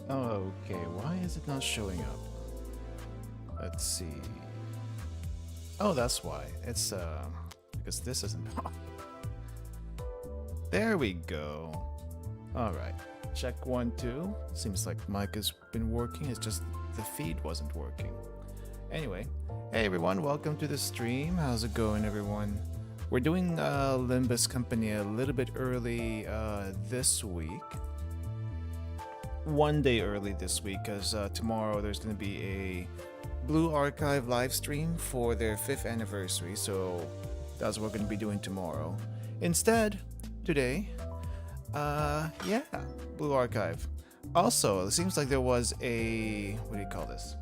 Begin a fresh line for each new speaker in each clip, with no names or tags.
Okay, why is it not showing up? Let's see. Oh, that's why. It's because this isn't on. There we go. Alright. Check 1, 2. Seems like mic has been working, it's just the feed wasn't working. Anyway, hey everyone, welcome to the stream. How's it going, everyone? We're doing Limbus Company a little bit early this week. One day early this week, because tomorrow there's going to be a Blue Archive live stream for their 5th anniversary, so that's what we're going to be doing tomorrow. Instead, today, yeah, Blue Archive. Also, it seems like there was a, what do you call this?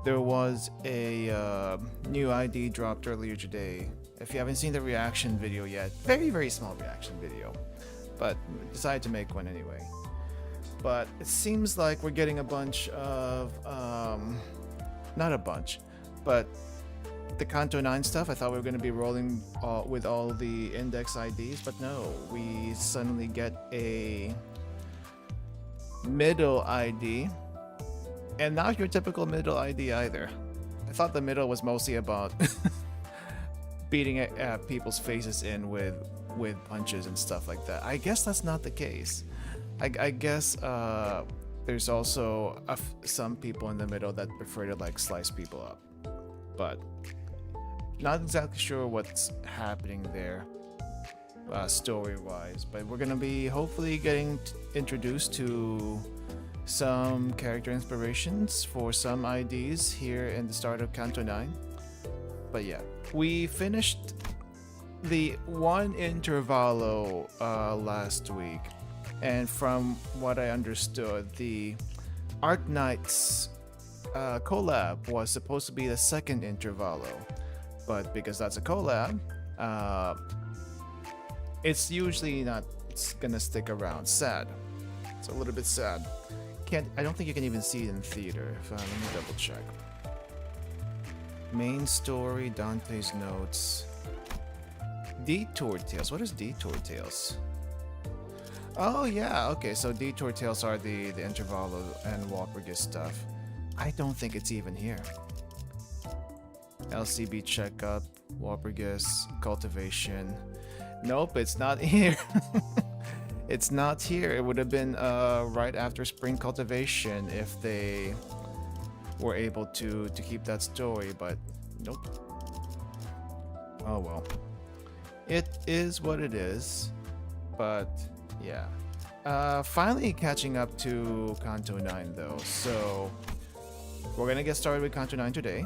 There was a new ID dropped earlier today. If you haven't seen the reaction video yet, very small reaction video, but decided to make one anyway. But it seems like we're getting a bunch of, not a bunch, but the Canto 9 stuff. I thought we were going to be rolling with all the index IDs, but no, we suddenly get a middle ID, and not your typical middle ID either. I thought the middle was mostly about beating people's faces in with punches and stuff like that. I guess that's not the case. I guess there's also some people in the middle that prefer to like slice people up, but not exactly sure what's happening there story-wise. But we're gonna be hopefully getting introduced to some character inspirations for some IDs here in the start of Canto 9. But yeah, we finished the one intervallo last week. And from what I understood, the Arc Knights collab was supposed to be the second intervallo. But because that's a collab, it's usually not gonna stick around. Sad. It's a little bit sad. I don't think you can even see it in theater. Let me double check. Main story, Dante's Notes. Detour Tales. What is Detour Tales? Oh yeah, okay, so Detour Tales are the Intervallo and Walpurgis stuff. I don't think it's even here. LCB Checkup, Walpurgis, Cultivation. Nope, it's not here. It's not here. It would have been right after Spring Cultivation if they were able to keep that story, but nope. Oh well. It is what it is, but yeah. Finally catching up to Canto 9 though, so we're gonna get started with Canto 9 today.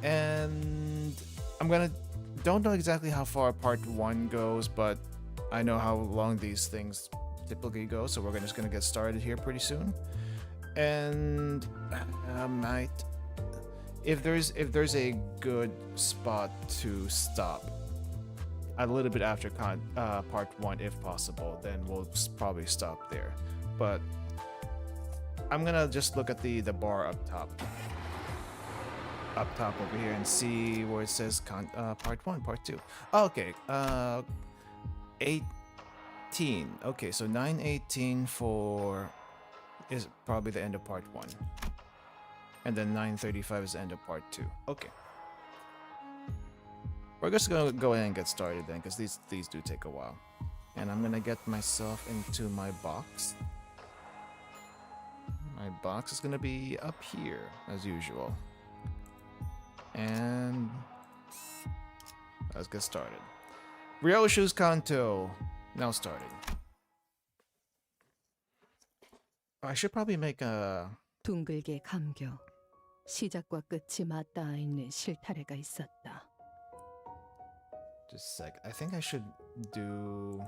And don't know exactly how far part 1 goes, but I know how long these things typically go, so we're just gonna get started here pretty soon. And if there's a good spot to stop a little bit after part 1 if possible, then we'll probably stop there. But I'm gonna just look at the bar up top over here and see where it says part 1, part 2. Oh, okay, 18. Okay, so 9:18 is probably the end of part 1, and then 9:35 is the end of part 2. Okay. We're just gonna go ahead and get started then, because these do take a while. And I'm gonna get myself into my box. My box is gonna be up here, as usual. And let's get started. Ryoshu's Canto, now starting. I should probably make a...
둥글게 감겨 시작과 끝이 맞닿아 있는 실타래가 있었다.
Just a sec. I think I should do...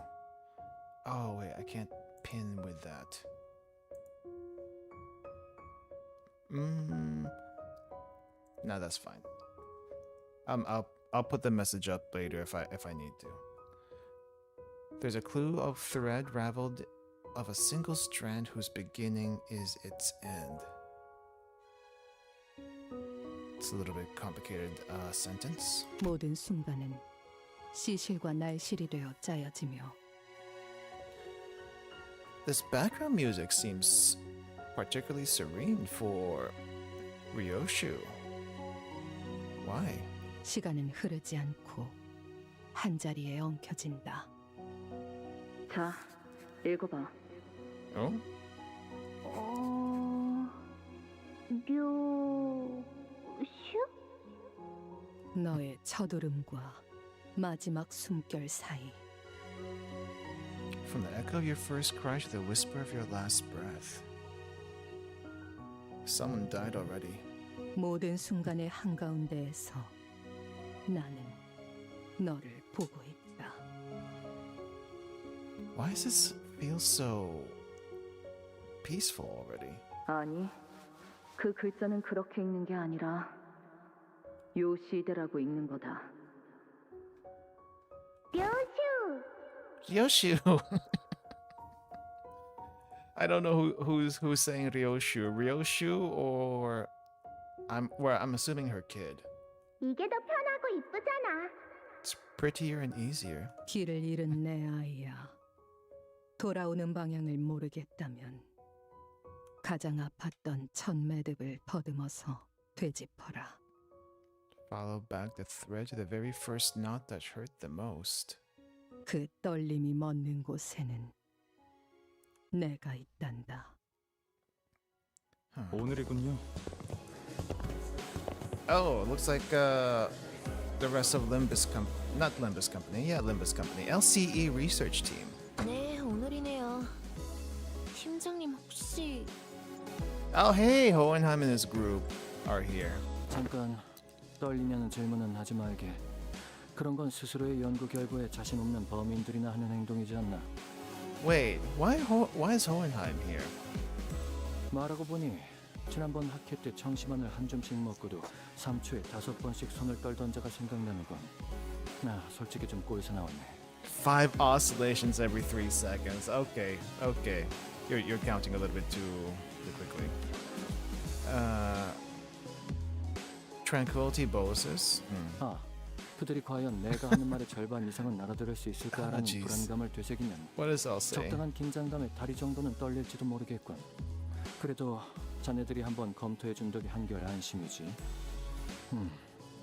Oh wait, I can't pin with that. No, that's fine. I'll put the message up later if I need to. There's a clue of thread raveled of a single strand whose beginning is its end. It's a little bit complicated sentence.
모든 순간은 시실과 날실이 되어 짜여지며
This background music seems particularly serene for Ryoshu. Why?
시간은 흐르지 않고 한 자리에 엉켜진다.
자, 읽어봐.
Oh?
류슈?
너의 첫울음과 마지막 숨결 사이
From the echo of your first cry to the whisper of your last breath. Someone died already.
모든 순간의 한가운데에서 나는 너를 보고 있다.
Why does this feel so peaceful already?
아니, 그 글자는 그렇게 읽는 게 아니라 요시대라고 읽는 거다.
Ryoshu! I don't know who's saying Ryoshu. Ryoshu or I'm assuming her kid.
이게 더 편하고 이쁘잖아.
It's prettier and easier.
길을 잃은 내 아이야. 돌아오는 방향을 모르겠다면 가장 아팠던 첫 매듭을 더듬어서 되짚어라.
Follow back the thread to the very first knot that hurt the most.
그 떨림이 멎는 곳에는 내가 있단다.
오늘이군요.
Oh, looks like the rest of Limbus not Limbus Company, yeah, Limbus Company. LCE research team.
네, 오늘이네요. 팀장님 혹시
Oh, hey, Hohenheim and his group are here.
잠깐 떨리냐는 질문은 하지 말게. 그런 건 스스로의 연구 결과에 자신 없는 범인들이나 하는 행동이지 않나.
Wait, why is Hohenheim here?
말하고 보니 지난번 학회 때 청심환을 한 줌씩 먹고도 3초에 5번씩 손을 떨던 자가 생각나는군. 나 솔직히 좀 꼴사 나왔네.
5 oscillations every 3 seconds. Okay. You're counting a little bit too quickly. Tranquility Boses.
아, 그들이 과연 내가 하는 말의 절반 이상은 알아들을 수 있을까라는
jeez.
불안감을 되새기면
What does L say?
적당한 긴장감에 다리 정도는 떨릴지도 모르겠군. 그래도 자네들이 한번 검토해준 덕이 한결 안심이지.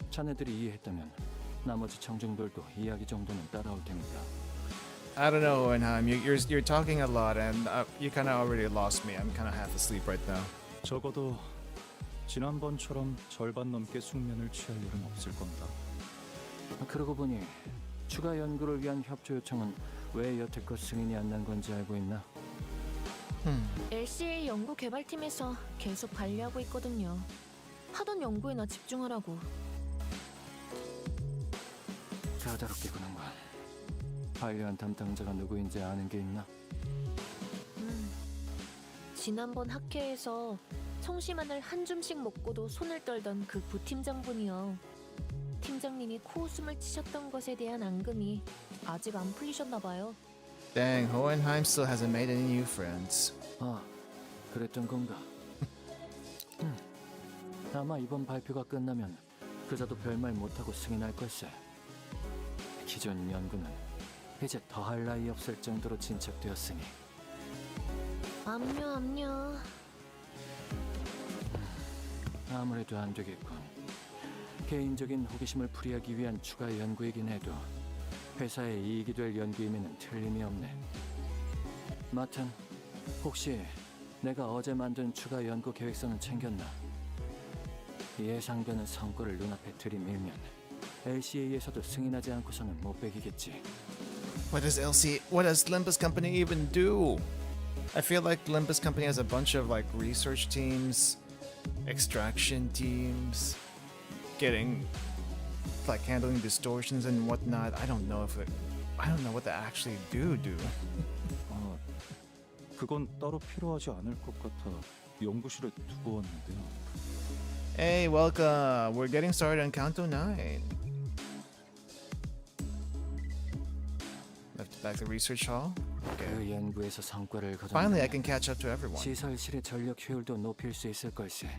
자네들이 이해했다면 나머지 청중들도 이야기 정도는 따라올 테니까.
I don't know, Hohenheim. You're talking a lot, and you kind of already lost me. I'm kind of half asleep right now.
적어도 지난번처럼 절반 넘게 숙면을 취할 일은 없을 겁니다.
그러고 보니 추가 연구를 위한 협조 요청은 왜 여태껏 승인이 안 난 건지 알고 있나?
LCA 연구 개발팀에서 계속 관리하고 있거든요. 하던 연구에나 집중하라고.
까다롭게구는군. 관리한 담당자가 누구인지 아는 게 있나?
지난번 학회에서 청심환을 한 줌씩 먹고도 손을 떨던 그 부팀장분이요. 팀장님이 코웃음을 치셨던 것에 대한 앙금이 아직 안 풀리셨나 봐요.
Dang, Hohenheim still hasn't made any new friends.
아, 그랬던 건가? 아마 이번 발표가 끝나면 그자도 별말 못하고 승인할 걸세. 기존 연구는 이제 더할 나위 없을 정도로 진척되었으니.
압류.
아무래도 안 되겠군. 개인적인 호기심을 풀이하기 위한 추가 연구이긴 해도 회사에 이익이 될 연구임에는 틀림이 없네. 마튼, 혹시 내가 어제 만든 추가 연구 계획서는 챙겼나? 예상되는 성과를 눈앞에 들이밀면 LCA에서도 승인하지 않고서는 못 베기겠지.
What does Limbus Company even do? I feel like Limbus Company has a bunch of like research teams, extraction teams, handling distortions and whatnot. I don't know what they actually do.
그건 따로 필요하지 않을 것 같아 연구실에 두고 왔는데요.
Hey, welcome. We're getting started on Canto 9. Left back the research hall. Okay.
그 연구에서 성과를
Finally, I
거둔
can catch up to everyone.
시설실의 전력 효율도 높일 수 있을 걸세.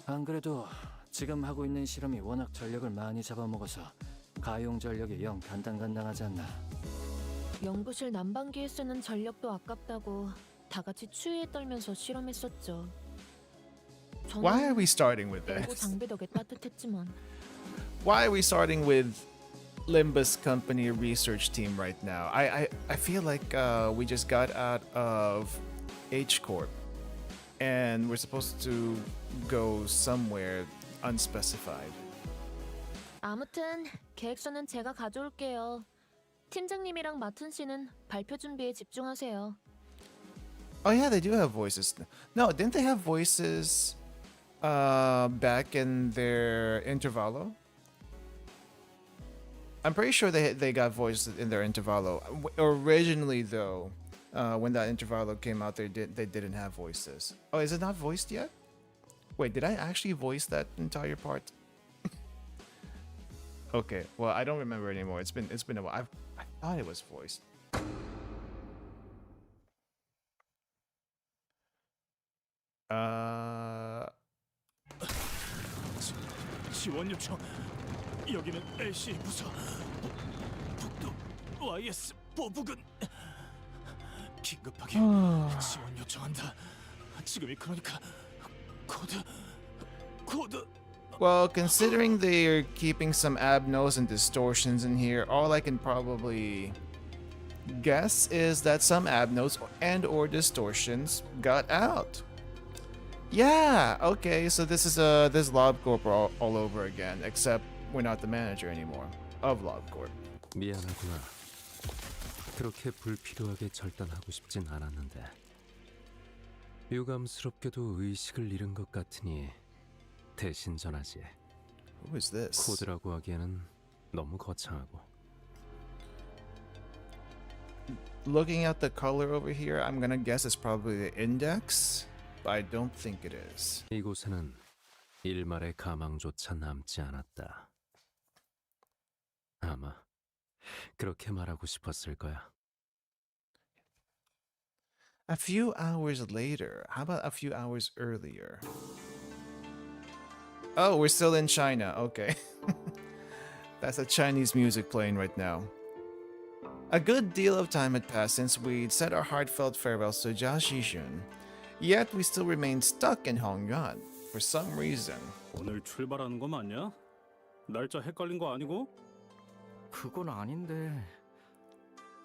안 그래도 지금 하고 있는 실험이 워낙 전력을 많이 잡아먹어서 가용 전력이 영 간당간당하지 않나.
연구실 난방기에 쓰는 전력도 아깝다고 다 같이 추위에 떨면서 실험했었죠.
Why are
저는
we starting with
레고
this?
장비 덕에 따뜻했지만
Why are we starting with Limbus Company research team right now? I feel like we just got out of H Corp and we're supposed to go somewhere unspecified.
아무튼 계획서는 제가 가져올게요. 팀장님이랑 마튼 씨는 발표 준비에 집중하세요.
Oh yeah, they do have voices. No, didn't they have voices back in their intervallo? I'm pretty sure they got voices in their intervallo. Originally though, when that intervallo came out, they didn't have voices. Oh, is it not voiced yet? Wait, did I actually voice that entire part? Okay, well I don't remember anymore. It's been a while. I thought it was voiced.
지원 요청. 여기는 LCA 부서. 북도 YS 보부근. 긴급하게 지원 요청한다. 지금이 그러니까 코드.
Well, considering they're keeping some abnos and distortions in here, all I can probably guess is that some abnos and or distortions got out. Yeah, okay, so this is this LULdog all over again, except we're not the manager anymore of LULdog.
미안하구나. 그렇게 불필요하게 절단하고 싶진 않았는데 유감스럽게도 의식을 잃은 것 같으니 대신 전하지.
Who is this?
코드라고 하기에는 너무 거창하고.
Looking at the color over here, I'm gonna guess it's probably the index, but I don't think it is.
이곳에는 일말의 가망조차 남지 않았다. 아마 그렇게 말하고 싶었을 거야.
A few hours later. How about a few hours earlier? Oh, we're still in China. Okay. That's a Chinese music playing right now. A good deal of time had passed since we'd said our heartfelt farewells to Jia Shishun. Yet we still remained stuck in Hongyuan for some reason.
오늘 출발하는 거 맞냐? 날짜 헷갈린 거 아니고?
그건 아닌데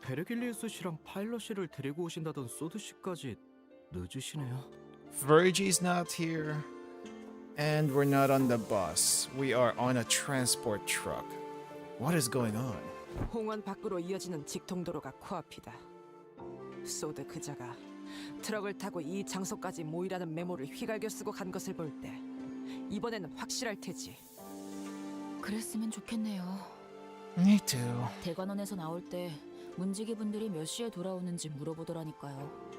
베르길리우스 씨랑 파일럿 씨를 데리고 오신다던 소드 씨까지 늦으시네요.
Virgie's not here. And we're not on the bus. We are on a transport truck. What is going on?
홍원 밖으로 이어지는 직통도로가 코앞이다. 소드 그자가 트럭을 타고 이 장소까지 모이라는 메모를 휘갈겨 쓰고 간 것을 볼 때 이번에는 확실할 테지.
그랬으면 좋겠네요.
Me too.
대관원에서 나올 때 문지기 분들이 몇 시에 돌아오는지 물어보더라니까요.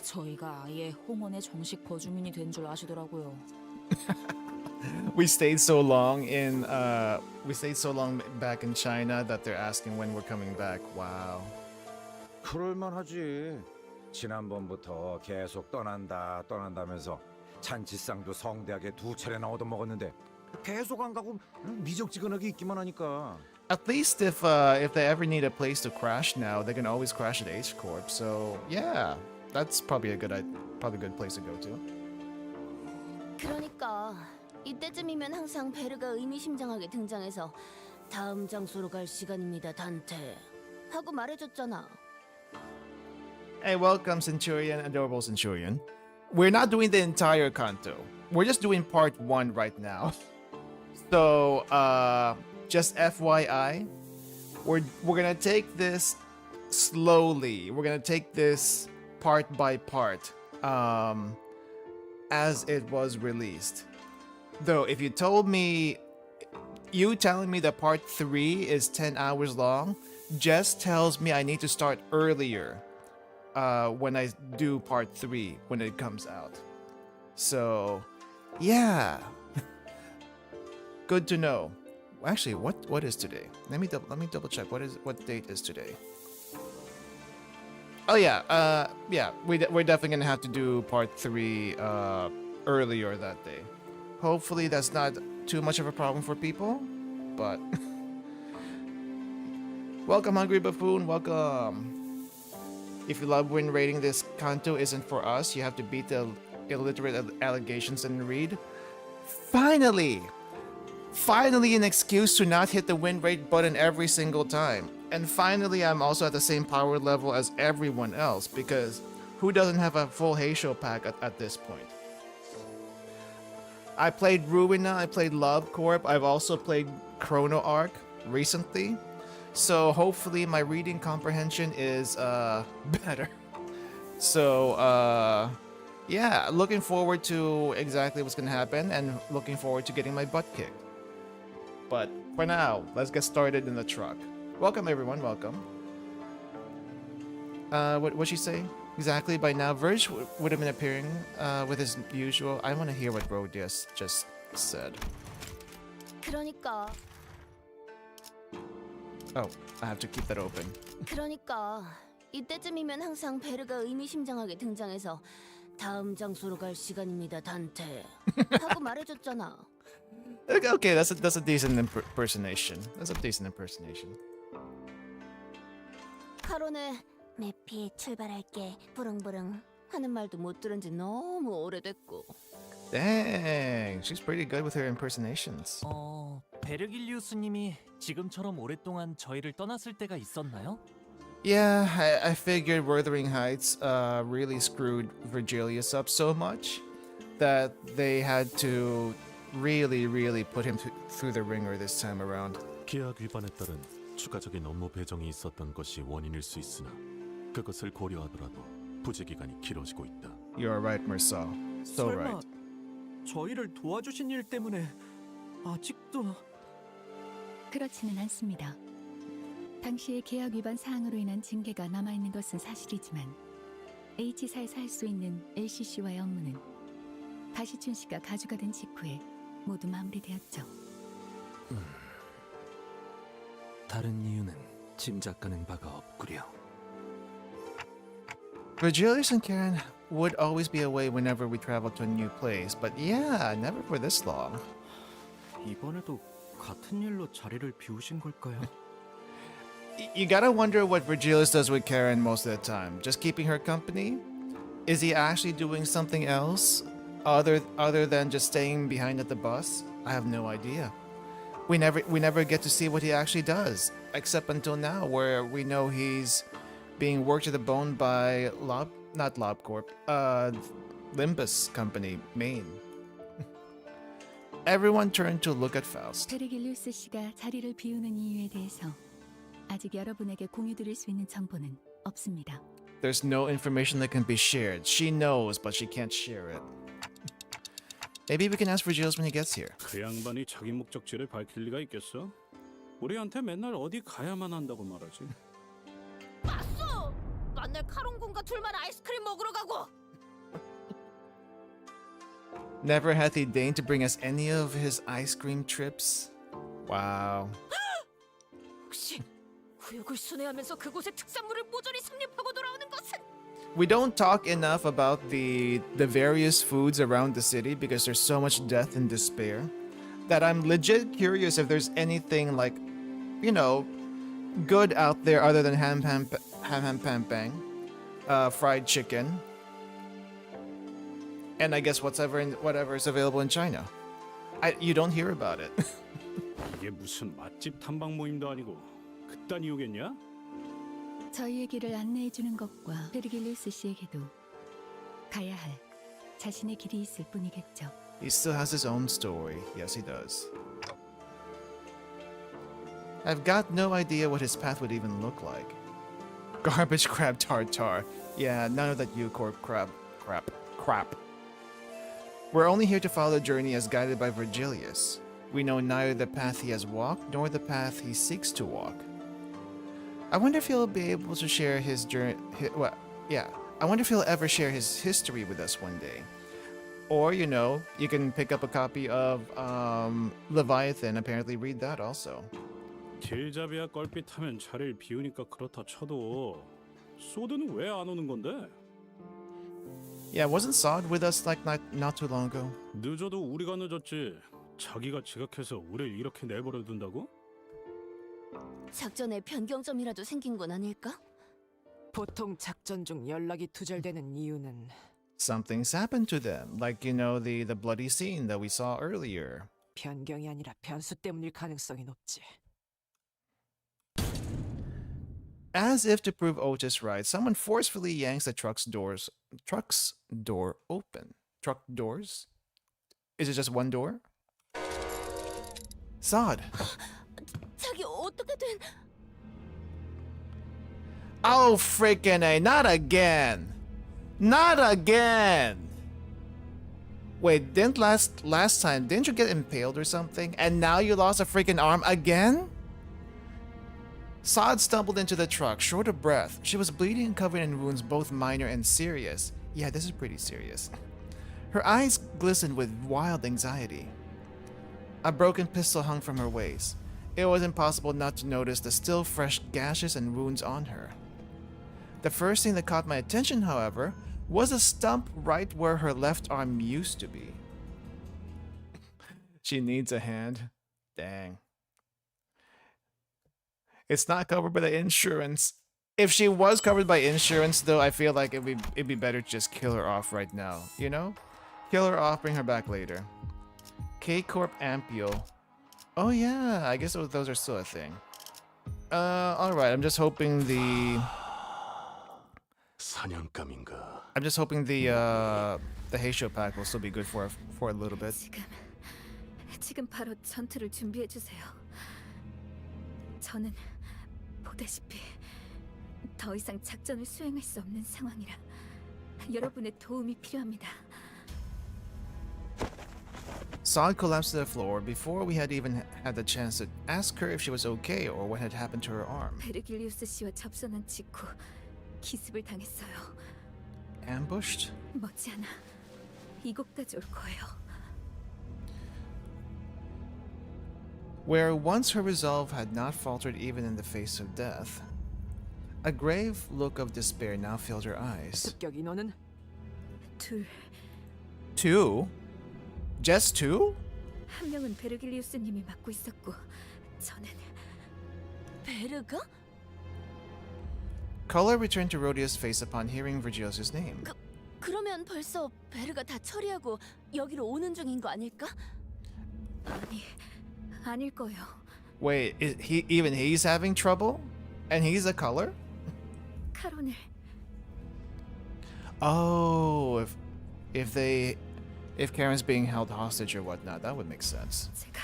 저희가 아예 홍원의 정식 거주민이 된 줄 아시더라고요.
We stayed so long back in China that they're asking when we're coming back. Wow.
그럴만하지. 지난번부터 계속 떠난다면서 잔치상도 성대하게 2차례나 얻어먹었는데 계속 안 가고 미적지근하게 있기만 하니까.
At least if they ever need a place to crash now, they can always crash at H Corp. So yeah, that's probably a good place to go to.
그러니까 이때쯤이면 항상 베르가 의미심장하게 등장해서 다음 장소로 갈 시간입니다, 단테 하고 말해줬잖아.
Hey, welcome Centurion, adorable Centurion. We're not doing the entire Canto. We're just doing part 1 right now. So, just FYI, we're gonna take this slowly. We're gonna take this part by part, as it was released. Though, if you told me, you telling me that part 3 is 10 hours long, just tells me I need to start earlier. When I do part 3 when it comes out. So, yeah. Good to know. Actually, what is today? Let me double check. What date is today? Oh yeah. We're definitely gonna have to do part 3 earlier that day. Hopefully that's not too much of a problem for people. But welcome, Hungry Buffoon. Welcome. If you love win rating, this Canto isn't for us. You have to beat the illiterate allegations and read. Finally! Finally an excuse to not hit the win rate button every single time. And finally I'm also at the same power level as everyone else, because who doesn't have a full Heisho pack at this point? I played Ruina, I played Love Corp, I've also played Chrono Arc recently. So hopefully my reading comprehension is better. So yeah, looking forward to exactly what's gonna happen and looking forward to getting my butt kicked. But for now, let's get started in the truck. Welcome everyone, welcome. What'd she say? Exactly, by now Verge would have been appearing with his usual. I want to hear what Rodius just said.
그러니까
Oh, I have to keep that open.
그러니까 이때쯤이면 항상 베르가 의미심장하게 등장해서 다음 장소로 갈 시간입니다, 단테. 하고 말해줬잖아.
Okay, that's a decent impersonation. That's a decent impersonation.
카론의 매피 출발할게 부릉부릉 하는 말도 못 들은 지 너무 오래됐고.
Dang, she's pretty good with her impersonations.
베르길리우스님이 지금처럼 오랫동안 저희를 떠났을 때가 있었나요?
Yeah, I figured Wuthering Heights really screwed Virgilius up so much that they had to really put him through the ringer this time around.
계약 위반에 따른 추가적인 업무 배정이 있었던 것이 원인일 수 있으나 그것을 고려하더라도 부재 기간이 길어지고 있다.
You're right, Mersault. So
설마
right.
저희를 도와주신 일 때문에 아직도
그렇지는 않습니다. 당시의 계약 위반 사항으로 인한 징계가 남아있는 것은 사실이지만 H사에서 할 수 있는 LCC와의 업무는 다시춘 씨가 가주가 된 직후에 모두 마무리되었죠.
다른 이유는 짐작 가는 바가 없구려.
Virgilius and Karen would always be away whenever we travel to a new place, but yeah, never for this long.
이번에도 같은 일로 자리를 비우신 걸까요?
You gotta wonder what Virgilius does with Karen most of the time. Just keeping her company? Is he actually doing something else other than just staying behind at the bus? I have no idea. We never get to see what he actually does, except until now, where we know he's being worked to the bone by Limbus company, Maine. Everyone turned to look at Faust.
베르길리우스 씨가 자리를 비우는 이유에 대해서 아직 여러분에게 공유드릴 수 있는 정보는 없습니다.
There's no information that can be shared. She knows, but she can't share it. Maybe we can ask Virgilius when he gets here.
그 양반이 자기 목적지를 밝힐 리가 있겠어? 우리한테 맨날 어디 가야만 한다고 말하지.
봤어! 맨날 카론군과 둘만 아이스크림 먹으러 가고.
Never hath he deigned to bring us any of his ice cream trips. Wow.
혹시 구역을 순회하면서 그곳의 특산물을 모조리 섭렵하고 돌아오는 것은?
We don't talk enough about the various foods around the city because there's so much death and despair that I'm legit curious if there's anything like, you know, good out there other than ham pam bang, fried chicken, and I guess whatever is available in China. You don't hear about it.
이게 무슨 맛집 탐방 모임도 아니고 그딴 이유겠냐?
저희의 길을 안내해주는 것과 베르길리우스 씨에게도 가야 할 자신의 길이 있을 뿐이겠죠.
He still has his own story. Yes, he does. I've got no idea what his path would even look like. Garbage crab tartar. Yeah, none of that U-Corp crap. We're only here to follow the journey as guided by Virgilius. We know neither the path he has walked nor the path he seeks to walk. I wonder if he'll be able to share his journey. I wonder if he'll ever share his history with us one day. Or, you know, you can pick up a copy of Leviathan, apparently read that also.
길잡이야 껄핏하면 자리를 비우니까 그렇다 쳐도 소드는 왜 안 오는 건데?
Yeah, wasn't Sod with us like not too long ago?
늦어도 우리가 늦었지. 자기가 지각해서 우리를 이렇게 내버려 둔다고?
작전에 변경점이라도 생긴 건 아닐까?
보통 작전 중 연락이 두절되는 이유는
Something's happened to them, like the bloody scene that we saw earlier.
변경이 아니라 변수 때문일 ga능성이 높지.
As if to prove Otis right, someone forcefully yanks the truck's door open. Truck doors? Is it just one door? Sod.
자기 어떻게 된?
Oh freaking A, not again. Not again. Wait, didn't last time, didn't you get impaled or something? And now you lost a freaking arm again? Sod stumbled into the truck, short of breath. She was bleeding and covered in wounds, both minor and serious. Yeah, this is pretty serious. Her eyes glistened with wild anxiety. A broken pistol hung from her waist. It was impossible not to notice the still fresh gashes and wounds on her. The first thing that caught my attention, however, was a stump right where her left arm used to be. She needs a hand. Dang. It's not covered by the insurance. If she was covered by insurance, though, I feel like it'd be better to just kill her off right now. You know? Kill her off, bring her back later. K-Corp Ampule. Oh yeah, I guess those are still a thing. Alright, I'm just hoping the Heisho pack will still be good for a little bit.
지금 바로 전투를 준비해 주세요. 저는 보다시피 더 이상 작전을 수행할 수 없는 상황이라 여러분의 도움이 필요합니다.
Sod collapsed to the floor before we had even had the chance to ask her if she was okay or what had happened to her arm.
베르길리우스 씨와 접선한 직후 기습을 당했어요.
Ambushed?
머지않아 이곳까지 올 거예요.
Where once her resolve had not faltered even in the face of death, a grave look of despair now filled her eyes.
습격 인원은
Two? Just two?
한 명은 베르길리우스님이 맡고 있었고 저는
베르가?
Color returned to Rhodia's face upon hearing Virgilio's name.
그러면 벌써 베르가 다 처리하고 여기로 오는 중인 거 아닐까?
아닐 거예요.
Wait, even he's having trouble? And he's a color?
카론을
Oh, if Karen's being held hostage or whatnot, that would make sense.
제가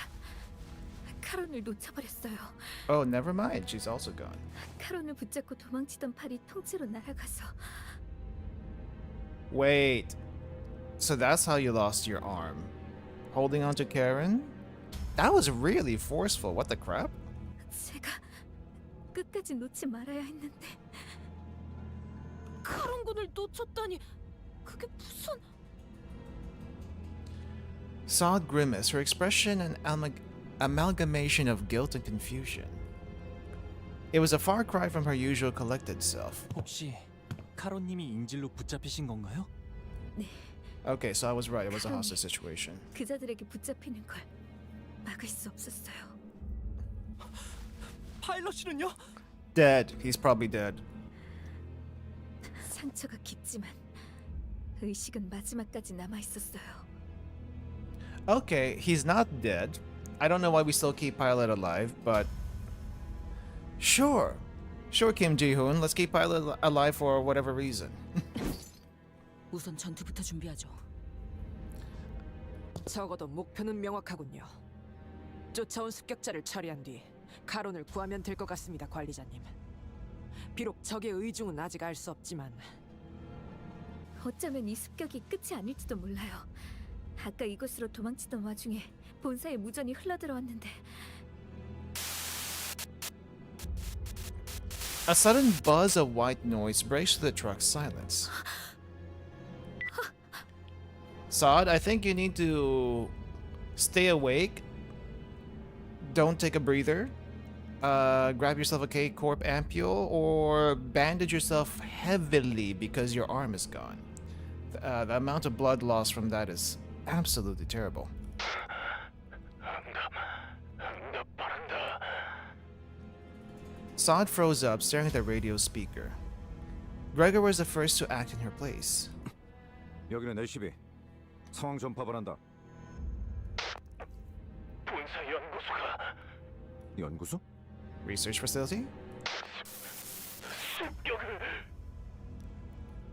카론을 놓쳐버렸어요.
Oh, never mind. She's also gone.
카론을 붙잡고 도망치던 팔이 통째로 날아가서.
Wait. So that's how you lost your arm. Holding on to Karen? That was really forceful. What the crap?
제가 끝까지 놓지 말아야 했는데.
카론군을 놓쳤다니. 그게 무슨...
Sod grimaced, her expression an amalgamation of guilt and confusion. It was a far cry from her usual collected self.
혹시 카론님이 인질로 붙잡히신 건가요?
네.
Okay, so I was right. It was a hostage situation.
그자들에게 붙잡히는 걸 막을 수 없었어요.
파일럿이는요?
Dead. He's probably dead.
상처가 깊지만 의식은 마지막까지 남아 있었어요.
Okay, he's not dead. I don't know why we still keep Pilot alive, but sure. Sure, Kim Ji-hoon. Let's keep Pilot alive for whatever reason.
우선 전투부터 준비하죠.
적어도 목표는 명확하군요. 쫓아온 습격자를 처리한 뒤 카론을 구하면 될 것 같습니다, 관리자님. 비록 적의 의중은 아직 알 수 없지만
어쩌면 이 습격이 끝이 아닐지도 몰라요. 아까 이곳으로 도망치던 와중에 본사에 무전이 흘러들어왔는데.
A sudden buzz of white noise breaks through the truck's silence. Sod, I think you need to stay awake. Don't take a breather. Grab yourself a K-Corp ampule or bandage yourself heavily because your arm is gone. The amount of blood loss from that is absolutely terrible. Sod froze up, staring at the radio speaker. Gregor was the first to act in her place.
여기는 LCB. 상황 전파를 한다.
본사 연구소가
연구소?
Research facility?
습격을.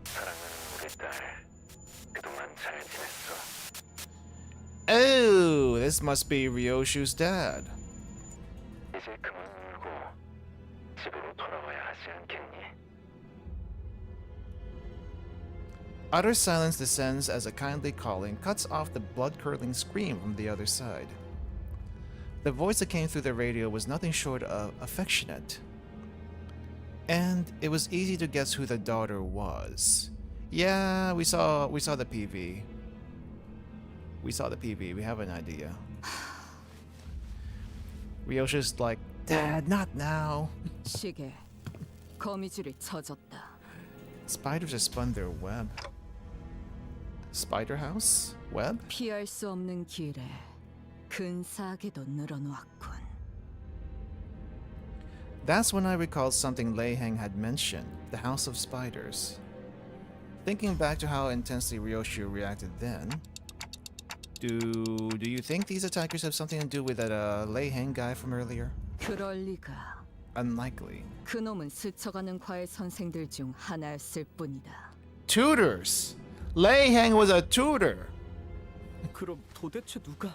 사랑하는 우리 딸. 그동안 잘 지냈어.
Oh, this must be Ryoshu's dad.
이제 그만 울고 집으로 돌아와야 하지 않겠니?
Utter silence descends as a kindly calling cuts off the blood-curdling scream from the other side. The voice that came through the radio was nothing short of affectionate. And it was easy to guess who the daughter was. Yeah, we saw the PV. We saw the PV, we have an idea. Ryoshu's like, Dad, not now.
시계, 거미줄이 쳐졌다.
Spiders have spun their web. Spider house? Web?
피할 수 없는 길에 근사하게도 늘어놓았군.
That's when I recalled something Lei Heng had mentioned, the House of Spiders. Thinking back to how intensely Ryoshu reacted then, do you think these attackers have something to do with that Lei Heng guy from earlier?
그럴 리가.
Unlikely.
그놈은 스쳐가는 과외 선생들 중 하나였을 뿐이다.
Tutors! Lei Heng was a tutor!
그럼 도대체 누가?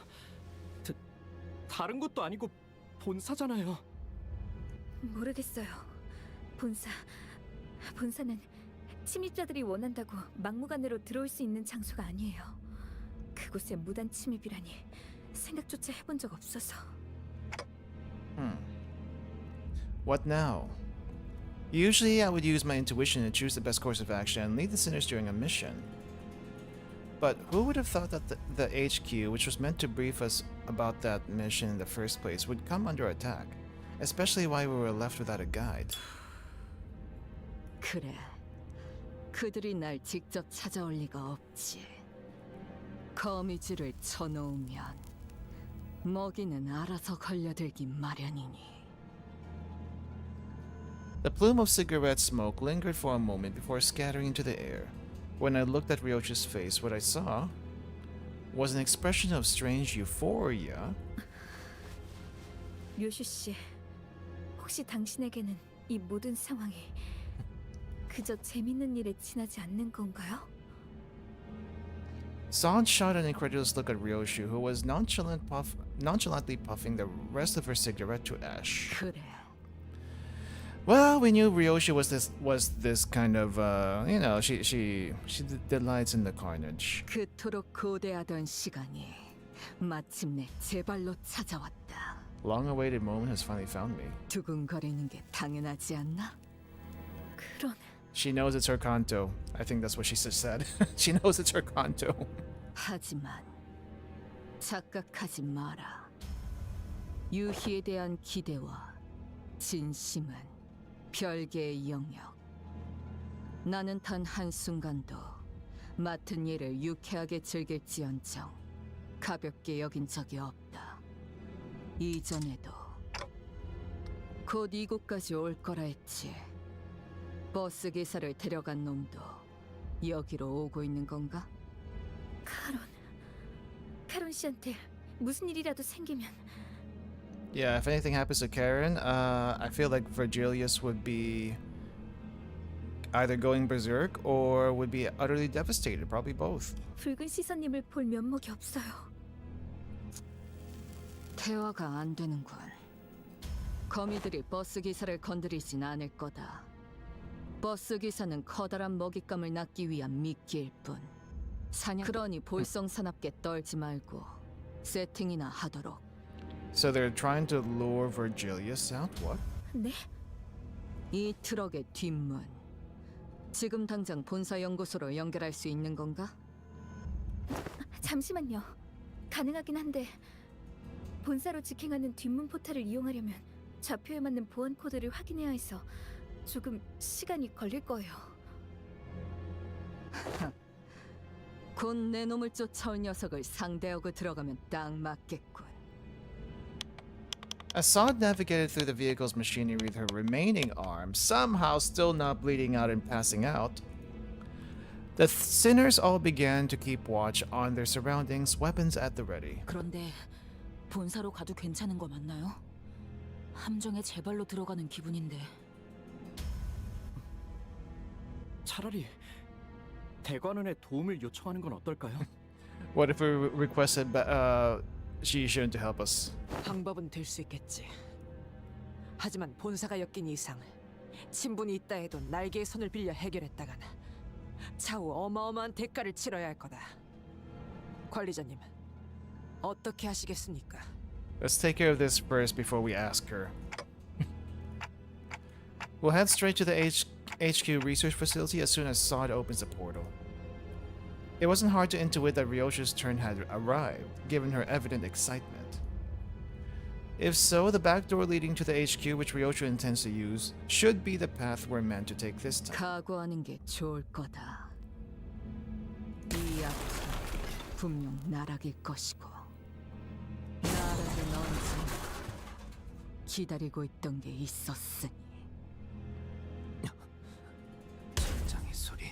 다른 것도 아니고 본사잖아요.
모르겠어요. 본사는 침입자들이 원한다고 막무가내로 들어올 수 있는 장소가 아니에요. 그곳에 무단 침입이라니 생각조차 해본 적 없어서.
What now? Usually I would use my intuition to choose the best course of action and lead the sinners during a mission. But who would have thought that the HQ, which was meant to brief us about that mission in the first place, would come under attack? Especially while we were left without a guide.
그래, 그들이 날 직접 찾아올 리가 없지. 거미줄을 쳐놓으면 먹이는 알아서 걸려들기 마련이니.
The plume of cigarette smoke lingered for a moment before scattering into the air. When I looked at Ryoshu's face, what I saw was an expression of strange euphoria.
료슈 씨, 혹시 당신에게는 이 모든 상황이 그저 재밌는 일에 지나지 않는 건가요?
San shot an incredulous look at Ryoshu, who was nonchalantly puffing the rest of her cigarette to ash.
그래.
Well, we knew Ryoshu was this kind of she delights in the carnage.
그토록 고대하던 시간이 마침내 제 발로 찾아왔다.
Long-awaited moment has finally found me.
두근거리는 게 당연하지 않나?
그런.
She knows it's her Canto. I think that's what she just said. She knows it's her Canto.
하지만 착각하지 마라. 유희에 대한 기대와 진심은 별개의 영역. 나는 단 한순간도 맡은 일을 유쾌하게 즐길지언정 가볍게 여긴 적이 없다. 이전에도 곧 이곳까지 올 거라 했지. 버스 기사를 데려간 놈도 여기로 오고 있는 건가?
카론 씨한테 무슨 일이라도 생기면.
Yeah, if anything happens to Karen, I feel like Virgilius would be either going berserk or would be utterly devastated. Probably both.
붉은 시선님을 볼 면목이 없어요.
대화가 안 되는군. 거미들이 버스 기사를 건드리진 않을 거다. 버스 기사는 커다란 먹잇감을 낚기 위한 미끼일 뿐. 그러니 볼썽사납게 떨지 말고 세팅이나 하도록.
So they're trying to lure Virgilius out? What?
네?
이 트럭의 뒷문. 지금 당장 본사 연구소로 연결할 수 있는 건가?
잠시만요. 가능하긴 한데 본사로 직행하는 뒷문 포탈을 이용하려면 좌표에 맞는 보안 코드를 확인해야 해서 조금 시간이 걸릴 거예요.
곧 내 놈을 쫓아올 녀석을 상대하고 들어가면 딱 맞겠군.
As Sod navigated through the vehicle's machinery with her remaining arm, somehow still not bleeding out and passing out, the sinners all began to keep watch on their surroundings, weapons at the ready.
그런데 본사로 가도 괜찮은 거 맞나요? 함정에 제 발로 들어가는 기분인데.
차라리 대관원에 도움을 요청하는 건 어떨까요?
What if we requested Shishun to help us?
방법은 될 수 있겠지. 하지만 본사가 엮인 이상 친분이 있다 해도 날개의 손을 빌려 해결했다간 차후 어마어마한 대가를 치러야 할 거다. 관리자님, 어떻게 하시겠습니까?
Let's take care of this first before we ask her. We'll head straight to the HQ research facility as soon as Sod opens the portal. It wasn't hard to intuit that Ryoshu's turn had arrived, given her evident excitement. If so, the back door leading to the HQ, which Ryoshu intends to use, should be the path we're meant to take this time.
각오하는 게 좋을 거다. 이 앞은 분명 나락일 것이고 나락은 언제 기다리고 있던 게 있었으니.
장의 소리.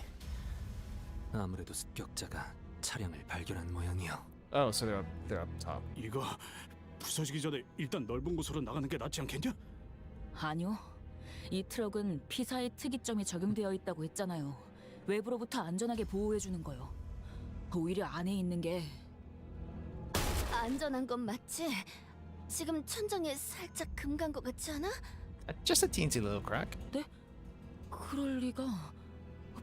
아무래도 습격자가 차량을 발견한 모양이요.
Oh, so they're up top.
이거 부서지기 전에 일단 넓은 곳으로 나가는 게 낫지 않겠냐?
아니요. 이 트럭은 피사의 특이점이 적용되어 있다고 했잖아요. 외부로부터 안전하게 보호해주는 거요. 오히려 안에 있는 게
안전한 건 맞지? 지금 천장에 살짝 금 간 것 같지 않아?
Just a teensy little crack.
네? 그럴 리가.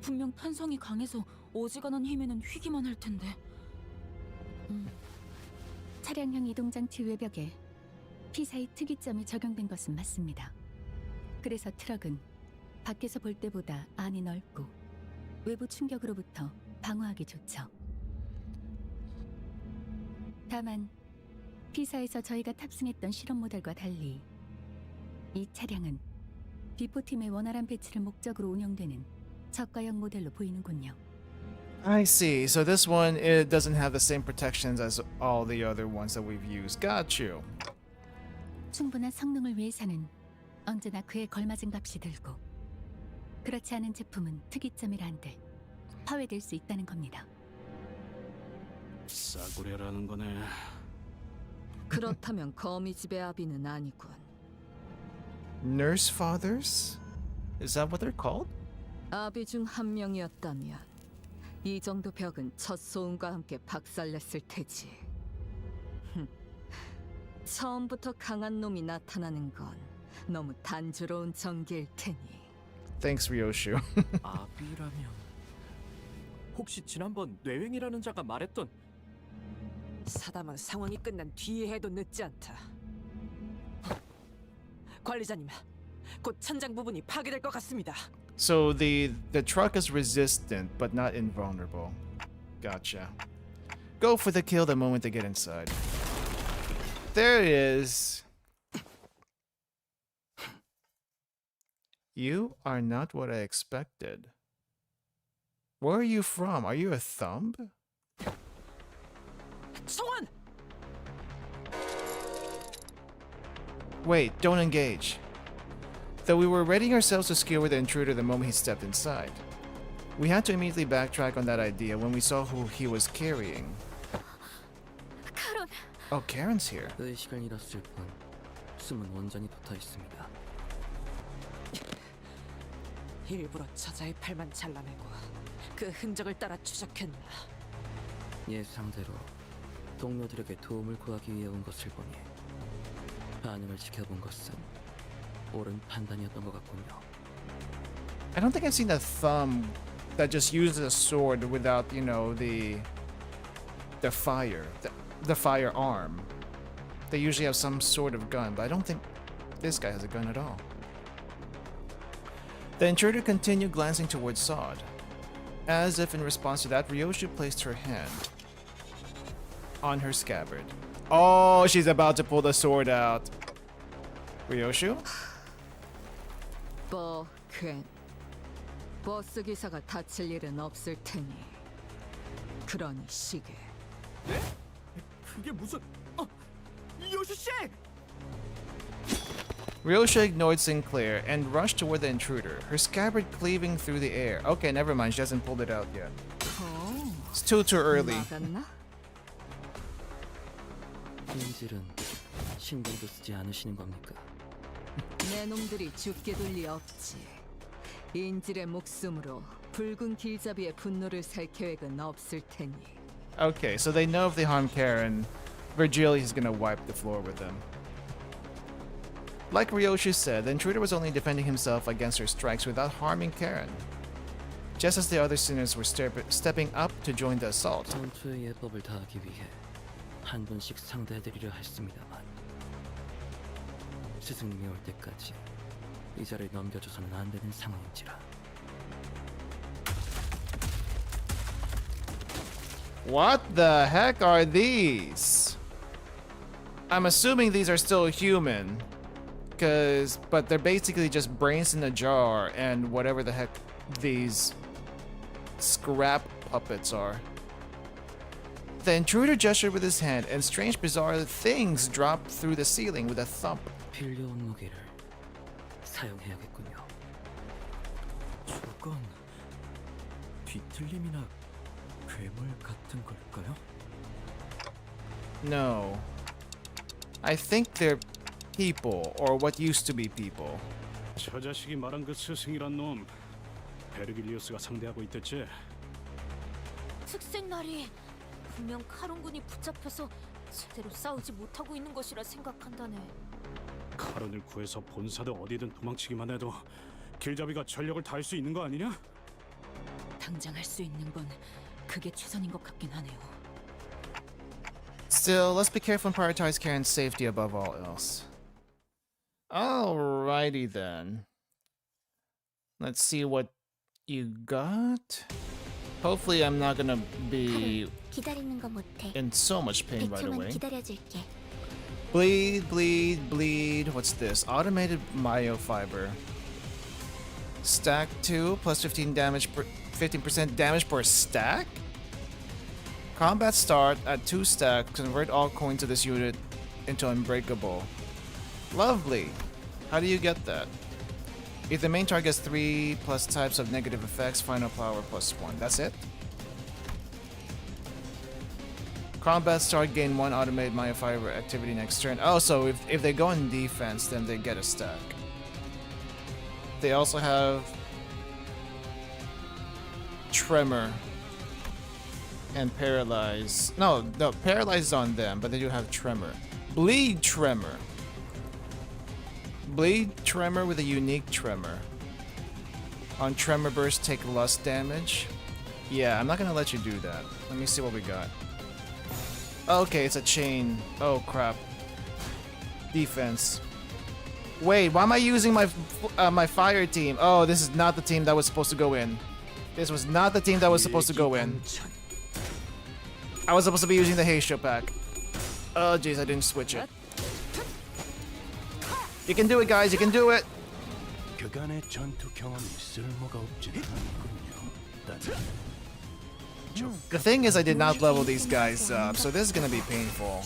분명 탄성이 강해서 어지간한 힘에는 휘기만 할 텐데.
차량형 이동장치 외벽에 피사의 특이점이 적용된 것은 맞습니다. 그래서 트럭은 밖에서 볼 때보다 안이 넓고 외부 충격으로부터 방어하기 좋죠. 다만 피사에서 저희가 탑승했던 실험 모델과 달리 이 차량은 비포팀의 원활한 배치를 목적으로 운영되는 저가형 모델로 보이는군요.
I see. So this one, it doesn't have the same protections as all the other ones that we've used. Got you.
충분한 성능을 위해서는 언제나 그에 걸맞은 값이 들고 그렇지 않은 제품은 특이점이라 한들 파괴될 수 있다는 겁니다.
싸구려라는 거네.
그렇다면 거미집의 아비는 아니군.
Nurse fathers? Is that what they're called?
아비 중 한 명이었다면 이 정도 벽은 첫 소음과 함께 박살냈을 테지. 처음부터 강한 놈이 나타나는 건 너무 단조로운 전개일 테니.
Thanks, Ryoshu.
아비라면 혹시 지난번 뇌횡이라는 자가 말했던
사담은 상황이 끝난 뒤에 해도 늦지 않다. 관리자님, 곧 천장 부분이 파괴될 것 같습니다.
So the truck is resistant, but not invulnerable. Gotcha. Go for the kill the moment they get inside. There it is. You are not what I expected. Where are you from? Are you a thumb?
성원!
Wait, don't engage. Though we were readying ourselves to skewer the intruder the moment he stepped inside. We had to immediately backtrack on that idea when we saw who he was carrying.
카론,
Oh, Karen's here.
의식을 잃었을 뿐 숨은 온전히 돋아 있습니다.
일부러 저자의 팔만 잘라내고 그 흔적을 따라 추적했나.
예상대로 동료들에게 도움을 구하기 위해 온 것을 보니 반응을 지켜본 것은 옳은 판단이었던 것 같군요.
I don't think I've seen a thumb that just uses a sword without, you know, the firearm. They usually have some sort of gun, but I don't think this guy has a gun at all. The intruder continued glancing towards Sod. As if in response to that, Ryoshu placed her hand on her scabbard. Oh, she's about to pull the sword out. Ryoshu?
괜. 버스 기사가 다칠 일은 없을 테니. 그러니 시계.
네? 그게 무슨... 요슈 씨!
Ryoshu ignored Sinclair and rushed toward the intruder, her scabbard cleaving through the air. Okay, never mind, she hasn't pulled it out yet. It's too early.
인질은 신경도 쓰지 않으시는 겁니까?
내 놈들이 죽게 둘 리 없지. 인질의 목숨으로 붉은 길잡이의 분노를 살 계획은 없을 테니.
Okay, so they know if they harm Karen, Virgil is gonna wipe the floor with them. Like Ryoshu said, the intruder was only defending himself against her strikes without harming Karen. Just as the other sinners were stepping up to join the assault.
전투의 예법을 다하기 위해 한 번씩 상대해드리려 했습니다만 스승님이 올 때까지 이 자리를 넘겨줘서는 안 되는 상황인지라.
What the heck are these? I'm assuming these are still human. But they're basically just brains in a jar and whatever the heck these scrap puppets are. The intruder gestured with his hand and strange bizarre things dropped through the ceiling with a thump.
필요한 무기를 사용해야겠군요.
저건 뒤틀림이나 괴물 같은 걸까요?
No. I think they're people, or what used to be people.
저 자식이 말한 그 스승이란 놈 베르길리우스가 상대하고 있댔지.
특색 날이 분명 카론군이 붙잡혀서 제대로 싸우지 못하고 있는 것이라 생각한다네.
카론을 구해서 본사도 어디든 도망치기만 해도 길잡이가 전력을 다할 수 있는 거 아니냐?
당장 할 수 있는 건 그게 최선인 것 같긴 하네요.
Still, let's be careful and prioritize Karen's safety above all else. Alrighty then. Let's see what you got. Hopefully I'm not gonna be in so much pain right away. Bleed, bleed, bleed. What's this? Automated myofiber. Stack 2 plus 15 damage per 15% damage per stack? Combat start at 2 stack. Convert all coins to this unit into unbreakable. Lovely. How do you get that? If the main target has 3 plus types of negative effects, final power plus 1. That's it? Combat start, gain 1 automated myofiber activity next turn. Oh, so if they go in defense, then they get a stack. They also have Tremor and Paralyze. No, Paralyze is on them, but they do have Tremor. Bleed Tremor. Bleed Tremor with a unique Tremor. On Tremor Burst, take Lust damage. Yeah, I'm not gonna let you do that. Let me see what we got. Okay, it's a chain. Oh crap. Defense. Wait, why am I using my my fire team? Oh, this is not the team that was supposed to go in. This was not the team that was supposed to go in. I was supposed to be using the Heisho pack. Oh jeez, I didn't switch it. You can do it, guys. You can do it. The thing is, I did not level these guys up, so this is gonna be painful.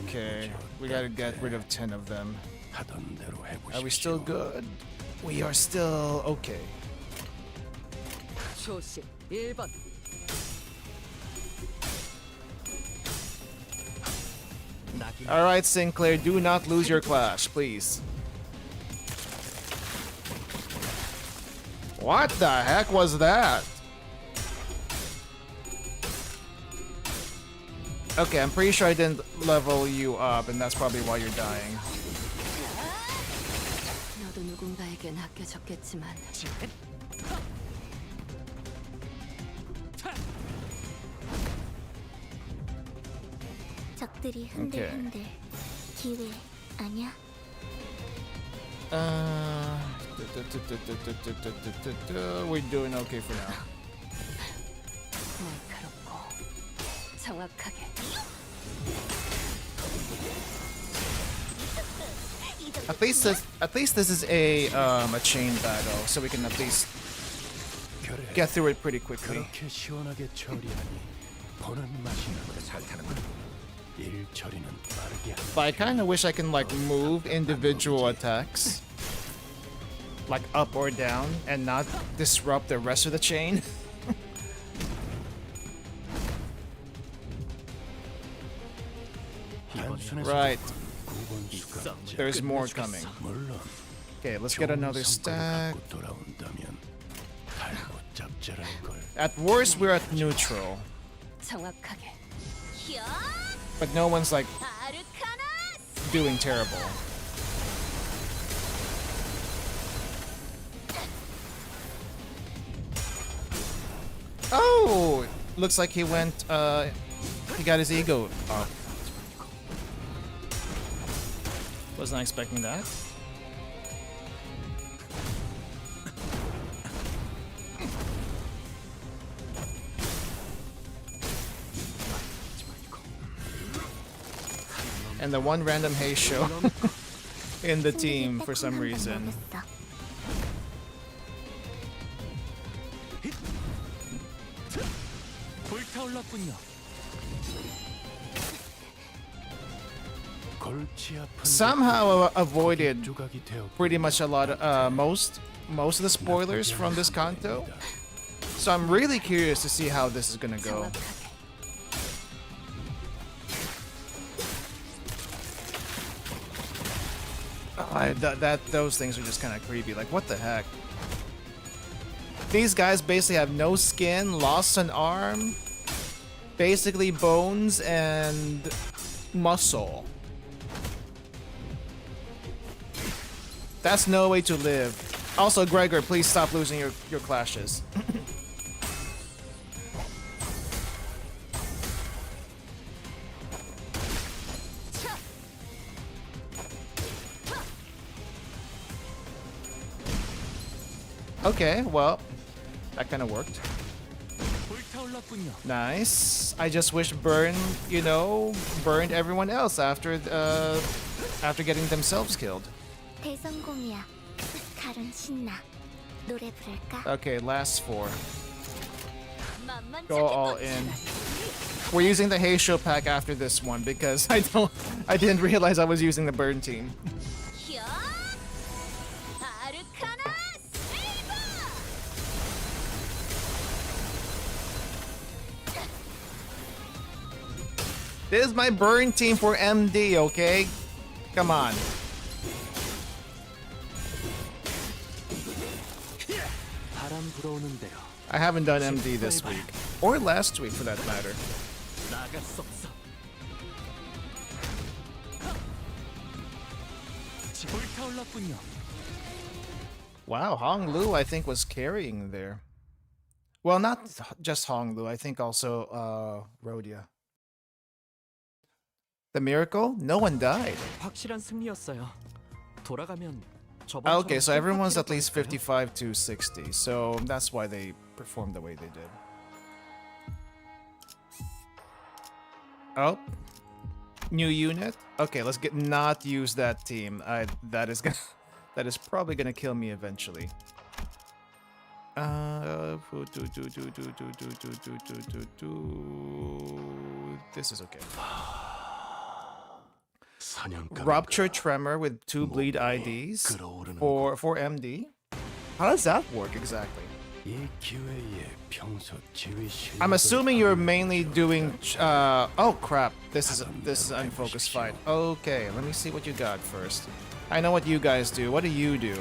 Okay, we gotta get rid of 10 of them. Are we still good? We are still okay.
조심 1번.
Alright, Sinclair, do not lose your clash, please. What the heck was that? Okay, I'm pretty sure I didn't level you up, and that's probably why you're dying.
너도 누군가에겐 아껴졌겠지만 적들이 흔들흔들 기회 아니야?
We're doing okay for now.
날카롭고 정확하게.
At least this is a chain battle, so we can at least get through it pretty quickly.
그렇게 시원하게 처리하니 보는 맛이 나고 잘 타는군. 일 처리는 빠르게
But I kind of wish I can like move individual attacks, like up or down, and not disrupt the rest of the chain. Right. There's more coming. Okay, let's get another stack. At worst, we're at neutral.
정확하게.
But no one's like doing terrible. Oh! Looks like he went, he got his ego up. Was not expecting that. And the one random Hey show in the team for some reason. Somehow avoided pretty much a lot of most of the spoilers from this Canto. So I'm really curious to see how this is gonna go. Those things are just kind of creepy. Like, what the heck? These guys basically have no skin, lost an arm, basically bones and muscle. That's no way to live. Also, Gregor, please stop losing your clashes. Okay, well, that kind of worked. Nice. I just wish Burn, you know, burned everyone else after getting themselves killed.
대성공이야. 가론 신나. 노래 부를까?
Okay, last 4. Go all in. We're using the Hey Show pack after this one because I didn't realize I was using the Burn team. This is my Burn team for MD, okay? Come on. I haven't done MD this week. Or last week, for that matter. Wow, Hong Lu, I think, was carrying there. Well, not just Hong Lu, I think also Rhodia. The miracle? No one died. Okay, so everyone's at least 55 to 60, so that's why they performed the way they did. Oh, new unit. Okay, let's not use that team. That is probably gonna kill me eventually. This is okay. Rupture Tremor with 2 bleed IDs for MD. How does that work exactly? I'm assuming you're mainly doing. Oh crap! This is an unfocused fight. Okay, let me see what you got first. I know what you guys do. What do you do?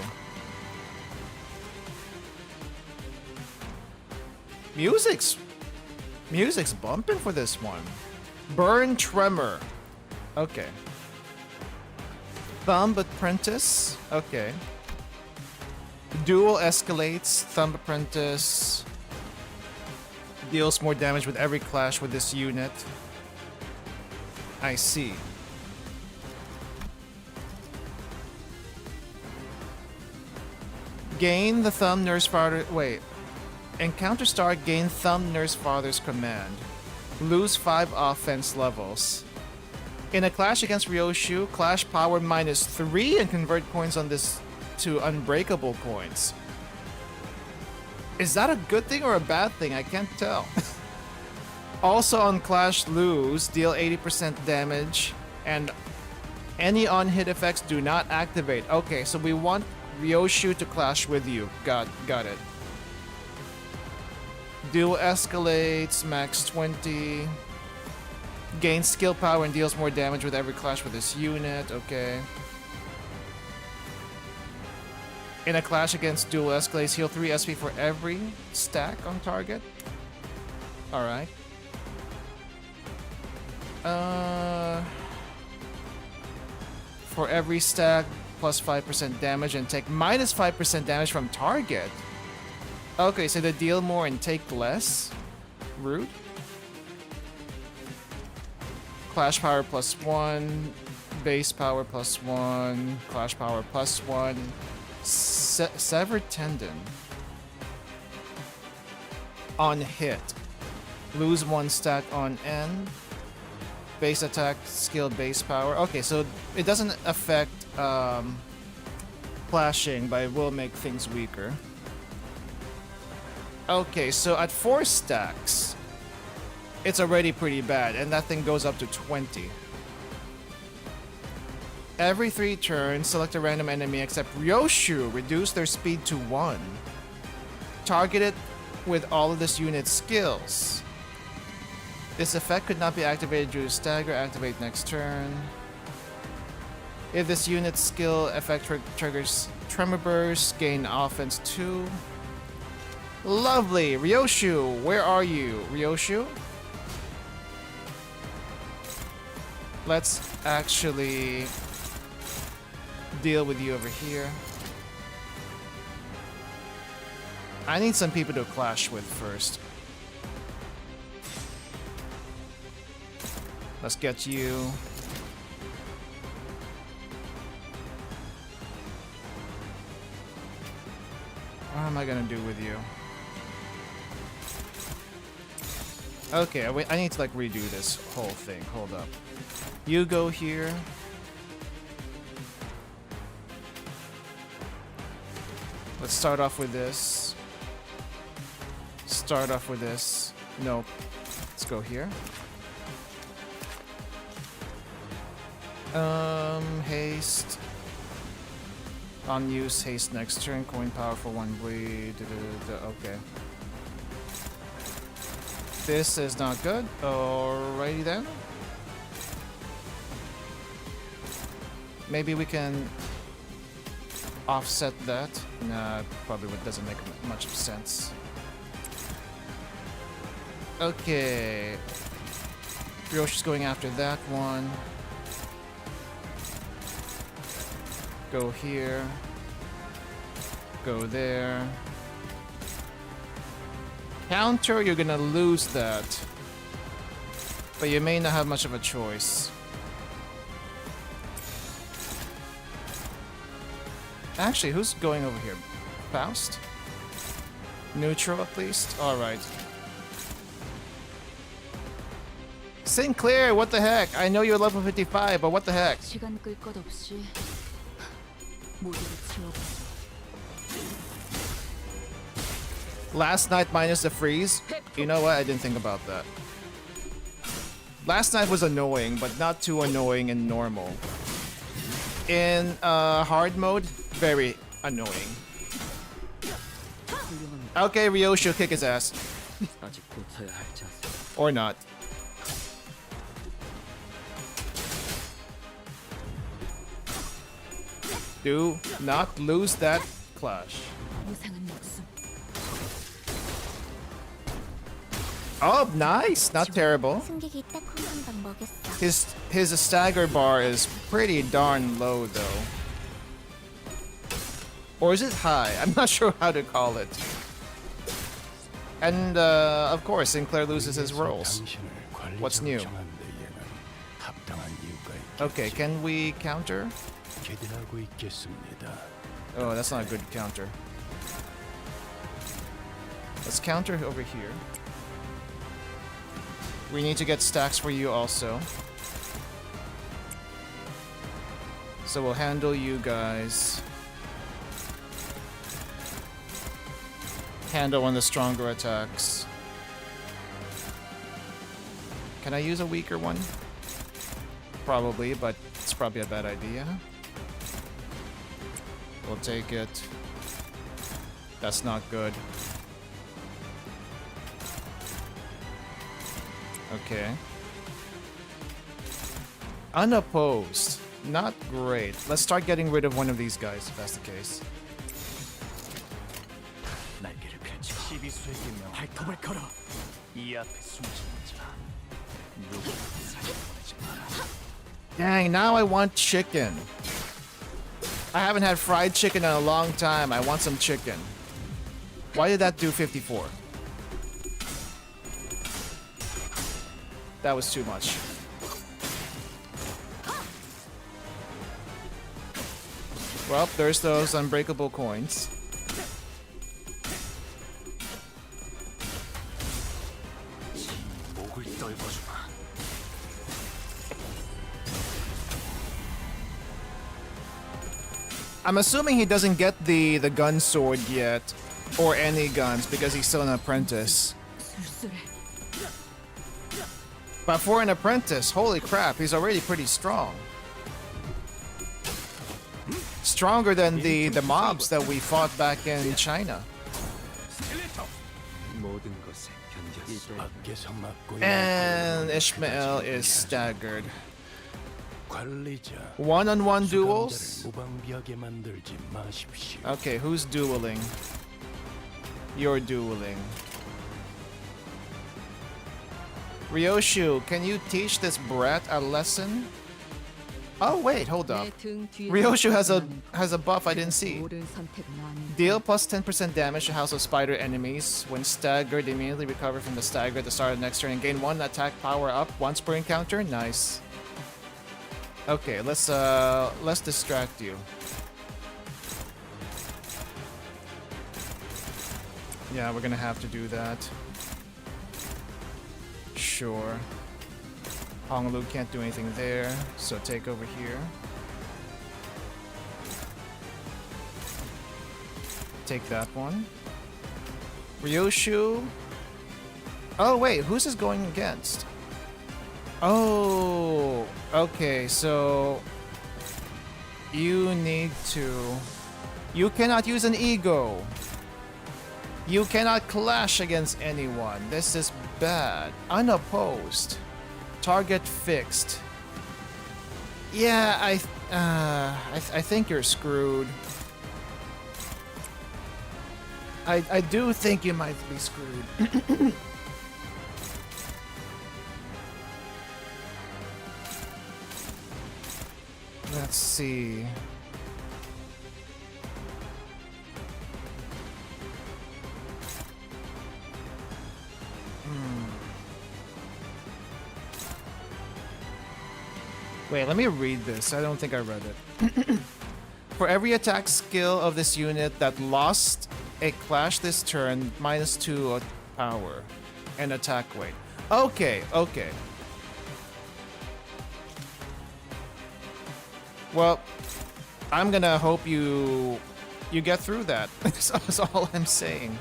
Music's bumping for this one. Burn Tremor. Okay. Thumb Apprentice. Okay. Dual escalates. Thumb Apprentice deals more damage with every clash with this unit. I see. Gain the Thumb Nurse Father. Wait. Encounter star, gain Thumb Nurse Father's command. Lose 5 offense levels. In a clash against Ryoshu, clash power -3 and convert coins on this to unbreakable coins. Is that a good thing or a bad thing? I can't tell. Also on Clash lose, deal 80% damage, and any on-hit effects do not activate. Okay, so we want Ryoshu to clash with you. Got it. Duel escalates, max 20. Gains skill power and deals more damage with every clash with this unit. Okay. In a clash against duel escalates, heal 3 SP for every stack on target. Alright. For every stack, plus 5% damage and take minus 5% damage from target. Okay, so they deal more and take less. Rude. Clash power plus 1. Base power plus 1. Clash power plus 1. Severed tendon. On hit. Lose 1 stack on end. Base attack, skill, base power. Okay, so it doesn't affect clashing, but it will make things weaker. Okay, so at 4 stacks, it's already pretty bad, and that thing goes up to 20. Every 3 turns, select a random enemy except Ryoshu, reduce their speed to 1. Target it with all of this unit's skills. This effect could not be activated due to stagger. Activate next turn. If this unit's skill effect triggers Tremor Burst, gain offense 2. Lovely! Ryoshu, where are you? Ryoshu? Let's actually deal with you over here. I need some people to clash with first. Let's get you. What am I gonna do with you? Okay, I need to like redo this whole thing. Hold up. You go here. Let's start off with this. Start off with this. Nope. Let's go here. Haste. Unused haste next turn. Coin power for 1 bleed. Okay. This is not good. Alrighty then. Maybe we can offset that. Nah, probably doesn't make much sense. Okay. Ryoshi's going after that one. Go here. Go there. Counter, you're gonna lose that. But you may not have much of a choice. Actually, who's going over here? Faust? Neutral at least? Alright. Sinclair, what the heck? I know you're level 55, but what the heck?
시간 끌 것 없이 모두를 치워버려.
Last night minus the freeze? You know what? I didn't think about that. Last night was annoying, but not too annoying in normal. In hard mode, very annoying. Okay, Ryoshu, kick his ass. Or not. Do not lose that clash. Oh, nice! Not terrible. His stagger bar is pretty darn low, though. Or is it high? I'm not sure how to call it. And, of course, Sinclair loses his rolls. What's new? Okay, can we counter? Oh, that's not a good counter. Let's counter over here. We need to get stacks for you also. So we'll handle you guys. handle one of the stronger attacks. Can I use a weaker one? Probably, but it's probably a bad idea. We'll take it. That's not good. Okay. Unopposed. Not great. Let's start getting rid of one of these guys if that's the case. Dang, now I want chicken. I haven't had fried chicken in a long time. I want some chicken. Why did that do 54? That was too much. Well, there's those unbreakable coins. I'm assuming he doesn't get the gun sword yet, or any guns, because he's still an apprentice. But for an apprentice, holy crap, he's already pretty strong. Stronger than the mobs that we fought back in China. And Ishmael is staggered. One-on-one duels? Okay, who's dueling? You're dueling. Ryoshu, can you teach this brat a lesson? Oh wait, hold up. Ryoshu has a buff I didn't see. Deal plus 10% damage to House of Spider enemies. When staggered, immediately recover from the stagger at the start of the next turn and gain 1 attack power up once per encounter. Nice. Okay, let's distract you. Yeah, we're gonna have to do that. Sure. Honglu can't do anything there, so take over here. Take that one. Ryoshu. Oh wait, who's this going against? Oh, okay, so you need to... You cannot use an ego. You cannot clash against anyone. This is bad. Unopposed. Target fixed. Yeah, I think you're screwed. I do think you might be screwed. Let's see. Wait, let me read this. I don't think I read it. For every attack skill of this unit that lost a clash this turn, -2 power and attack weight. Okay, okay. Well, I'm gonna hope you get through that. That's all I'm saying.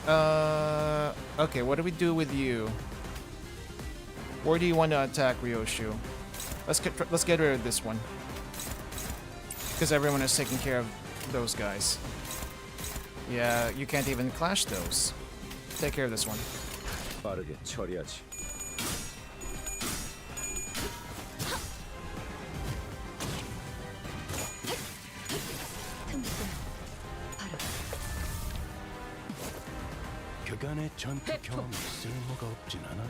Okay, what do we do with you? Where do you want to attack, Ryoshu? Let's get rid of this one, because everyone is taking care of those guys. Yeah, you can't even clash those. Take care of this one.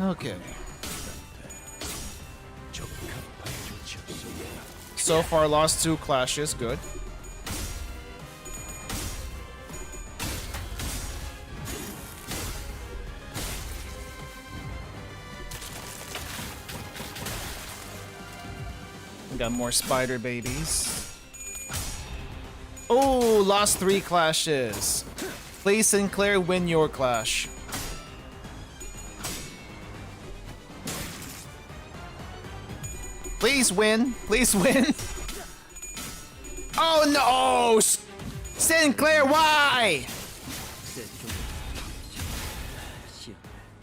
Okay. So far, lost 2 clashes. Good. We got more spider babies. Oh, lost 3 clashes. Please, Sinclair, win your clash. Please win. Please win. Oh no! Sinclair, why?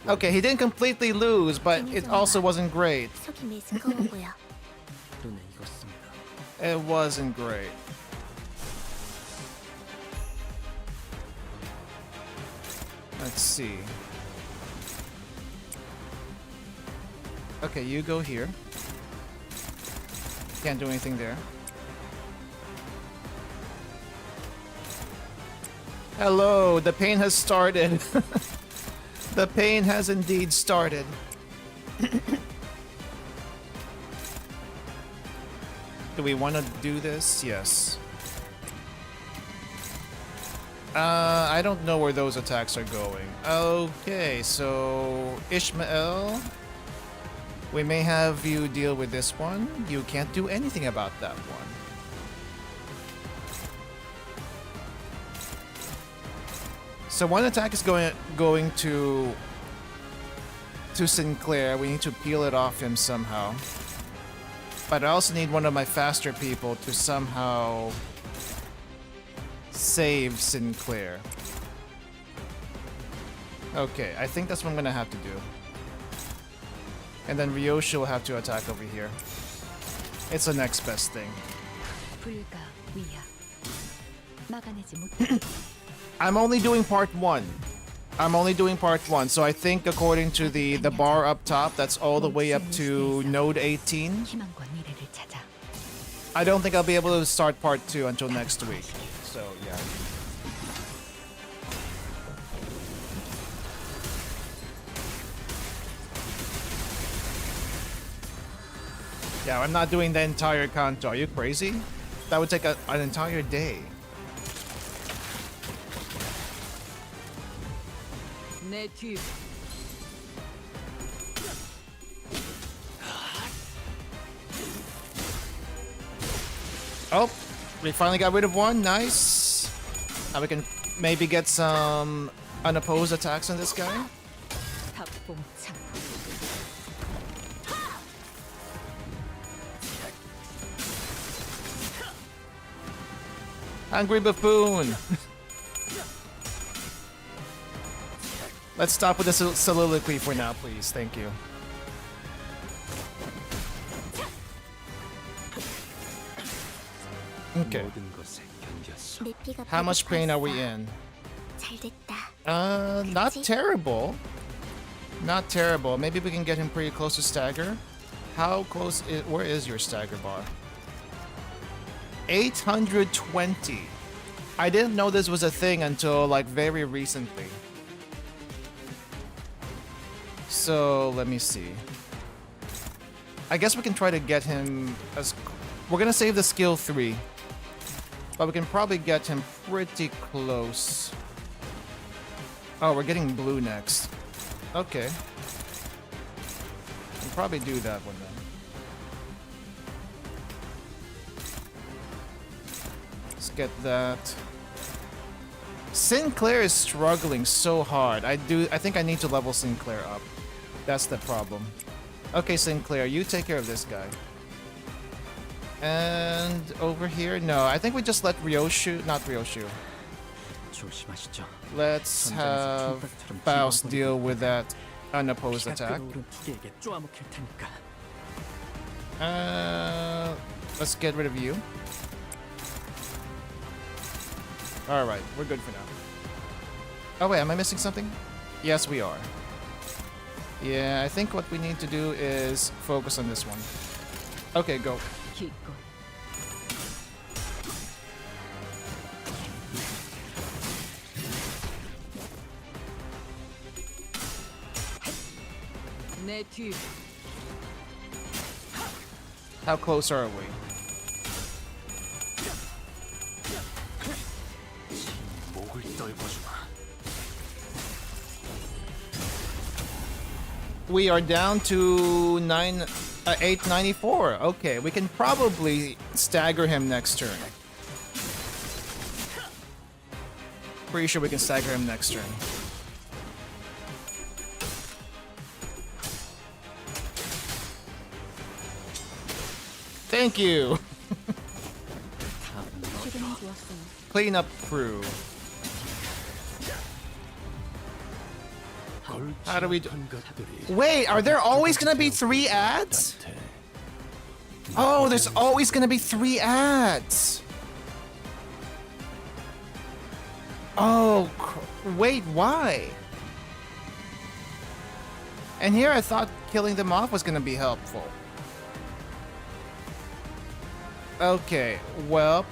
Okay, he didn't completely lose, but it also wasn't great.
속이 메스꺼워 보여.
눈에 익었습니다.
It wasn't great. Let's see. Okay, you go here. Can't do anything there. Hello, the pain has started. The pain has indeed started. Do we want to do this? Yes. I don't know where those attacks are going. Okay, so Ishmael, we may have you deal with this one. You can't do anything about that one. So one attack is going to Sinclair. We need to peel it off him somehow. But I also need one of my faster people to somehow save Sinclair. Okay, I think that's what I'm gonna have to do. And then Ryoshu will have to attack over here. It's the next best thing.
불가 위야. 막아내지 못해.
I'm only doing part 1. I'm only doing part 1, so I think according to the bar up top, that's all the way up to node 18.
희망과 미래를 찾아.
I don't think I'll be able to start part 2 until next week. So, yeah. Yeah, I'm not doing the entire Canto. Are you crazy? That would take an entire day.
내 뒤.
Oh, we finally got rid of one. Nice. Now we can maybe get some unopposed attacks on this guy.
탑봉창.
Hungry buffoon. Let's stop with the soliloquy for now, please. Thank you. Okay. How much pain are we in? Not terrible. Not terrible. Maybe we can get him pretty close to stagger. How close is, where is your stagger bar? 820. I didn't know this was a thing until like very recently. So let me see. I guess we can try to get him as... We're gonna save the skill 3. But we can probably get him pretty close. Oh, we're getting blue next. Okay. We'll probably do that one then. Let's get that. Sinclair is struggling so hard. I think I need to level Sinclair up. That's the problem. Okay, Sinclair, you take care of this guy. And over here, no, I think we just let Ryoshu, not Ryoshu. Let's have Faust deal with that unopposed attack. Let's get rid of you. Alright, we're good for now. Oh wait, am I missing something? Yes, we are. Yeah, I think what we need to do is focus on this one. Okay, go. How close are we? We are down to 894. Okay, we can probably stagger him next turn. Pretty sure we can stagger him next turn. Thank you. Clean up crew. How do we do? Wait, are there always gonna be 3 ads? Oh, there's always gonna be 3 ads. Oh, wait, why? And here I thought killing them off was gonna be helpful. Okay, well.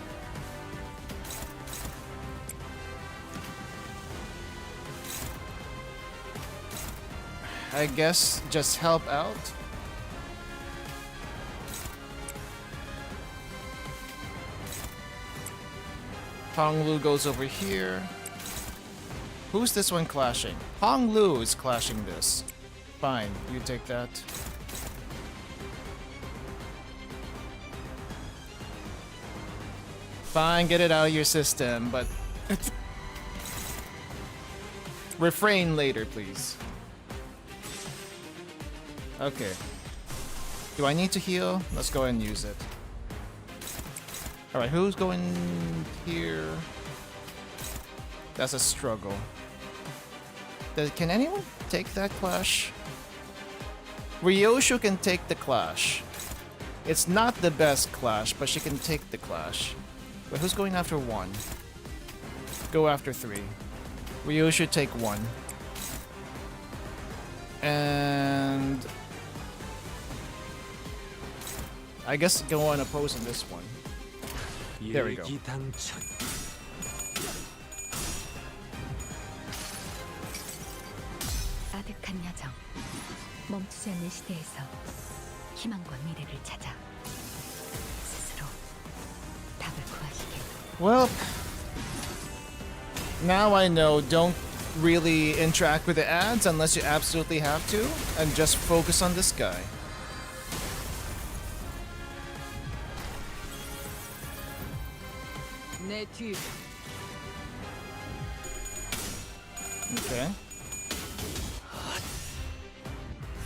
I guess just help out. Honglu goes over here. Who's this one clashing? Honglu is clashing this. Fine, you take that. Fine, get it out of your system, but refrain later, please. Okay. Do I need to heal? Let's go ahead and use it. Alright, who's going here? That's a struggle. Can anyone take that clash? Ryoshu can take the clash. It's not the best clash, but she can take the clash. But who's going after 1? Go after 3. Ryoshu take 1. And I guess go on opposing this one. There we go.
아득한 여정, 멈추지 않는 시대에서 희망과 미래를 찾아 스스로 답을 구하시길.
Well, now I know, don't really interact with the ads unless you absolutely have to, and just focus on this guy. Okay.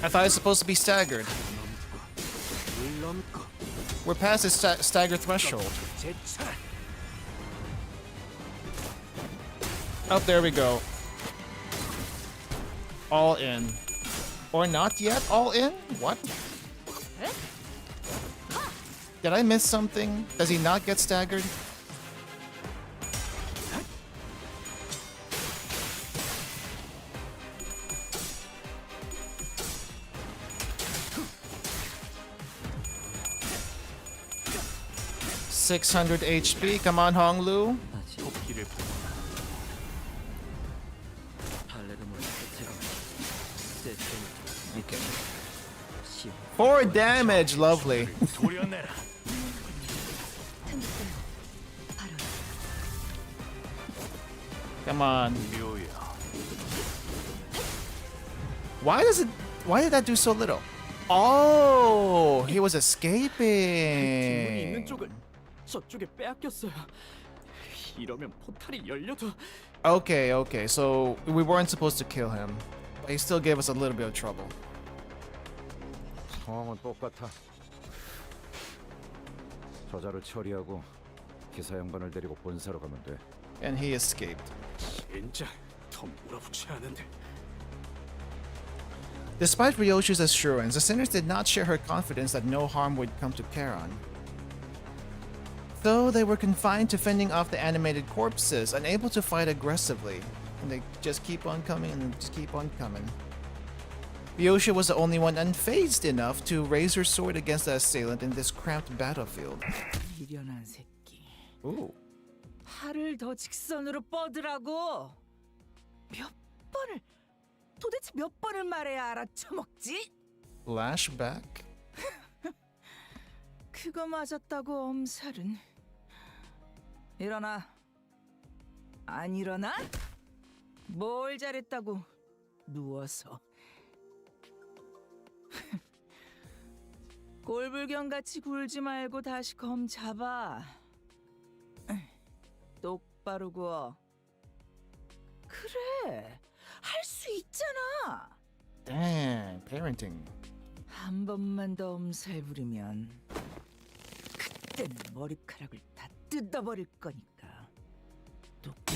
I thought it's supposed to be staggered. We're past the stagger threshold. Oh, there we go. All in. Or not yet all in? What? Did I miss something? Does he not get staggered? $600 HP. Come on, Honglu. Okay. 4 damage. Lovely. Come on. Why did that do so little? Oh, he was escaping.
저쪽에 빼앗겼어요. 이러면 포탈이 열려도.
Okay, so we weren't supposed to kill him. But he still gave us a little bit of trouble.
상황은 똑같아. 저자를 처리하고 기사 양반을 데리고 본사로 가면 돼.
And he escaped.
진짜 더 몰아붙여야 하는데.
Despite Ryoshu's assurance, the sinners did not share her confidence that no harm would come to Charon. Though they were confined to fending off the animated corpses, unable to fight aggressively. And they just keep on coming and just keep on coming. Ryoshu was the only one unfazed enough to raise her sword against the assailant in this cramped battlefield.
미련한 새끼.
Ooh.
팔을 더 직선으로 뻗으라고. 도대체 몇 번을 말해야 알아쳐먹지?
Flashback?
그거 맞았다고 엄살은. 일어나. 안 일어나? 뭘 잘했다고 누워서. 꼴불견같이 굴지 말고 다시 검 잡아. 똑바로 구워. 그래, 할 수 있잖아.
Damn, parenting.
한 번만 더 엄살 부리면 그땐 머리카락을 다 뜯어버릴 거니까. 또 너.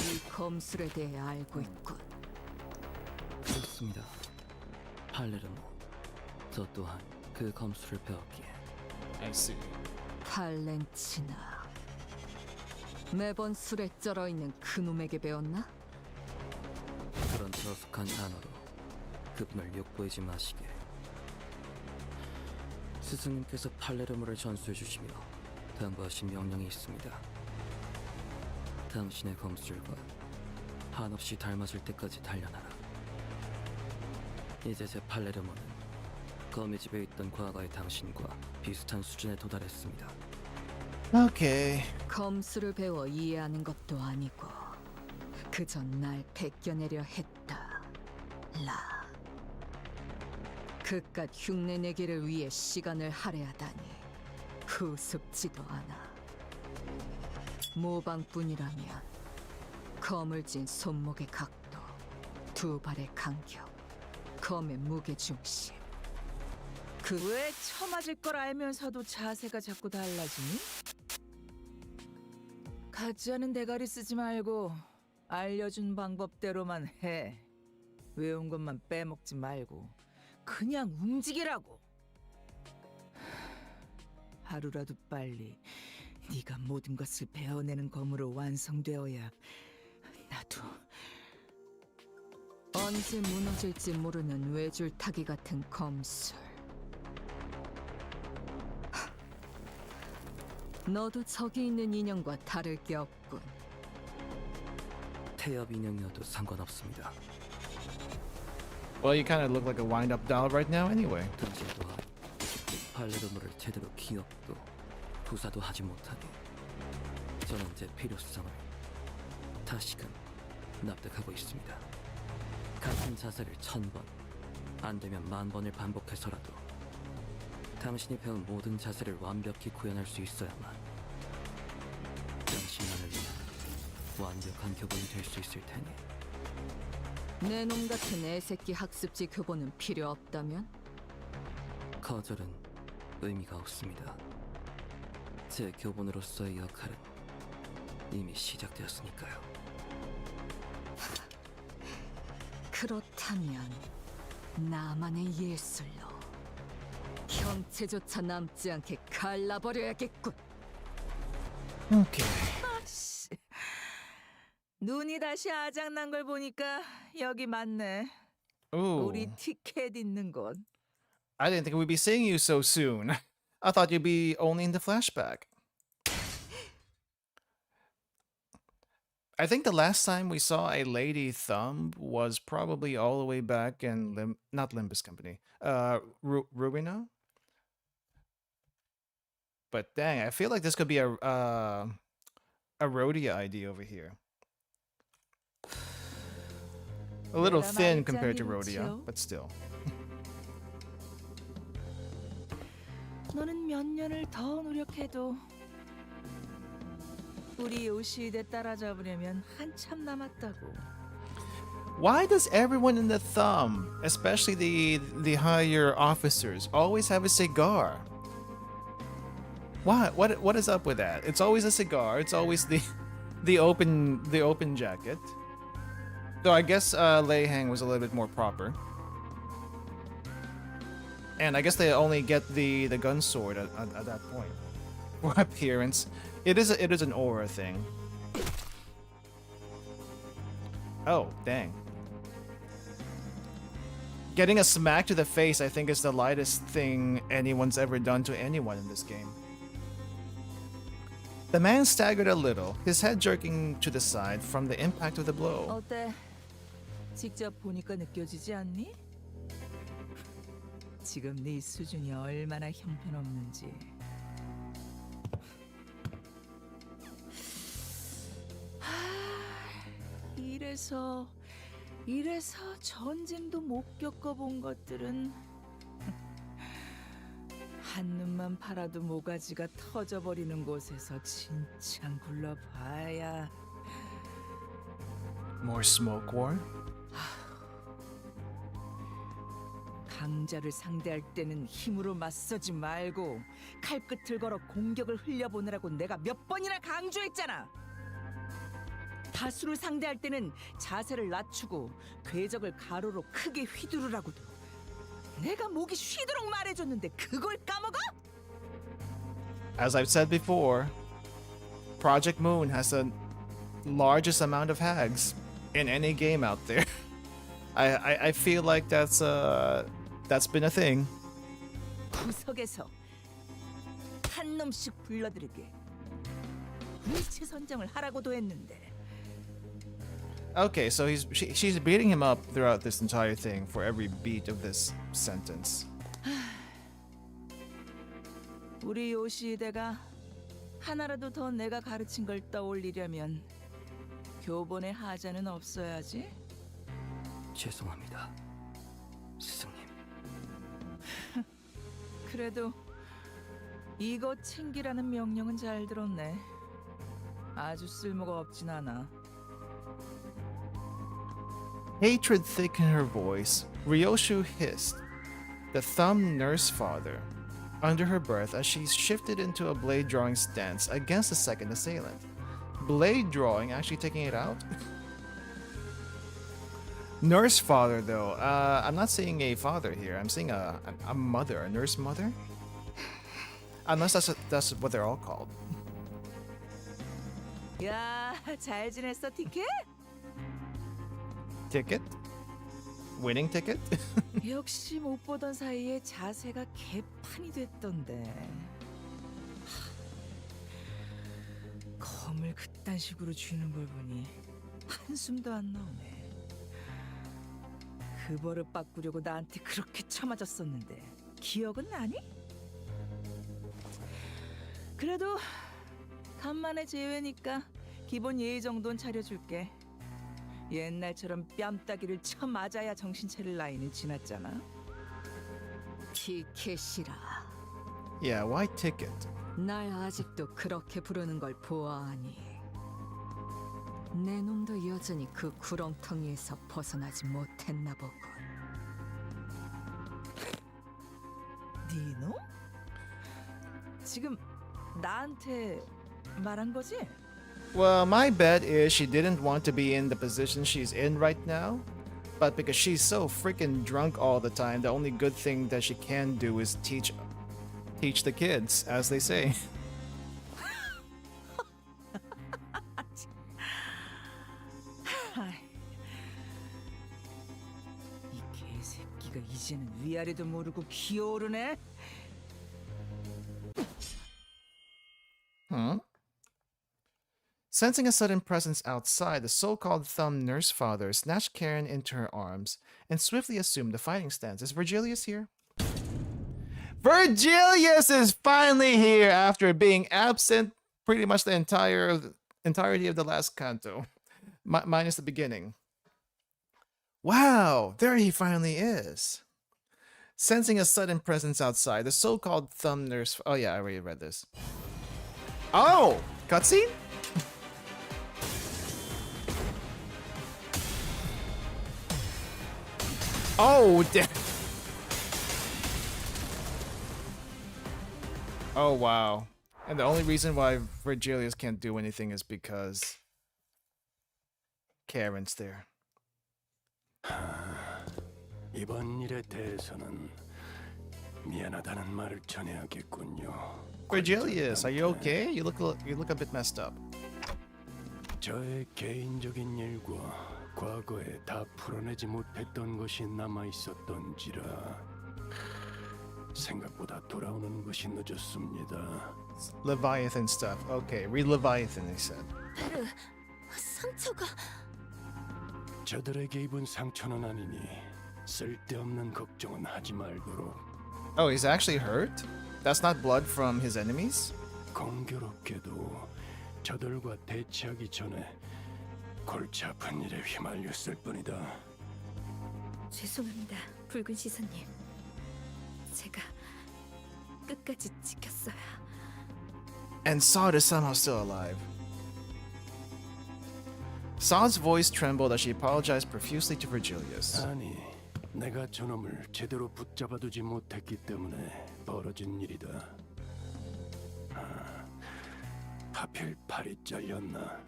이
검술에 대해 알고 있군.
그렇습니다. 팔레르모. 저 또한 그 검술을 배웠기에.
I see.
팔렌치나. 매번 술에 쩔어 있는 그놈에게 배웠나?
그런 저속한 단어로 그분을 욕보이지 마시게. 스승님께서 팔레르모를 전수해 주시며 당부하신 명령이 있습니다. 당신의 검술과 한없이 닮아질 때까지 단련하라. 이제 제 팔레르모는 거미 집에 있던 과거의 당신과 비슷한 수준에 도달했습니다.
오케이.
검술을 배워 이해하는 것도 아니고 그저 날 베껴내려 했다. 라. 그깟 흉내내기를 위해 시간을 할애하다니 우습지도 않아. 모방뿐이라면 검을 쥔 손목의 각도, 두 발의 간격, 검의 무게중심.
왜 처맞을 걸 알면서도 자세가 자꾸 달라지니? 같지 않은 대가리 쓰지 말고 알려준 방법대로만 해. 외운 것만 빼먹지 말고 그냥 움직이라고. 하루라도 빨리 네가 모든 것을 배워내는 검으로 완성되어야 나도.
언제 무너질지 모르는 외줄타기 같은 검술. 너도 저기 있는 인형과 다를 게 없군.
태엽 인형이어도 상관없습니다.
Well, you kind of look like a wind-up doll right now, anyway.
당신 또한 팔레르모를 제대로 기억도 부사도 하지 못하니 저는 제 필요성을 다시금 납득하고 있습니다. 같은 자세를 1000번, 안 되면 10,000번을 반복해서라도 당신이 배운 모든 자세를 완벽히 구현할 수 있어야만 당신만을 위한 완벽한 교본이 될 수 있을 테니.
내 놈 같은 애새끼 학습지 교본은 필요 없다면?
거절은 의미가 없습니다. 제 교본으로서의 역할은 이미 시작되었으니까요.
그렇다면 나만의 예술로 형체조차 남지 않게 갈라버려야겠군.
오케이.
아씨, 눈이 다시 아작난 걸 보니까 여기 맞네.
Ooh.
우리 티켓 있는 곳.
I didn't think we'd be seeing you so soon. I thought you'd be only in the flashback. I think the last time we saw a lady thumb was probably all the way back in not Limbus Company, Rubina. But dang, I feel like this could be a Rhodia ID over here. A little thin compared to Rhodia, but still.
너는 몇 년을 더 노력해도 우리 요시대 따라잡으려면 한참 남았다고.
Why does everyone in the thumb, especially the higher officers, always have a cigar? What is up with that? It's always a cigar. It's always the open jacket. Though I guess Lei Hang was a little bit more proper. And I guess they only get the gun sword at that point. For appearance, it is an aura thing. Oh, dang. Getting a smack to the face, I think, is the lightest thing anyone's ever done to anyone in this game. The man staggered a little, his head jerking to the side from the impact of the blow.
어때? 직접 보니까 느껴지지 않니? 지금 네 수준이 얼마나 형편없는지. 이래서 전쟁도 못 겪어본 것들은 한눈만 팔아도 모가지가 터져버리는 곳에서 진창 굴러봐야.
More smoke war?
강자를 상대할 때는 힘으로 맞서지 말고 칼끝을 걸어 공격을 흘려보내라고 내가 몇 번이나 강조했잖아. 다수를 상대할 때는 자세를 낮추고 궤적을 가로로 크게 휘두르라고도. 내가 목이 쉬도록 말해줬는데 그걸 까먹어?
As I've said before, Project Moon has the largest amount of hags in any game out there. I feel like that's been a thing.
구석에서 한 놈씩 불러들이게 위치 선정을 하라고도 했는데.
Okay, so she's beating him up throughout this entire thing for every beat of this sentence.
우리 요시대가 하나라도 더 내가 가르친 걸 떠올리려면 교본에 하자는 없어야지.
죄송합니다, 스승님.
그래도 이거 챙기라는 명령은 잘 들었네. 아주 쓸모가 없진 않아.
Hatred thick in her voice, Ryoshu hissed, the thumb nurse father, under her breath as she shifted into a blade drawing stance against the second assailant. Blade drawing, actually taking it out? Nurse father, though. I'm not seeing a father here. I'm seeing a mother, a nurse mother? Unless that's what they're all called.
야, 잘 지냈어, 티켓?
Ticket? Winning ticket?
역시 못 보던 사이에 자세가 개판이 됐던데. 검을 그딴 식으로 쥐는 걸 보니 한숨도 안 나오네. 그 버릇 바꾸려고 나한테 그렇게 쳐맞았었는데 기억은 나니? 그래도 간만에 제외니까 기본 예의 정도는 차려줄게. 옛날처럼 뺨따기를 쳐 맞아야 정신 차릴 나이는 지났잖아.
티켓이라.
Yeah, why ticket?
날 아직도 그렇게 부르는 걸 보아하니 내 놈도 여전히 그 구렁텅이에서 벗어나지 못했나 보군.
네 놈? 지금 나한테 말한 거지?
Well, my bet is she didn't want to be in the position she's in right now, but because she's so freaking drunk all the time, the only good thing that she can do is teach the kids, as they say.
이 개새끼가 이제는 위아래도 모르고 기어오르네.
Huh? Sensing a sudden presence outside, the so-called thumb nurse father snatched Karen into her arms and swiftly assumed the fighting stance. Is Virgilius here? Virgilius is finally here after being absent pretty much the entirety of the last Canto, minus the beginning. Wow, there he finally is. Sensing a sudden presence outside, the so-called thumb nurse... Oh yeah, I already read this. Oh! Cutscene? Oh, damn. Oh, wow. And the only reason why Virgilius can't do anything is because Karen's there.
이번 일에 대해서는 미안하다는 말을 전해야겠군요.
Virgilius, are you okay? You look a bit messed up.
저의 개인적인 일과 과거에 다 풀어내지 못했던 것이 남아 있었던지라 생각보다 돌아오는 것이 늦었습니다.
Leviathan stuff. Okay, read Leviathan, he said.
베르, 상처가...
저들에게 입은 상처는 아니니 쓸데없는 걱정은 하지 말도록.
Oh, he's actually hurt? That's not blood from his enemies?
공교롭게도 저들과 대치하기 전에 골치 아픈 일에 휘말렸을 뿐이다.
죄송합니다, 붉은 시선님. 제가 끝까지 지켰어야.
And Sod is somehow still alive. Sod's voice trembled as she apologized profusely to Virgilius.
아니, 내가 저놈을 제대로 붙잡아두지 못했기 때문에 벌어진 일이다. 하필 팔이 잘렸나?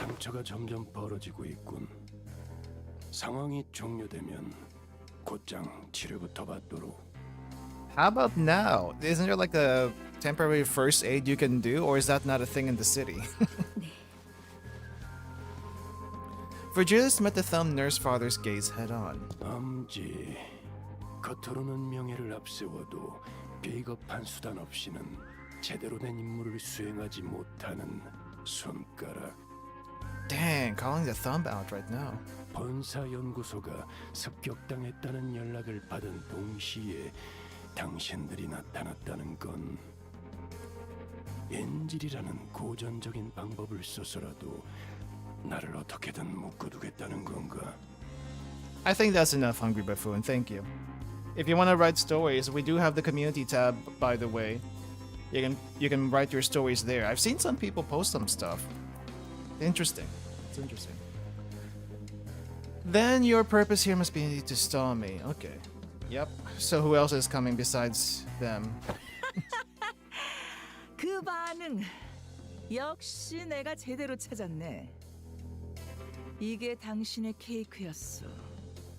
상처가 점점 벌어지고 있군. 상황이 종료되면 곧장 치료부터 받도록.
How about now? Isn't there like a temporary first aid you can do, or is that not a thing in the city? Virgilius met the thumb nurse father's gaze head on.
암지, 겉으로는 명예를 앞세워도 비겁한 수단 없이는 제대로 된 임무를 수행하지 못하는 손가락.
Dang, calling the thumb out right now.
본사 연구소가 습격당했다는 연락을 받은 동시에 당신들이 나타났다는 건 엔질이라는 고전적인 방법을 써서라도 나를 어떻게든 묶어두겠다는 건가?
I think that's enough, Hungry Buffoon. Thank you. If you want to write stories, we do have the community tab, by the way. You can write your stories there. I've seen some people post some stuff. Interesting. It's interesting. Then your purpose here must be to stall me. Okay. Yep. So who else is coming besides them?
그 반응 역시 내가 제대로 찾았네. 이게 당신의 케이크였어.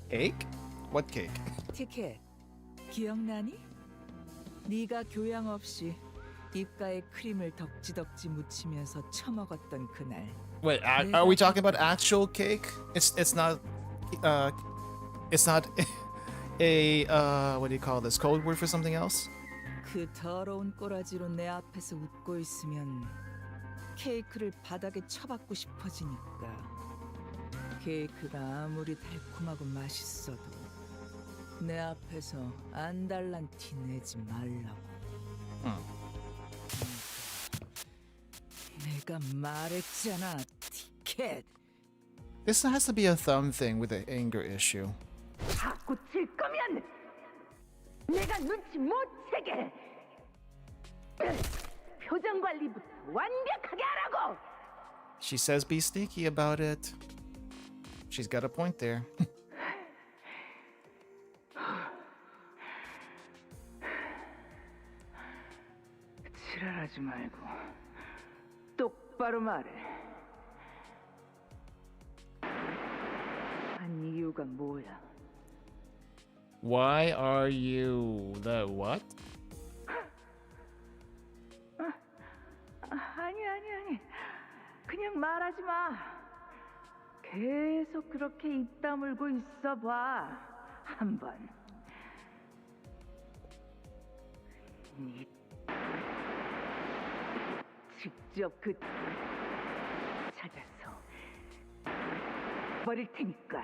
Cake? What cake?
티켓 기억나니? 네가 교양 없이 입가에 크림을 덕지덕지 묻히면서 처먹었던 그날.
Wait, are we talking about actual cake? It's not a what do you call this? Code word for something else?
그 더러운 꼬라지로 내 앞에서 웃고 있으면 케이크를 바닥에 쳐박고 싶어지니까. 케이크가 아무리 달콤하고 맛있어도 내 앞에서 안달난 티 내지 말라고. 내가 말했잖아, 티켓.
This has to be a thumb thing with an anger issue.
자꾸 질 거면 내가 눈치 못 채게. 표정 관리부터 완벽하게 하라고.
She says be sneaky about it. She's got a point there.
지랄하지 말고 똑바로 말해. 한 이유가 뭐야?
Why are you the what?
아니. 그냥 말하지 마. 계속 그렇게 입 다물고 있어봐. 한번. 네 직접 그 찾아서 버릴 테니까.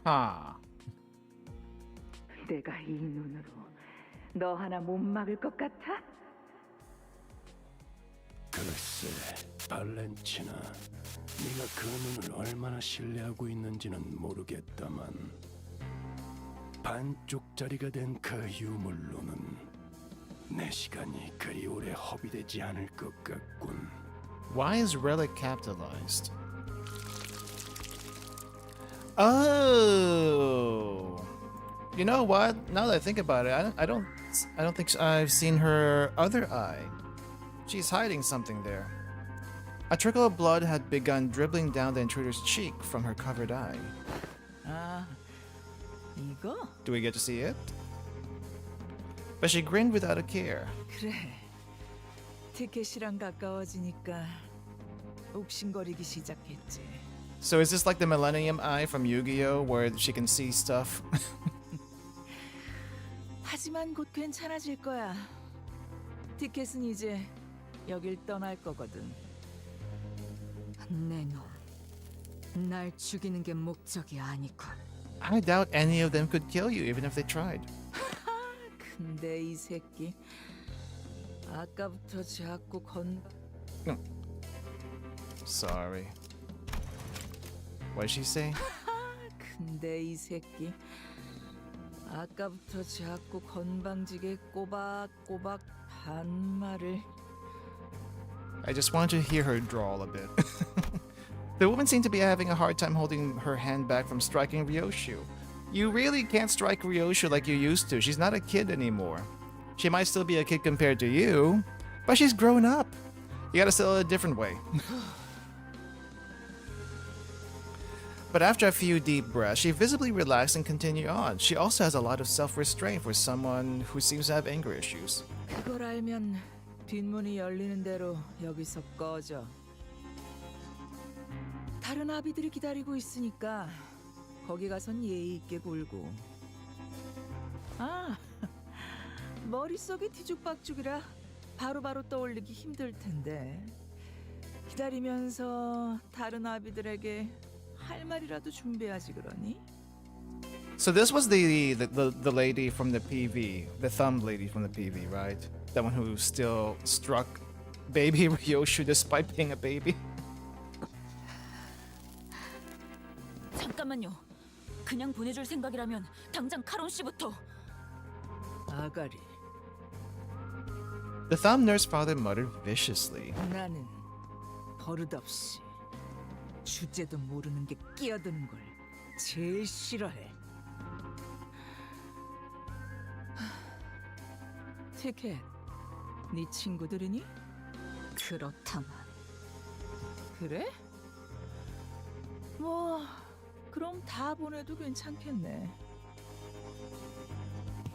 아.
내가 이 눈으로 너 하나 못 막을 것 같아?
글쎄, 발렌치나, 네가 그 눈을 얼마나 신뢰하고 있는지는 모르겠다만 반쪽짜리가 된 그 유물로는 내 시간이 그리 오래 허비되지 않을 것 같군.
Why is relic capitalized? Oh. You know what? Now that I think about it, I don't think I've seen her other eye. She's hiding something there. A trickle of blood had begun dribbling down the intruder's cheek from her covered eye.
아, 이거?
Do we get to see it? But she grinned without a care.
그래. 티켓이랑 가까워지니까 욱신거리기 시작했지.
So is this like the Millennium Eye from Yu-Gi-Oh, where she can see stuff?
하지만 곧 괜찮아질 거야. 티켓은 이제 여길 떠날 거거든.
내 놈, 날 죽이는 게 목적이 아니군.
I doubt any of them could kill you, even if they tried.
근데 이 새끼 아까부터 자꾸
Sorry. What did she say?
근데 이 새끼 아까부터 자꾸 건방지게 꼬박꼬박 반말을.
I just wanted to hear her drawl a bit. The woman seemed to be having a hard time holding her hand back from striking Ryoshu. You really can't strike Ryoshu like you used to. She's not a kid anymore. She might still be a kid compared to you, but she's grown up. You gotta settle it a different way. But after a few deep breaths, she visibly relaxed and continued on. She also has a lot of self-restraint for someone who seems to have anger issues.
그걸 알면 뒷문이 열리는 대로 여기서 꺼져. 다른 아비들이 기다리고 있으니까 거기 가선 예의 있게 굴고. 아, 머릿속이 뒤죽박죽이라 바로바로 떠올리기 힘들 텐데. 기다리면서 다른 아비들에게 할 말이라도 준비하지 그러니?
So this was the lady from the PV, the thumb lady from the PV, right? That one who still struck baby Ryoshu despite being a baby.
잠깐만요. 그냥 보내줄 생각이라면 당장 카론 씨부터.
아가리.
The thumb nurse father muttered viciously.
나는 버릇없이 주제도 모르는 게 끼어드는 걸 제일 싫어해. 티켓, 네 친구들이니?
그렇다만.
그래? 뭐 그럼 다 보내도 괜찮겠네.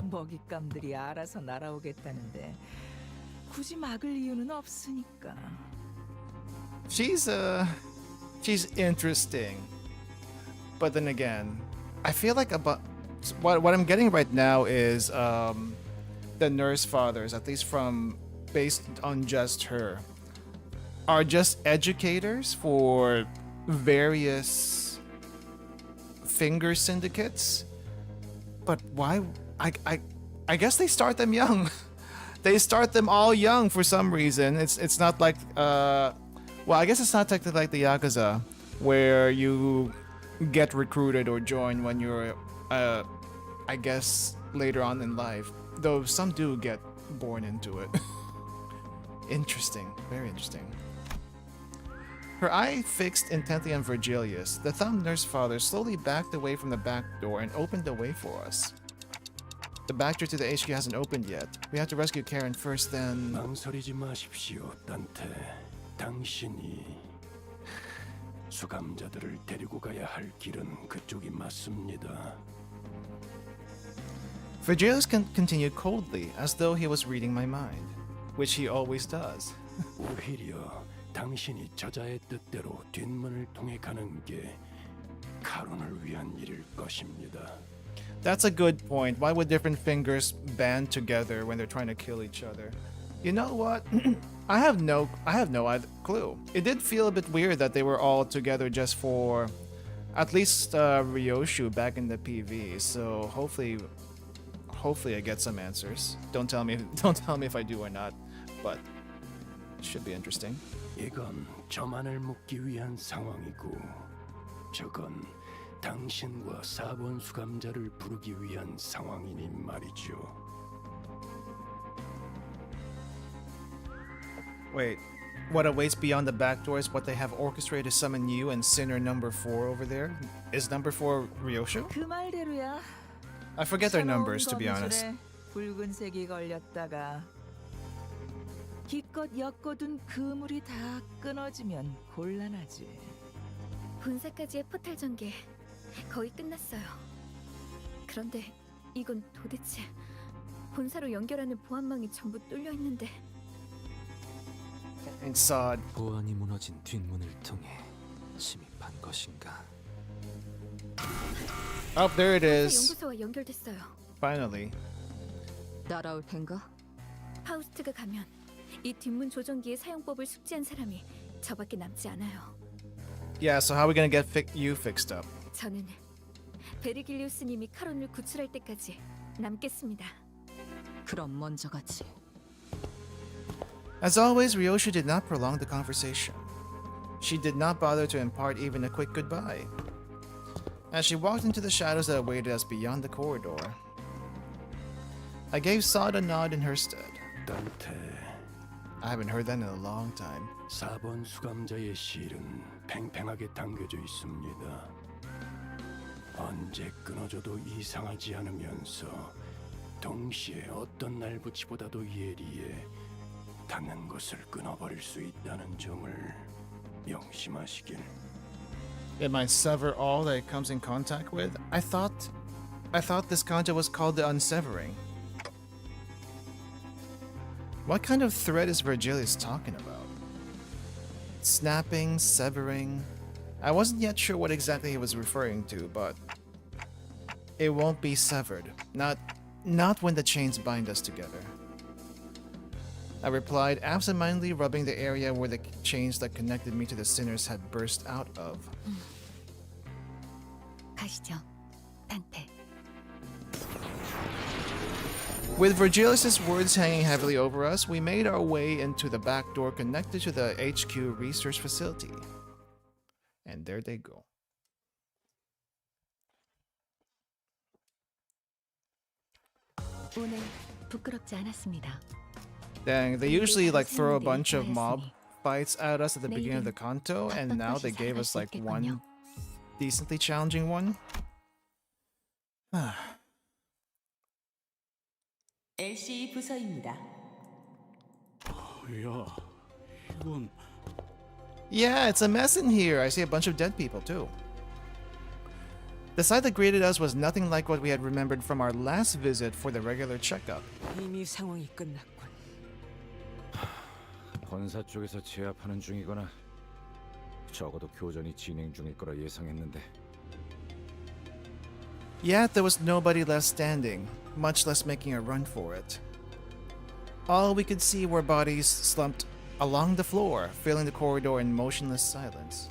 먹잇감들이 알아서 날아오겠다는데 굳이 막을 이유는 없으니까.
She's interesting. But then again, I feel like about what I'm getting right now is the nurse fathers, at least from based on just her, are just educators for various finger syndicates. But why? I guess they start them young. They start them all young for some reason. It's not like well, I guess it's not technically like the Yakuza, where you get recruited or join when you're I guess later on in life. Though some do get born into it. Interesting, very interesting. Her eye fixed intently on Virgilius. The thumb nurse father slowly backed away from the back door and opened the way for us. The back door to the HQ hasn't opened yet. We have to rescue Karen first, then...
망설이지 마십시오, 단테. 당신이 수감자들을 데리고 가야 할 길은 그쪽이 맞습니다.
Virgilius continued coldly, as though he was reading my mind, which he always does.
오히려 당신이 저자의 뜻대로 뒷문을 통해 가는 게 카론을 위한 일일 것입니다.
That's a good point. Why would different fingers band together when they're trying to kill each other? You know what? I have no clue. It did feel a bit weird that they were all together just for at least Ryoshu back in the PV. So hopefully I get some answers. Don't tell me if I do or not, but it should be interesting.
이건 저만을 묻기 위한 상황이고 저건 당신과 4번 수감자를 부르기 위한 상황이니 말이죠.
Wait, what awaits beyond the back door is what they have orchestrated to summon you and Sinner number 4 over there? Is number 4 Ryoshu?
그 말대로야.
I forget their numbers, to be honest.
붉은색이 걸렸다가 기껏 엮어둔 그물이 다 끊어지면 곤란하지.
본사까지의 포탈 전개 거의 끝났어요. 그런데 이건 도대체 본사로 연결하는 보안망이 전부 뚫려 있는데.
Inside.
보안이 무너진 뒷문을 통해 침입한 것인가?
Oh, there it is.
연구소와 연결됐어요.
Finally.
따라올 텐가?
파우스트가 가면 이 뒷문 조정기의 사용법을 숙지한 사람이 저밖에 남지 않아요.
Yeah, so how are we gonna get you fixed up?
저는 베르길리우스님이 카론을 구출할 때까지 남겠습니다.
그럼 먼저 가지.
As always, Ryoshu did not prolong the conversation. She did not bother to impart even a quick goodbye. As she walked into the shadows that awaited us beyond the corridor, I gave Sod a nod in her stead.
단테.
I haven't heard that in a long time.
4번 수감자의 실은 팽팽하게 당겨져 있습니다. 언제 끊어져도 이상하지 않으면서 동시에 어떤 날붙이보다도 예리해 닿는 것을 끊어버릴 수 있다는 점을 명심하시길.
It might sever all that it comes in contact with. I thought this Canto was called the unsevering. What kind of thread is Virgilius talking about? Snapping, severing. I wasn't yet sure what exactly he was referring to, but it won't be severed. Not when the chains bind us together. I replied, absentmindedly rubbing the area where the chains that connected me to the sinners had burst out of.
가시죠, 단테.
With Virgilius' words hanging heavily over us, we made our way into the back door connected to the HQ research facility. And there they go.
오늘 부끄럽지 않았습니다.
Dang, they usually like throw a bunch of mob fights at us at the beginning of the Canto, and now they gave us like one decently challenging one.
LC 부서입니다.
야, 이건
Yeah, it's a mess in here. I see a bunch of dead people too. The sight that greeted us was nothing like what we had remembered from our last visit for the regular checkup.
이미 상황이 끝났군.
본사 쪽에서 제압하는 중이거나 적어도 교전이 진행 중일 거라 예상했는데.
Yet there was nobody left standing, much less making a run for it. All we could see were bodies slumped along the floor, filling the corridor in motionless silence.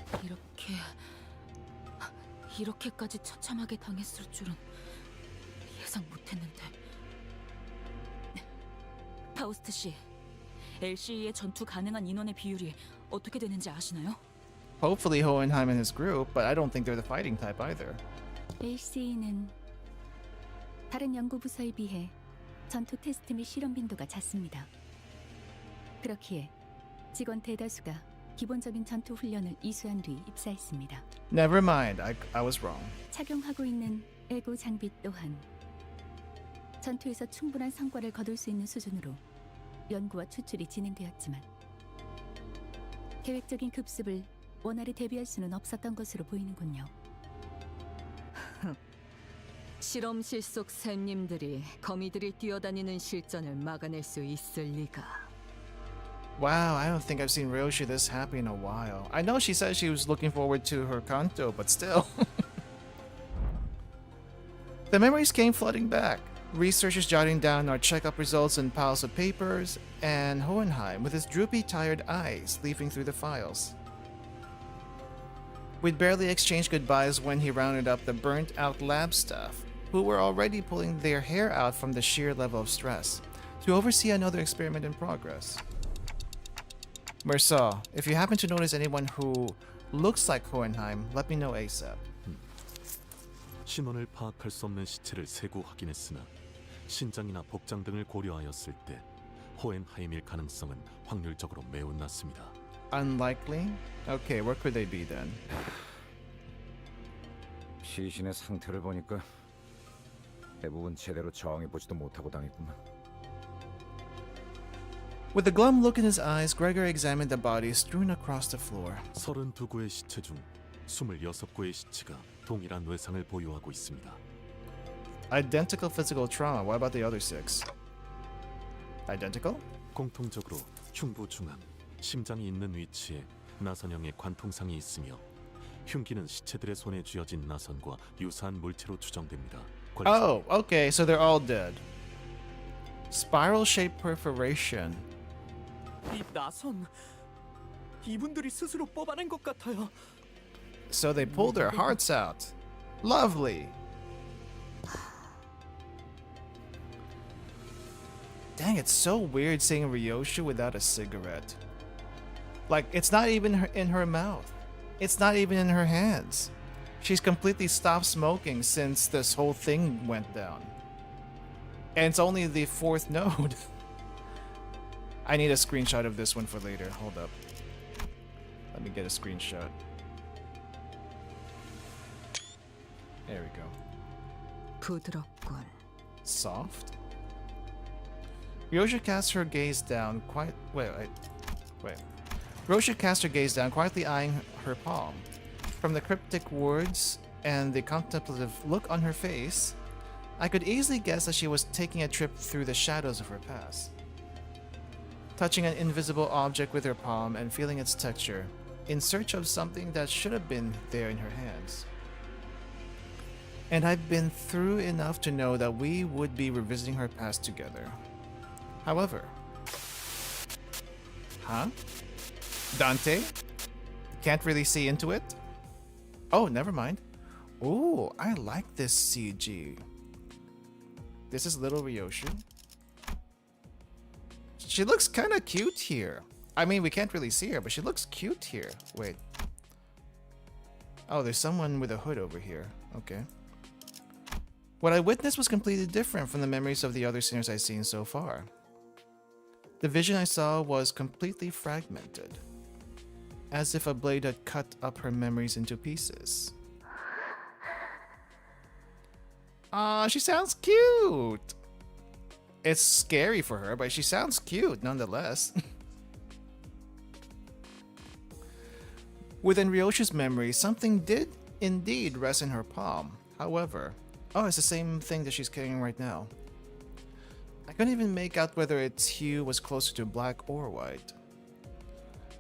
이렇게까지 처참하게 당했을 줄은 예상 못했는데. 파우스트 씨, LCE의 전투 가능한 인원의 비율이 어떻게 되는지 아시나요?
Hopefully Hohenheim and his group, but I don't think they're the fighting type either.
LCE는 다른 연구 부서에 비해 전투 테스트 및 실험 빈도가 잦습니다. 그렇기에 직원 대다수가 기본적인 전투 훈련을 이수한 뒤 입사했습니다.
Never mind, I was wrong.
착용하고 있는 에고 장비 또한 전투에서 충분한 성과를 거둘 수 있는 수준으로 연구와 추출이 진행되었지만 계획적인 급습을 원활히 대비할 수는 없었던 것으로 보이는군요.
실험실 속 샘님들이 거미들이 뛰어다니는 실전을 막아낼 수 있을 리가.
Wow, I don't think I've seen Ryoshu this happy in a while. I know she said she was looking forward to her Canto, but still. The memories came flooding back. Researchers jotting down our checkup results in piles of papers, and Hohenheim with his droopy, tired eyes leafing through the files. We'd barely exchanged goodbyes when he rounded up the burnt-out lab staff, who were already pulling their hair out from the sheer level of stress, to oversee another experiment in progress. Mersaw, if you happen to notice anyone who looks like Hohenheim, let me know ASAP.
신원을 파악할 수 없는 시체를 세고 확인했으나 신장이나 복장 등을 고려하였을 때 호헨하임일 가능성은 확률적으로 매우 낮습니다.
Unlikely? Okay, where could they be then?
시신의 상태를 보니까 대부분 제대로 저항해보지도 못하고 당했구만.
With a glum look in his eyes, Gregor examined the bodies strewn across the floor.
32구의 시체 중 26구의 시체가 동일한 외상을 보유하고 있습니다.
Identical physical trauma. What about the other 6? Identical?
공통적으로 흉부 중앙, 심장이 있는 위치에 나선형의 관통상이 있으며 흉기는 시체들의 손에 쥐어진 나선과 유사한 물체로 추정됩니다.
Oh, okay, so they're all dead. Spiral-shaped perforation.
이 나선 이분들이 스스로 뽑아낸 것 같아요.
So they pulled their hearts out. Lovely. Dang, it's so weird seeing Ryoshu without a cigarette. Like, it's not even in her mouth. It's not even in her hands. She's completely stopped smoking since this whole thing went down. And it's only the 4th node. I need a screenshot of this one for later. Hold up. Let me get a screenshot. There we go.
부드럽군.
Soft? Ryoshu cast her gaze down Wait. Ryoshu cast her gaze down, quietly eyeing her palm. From the cryptic words and the contemplative look on her face, I could easily guess that she was taking a trip through the shadows of her past. Touching an invisible object with her palm and feeling its texture, in search of something that should have been there in her hands. And I've been through enough to know that we would be revisiting her past together. However... Huh? Dante? Can't really see into it? Oh, never mind. Ooh, I like this CG. This is little Ryoshu. She looks kind of cute here. I mean, we can't really see her, but she looks cute here. Wait. Oh, there's someone with a hood over here. Okay. What I witnessed was completely different from the memories of the other sinners I've seen so far. The vision I saw was completely fragmented, as if a blade had cut up her memories into pieces. Aw, she sounds cute! It's scary for her, but she sounds cute nonetheless. Within Ryoshu's memory, something did indeed rest in her palm. However, oh, it's the same thing that she's carrying right now. I couldn't even make out whether its hue was closer to black or white.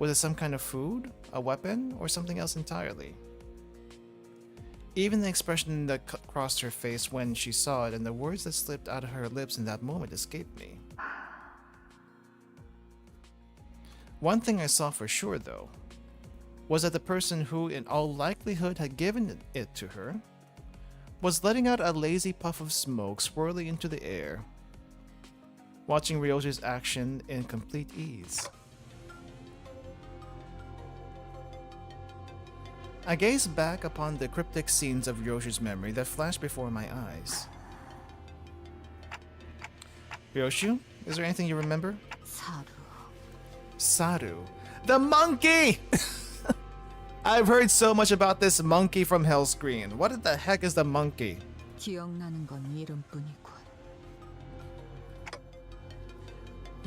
Was it some kind of food, a weapon, or something else entirely? Even the expression that crossed her face when she saw it and the words that slipped out of her lips in that moment escaped me. One thing I saw for sure, though, was that the person who in all likelihood had given it to her was letting out a lazy puff of smoke swirling into the air, watching Ryoshu's action in complete ease. I gazed back upon the cryptic scenes of Ryoshu's memory that flashed before my eyes. Ryoshu, is there anything you remember?
Saru.
Saru. The monkey! I've heard so much about this monkey from Hellscreen. What the heck is the monkey?
기억나는 건 이름뿐이군.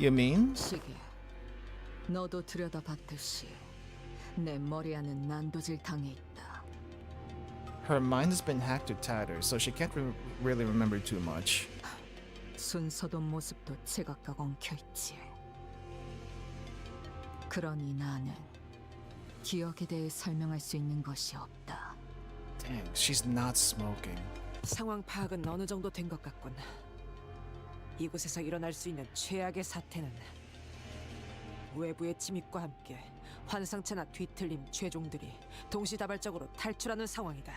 You mean?
시계. 너도 들여다봤듯이 내 머리 안은 난도질 당해 있다.
Her mind has been hacked to tatters, so she can't really remember too much.
순서도 모습도 제각각 엉켜 있지. 그러니 나는 기억에 대해 설명할 수 있는 것이 없다.
Dang, she's not smoking.
상황 파악은 어느 정도 된 것 같군. 이곳에서 일어날 수 있는 최악의 사태는 외부의 침입과 함께 환상체나 뒤틀림 최종들이 동시다발적으로 탈출하는 상황이다.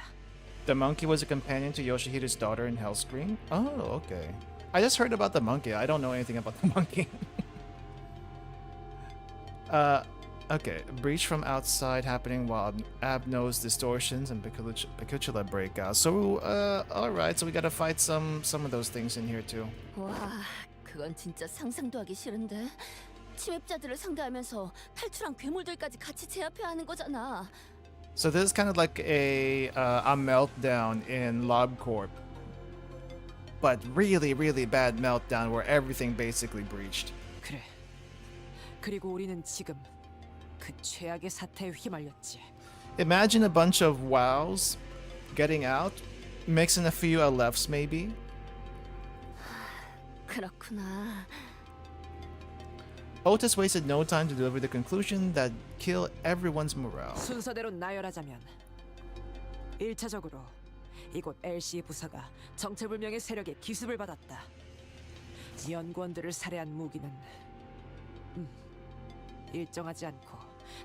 The monkey was a companion to Yoshihide's daughter in Hellscreen? Oh, okay. I just heard about the monkey. I don't know anything about the monkey. Okay. Breach from outside happening while Abno's distortions and Picutula break out. So, alright. So we gotta fight some of those things in here too.
와, 그건 진짜 상상도 하기 싫은데. 침입자들을 상대하면서 탈출한 괴물들까지 같이 제압해야 하는 거잖아.
So this is kind of like a meltdown in LULdog, but really, really bad meltdown where everything basically breached.
그래. 그리고 우리는 지금 그 최악의 사태에 휘말렸지.
Imagine a bunch of wows getting out, mixing a few LFs maybe.
그렇구나.
Otis wasted no time to deliver the conclusion that killed everyone's morale.
순서대로 나열하자면 1차적으로 이곳 LC 부사가 정체불명의 세력의 기습을 받았다. 연구원들을 살해한 무기는 일정하지 않고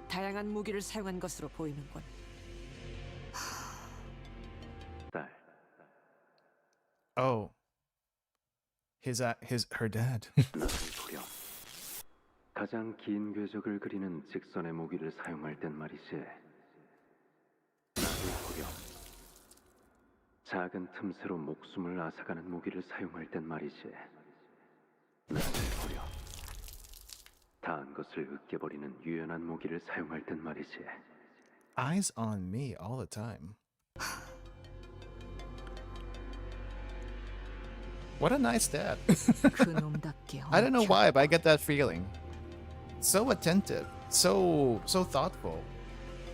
다양한 무기를 사용한 것으로 보이는군.
Oh. her dad.
가장 긴 궤적을 그리는 직선의 무기를 사용할 땐 말이지. 나를 보렴. 작은 틈새로 목숨을 앗아가는 무기를 사용할 땐 말이지. 나를 보렴. 다한 것을 으깨버리는 유연한 무기를 사용할 땐 말이지.
Eyes on me all the time. What a nice dad. I don't know why, but I get that feeling. So attentive, so thoughtful.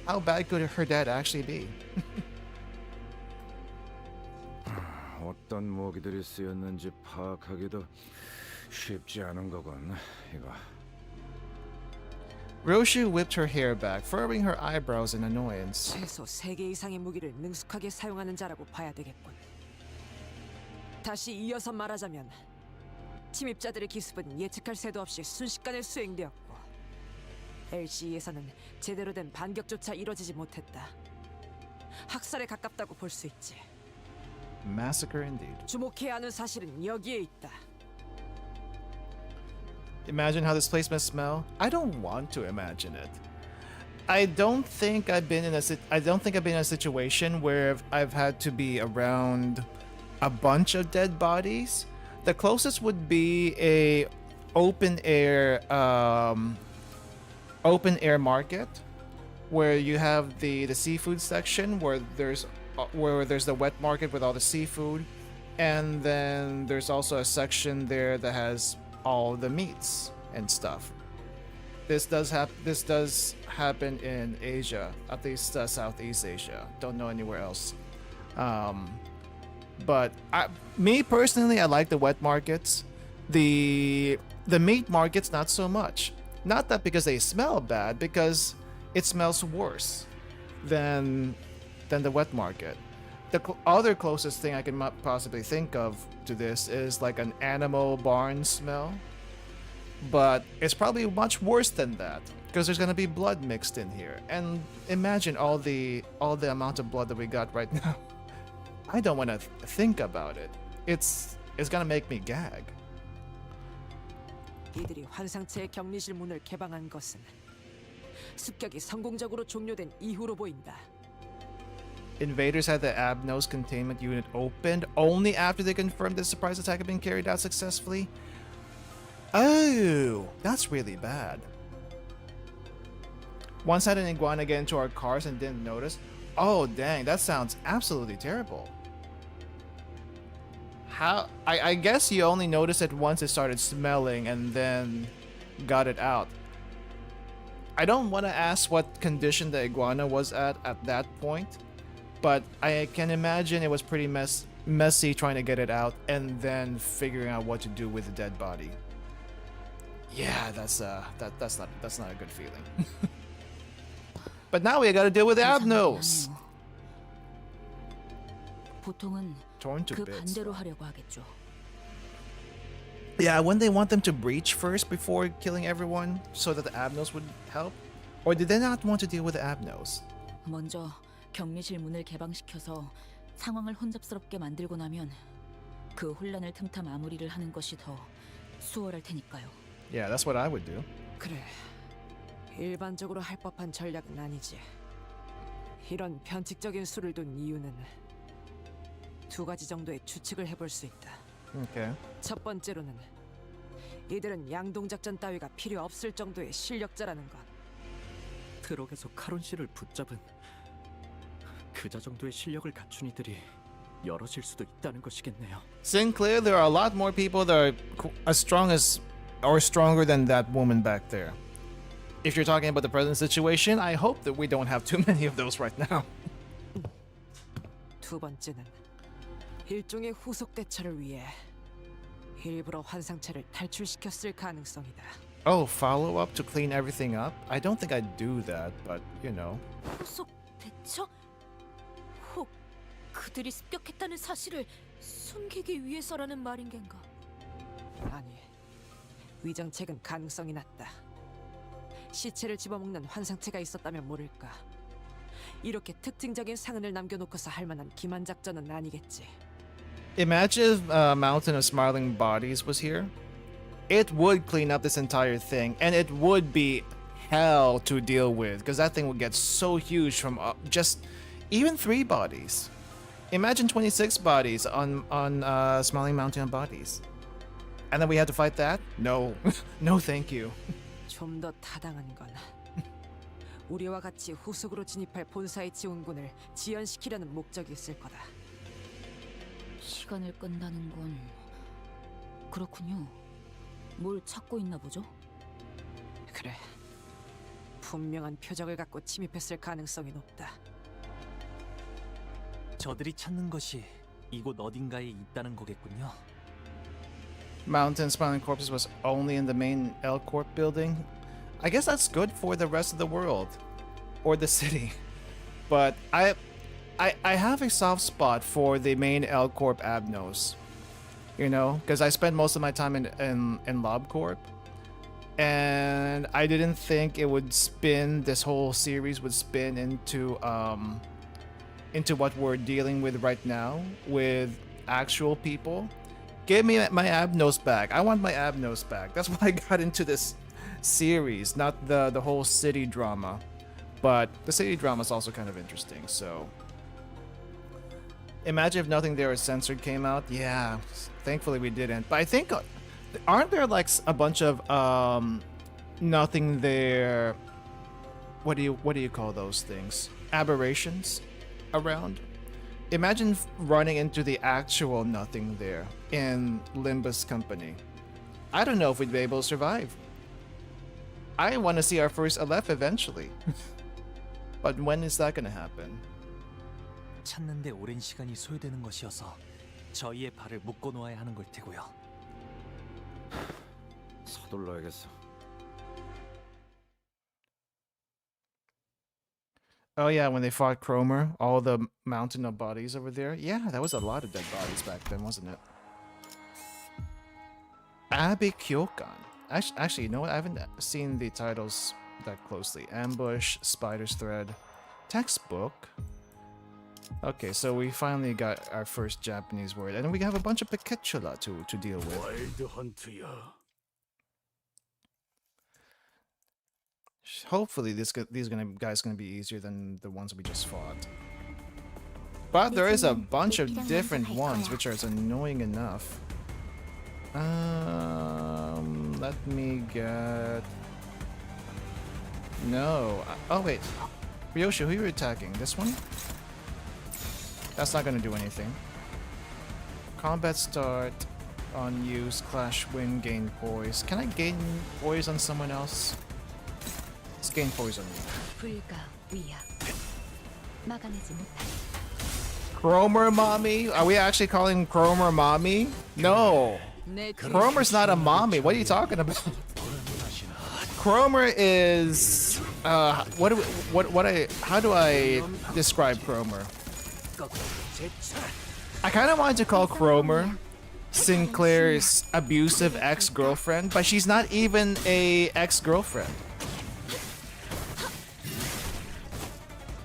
How bad could her dad actually be?
어떤 무기들이 쓰였는지 파악하기도 쉽지 않은 거군. 이거.
Ryoshu whipped her hair back, furrowing her eyebrows in annoyance.
최소 3개 이상의 무기를 능숙하게 사용하는 자라고 봐야 되겠군. 다시 이어서 말하자면 침입자들의 기습은 예측할 새도 없이 순식간에 수행되었고 LCE에서는 제대로 된 반격조차 이뤄지지 못했다. 학살에 가깝다고 볼 수 있지.
Massacre indeed.
주목해야 하는 사실은 여기에 있다.
Imagine how this place must smell. I don't want to imagine it. I don't think I've been in a situation where I've had to be around a bunch of dead bodies. The closest would be a open air market where you have the seafood section where there's the wet market with all the seafood, and then there's also a section there that has all the meats and stuff. This does happen in Asia, at least Southeast Asia. Don't know anywhere else. But me personally, I like the wet markets. The meat markets, not so much. Not that because they smell bad, because it smells worse than the wet market. The other closest thing I can possibly think of to this is like an animal barn smell, but it's probably much worse than that because there's gonna be blood mixed in here. And imagine all the amount of blood that we got right now. I don't want to think about it. It's gonna make me gag.
이들이 환상체의 격리실 문을 개방한 것은 습격이 성공적으로 종료된 이후로 보인다.
Invaders had the Abnos containment unit opened only after they confirmed the surprise attack had been carried out successfully. Oh, that's really bad. Once had an iguana get into our cars and didn't notice. Oh, dang, that sounds absolutely terrible. How? I guess you only noticed it once it started smelling and then got it out. I don't want to ask what condition the iguana was at that point, but I can imagine it was pretty messy trying to get it out and then figuring out what to do with the dead body. Yeah, that's not a good feeling. But now we got to deal with the Abnos.
보통은
Torn to
그
bits.
반대로 하려고 하겠죠.
Yeah, wouldn't they want them to breach first before killing everyone so that the Abnos would help? Or did they not want to deal with the Abnos?
먼저 격리실 문을 개방시켜서 상황을 혼잡스럽게 만들고 나면 그 혼란을 틈타 마무리를 하는 것이 더 수월할 테니까요.
Yeah, that's what I would do.
그래, 일반적으로 할 법한 전략은 아니지. 이런 변칙적인 수를 둔 이유는 두 가지 정도의 추측을 해볼 수 있다.
Okay.
첫 번째로는 이들은 양동작전 따위가 필요 없을 정도의 실력자라는 것.
트럭에서 카론 씨를 붙잡은 그자 정도의 실력을 갖춘 이들이 여럿일 수도 있다는 것이겠네요.
Sinclair, there are a lot more people that are as strong as or stronger than that woman back there. If you're talking about the present situation, I hope that we don't have too many of those right now.
두 번째는 일종의 후속 대처를 위해 일부러 환상체를 탈출시켰을 가능성이다.
Oh, follow up to clean everything up? I don't think I'd do that, but you know.
후속 대처? 혹 그들이 습격했다는 사실을 숨기기 위해서라는 말인 겐가?
아니, 위정책은 가능성이 낮다. 시체를 집어먹는 환상체가 있었다면 모를까. 이렇게 특징적인 상흔을 남겨놓고서 할 만한 기만 작전은 아니겠지.
Imagine if a mountain of smiling bodies was here. It would clean up this entire thing, and it would be hell to deal with, because that thing would get so huge from just even 3 bodies. Imagine 26 bodies on Smiling Mountain of bodies. And then we had to fight that? No. No thank you.
좀 더 타당한 건 우리와 같이 후속으로 진입할 본사의 지원군을 지연시키려는 목적이 있을 거다.
시간을 끈다는 건 그렇군요. 뭘 찾고 있나 보죠?
그래, 분명한 표적을 갖고 침입했을 가능성이 높다.
저들이 찾는 것이 이곳 어딘가에 있다는 거겠군요.
Mountain Smiling Corpses was only in the main L Corp building. I guess that's good for the rest of the world or the city. But I have a soft spot for the main L Corp Abnos. You know, because I spent most of my time in Lob Corp. And I didn't think it would spin, this whole series would spin into what we're dealing with right now with actual people. Give me my Abnos back. I want my Abnos back. That's why I got into this series, not the whole city drama. But the city drama is also kind of interesting, so imagine if Nothing There Is Censored came out. Yeah, thankfully we didn't. But I think, aren't there like a bunch of Nothing There, what do you call those things? Aberrations around? Imagine running into the actual Nothing There in Limbus company. I don't know if we'd be able to survive. I want to see our first Aleph eventually. But when is that gonna happen?
찾는데 오랜 시간이 소요되는 것이어서 저희의 발을 묶어 놓아야 하는 걸 테고요.
서둘러야겠어.
Oh yeah, when they fought Cromer, all the mountain of bodies over there. Yeah, that was a lot of dead bodies back then, wasn't it? Abe Kyokan. Actually, you know what? I haven't seen the titles that closely. Ambush, Spider's Thread, Textbook. Okay, so we finally got our first Japanese word, and we have a bunch of Pekechula to deal with. Hopefully these guys gonna be easier than the ones we just fought. But there is a bunch of different ones which are annoying enough. Let me get... No. Oh wait. Ryoshu, who are you attacking? This one? That's not gonna do anything. Combat start on use, clash win, gain poise. Can I gain poise on someone else? Let's gain poise on you. Cromer mommy? Are we actually calling Cromer mommy? No. Cromer's not a mommy. What are you talking about? Cromer is how do I describe Cromer? I kind of wanted to call Cromer Sinclair's abusive ex-girlfriend, but she's not even a ex-girlfriend.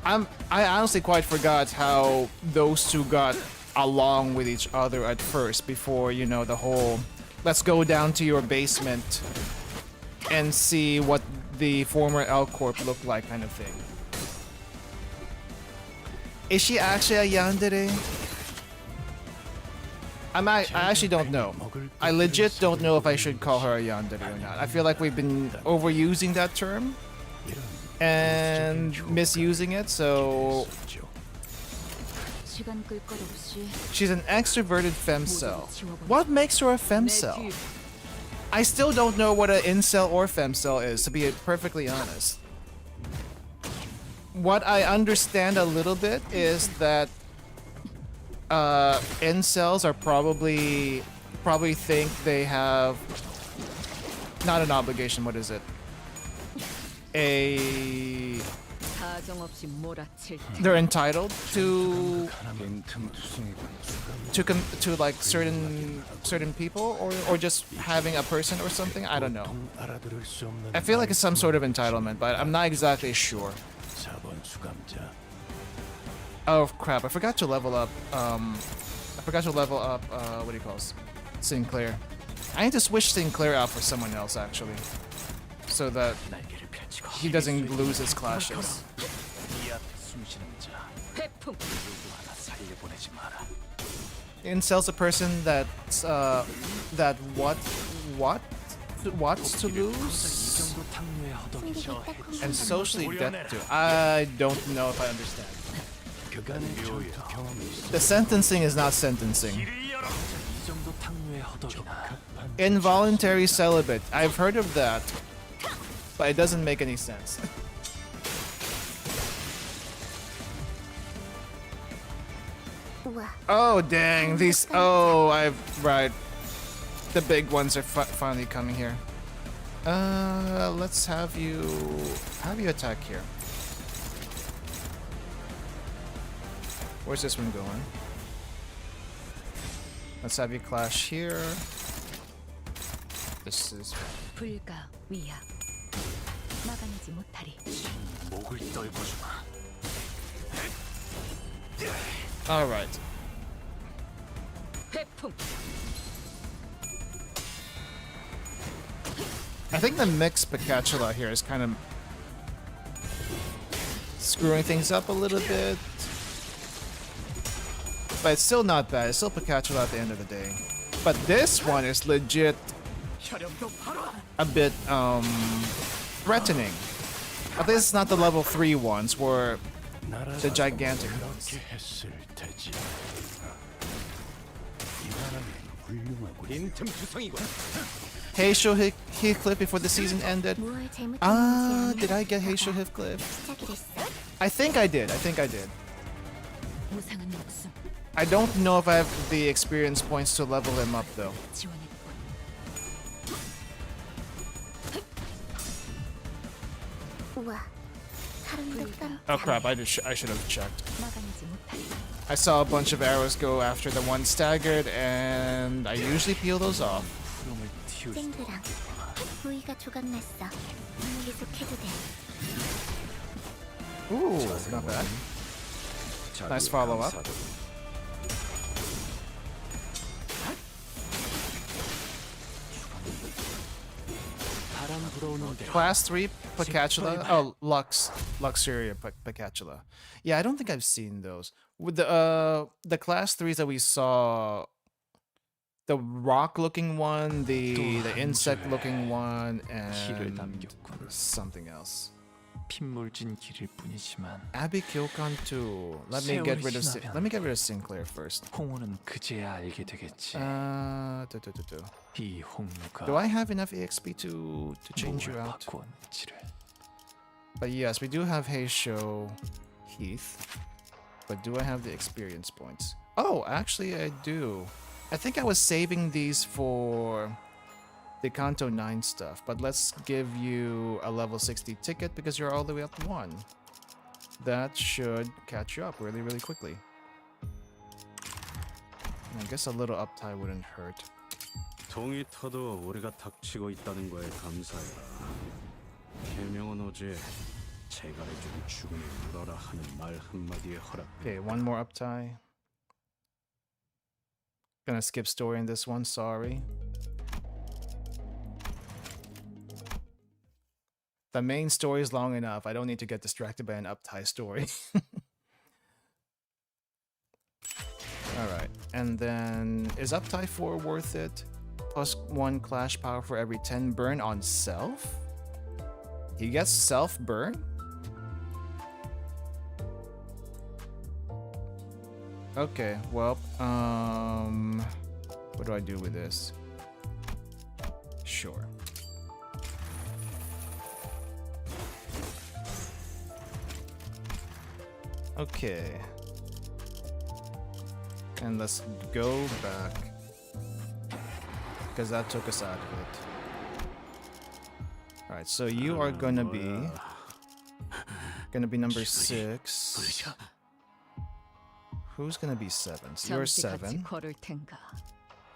I honestly quite forgot how those two got along with each other at first before, you know, the whole let's go down to your basement and see what the former L Corp looked like kind of thing. Is she actually a yandere? I actually don't know. I legit don't know if I should call her a yandere or not. I feel like we've been overusing that term and misusing it, so... She's an extroverted femcel. What makes her a femcel? I still don't know what an incel or femcel is, to be perfectly honest. What I understand a little bit is that incels are probably think they have not an obligation, what is it? They're entitled to like certain people or just having a person or something. I don't know. I feel like it's some sort of entitlement, but I'm not exactly sure. Oh crap! I forgot to level up. What do you call it? Sinclair. I need to switch Sinclair out for someone else actually, so that he doesn't lose his clashes. Incel's a person that's wants to lose and socially dead to. I don't know if I understand. The sentencing is not sentencing. Involuntary celibate. I've heard of that, but it doesn't make any sense. Oh dang, these. Oh, right. The big ones are finally coming here. Let's have you attack here. Where's this one going? Let's have you clash here. This is.
불가 위야 막아내지 못하리.
목을 떨궈주마.
All right. I think the mixed Picatula here is kind of screwing things up a little bit. But it's still not bad. It's still Picatula at the end of the day. But this one is legit a bit threatening. At least it's not the level 3 ones were the gigantic ones. Heisho Heathcliff before the season ended. Did I get Heisho Heathcliff? I think I did. I don't know if I have the experience points to level him up though. Oh crap, I should have checked. I saw a bunch of arrows go after the one staggered and I usually peel those off. Ooh, not bad. Nice follow up. Class 3 Picatula. Oh, Luxuria Picatula. Yeah, I don't think I've seen those. With the class 3s that we saw, the rock-looking one, the insect-looking one, and something else. Abby Kyokan2. Let me get rid of Sinclair first. Do I have enough EXP to change you out? But yes, we do have Heisho Heath. But do I have the experience points? Oh, actually I do. I think I was saving these for the Canto 9 stuff, but let's give you a level 60 ticket because you're all the way up 1. That should catch you up really, really quickly. I guess a little uptie wouldn't hurt.
동이 터도 우리가 닥치고 있다는 거에 감사해라. 해명은 어제 제가 해준 죽음이 물어라 하는 말 한마디에 허락.
Okay, one more uptie. Gonna skip story in this one, sorry. The main story is long enough. I don't need to get distracted by an uptie story. Alright, and then is uptie 4 worth it? +1 clash power for every 10 burn on self? He gets self burn? Okay, well, what do I do with this? Sure. Okay. And let's go back. Because that took us out of it. Alright, so you are gonna be number 6. Who's gonna be 7? So you're 7.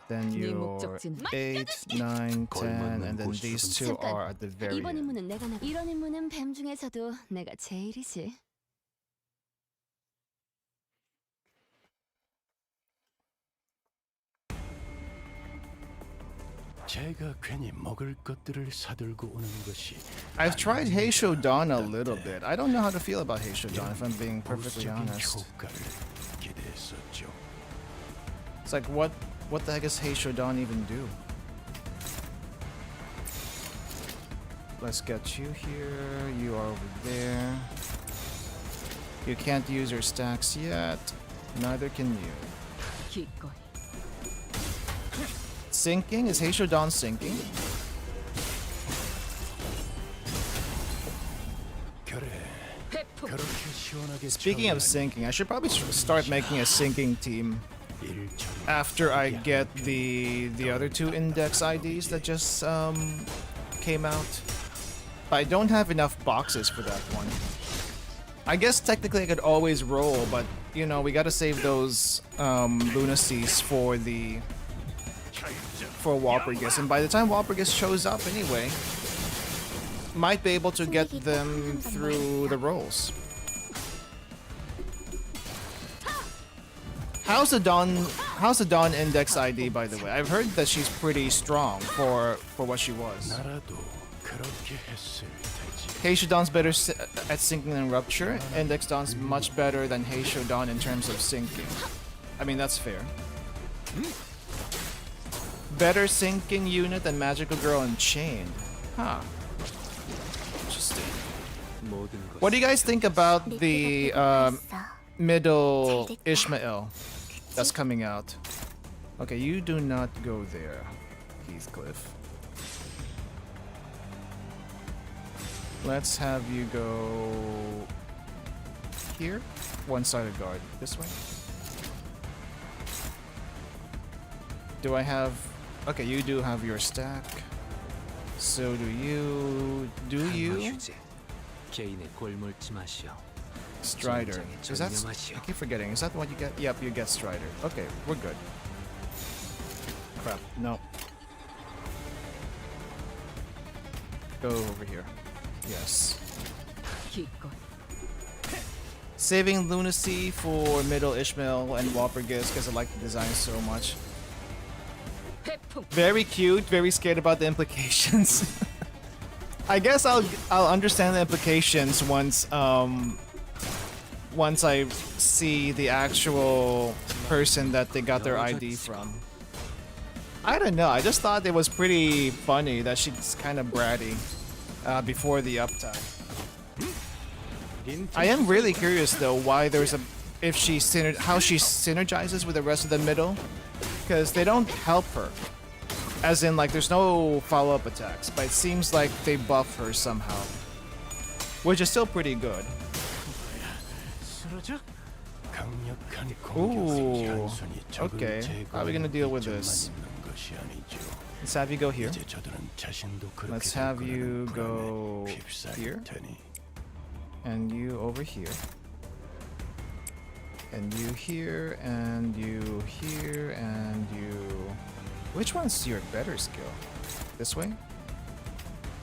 Then you're 8, 9, 10, and then these two are at the very
이번
end.
임무는 내가 이런 임무는 뱀 중에서도 내가 제일이지.
제가 괜히 먹을 것들을 사들고 오는 것이
I've tried Heisho Dawn a little bit. I don't know how to feel about Heisho Dawn if I'm being perfectly honest. It's like what the heck does Heisho Dawn even do? Let's get you here. You are over there. You can't use your stacks yet. Neither can you. Sinking? Is Heisho Dawn sinking?
그래. 그렇게
Speaking of syncing, I should probably start making a syncing team after I get the other two index IDs that just came out. But I don't have enough boxes for that one. I guess technically I could always roll, but you know, we gotta save those lunacies for Walpurgis, and by the time Walpurgis shows up anyway, might be able to get them through the rolls. How's the Dawn index ID, by the way? I've heard that she's pretty strong for what she was. Heisho Dawn's better at syncing than Rupture. Index Dawn's much better than Heisho Dawn in terms of syncing. I mean, that's fair. Better syncing unit than Magical Girl and Chained. Huh. Interesting. What do you guys think about the middle Ishmael that's coming out? Okay, you do not go there, Heathcliff. Let's have you go here. One-sided guard. This way. Do I have... Okay, you do have your stack. So do you... Do you? Strider. Is that... I keep forgetting. Is that what you get? Yep, you get Strider. Okay, we're good. Crap. No. Go over here. Yes. Saving Lunacy for middle Ishmael and Walpurgis because I like the design so much. Very cute, very scared about the implications. I guess I'll understand the implications once once I see the actual person that they got their ID from. I don't know, I just thought it was pretty funny that she's kind of bratty before the uptime. I am really curious though why there's how she synergizes with the rest of the middle, because they don't help her. As in, like, there's no follow-up attacks, but it seems like they buff her somehow, which is still pretty good. Ooh, okay. How are we gonna deal with this? Let's have you go here. Let's have you go here. And you over here. And you here, and you here, and you... Which one's your better skill? This way?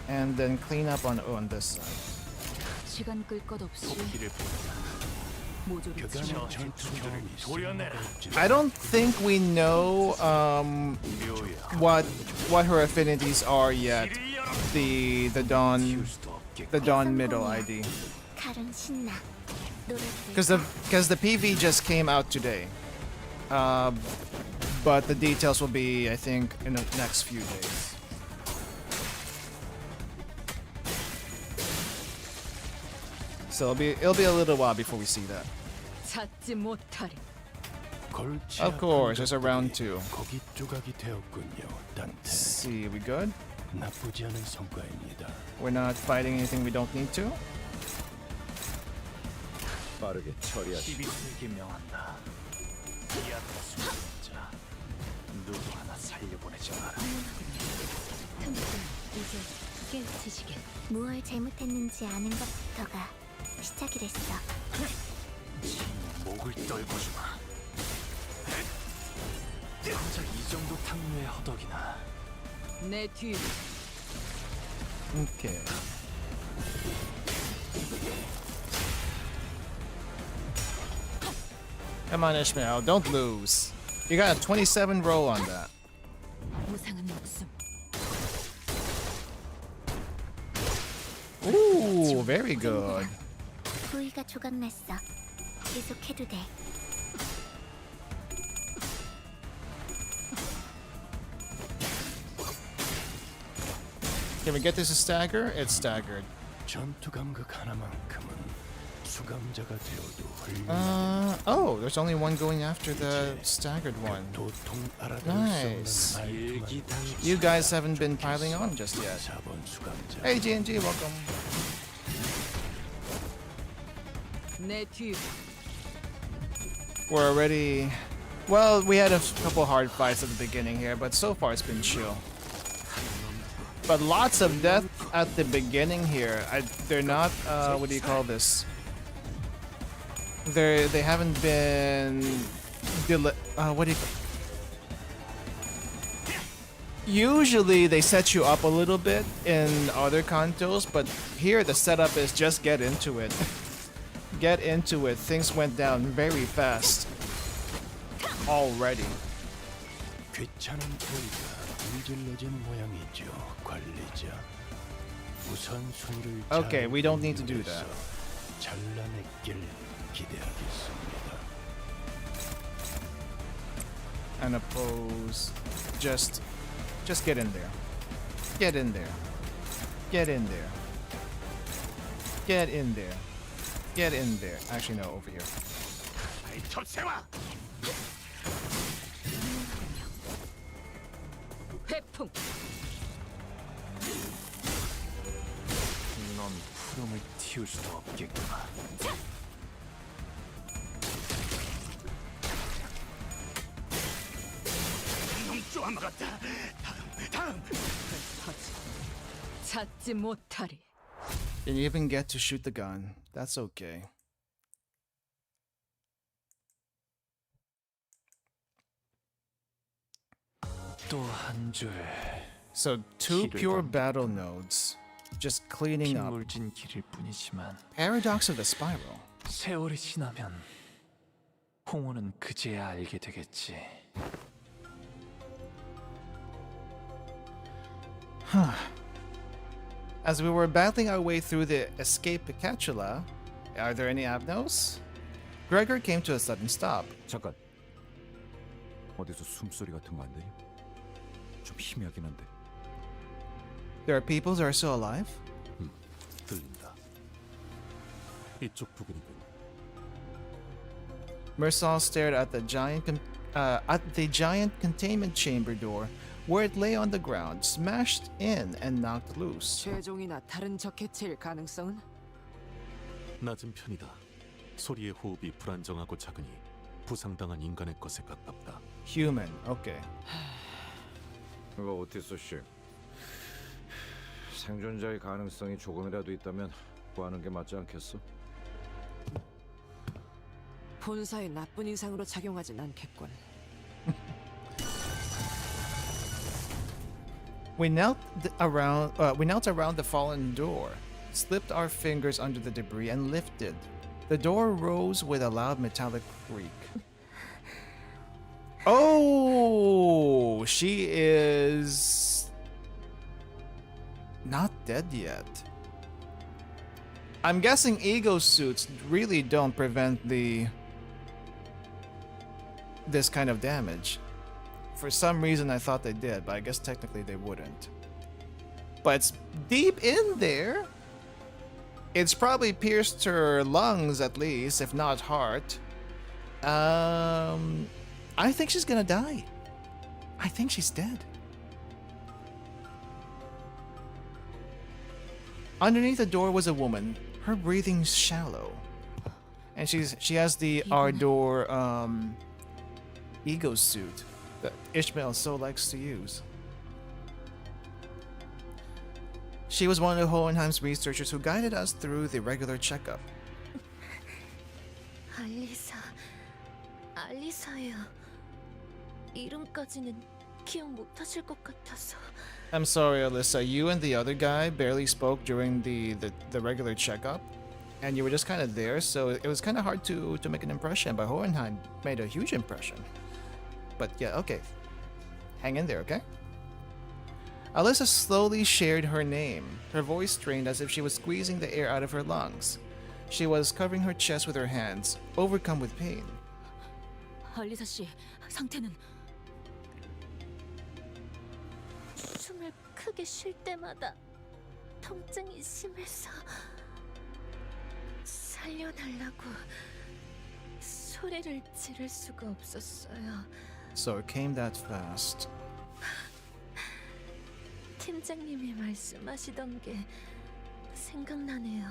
And then clean up on this side. I don't think we know what her affinities are yet. The Dawn middle ID. Because the PV just came out today. But the details will be, I think, in the next few days. So it'll be a little while before we see that. Of course, there's a round 2. Let's see, we good? We're not fighting anything we don't need to?
무얼 잘못했는지 아는 것부터가 시작이랬어.
목을 떨궈주마. 정작 이 정도 탕류의 허덕이나.
내 뒤.
Okay. Come on, Ishmael, don't lose. You got a 27 roll on that. Ooh, very good.
부위가 조각났어. 계속해도 돼.
Can we get this to stagger? It's staggered. Oh, there's only one going after the staggered one. Nice. You guys haven't been piling on just yet. Hey, GNG, welcome.
내 뒤.
We're already... Well, we had a couple hard fights at the beginning here, but so far it's been chill. But lots of death at the beginning here. They're not, what do you call this? They haven't been... what do you... Usually they set you up a little bit in other Cantos, but here the setup is just get into it. Get into it. Things went down very fast. Already.
귀찮은 소리가 문질러진 모양이죠, 관리자. 우선 순위를
Okay, we don't need to do that.
잘라냈길 기대하겠습니다.
And oppose. Just get in there. Get in there. Get in there. Get in there. Get in there. Actually, no, over here.
회풍.
넌 푸름을 틔울 수도 없겠구나.
놈 먹었다. 다음. 찾지 못하리.
Didn't even get to shoot the gun. That's okay.
또 한 줄.
So 2 pure battle nodes. Just cleaning up.
빗물진 길일 뿐이지만
Paradox of the Spiral.
세월이 지나면 홍호는 그제야 알게 되겠지.
As we were battling our way through the escape Picatula, are there any Abnos? Gregor came to a sudden stop.
잠깐. 어디서 숨소리 같은 거 안 들려? 좀 희미하긴 한데.
There are peoples who are still alive?
들린다. 이쪽 부근이군.
Mersal stared at the giant containment chamber door, where it lay on the ground, smashed in and knocked loose.
최종이나 다른 적 해체일 가능성은?
낮은 편이다. 소리의 호흡이 불안정하고 작으니 부상당한 인간의 것에 가깝다.
Human, okay.
이거 오티스 씨. 생존자의 가능성이 조금이라도 있다면 구하는 게 맞지 않겠어?
본사에 나쁜 인상으로 작용하진 않겠군.
We knelt around the fallen door, slipped our fingers under the debris, and lifted. The door rose with a loud metallic creak. Oh, she is not dead yet. I'm guessing ego suits really don't prevent this kind of damage. For some reason I thought they did, but I guess technically they wouldn't. But it's deep in there. It's probably pierced her lungs at least, if not heart. I think she's gonna die. I think she's dead. Underneath the door was a woman, her breathing shallow. And she has the Ardor ego suit that Ishmael so likes to use. She was one of Hohenheim's researchers who guided us through the regular checkup.
알리사예요. 이름까지는 기억 못하실 것 같아서.
I'm sorry, Alyssa. You and the other guy barely spoke during the regular checkup, and you were just kind of there, so it was kind of hard to make an impression. But Hohenheim made a huge impression. But yeah, okay. Hang in there, okay? Alyssa slowly shared her name, her voice strained as if she was squeezing the air out of her lungs. She was covering her chest with her hands, overcome with pain.
알리사 씨, 상태는?
숨을 크게 쉴 때마다 통증이 심해서 살려달라고 소리를 지를 수가 없었어요.
So it came that fast.
팀장님이 말씀하시던 게 생각나네요.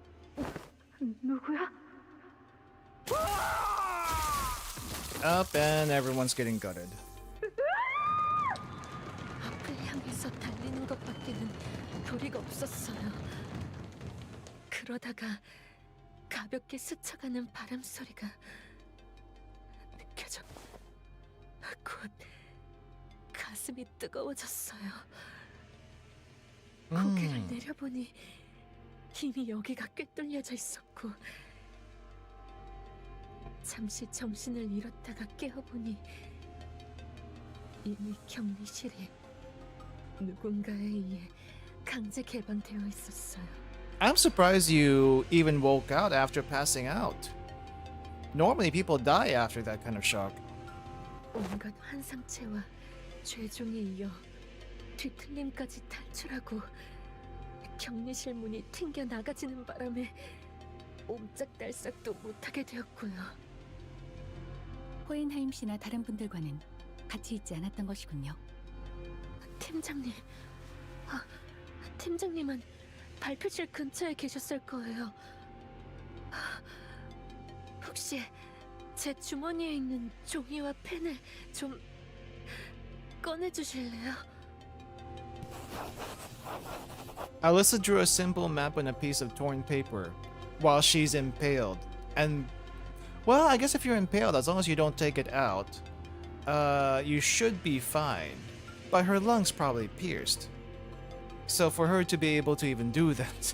누구야?
Up and everyone's getting gutted.
앞을 향해서 달리는 것밖에는 도리가 없었어요. 그러다가 가볍게 스쳐가는 바람 소리가 느껴졌고 곧 가슴이 뜨거워졌어요. 고개를 내려보니 이미 여기가 꿰뚫려져 있었고 잠시 정신을 잃었다가 깨어보니 이미 격리실이 누군가에 의해 강제 개방되어 있었어요.
I'm surprised you even woke out after passing out. Normally people die after that kind of shock.
온갖 환상체와 죄종에 이어 뒤틀림까지 탈출하고 격리실 문이 튕겨 나가지는 바람에 옴짝달싹도 못하게 되었고요.
호엔하임 씨나 다른 분들과는 같이 있지 않았던 것이군요.
팀장님, 팀장님은 발표실 근처에 계셨을 거예요. 혹시 제 주머니에 있는 종이와 펜을 좀 꺼내주실래요?
Alyssa drew a simple map on a piece of torn paper while she's impaled. And, well, I guess if you're impaled, as long as you don't take it out, you should be fine. But her lungs probably pierced. So for her to be able to even do that,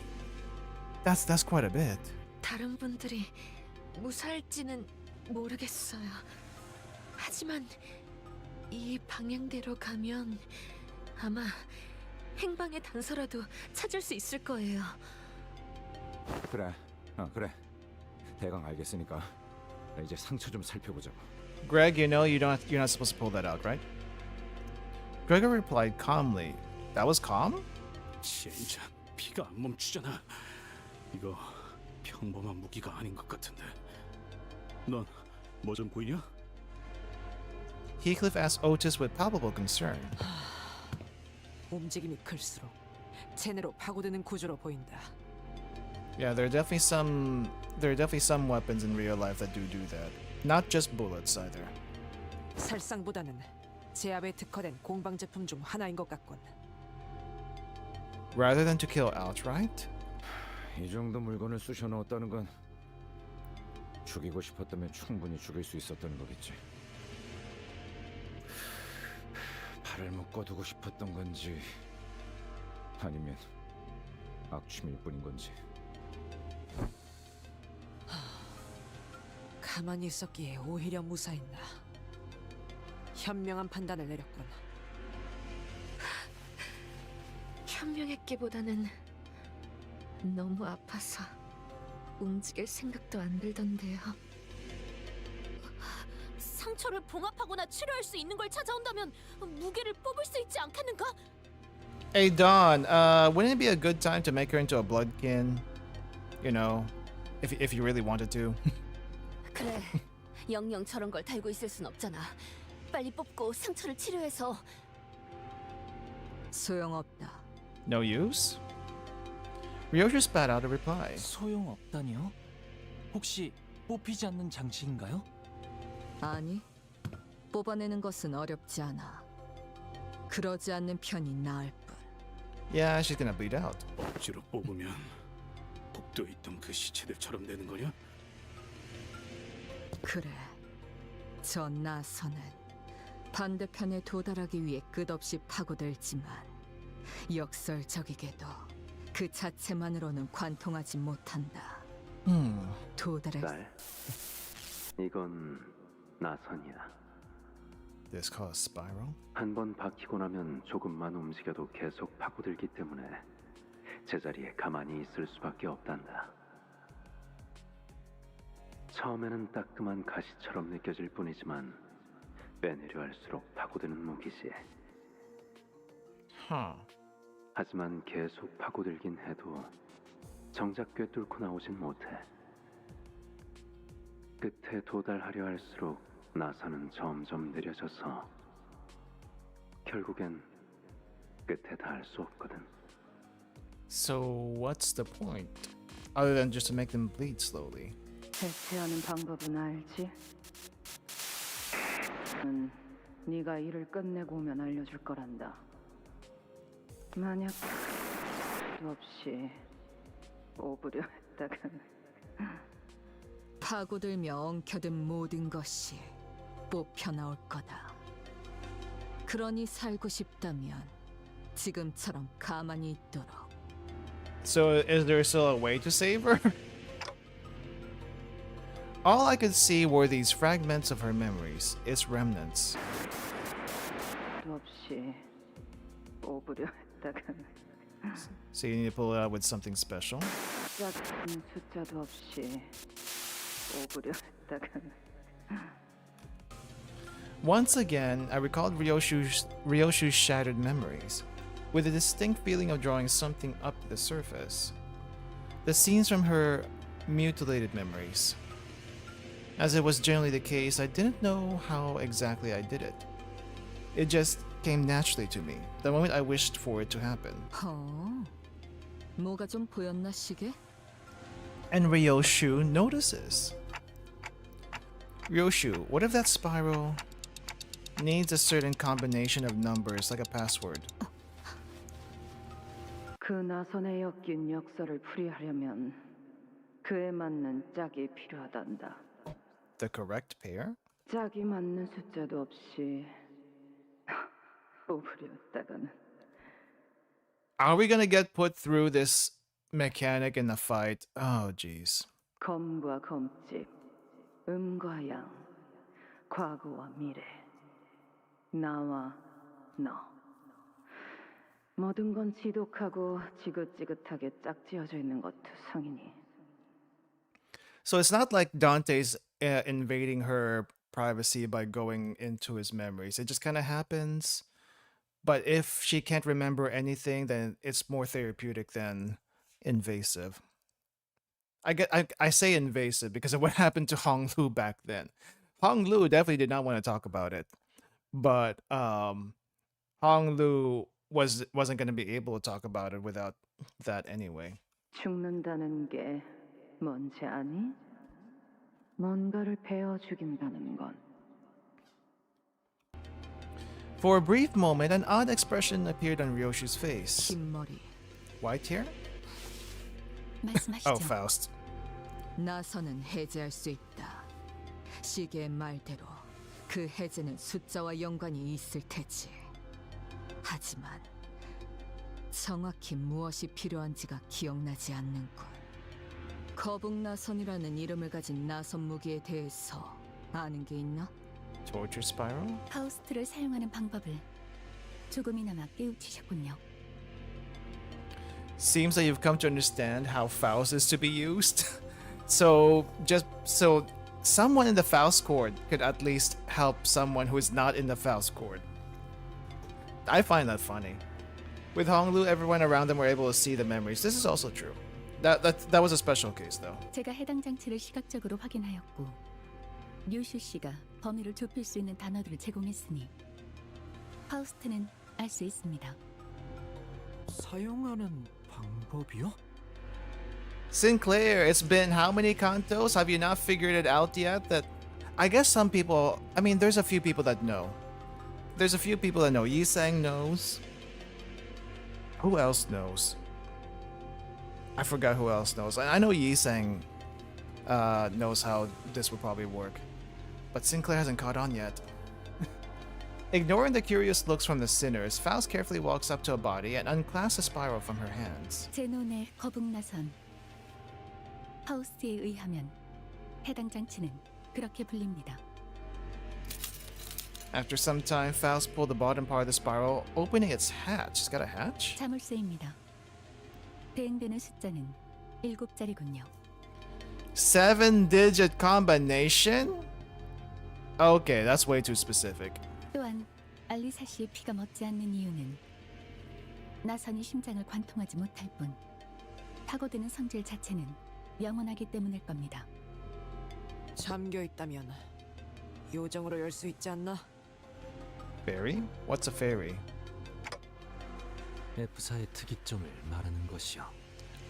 that's quite a bit.
다른 분들이 무사할지는 모르겠어요. 하지만 이 방향대로 가면 아마 행방의 단서라도 찾을 수 있을 거예요.
그래, 그래. 대강 알겠으니까 이제 상처 좀 살펴보자고.
Greg, you know you're not supposed to pull that out, right? Gregor replied calmly. That was calm?
진짜 피가 안 멈추잖아. 이거 평범한 무기가 아닌 것 같은데. 넌 뭐 좀 보이냐?
Heathcliff asked Otis with palpable concern.
움직임이 클수록 체내로 파고드는 구조로 보인다.
Yeah, there are definitely some weapons in real life that do that. Not just bullets either.
살상보다는 제압에 특화된 공방 제품 중 하나인 것 같군.
Rather than to kill outright?
이 정도 물건을 쑤셔 넣었다는 건 죽이고 싶었다면 충분히 죽일 수 있었다는 거겠지. 발을 묶어두고 싶었던 건지 아니면 악취미일 뿐인 건지.
가만히 있었기에 오히려 무사했나. 현명한 판단을 내렸군.
현명했기보다는 너무 아파서 움직일 생각도 안 들던데요.
상처를 봉합하거나 치료할 수 있는 걸 찾아온다면 무게를 뽑을 수 있지 않겠는가?
Hey Dawn, wouldn't it be a good time to make her into a bloodkin? You know, if you really wanted to.
그래, 영영 저런 걸 달고 있을 순 없잖아. 빨리 뽑고 상처를 치료해서.
소용없다.
No use? Ryoshu spat out a reply.
소용없다니요? 혹시 뽑히지 않는 장치인가요?
아니, 뽑아내는 것은 어렵지 않아. 그러지 않는 편이 나을 뿐.
Yeah, she's gonna bleed out.
억지로 뽑으면 복도에 있던 그 시체들처럼 되는 거냐?
그래, 저 나선은 반대편에 도달하기 위해 끝없이 파고들지만 역설적이게도 그 자체만으로는 관통하지 못한다. 도달할
딸, 이건 나선이야.
This caused spiral?
한 번 박히고 나면 조금만 움직여도 계속 파고들기 때문에 제자리에 가만히 있을 수밖에 없단다. 처음에는 따끔한 가시처럼 느껴질 뿐이지만 빼내려 할수록 파고드는 무기지. 하지만 계속 파고들긴 해도 정작 꿰뚫고 나오진 못해. 끝에 도달하려 할수록 나선은 점점 느려져서 결국엔 끝에 닿을 수 없거든.
So what's the point? other than just to make them bleed slowly.
해체하는 방법은 알지? 네가 일을 끝내고 오면 알려줄 거란다. 만약 없이 오브려 했다간
파고들며 엉켜든 모든 것이 뽑혀 나올 거다. 그러니 살고 싶다면 지금처럼 가만히 있도록.
So is there still a way to save her? All I could see were these fragments of her memories, its remnants.
없이 오브려 했다간
So you need to pull it out with something special.
작은 숫자도 없이 오브려 했다간
Once again, I recalled Ryoshu's shattered memories, with a distinct feeling of drawing something up to the surface. The scenes from her mutilated memories. As it was generally the case, I didn't know how exactly I did it. It just came naturally to me, the moment I wished for it to happen.
뭐가 좀 보였나 시계?
And Ryoshu notices. Ryoshu, what if that spiral needs a certain combination of numbers like a password?
그 나선에 엮인 역사를 풀이하려면 그에 맞는 짝이 필요하단다.
The correct pair?
짝이 맞는 숫자도 없이 오브렸다가는.
Are we gonna get put through this mechanic in the fight? Oh, jeez.
검과 검집, 음과 양, 과거와 미래, 나와 너. 모든 건 지독하고 지긋지긋하게 짝지어져 있는 것도 성이니.
So it's not like Dante's invading her privacy by going into his memories. It just kind of happens. But if she can't remember anything, then it's more therapeutic than invasive. I say invasive because of what happened to Hong Lu back then. Hong Lu definitely did not want to talk about it. But Hong Lu wasn't going to be able to talk about it without that anyway.
죽는다는 게 뭔지 아니? 뭔가를 베어 죽인다는 건.
For a brief moment, an odd expression appeared on Ryoshu's face.
흰머리.
White hair?
말씀하시죠.
Oh, Faust.
나선은 해제할 수 있다. 시계의 말대로 그 해제는 숫자와 연관이 있을 테지. 하지만 정확히 무엇이 필요한지가 기억나지 않는군. 거북나선이라는 이름을 가진 나선 무기에 대해서 아는 게 있나?
Torture spiral?
파우스트를 사용하는 방법을 조금이나마 깨우치셨군요.
Seems that you've come to understand how Faust is to be used. So someone in the Faust court could at least help someone who is not in the Faust court. I find that funny. With Hong Lu, everyone around them were able to see the memories. This is also true. That was a special case, though.
제가 해당 장치를 시각적으로 확인하였고 류슈 씨가 범위를 좁힐 수 있는 단어들을 제공했으니 파우스트는 알 수 있습니다.
사용하는 방법이요?
Sinclair, it's been how many Cantos? Have you not figured it out yet? That I guess some people, I mean, there's a few people that know. There's a few people that know. Yi-sang knows. Who else knows? I forgot who else knows. I know Yi-sang knows how this would probably work. But Sinclair hasn't caught on yet. Ignoring the curious looks from the sinners, Faust carefully walks up to a body and unclasps a spiral from her hands.
제논의 거북나선 파우스트에 의하면 해당 장치는 그렇게 불립니다.
After some time, Faust pulled the bottom part of the spiral, opening its hatch. It's got a hatch?
자물쇠입니다. 대응되는 숫자는 7자리군요.
7-digit combination? Okay, that's way too specific.
또한 알리사 씨의 피가 멎지 않는 이유는 나선이 심장을 관통하지 못할 뿐 파고드는 성질 자체는 영원하기 때문일 겁니다.
잠겨 있다면 요정으로 열 수 있지 않나?
Fairy? What's a fairy?
F사의 특이점을 말하는 것이요.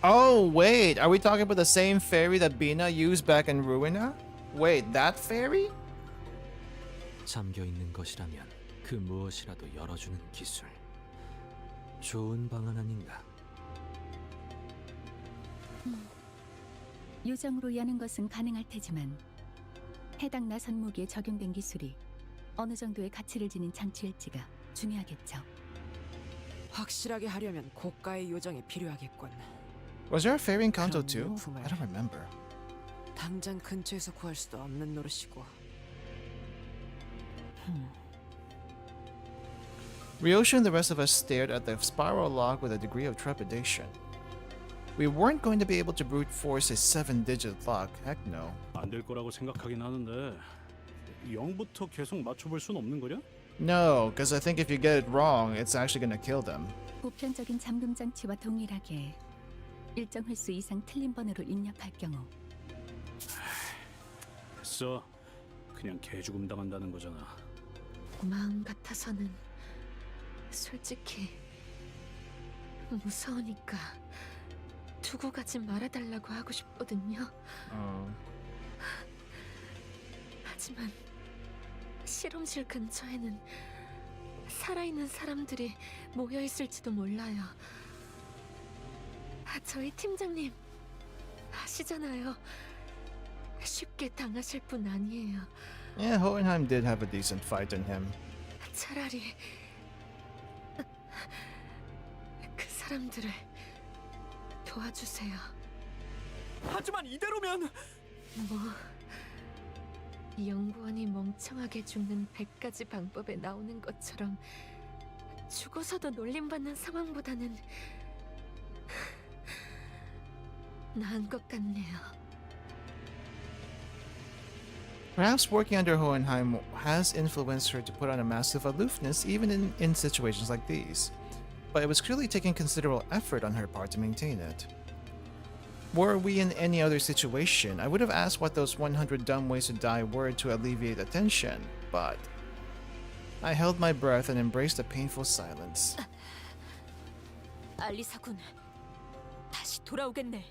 Oh, wait. Are we talking about the same fairy that Bina used back in Ruina? Wait, that fairy?
잠겨 있는 것이라면 그 무엇이라도 열어주는 기술. 좋은 방안 아닌가?
요정으로 여는 것은 가능할 테지만 해당 나선 무기에 적용된 기술이 어느 정도의 가치를 지닌 장치일지가 중요하겠죠.
확실하게 하려면 고가의 요정이 필요하겠군.
Was there a fairy in Canto
그런
too?
물품을
I don't remember.
당장 근처에서 구할 수도 없는 노릇이고.
Ryoshu and the rest of us stared at the spiral lock with a degree of trepidation. We weren't going to be able to brute force a 7-digit lock. Heck no.
안 될 거라고 생각하긴 하는데 0부터 계속 맞춰볼 순 없는 거냐?
No, because I think if you get it wrong, it's actually going to kill them.
보편적인 잠금 장치와 동일하게 일정 횟수 이상 틀린 번호를 입력할 경우
됐어. 그냥 개죽음 당한다는 거잖아.
마음 같아서는 솔직히 무서우니까 두고 가지 말아달라고 하고 싶거든요. 하지만 실험실 근처에는 살아있는 사람들이 모여 있을지도 몰라요. 저희 팀장님 아시잖아요. 쉽게 당하실 분 아니에요.
Yeah, Hohenheim did have a decent fight in him.
차라리 그 사람들을 도와주세요.
하지만 이대로면
뭐 연구원이 멍청하게 죽는 100가지 방법에 나오는 것처럼 죽어서도 놀림받는 상황보다는 나은 것 같네요.
Perhaps working under Hohenheim has influenced her to put on a massive aloofness even in situations like these. But it was clearly taking considerable effort on her part to maintain it. Were we in any other situation, I would have asked what those 100 dumb ways to die were to alleviate the tension, but I held my breath and embraced a painful silence.
알리사군, 다시 돌아오겠네.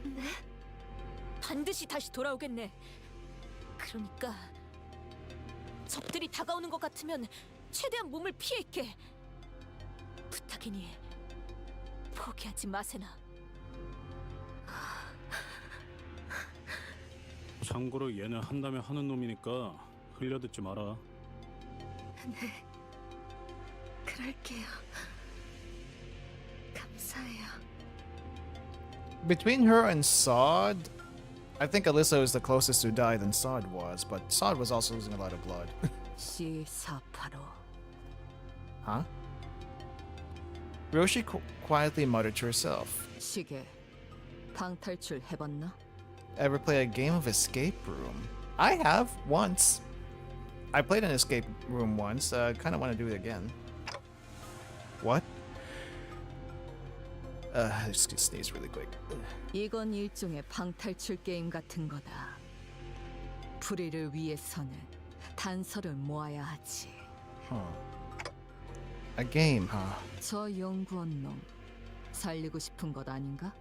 네?
반드시 다시 돌아오겠네. 그러니까 적들이 다가오는 것 같으면 최대한 몸을 피해 있게. 부탁이니 포기하지 마세나.
참고로 얘는 한다면 하는 놈이니까 흘려듣지 마라.
네, 그럴게요. 감사해요.
Between her and Sod, I think Alyssa was the closest to die than Sod was, but Sod was also losing a lot of blood.
C485.
Huh? Ryoshi quietly muttered to herself.
시계. 방탈출 해봤나?
Ever play a game of escape room? I have, once. I played an escape room once, kinda wanna do it again. What? Just sneeze really quick.
이건 일종의 방탈출 게임 같은 거다. 불의를 위해서는 단서를 모아야 하지.
A game, huh?
저 연구원 놈 살리고 싶은 것 아닌가?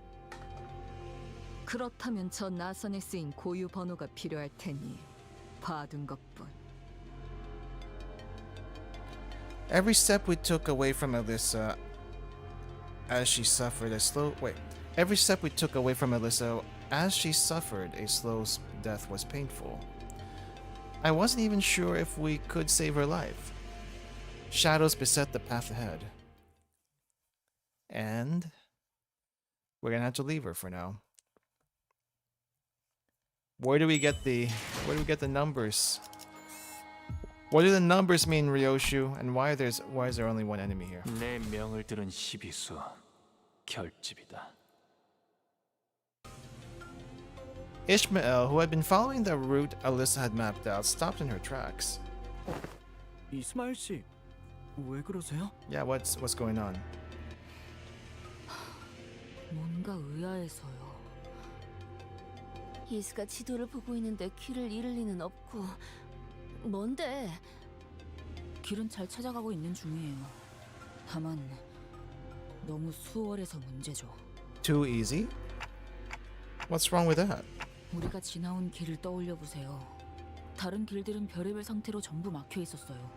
그렇다면 저 나선에 쓰인 고유 번호가 필요할 테니 봐둔 것뿐.
Every step we took away from Alyssa as she suffered a slow... Wait. Every step we took away from Alyssa as she suffered a slow death was painful. I wasn't even sure if we could save her life. Shadows beset the path ahead. And we're gonna have to leave her for now. Where do we get the numbers? What do the numbers mean, Ryoshu? And why is there only one enemy here?
내 명을 들은 시비수 결집이다.
Ishmael, who had been following the route Alyssa had mapped out, stopped in her tracks.
이스마일 씨, 왜 그러세요?
Yeah, what's going on?
뭔가 의아해서요.
이스가 지도를 보고 있는데 길을 잃을 리는 없고. 뭔데?
길은 잘 찾아가고 있는 중이에요. 다만 너무 수월해서 문제죠.
Too easy? What's wrong with that?
우리가 지나온 길을 떠올려 보세요. 다른 길들은 별의별 상태로 전부 막혀 있었어요.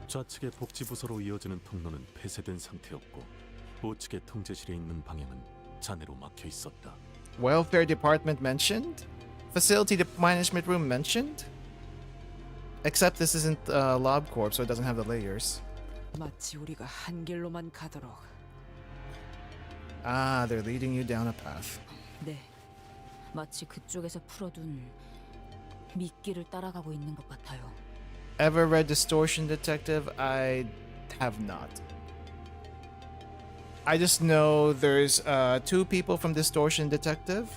좌측의 복지부서로 이어지는 통로는 폐쇄된 상태였고 우측의 통제실에 있는 방향은 잔해로 막혀 있었다.
Welfare department mentioned? Facility management room mentioned? Except this isn't LobCorp, so it doesn't have the layers.
마치 우리가 한 길로만 가도록.
Ah, they're leading you down a path.
네, 마치 그쪽에서 풀어둔 미끼를 따라가고 있는 것 같아요.
Ever read Distortion Detective? I have not. I just know there's two people from Distortion Detective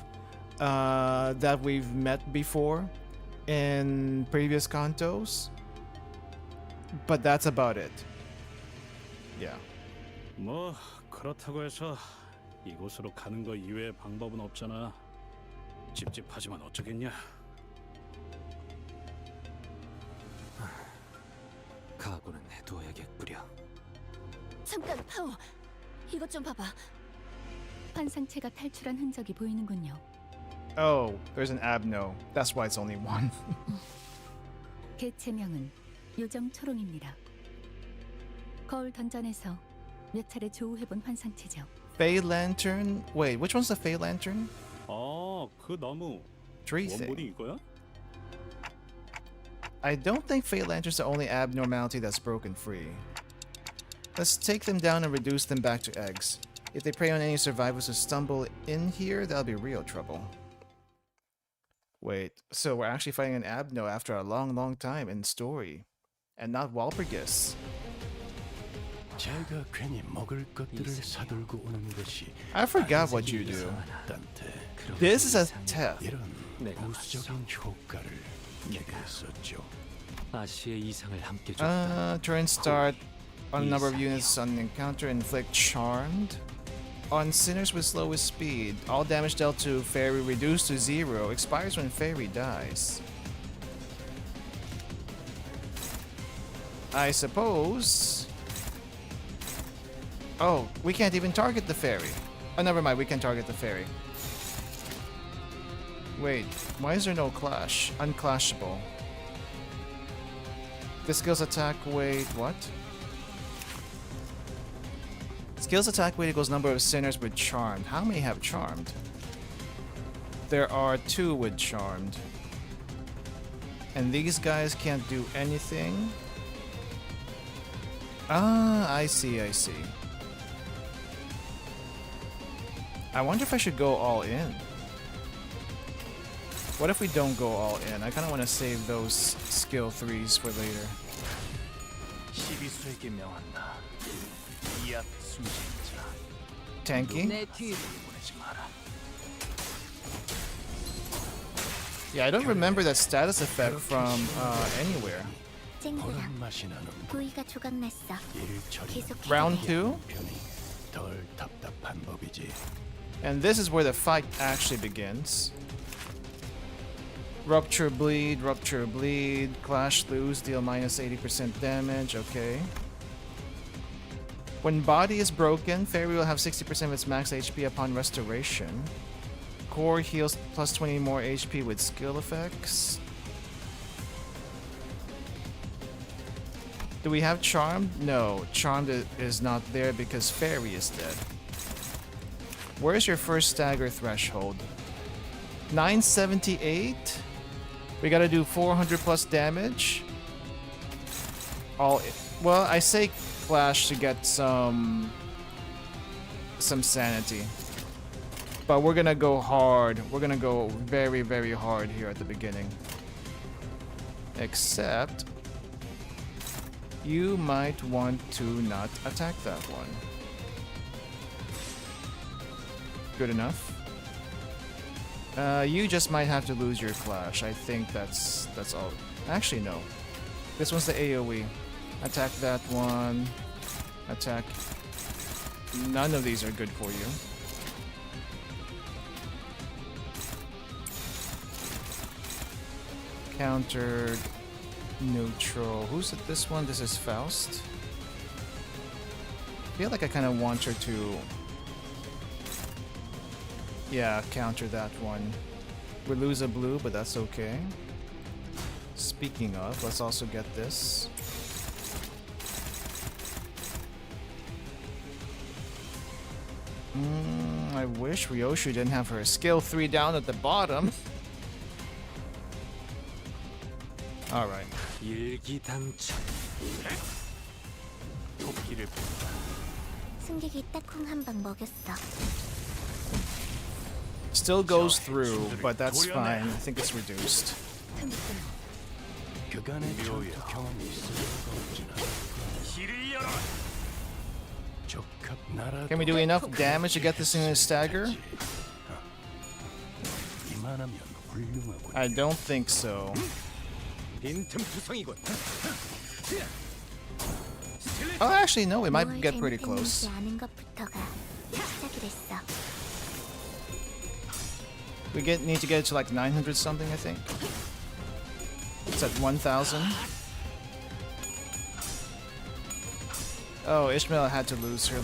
that we've met before in previous Cantos, but that's about it. Yeah.
뭐 그렇다고 해서 이곳으로 가는 거 이외의 방법은 없잖아. 찝찝하지만 어쩌겠냐.
각오는 해둬야겠구려.
잠깐, 파오. 이것 좀 봐봐.
환상체가 탈출한 흔적이 보이는군요.
Oh, there's an abno. That's why it's only one.
개체명은 요정 초롱입니다. 거울 던전에서 몇 차례 조우해본 환상체죠.
Fey Lantern? Wait, which one's the Fey Lantern?
그 나무.
Tree thing.
원본이 이거야?
I don't think Fey Lantern's the only abnormality that's broken free. Let's take them down and reduce them back to eggs. If they prey on any survivors who stumble in here, that'll be real trouble. Wait, so we're actually fighting an abno after a long time in story. And not Walpurgis.
제가 괜히 먹을 것들을 사들고 오는 것이
I forgot what you do. This is a test.
이런 부수적인 효과를 기대했었죠.
아시의 이상을 함께 줬다.
Turn start on a number of units on encounter, inflict charmed. On sinners with slowest speed, all damage dealt to fairy reduced to 0, expires when fairy dies. I suppose... Oh, we can't even target the fairy. Oh, never mind, we can target the fairy. Wait, why is there no clash? Unclashable. The skill's attack weight, what? Skill's attack weight equals number of sinners with charmed. How many have charmed? There are 2 with charmed. And these guys can't do anything? Ah, I see. I wonder if I should go all in. What if we don't go all in? I kind of want to save those skill 3s for later. Tanky? Yeah, I don't remember that status effect from anywhere.
부위가 조각났어. 계속해.
Round 2?
덜 답답한 법이지.
And this is where the fight actually begins. Rupture bleed, clash lose, deal minus 80% damage, okay. When body is broken, fairy will have 60% of its max HP upon restoration. Core heals plus 20 more HP with skill effects. Do we have Charmed? No, Charmed is not there because fairy is dead. Where's your first stagger threshold? 978? We gotta do 400 plus damage? Well, I say Clash to get some sanity. But we're gonna go hard. We're gonna go very, very hard here at the beginning. Except... you might want to not attack that one. Good enough. You just might have to lose your clash. I think that's all. Actually, no. This one's the AoE. Attack that one. Attack. None of these are good for you. Countered. Neutral. Who's it? This one? This is Faust. feel like I kind of want her to, yeah, counter that one. We lose a blue, but that's okay. Speaking of, let's also get this. I wish Ryoshu didn't have her skill 3 down at the bottom. Alright.
승객이 딱콩 한 방 먹였어.
Still goes through, but that's fine. I think it's reduced.
그간의 전투 경험이 있을 리가 없지나. 적합 나라.
Can we do enough damage to get this in a stagger?
이만하면 훌륭하군.
I don't think so.
빈틈투성이군.
Oh, actually, no, we might get pretty close.
아는 것부터가 시작이랬어.
We need to get it to like 900 something, I think. It's at 1,000. Oh, Ishmael had to lose her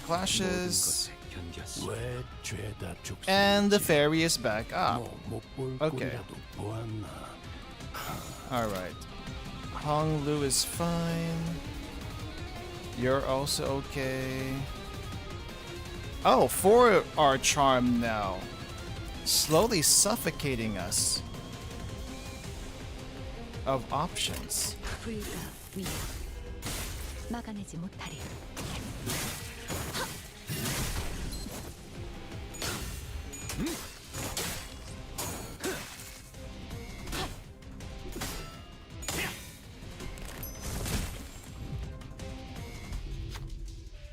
clashes. And the fairy is back up. Okay. Alright. Hong Lu is fine. You're also okay. Oh, 4 are charmed now. Slowly suffocating us of options.
막아내지 못하리.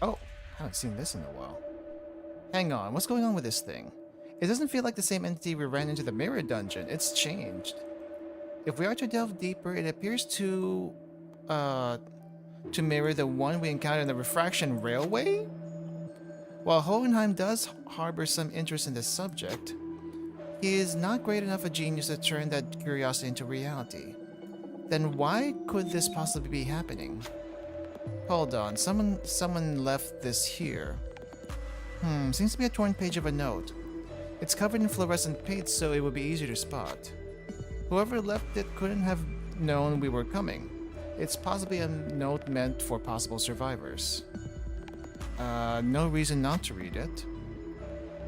Oh, I haven't seen this in a while. Hang on, what's going on with this thing? It doesn't feel like the same entity we ran into the mirror dungeon. It's changed. If we are to delve deeper, it appears to mirror the one we encountered in the Refraction Railway? While Hohenheim does harbor some interest in this subject, he is not great enough a genius to turn that curiosity into reality. Then why could this possibly be happening? Hold on, someone left this here. Seems to be a torn page of a note. It's covered in fluorescent paint, so it would be easier to spot. Whoever left it couldn't have known we were coming. It's possibly a note meant for possible survivors. No reason not to read it.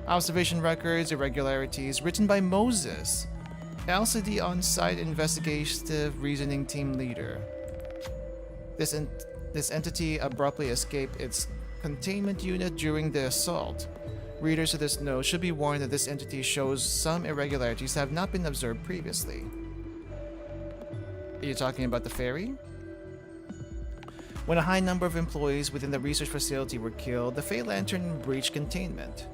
Observation records, irregularities, written by Moses, LCD on-site investigative reasoning team leader. This entity abruptly escaped its containment unit during the assault. Readers of this note should be warned that this entity shows some irregularities that have not been observed previously. Are you talking about the ferry? When a high number of employees within the research facility were killed, the Fey Lantern breached containment.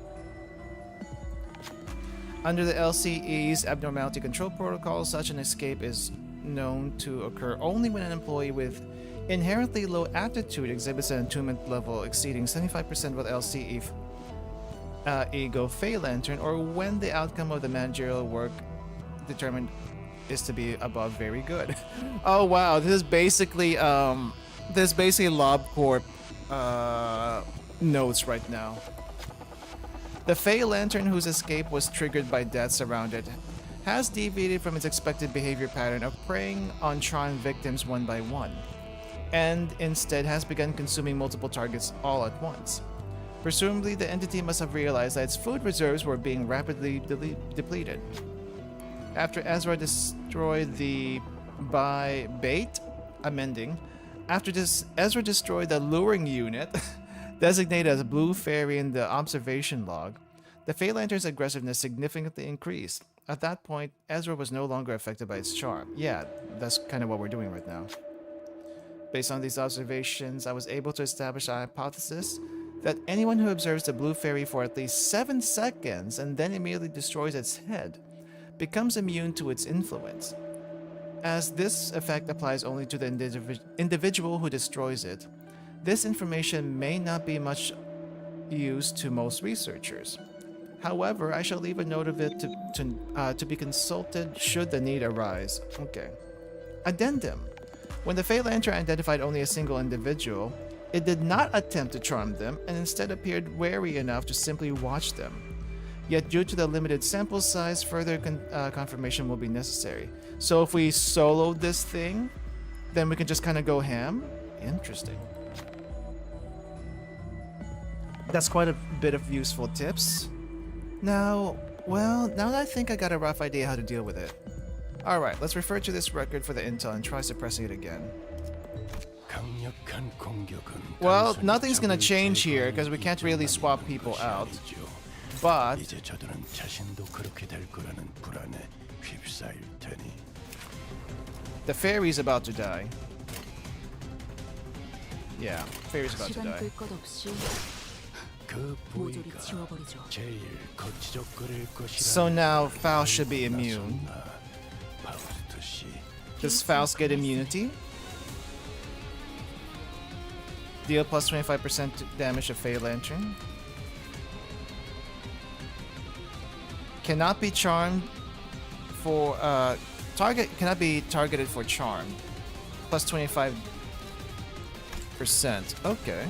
Under the LCE's abnormality control protocol, such an escape is known to occur only when an employee with inherently low aptitude exhibits an attunement level exceeding 75% of LCE ego Fey Lantern, or when the outcome of the managerial work determined is to be above very good. Oh wow, this is basically LobCorp notes right now. The Fey Lantern, whose escape was triggered by deaths around it, has deviated from its expected behavior pattern of preying on Tron victims one by one, and instead has begun consuming multiple targets all at once. Presumably, the entity must have realized that its food reserves were being rapidly depleted. After Ezra destroyed the Ezra destroyed the luring unit, designated as Blue Fairy in the observation log, the Fey Lantern's aggressiveness significantly increased. At that point, Ezra was no longer affected by its charm. Yeah, that's kind of what we're doing right now. Based on these observations, I was able to establish a hypothesis that anyone who observes the Blue Fairy for at least 7 seconds and then immediately destroys its head becomes immune to its influence. As this effect applies only to the individual who destroys it, this information may not be much use to most researchers. However, I shall leave a note of it to be consulted should the need arise. Okay. Addendum. When the Fey Lantern identified only a single individual, It did not attempt to charm them and instead appeared wary enough to simply watch them. Yet due to the limited sample size, further confirmation will be necessary. So if we soloed this thing, then we can just kind of go ham? Interesting. That's quite a bit of useful tips. Now, well, now that I think I got a rough idea how to deal with it. Alright, let's refer to this record for the intel and try suppressing it again. Well, nothing's gonna change here because we can't really swap people out. But the fairy's about to die. Yeah, fairy's about to die. So now Faust should be immune. Does Faust get immunity? Deal plus 25% damage to Fey Lantern. Cannot be charmed for target cannot be targeted for charm. Plus 25%. Okay.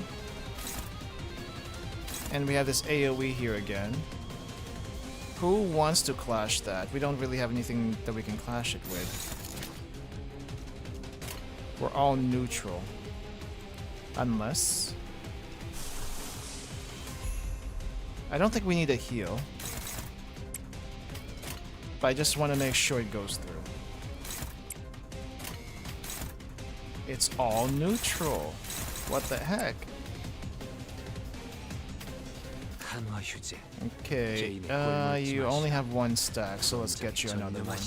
And we have this AoE here again. Who wants to clash that? We don't really have anything that we can clash it with. We're all neutral. Unless... I don't think we need a heal. But I just want to make sure it goes through. It's all neutral. What the heck? Okay, you only have one stack, so let's get you another one.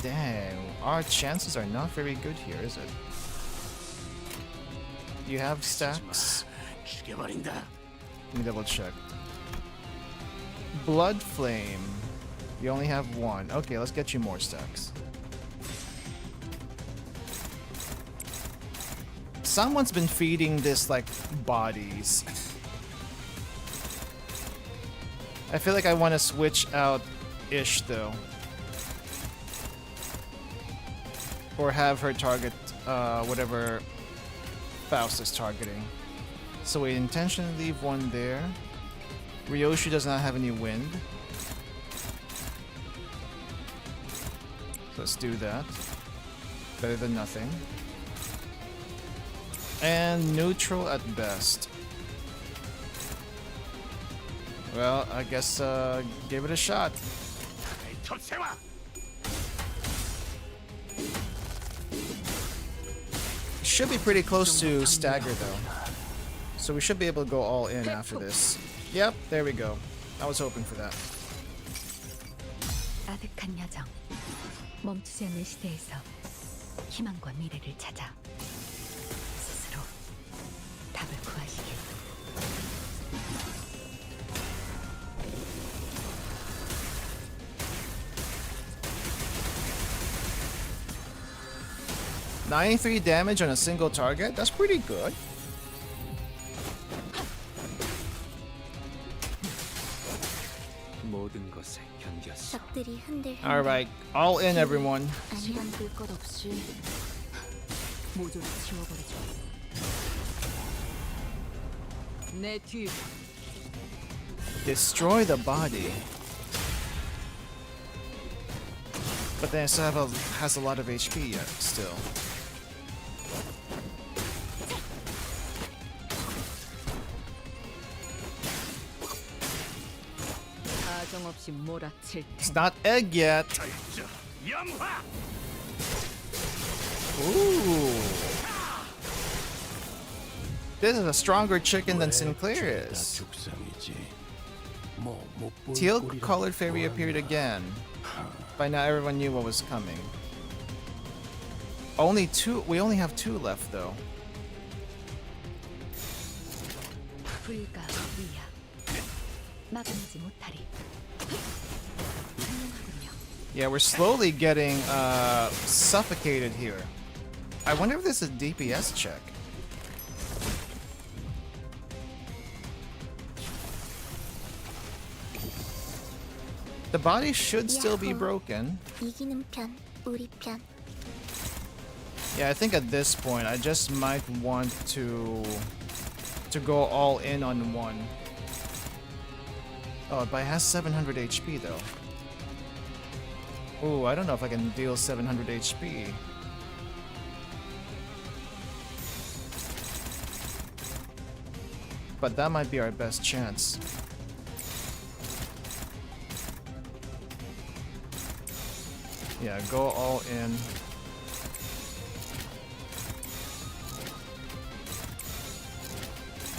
Dang, our chances are not very good here, is it? You have stacks? Let me double check. Blood Flame. You only have one. Okay, let's get you more stacks. Someone's been feeding this like bodies. I feel like I want to switch out Ish though. Or have her target whatever Faust is targeting. So we intentionally leave one there. Ryoshu does not have any wind. So let's do that. Better than nothing. And neutral at best. Well, I guess give it a shot. Should be pretty close to stagger though. So we should be able to go all in after this. Yep, there we go. I was hoping for that.
아득한 여정. 멈추지 않는 시대에서 희망과 미래를 찾아 스스로 답을 구하시길.
$93 damage on a single target? That's pretty good. Alright, all in everyone. Destroy the body. But then it still has a lot of HP yet, still. It's not egg yet. Ooh. This is a stronger chicken than Sinclair is. Teal colored fairy appeared again. By now everyone knew what was coming. We only have two left though. Yeah, we're slowly getting suffocated here. I wonder if this is a DPS check. The body should still be broken. Yeah, I think at this point I just might want to go all in on one. Oh, but it has 700 HP though. Ooh, I don't know if I can deal 700 HP. But that might be our best chance. Yeah, go all in.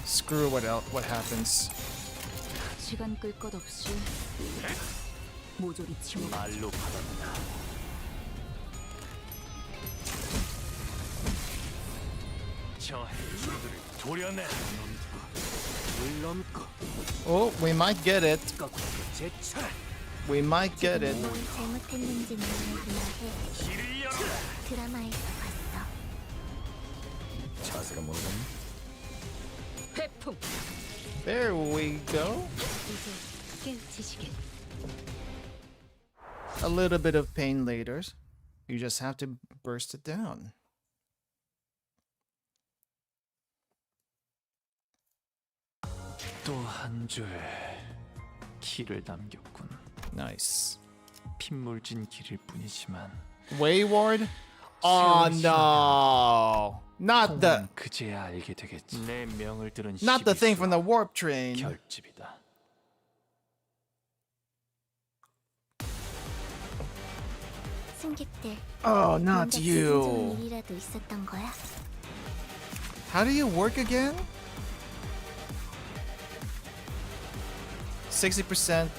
Screw what happens.
시간 끌 것 없이 모조리 치워.
말로 받았다. 저 해주들을 도려내. 물론고.
Oh, we might get it. We might get it.
뭘 잘못했는지는 몰라 해. 드라마에서 봤어.
자세가 모르겠네.
회풍.
There we go.
이제 깨우치시길.
A little bit of pain later. You just have to burst it down.
또 한 줄 길을 남겼군.
Nice.
핏물진 길일 뿐이지만.
Wayward? Oh no! Not the.
그제야 알게 되겠지. 내 명을 들은
Not the thing from the warp train.
결집이다.
승객들.
Oh, not
뭔가
you.
기분 좋은 일이라도 있었던 거야?
How do you work again? 60%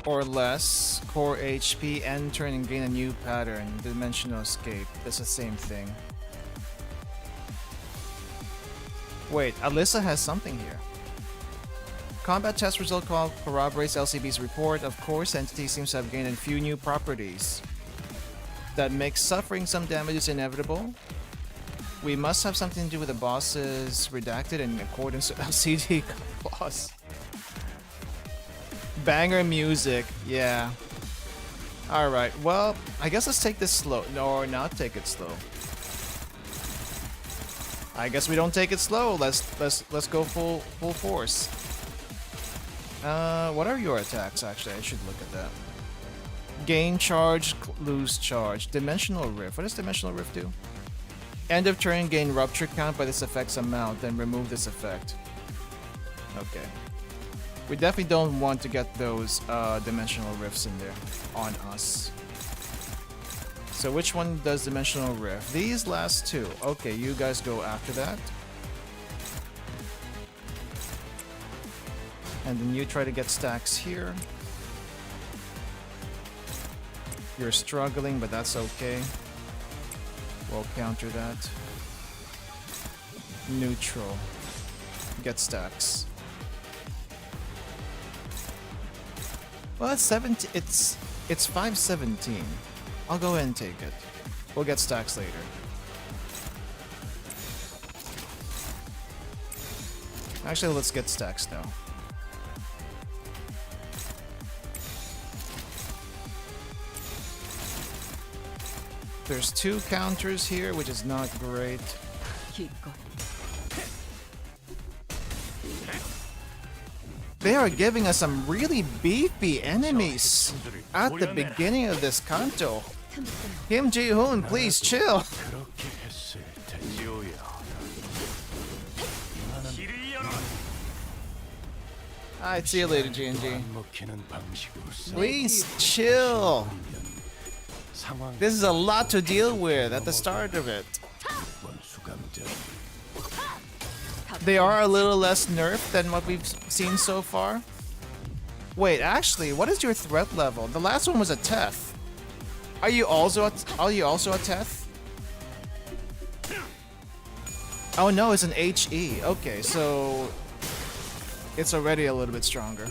or less core HP, enter and gain a new pattern. Dimensional escape. That's the same thing. Wait, Alyssa has something here. Combat test result corroborates LCB's report. Of course, entity seems to have gained a few new properties that makes suffering some damages inevitable. We must have something to do with the bosses redacted in accordance with LCD clause. Banger music, yeah. Alright, well, I guess let's take this slow. No, or not take it slow. I guess we don't take it slow. Let's go full force. What are your attacks actually? I should look at that. Gain charge, lose charge. Dimensional Rift. What does Dimensional Rift do? End of turn, gain rupture count by this effect's amount, then remove this effect. Okay. We definitely don't want to get those dimensional rifts in there on us. So which one does dimensional rift? These last two. Okay, you guys go after that. And then you try to get stacks here. You're struggling, but that's okay. We'll counter that. Neutral. Get stacks. Well, it's 17. It's 517. I'll go ahead and take it. We'll get stacks later. Actually, let's get stacks now. There's two counters here, which is not great. They are giving us some really beefy enemies at the beginning of this Canto. Kim Ji-hoon, please chill. Alright, see you later, G&G. Please chill. This is a lot to deal with at the start of it. They are a little less nerfed than what we've seen so far. Wait, actually, what is your threat level? The last one was a Teth. Are you also a Teth? Oh no, it's an HE. Okay, so it's already a little bit stronger.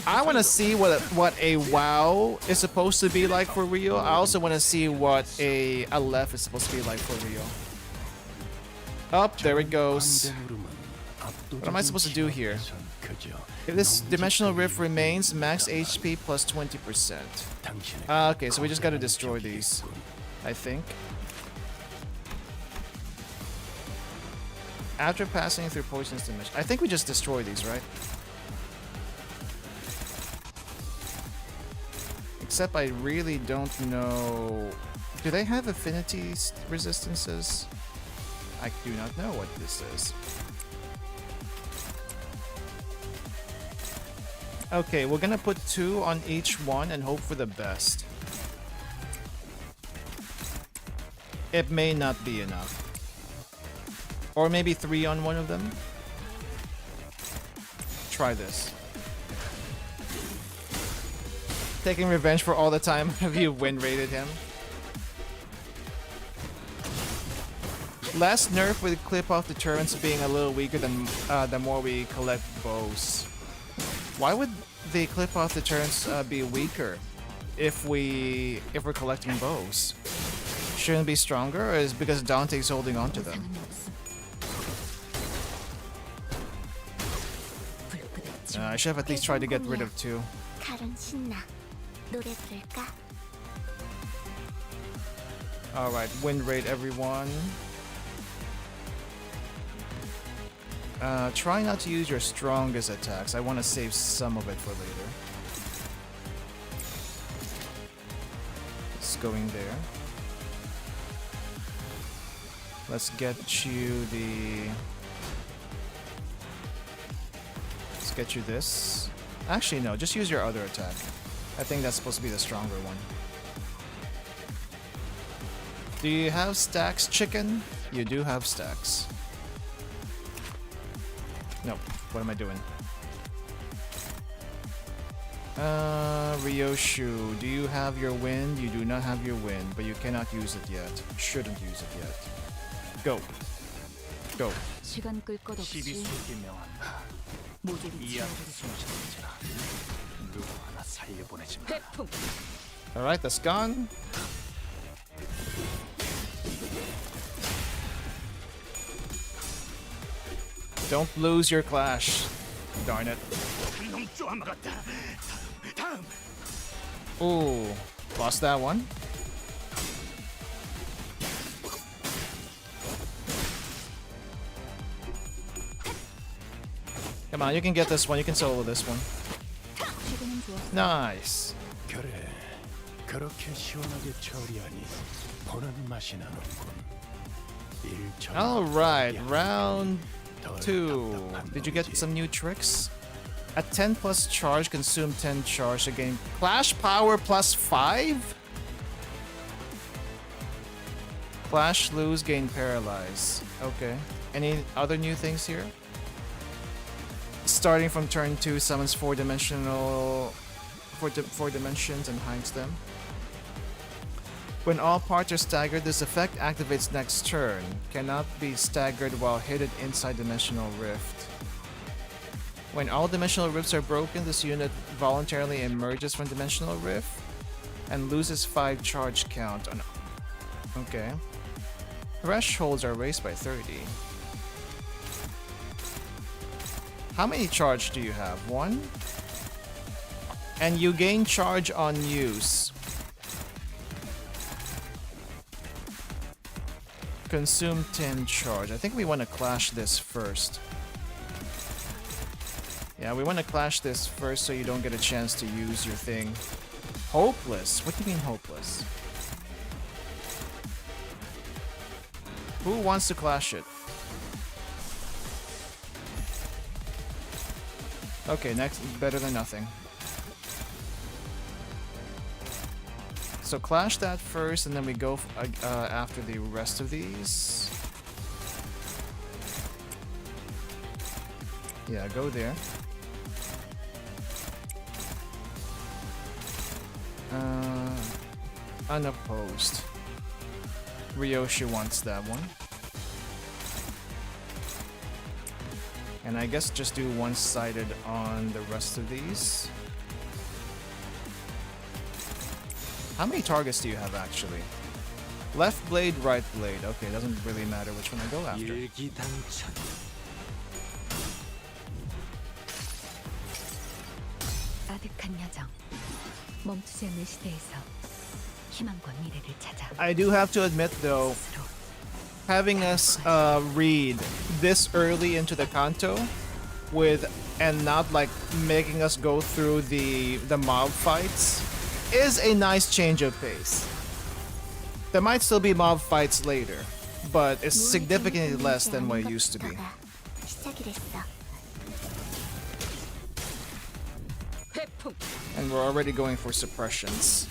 I want to see what a WoW is supposed to be like for real. I also want to see what a Aleph is supposed to be like for real. Up, there it goes. What am I supposed to do here? If this dimensional rift remains, max HP plus 20%. Okay, so we just gotta destroy these. I think. After passing through poisonous damage. I think we just destroy these, right? Except I really don't know... Do they have affinity resistances? I do not know what this is. Okay, we're gonna put 2 on each one and hope for the best. It may not be enough. Or maybe 3 on one of them. Try this. Taking revenge for all the time have you win rated him. Last nerf with clip off deterrence being a little weaker than the more we collect bows. Why would the clip off deterrence be weaker if we're collecting bows? Shouldn't it be stronger, or is it because Dante's holding on to them? I should have at least tried to get rid of 2. Alright, win rate everyone. Try not to use your strongest attacks. I want to save some of it for later. It's going there. Let's get you the... Let's get you this. Actually, no, just use your other attack. I think that's supposed to be the stronger one. Do you have stacks, chicken? You do have stacks. No, what am I doing? Ryoshu, do you have your wind? You do not have your wind, but you cannot use it yet. Shouldn't use it yet. Go. Go.
시간 끌 것 없이 모조리 치워버리자.
누구 하나 살려보내지 마.
태풍.
Alright, that's gone. Don't lose your clash. Darn it. Ooh, lost that one. Come on, you can get this one. You can solo this one. Nice.
그래, 그렇게 시원하게 처리하니 보는 맛이 나는군.
All right, round 2. Did you get some new tricks? At 10 plus charge, consume 10 charge to gain Clash Power plus 5? Clash lose, gain Paralyze. Okay. Any other new things here? Starting from turn 2, summons 4 dimensions and hides them. When all parts are staggered, this effect activates next turn. Cannot be staggered while hidden inside Dimensional Rift. When all Dimensional Rifts are broken, this unit voluntarily emerges from Dimensional Rift and loses 5 charge count on... Okay. Thresholds are raised by 30. How many charge do you have? 1? And you gain charge on use. Consume 10 charge. I think we want to clash this first. Yeah, we want to clash this first so you don't get a chance to use your thing. Hopeless? What do you mean hopeless? Who wants to clash it? Okay, next, better than nothing. So clash that first, and then we go after the rest of these. Yeah, go there. Unopposed. Ryoshu wants that one. And I guess just do one-sided on the rest of these. How many targets do you have actually? Left blade, right blade. Okay, doesn't really matter which one I go after.
아득한 여정. 멈추지 않는 시대에서 희망과 미래를 찾아.
I do have to admit though, having us read this early into the Canto with and not like making us go through the mob fights is a nice change of pace. There might still be mob fights later, but it's significantly less than what it used to be. And we're already going for suppressions.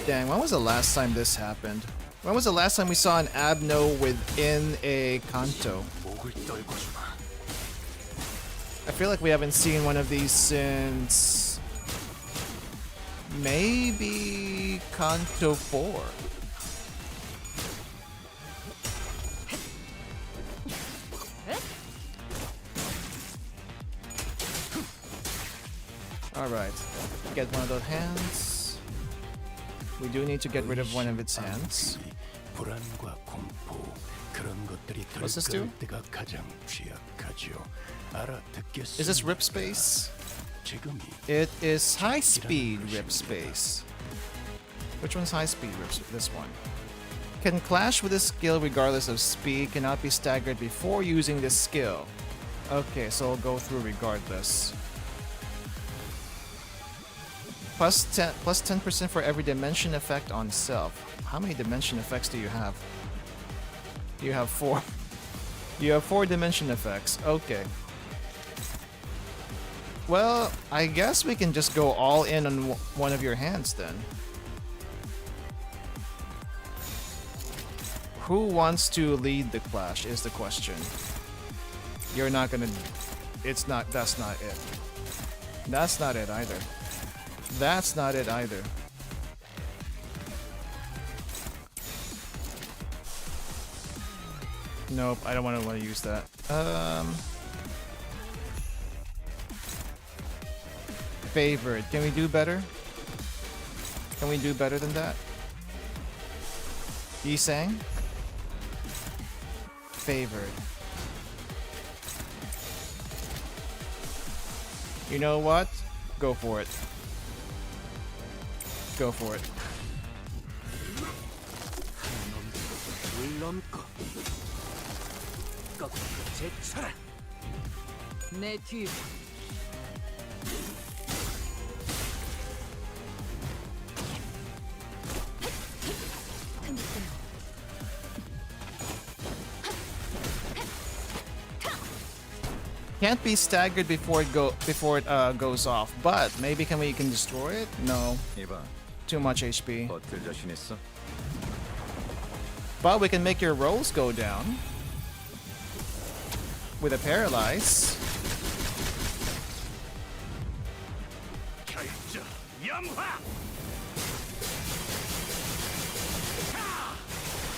Dang, when was the last time this happened? When was the last time we saw an Abno within a Canto? I feel like we haven't seen one of these since maybe Canto 4. Alright, get one of those hands. We do need to get rid of one of its hands. What's this do? Is this rip space? It is high speed rip space. Which one's high speed rip? This one. Can clash with this skill regardless of speed, cannot be staggered before using this skill. Okay, so I'll go through regardless. Plus 10% for every dimension effect on self. How many dimension effects do you have? You have 4. You have 4 dimension effects. Okay. Well, I guess we can just go all in on one of your hands then. Who wants to lead the clash is the question. You're not gonna... It's not... That's not it. That's not it either. That's not it either. Nope, I don't want to use that. Favorite. Can we do better? Can we do better than that? Yisang? Favored. You know what? Go for it. Go for it.
내 뒤.
Can't be staggered before it goes off, but maybe we can destroy it? No. Too much HP. But we can make your rolls go down with a paralyze.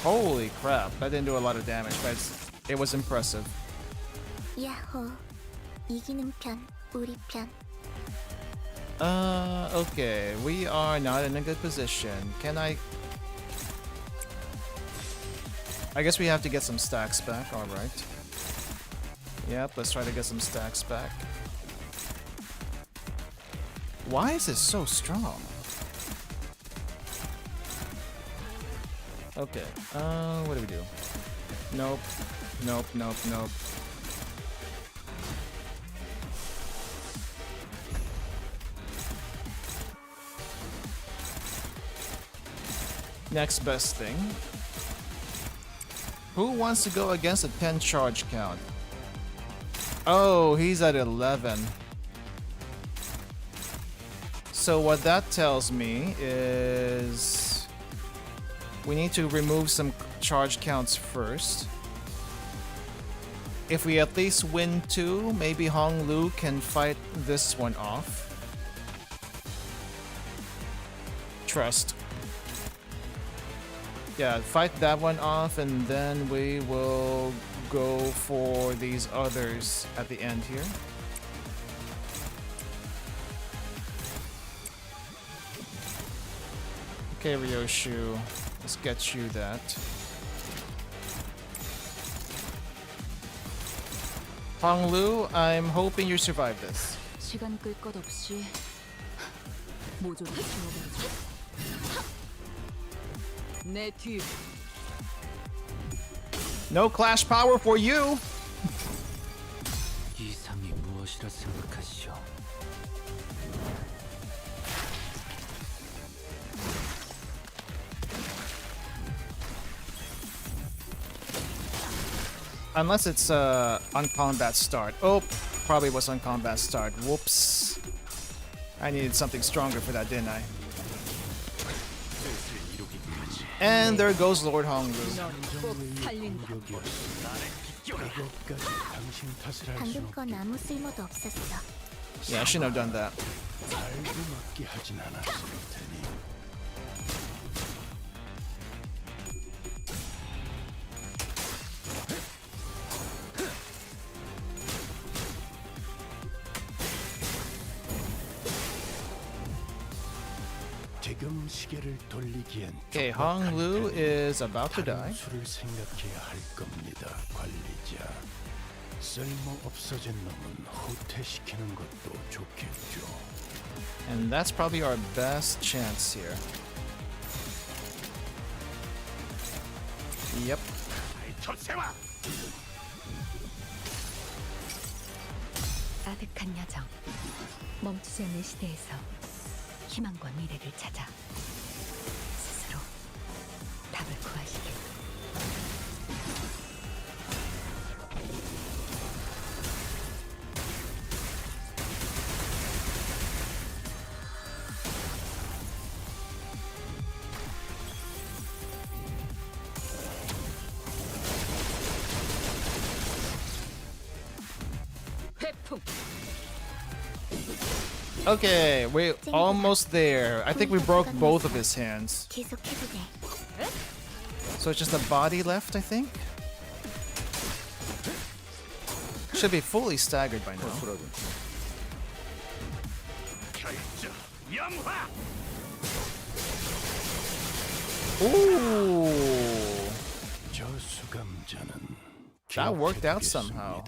Holy crap, that didn't do a lot of damage, but it was impressive.
야호, 이기는 편, 우리 편.
Okay, we are not in a good position. Can I guess we have to get some stacks back, alright. Yep, let's try to get some stacks back. Why is it so strong? Okay, what do we do? Nope, nope, nope, nope. Next best thing. Who wants to go against a 10 charge count? Oh, he's at 11. So what that tells me is we need to remove some charge counts first. If we at least win 2, maybe Hong Lu can fight this one off. Trust. Yeah, fight that one off and then we will go for these others at the end here. Okay, Ryoshu, let's get you that. Hong Lu, I'm hoping you survive this.
시간 끌 것 없이 모조리 지워버리죠.
내 뒤.
No clash power for you.
이상이 무엇이라 생각하시오?
Unless it's on combat start. Oh, probably was on combat start. Whoops. I needed something stronger for that, didn't I? And there goes Lord Honglu.
방금 건 아무 쓸모도 없었어.
Yeah, I shouldn't have done that.
지금 시계를 돌리기엔
Okay, Honglu is about to die.
수를 생각해야 할 겁니다, 관리자. 쓸모 없어진 놈은 후퇴시키는 것도 좋겠죠.
And that's probably our best chance here. Yep.
아득한 여정. 멈추지 않는 시대에서 희망과 미래를 찾아 스스로 답을 구하시길.
회풍.
Okay, we're almost there. I think we broke both of his hands.
계속해도 돼.
So it's just the body left, I think? Should be fully staggered by now. Ooh! That worked out somehow.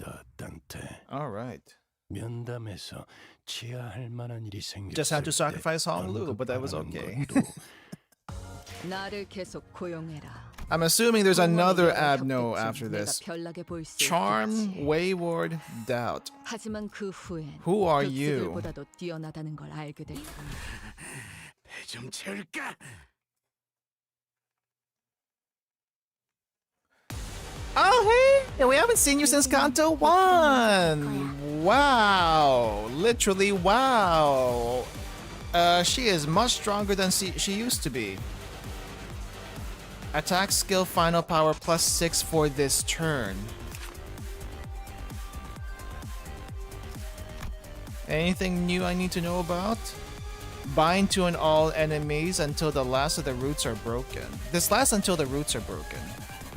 Alright.
면담에서 취하할 만한 일이 생겼을
Just had to
때
sacrifice Honglu, but that was okay.
나를 계속 고용해라.
I'm assuming there's another Abno after this. Charm, Wayward, Doubt.
하지만 그 후엔
Who are you?
극수들보다도 뛰어나다는 걸 알게 될 거야.
좀 채울까?
Oh, hey! We haven't seen you since Canto 1! Wow! Literally, wow! She is much stronger than she used to be. Attack skill final power +6 for this turn. Anything new I need to know about? Bind to an all enemies until the last of the roots are broken. This lasts until the roots are broken.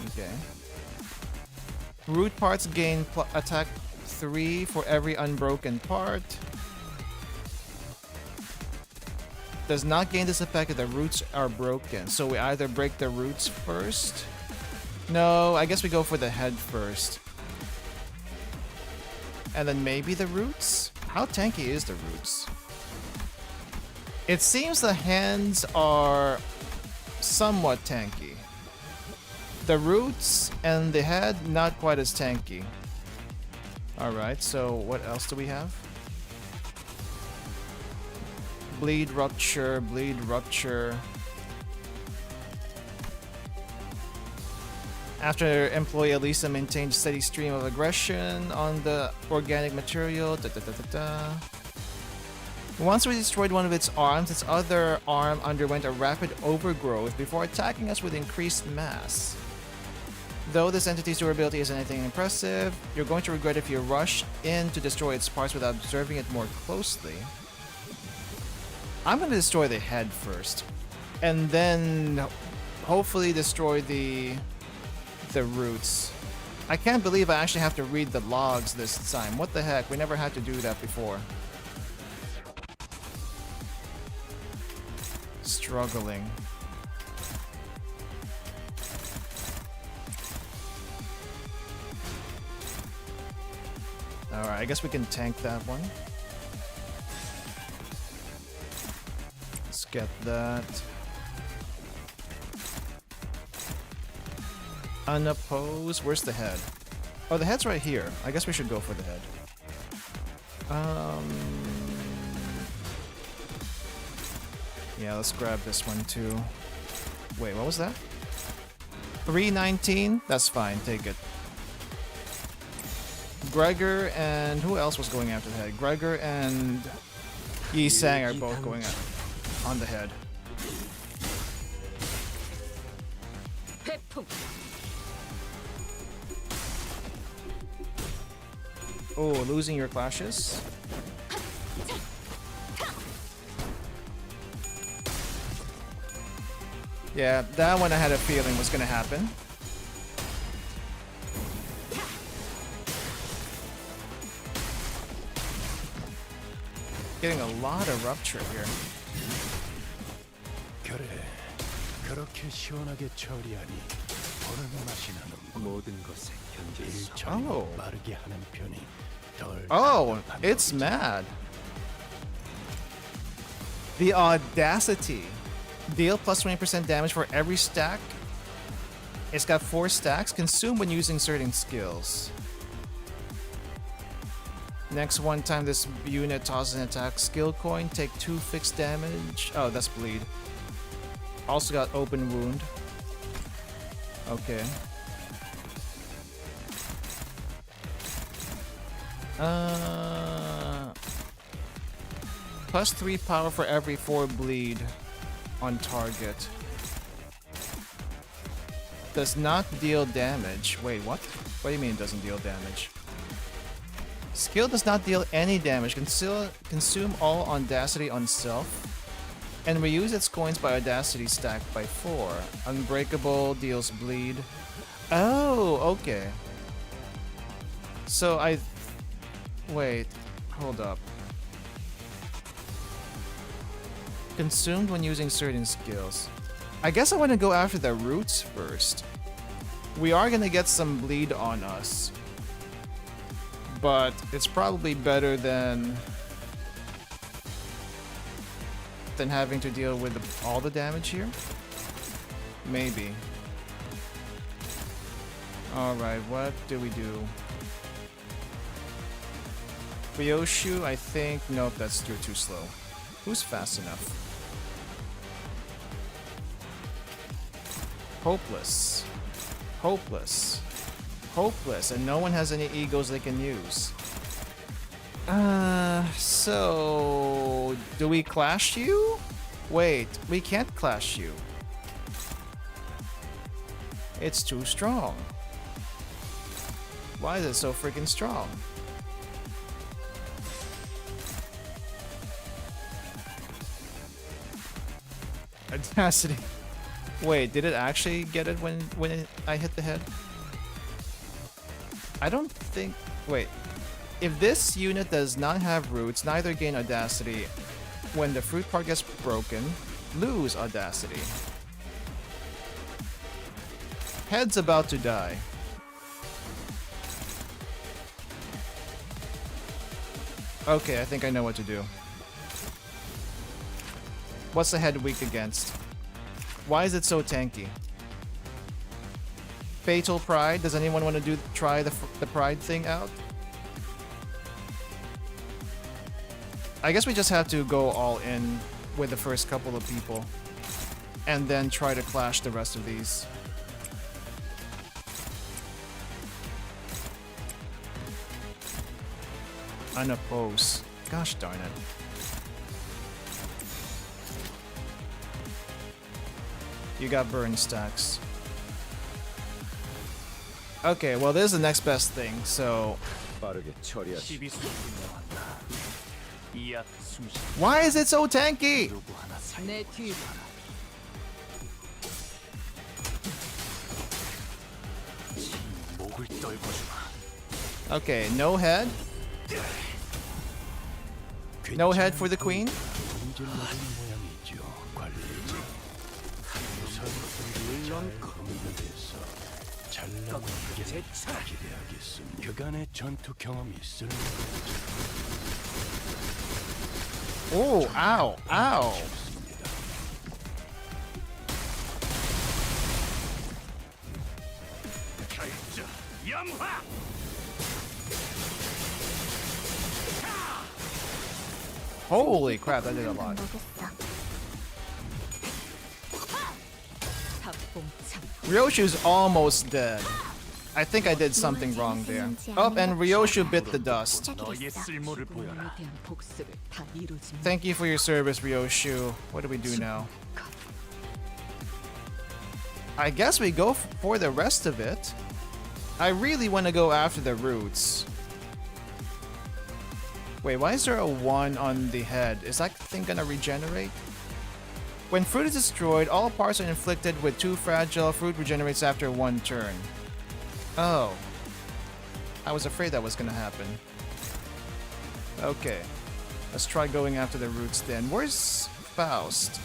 Okay. Root parts gain attack 3 for every unbroken part. Does not gain this effect if the roots are broken. So we either break the roots first. No, I guess we go for the head first. And then maybe the roots? How tanky is the roots? It seems the hands are somewhat tanky. The roots and the head, not quite as tanky. Alright, so what else do we have? Bleed Rupture, Bleed Rupture. After employee Elisa maintained a steady stream of aggression on the organic material. Once we destroyed one of its arms, its other arm underwent a rapid overgrowth before attacking us with increased mass. Though this entity's durability isn't anything impressive, you're going to regret if you rush in to destroy its parts without observing it more closely. I'm going to destroy the head first, and then hopefully destroy the roots. I can't believe I actually have to read the logs this time. What the heck? We never had to do that before. Struggling. Alright, I guess we can tank that one. Let's get that. Unopposed. Where's the head? Oh, the head's right here. I guess we should go for the head. Yeah, let's grab this one too. Wait, what was that? 319? That's fine, take it. Gregor and who else was going after the head? Gregor and Yi Sang are both going on the head. Oh, losing your clashes? Yeah, that one I had a feeling was gonna happen. Getting a lot of rupture here.
그래, 그렇게 시원하게 처리하니 보는 맛이 나는 모든 것에 현재 처리를 빠르게 하는 편이 덜.
Oh, it's mad. The audacity. Deal plus 20% damage for every stack. It's got 4 stacks. Consume when using certain skills. Next one time this unit tosses an attack skill coin, take 2 fixed damage. Oh, that's bleed. Also got open wound. Okay. Plus 3 power for every 4 bleed on target. Does not deal damage. Wait, what? What do you mean it doesn't deal damage? Skill does not deal any damage. Consume all Audacity on self. And reuse its coins by Audacity stacked by 4. Unbreakable, deals bleed. Oh, okay. So wait, hold up. Consumed when using certain skills. I guess I want to go after the roots first. We are going to get some bleed on us. But it's probably better than having to deal with all the damage here. Maybe. Alright, what do we do? Ryoshu, I think... Nope, you're too slow. Who's fast enough? Hopeless. Hopeless. Hopeless, and no one has any egos they can use. So... Do we clash you? Wait, we can't clash you. It's too strong. Why is it so freaking strong? Audacity. Wait, did it actually get it when I hit the head? I don't think... Wait. If this unit does not have roots, neither gain Audacity. When the fruit part gets broken, lose Audacity. Head's about to die. Okay, I think I know what to do. What's the head weak against? Why is it so tanky? Fatal Pride? Does anyone want to try the Pride thing out? I guess we just have to go all in with the first couple of people. And then try to clash the rest of these. Unopposed. Gosh darn it. You got burn stacks. Okay, well this is the next best thing, so... Why is it so tanky? Okay, no head. No head for the queen. Oh, ow, ow. Holy crap, that did a lot. Ryoshu's almost dead. I think I did something wrong there. Oh, and Ryoshu bit the dust. Thank you for your service, Ryoshu. What do we do now? I guess we go for the rest of it. I really want to go after the roots. Wait, why is there a 1 on the head? Is that thing gonna regenerate? When fruit is destroyed, all parts are inflicted with 2 fragile. Fruit regenerates after 1 turn. Oh. I was afraid that was gonna happen. Okay. Let's try going after the roots then. Where's Faust?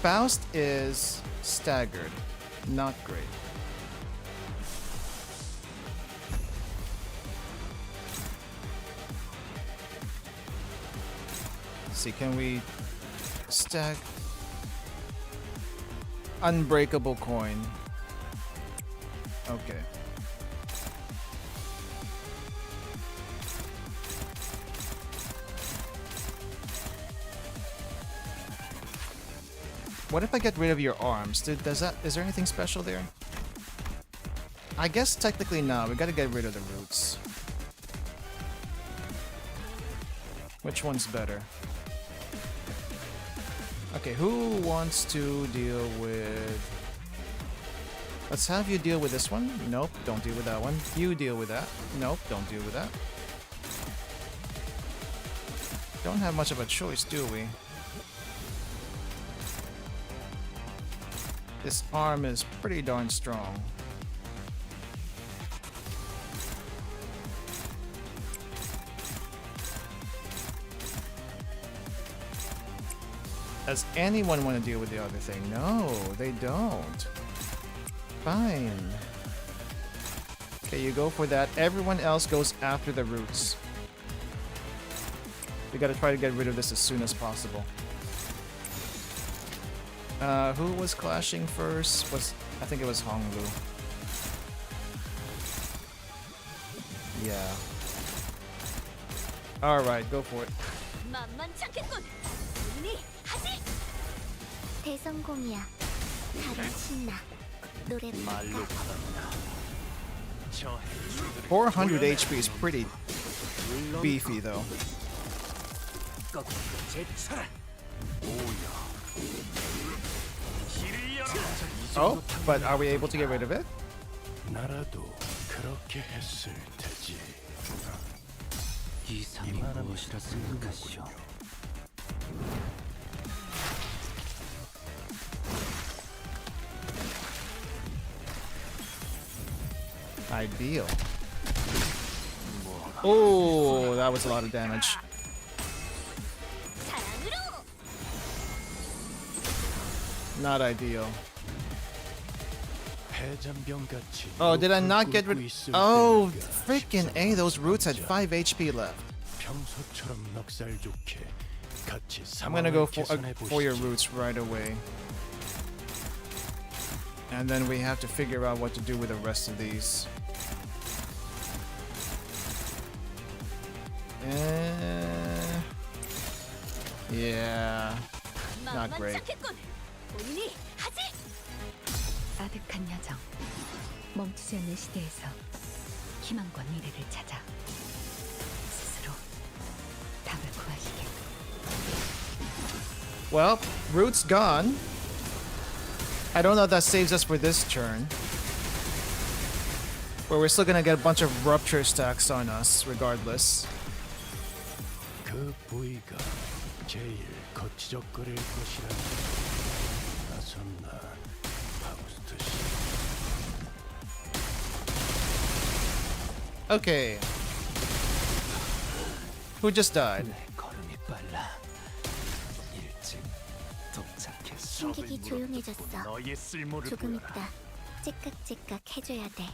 Faust is staggered. Not great. Let's see, can we stack unbreakable coin? Okay. What if I get rid of your arms? Is there anything special there? I guess technically not. We gotta get rid of the roots. Which one's better? Okay, who wants to deal with... Let's have you deal with this one. Nope, don't deal with that one. You deal with that. Nope, don't deal with that. Don't have much of a choice, do we? This arm is pretty darn strong. Does anyone want to deal with the other thing? No, they don't. Fine. Okay, you go for that. Everyone else goes after the roots. We gotta try to get rid of this as soon as possible. Who was clashing first? I think it was Honglu. Yeah. Alright, go for it.
대성공이야. 다른 신나. 노래 부를까?
400 HP is pretty beefy though. Oh, but are we able to get rid of it?
나라도 그렇게 했을 테지.
이상이 무엇이라 생각하시오?
Ideal. Oh, that was a lot of damage. Not ideal. Oh, did I not get rid? Oh, freaking A! Those roots had 5 HP left. I'm gonna go for your roots right away. And then we have to figure out what to do with the rest of these. Yeah, not great.
아득한 여정, 멈추지 않는 시대에서 희망과 미래를 찾아 스스로 답을 구하시길.
Well, root's gone. I don't know if that saves us for this turn. But we're still gonna get a bunch of rupture stacks on us, regardless.
그 부위가 제일 거치적거릴 것이라 나섰나 파우스트 씨.
Okay. Who just died?
신기기 조용해졌어. 조금 있다 찌깍찌깍 해줘야 돼.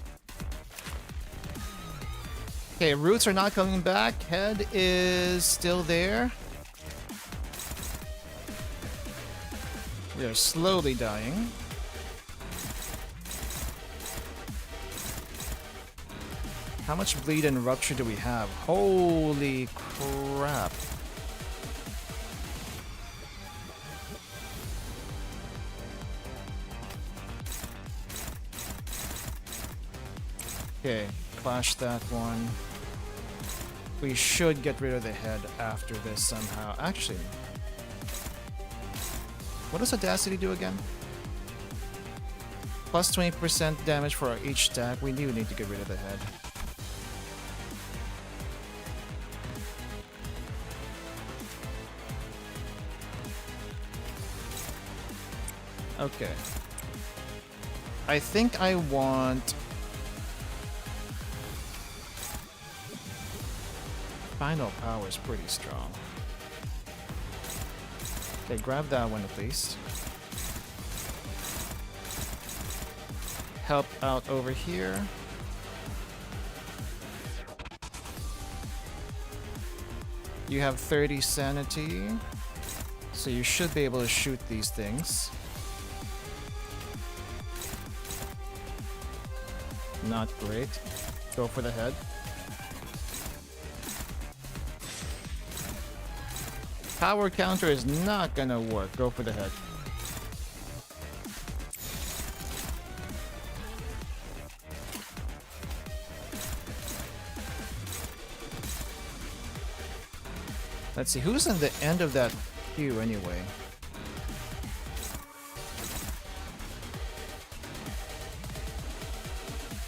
Okay, roots are not coming back. Head is still there. We are slowly dying. How much bleed and rupture do we have? Holy crap. Okay, clash that one. We should get rid of the head after this somehow. Actually, what does Audacity do again? Plus 20% damage for each stack. We do need to get rid of the head. Okay. I think I want... Final power is pretty strong. Okay, grab that one at least. Help out over here. You have 30 sanity, so you should be able to shoot these things. Not great. Go for the head. Power counter is not gonna work. Go for the head. Let's see, who's in the end of that queue anyway?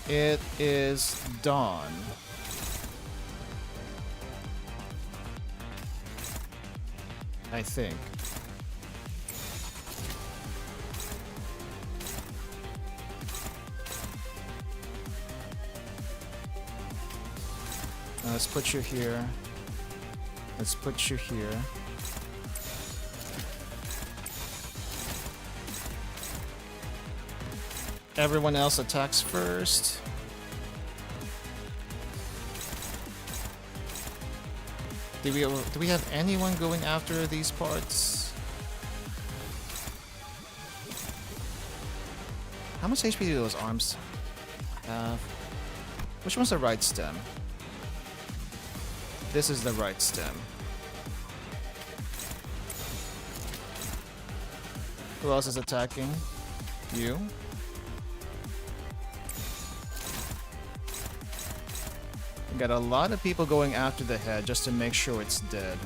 It is Dawn. I think. Let's put you here. Let's put you here. Everyone else attacks first. Do we have anyone going after these parts? How much HP do those arms have? Which one's the right stem? This is the right stem. Who else is attacking? You? Got a lot of people going after the head just to make sure it's dead.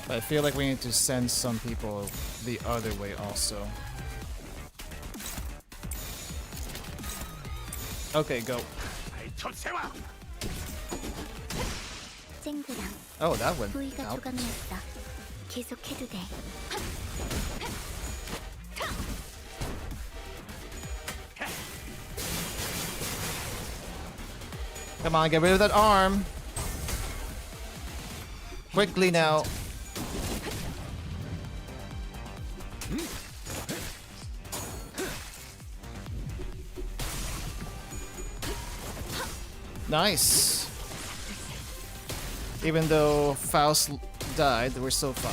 But I feel like we need to send some people the other way also. Okay, go. Oh, that went out. Come on, get rid of that arm. Quickly now. Nice. Even though Faust died, we're still fine.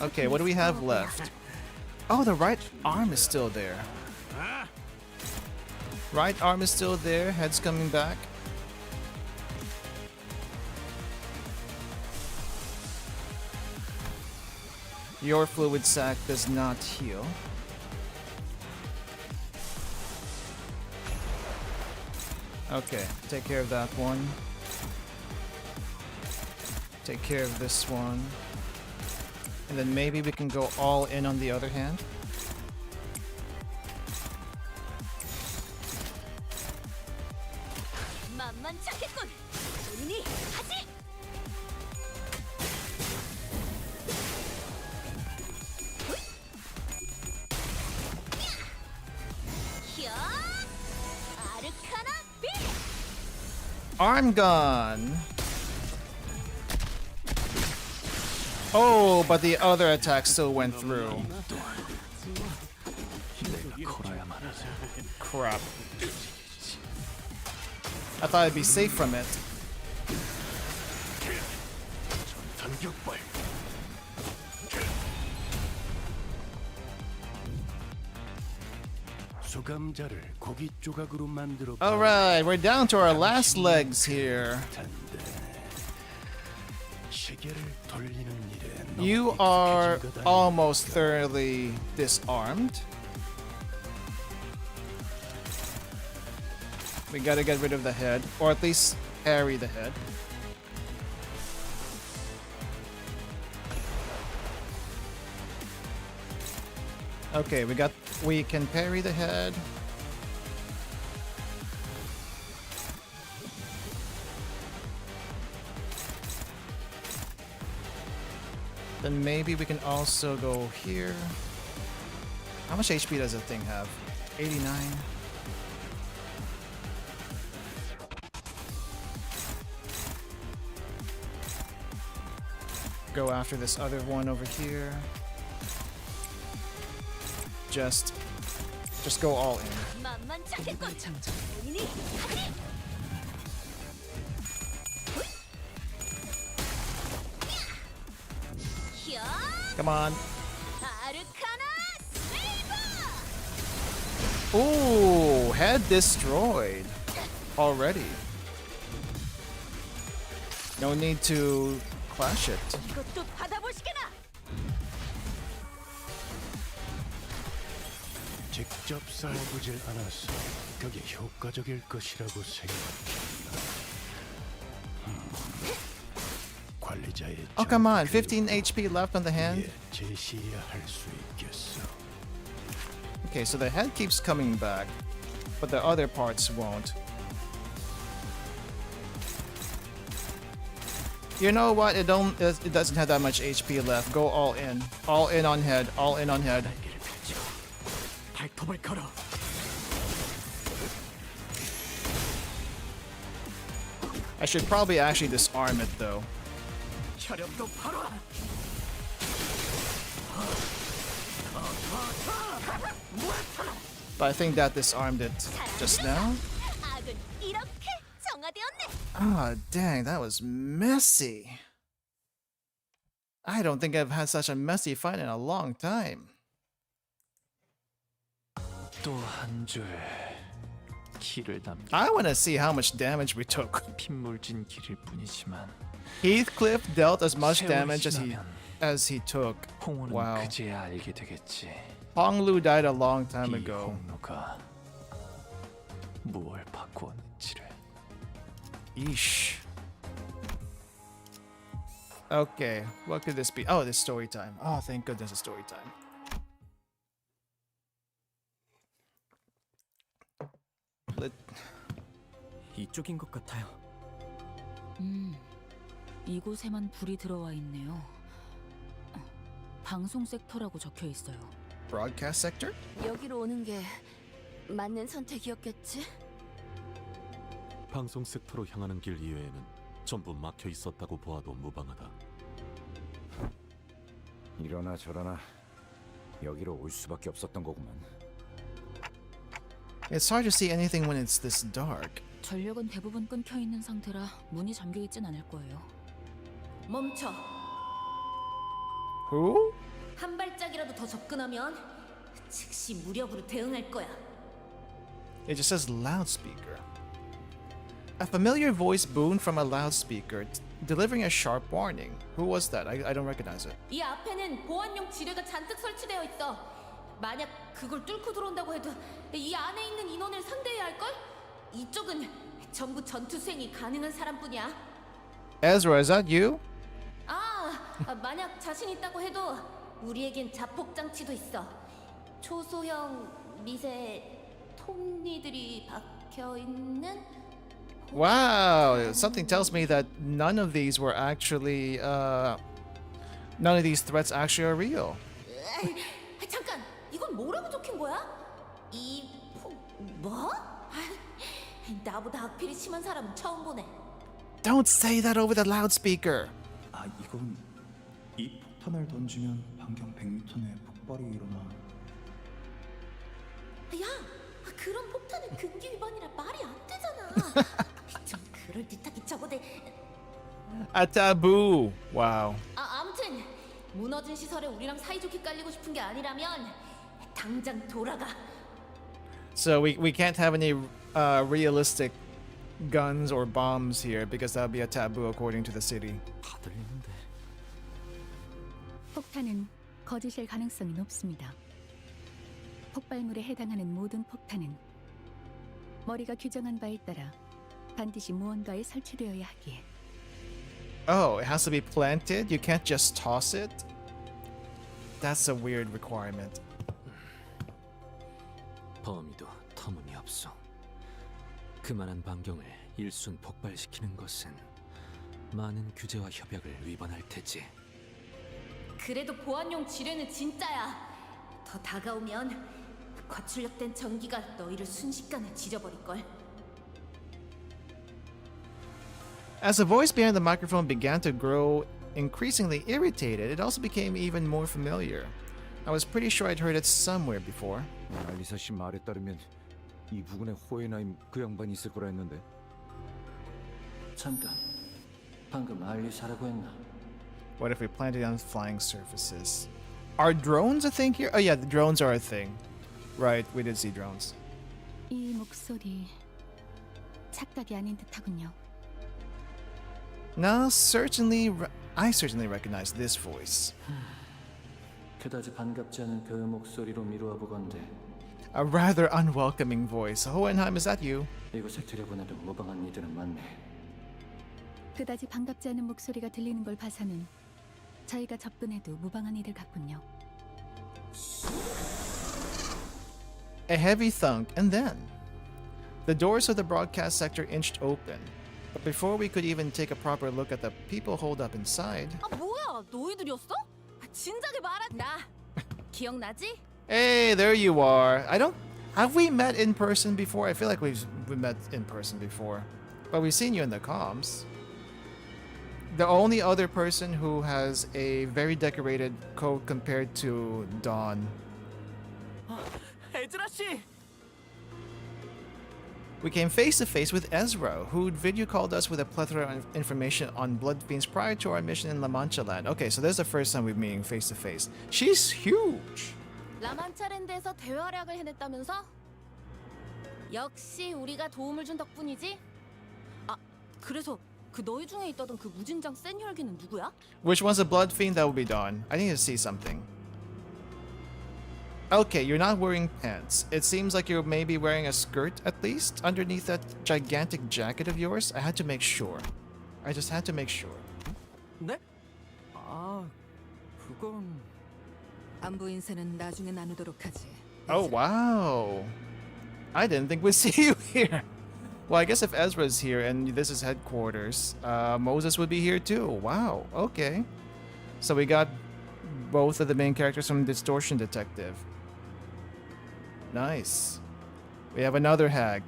Okay, what do we have left? Oh, the right arm is still there. Right arm is still there, head's coming back. Your fluid sac does not heal. Okay, take care of that one. Take care of this one. And then maybe we can go all in on the other hand. Arm gone. Oh, but the other attack still went through. Crap. I thought I'd be safe from it.
고소 감자를 고기 조각으로 만들어.
All right, we're down to our last legs here.
시계를 돌리는 일에
You are almost thoroughly disarmed. We gotta get rid of the head, or at least parry the head. Okay, we can parry the head. Then maybe we can also go here. How much HP does the thing have? 89. Go after this other one over here. Just go all in. Come on. Ooh, head destroyed already. No need to clash it.
직접 싸워보질 않아서 그게 효과적일 것이라고 생각합니다. 관리자의
Oh, come on. 15 HP left on the hand.
제시해야 할 수 있겠어.
Okay, so the head keeps coming back, but the other parts won't. You know what? It doesn't have that much HP left. Go all in. All in on head. All in on head. I should probably actually disarm it though. But I think that disarmed it just now. Ah, dang, that was messy. I don't think I've had such a messy fight in a long time.
또 한 줄 길을 남긴
I want to see how much damage we took.
핏물진 길일 뿐이지만
Heathcliff dealt as much damage as he took.
홍호는
Wow.
그제야 알게 되겠지.
Honglu died a long time
이
ago.
홍루가 무엇을 바꾸었는지를.
Eesh. Okay, what could this be? Oh, this story time. Oh, thank goodness it's story time.
이쪽인 것 같아요.
이곳에만 불이 들어와 있네요. 방송 섹터라고 적혀 있어요.
Broadcast sector?
여기로 오는 게 맞는 선택이었겠지?
방송 섹터로 향하는 길 이외에는 전부 막혀 있었다고 보아도 무방하다.
이러나 저러나 여기로 올 수밖에 없었던 거구만.
It's hard to see anything when it's this dark.
전력은 대부분 끊겨 있는 상태라 문이 잠겨 있진 않을 거예요.
멈춰.
Who?
한 발짝이라도 더 접근하면 즉시 무력으로 대응할 거야.
It just says loudspeaker. A familiar voice boomed from a loudspeaker, delivering a sharp warning. Who was that? I don't recognize it.
이 앞에는 보안용 지뢰가 잔뜩 설치되어 있어. 만약 그걸 뚫고 들어온다고 해도 이 안에 있는 인원을 상대해야 할걸? 이쪽은 전부 전투 수행이 가능한 사람뿐이야.
Ezra, is that you?
만약 자신 있다고 해도 우리에겐 자폭 장치도 있어. 초소형 미세 톱니들이 박혀 있는.
Wow, something tells me that none of these were actually, none of these threats actually are real.
잠깐, 이건 뭐라고 적힌 거야? 뭐? 나보다 악필이 심한 사람은 처음 보네.
Don't say that over the loudspeaker.
이건 이 폭탄을 던지면 반경 100m 내에 폭발이 일어나.
야, 그런 폭탄은 금기 위반이라 말이 안 되잖아. 좀 그럴듯하게 적어대.
A taboo. Wow.
아무튼 무너진 시설에 우리랑 사이좋게 깔리고 싶은 게 아니라면 당장 돌아가.
So we can't have any realistic guns or bombs here because that would be a taboo according to the city.
다 들리는데.
폭탄은 거짓일 가능성이 높습니다. 폭발물에 해당하는 모든 폭탄은 머리가 규정한 바에 따라 반드시 무언가에 설치되어야 하기에.
Oh, it has to be planted? You can't just toss it? That's a weird requirement.
범위도 터무니없어. 그만한 반경을 일순 폭발시키는 것은 많은 규제와 협약을 위반할 테지.
그래도 보안용 지뢰는 진짜야. 더 다가오면 과출력된 전기가 너희를 순식간에 지져버릴걸.
As the voice behind the microphone began to grow increasingly irritated, it also became even more familiar. I was pretty sure I'd heard it somewhere before.
알리사 씨 말에 따르면 이 부근에 호에나임 그 양반이 있을 거라 했는데.
잠깐. 방금 알리사라고 했나?
What if we planted on flying surfaces? Are drones a thing here? Oh yeah, the drones are a thing. Right, we did see drones.
이 목소리 착각이 아닌 듯하군요.
Now, I certainly recognize this voice.
그다지 반갑지 않은 그 목소리로 미루어 보건대.
A rather unwelcoming voice. Hohenheim, is that you?
이곳에 들여보내도 무방한 이들은 많네.
그다지 반갑지 않은 목소리가 들리는 걸 봐서는 저희가 접근해도 무방한 이들 같군요.
A heavy thunk, and then the doors of the broadcast sector inched open. But before we could even take a proper look at the people holed up inside.
아 뭐야? 너희들이었어? 진작에 나 기억나지?
Hey, there you are. Have we met in person before? I feel like we met in person before. But we've seen you in the comms. The only other person who has a very decorated coat compared to Dawn.
에즈라 씨.
We came face to face with Ezra, who'd video called us with a plethora of information on Blood Fiends prior to our mission in La Mancha Land. Okay, so this is the first time we're meeting face to face. She's huge.
라만차랜드에서 대활약을 해냈다면서? 역시 우리가 도움을 준 덕분이지? 아, 그래서 그 너희 중에 있다던 그 무진장 센 혈기는 누구야?
Which one's a Blood Fiend? That will be Dawn. I need to see something. Okay, you're not wearing pants. It seems like you're maybe wearing a skirt at least underneath that gigantic jacket of yours. I had to make sure. I just had to make sure.
네? 아, 그건
안부 인사는 나중에 나누도록 하지.
Oh, wow. I didn't think we'd see you here. Well, I guess if Ezra's here and this is headquarters, Moses would be here too. Wow, okay. So we got both of the main characters from Distortion Detective. Nice. We have another hag.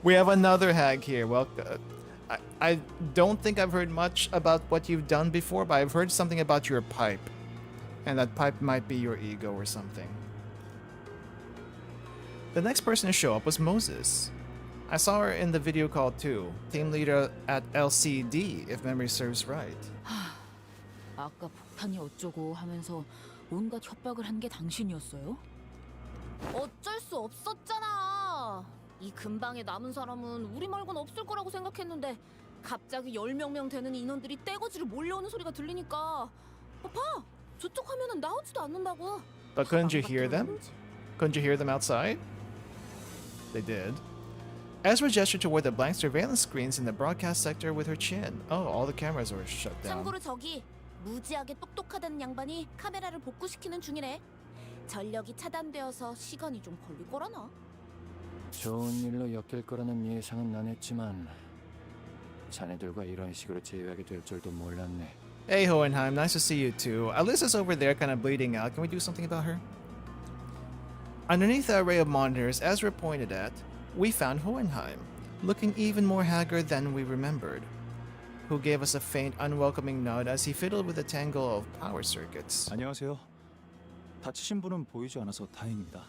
We have another hag here. Well, I don't think I've heard much about what you've done before, but I've heard something about your pipe. And that pipe might be your ego or something. The next person to show up was Moses. I saw her in the video call too. Team leader at LCD, if memory serves right.
아까 폭탄이 어쩌고 하면서 온갖 협박을 한 게 당신이었어요?
어쩔 수 없었잖아. 이 근방에 남은 사람은 우리 말고는 없을 거라고 생각했는데 갑자기 10명 되는 인원들이 떼거지로 몰려오는 소리가 들리니까 봐! 저쪽 화면은 나오지도 않는다고.
But couldn't you hear them? Couldn't you hear them outside? They did. Ezra gestured toward the blank surveillance screens in the broadcast sector with her chin. Oh, all the cameras were shut down.
참고로 저기 무지하게 똑똑하다는 양반이 카메라를 복구시키는 중이래. 전력이 차단되어서 시간이 좀 걸릴 거라나.
좋은 일로 엮일 거라는 예상은 안 했지만 자네들과 이런 식으로 제외하게 될 줄도 몰랐네.
Hey Hohenheim, nice to see you too. Alyssa's over there kind of bleeding out. Can we do something about her? Underneath the array of monitors Ezra pointed at, we found Hohenheim, looking even more haggard than we remembered, who gave us a faint, unwelcoming nod as he fiddled with a tangle of power circuits.
안녕하세요. 다치신 분은 보이지 않아서 다행입니다.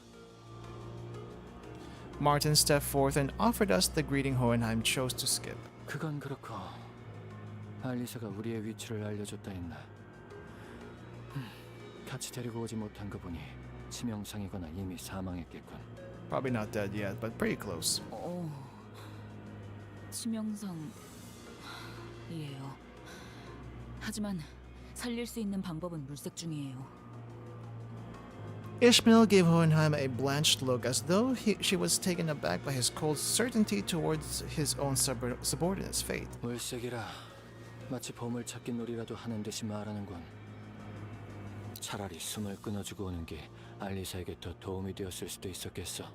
Martin stepped forth and offered us the greeting Hohenheim chose to skip.
그건 그렇고 알리사가 우리의 위치를 알려줬다 했나. 같이 데리고 오지 못한 거 보니 치명상이거나 이미 사망했겠군.
Probably not dead yet, but pretty close.
치명상이에요. 하지만 살릴 수 있는 방법은 물색 중이에요.
Ishmael gave Hohenheim a blanched look as though she was taken aback by his cold certainty towards his own subordinate's fate.
물색이라 마치 보물찾기 놀이라도 하는 듯이 말하는군. 차라리 숨을 끊어주고 오는 게 알리사에게 더 도움이 되었을 수도 있었겠어.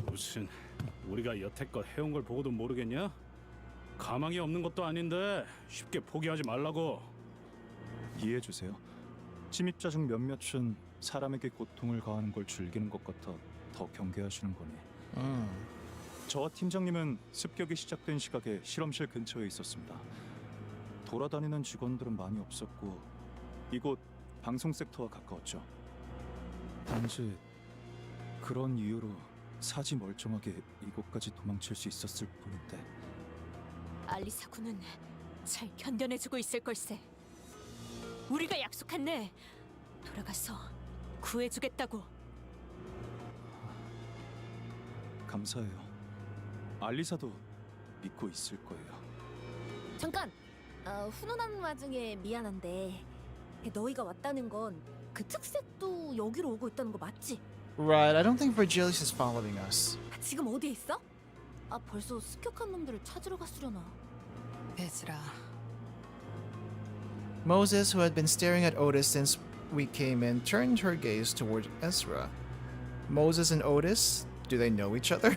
무슨 우리가 여태껏 해온 걸 보고도 모르겠냐? 가망이 없는 것도 아닌데 쉽게 포기하지 말라고.
이해해 주세요. 침입자 중 몇몇은 사람에게 고통을 가하는 걸 즐기는 것 같아 더 경계하시는 거니. 저와 팀장님은 습격이 시작된 시각에 실험실 근처에 있었습니다. 돌아다니는 직원들은 많이 없었고 이곳 방송 섹터와 가까웠죠. 단지 그런 이유로 사지 멀쩡하게 이곳까지 도망칠 수 있었을 뿐인데.
알리사 군은 잘 견뎌내주고 있을 걸세. 우리가 약속했네. 돌아가서 구해주겠다고.
감사해요. 알리사도 믿고 있을 거예요.
잠깐! 훈훈한 와중에 미안한데 너희가 왔다는 건 그 특색도 여기로 오고 있다는 거 맞지?
Right, I don't think Virgilius is following us.
지금 어디에 있어? 벌써 습격한 놈들을 찾으러 갔으려나.
베즈라.
Moses, who had been staring at Otis since we came in, turned her gaze toward Ezra. Moses and Otis, do they know each other?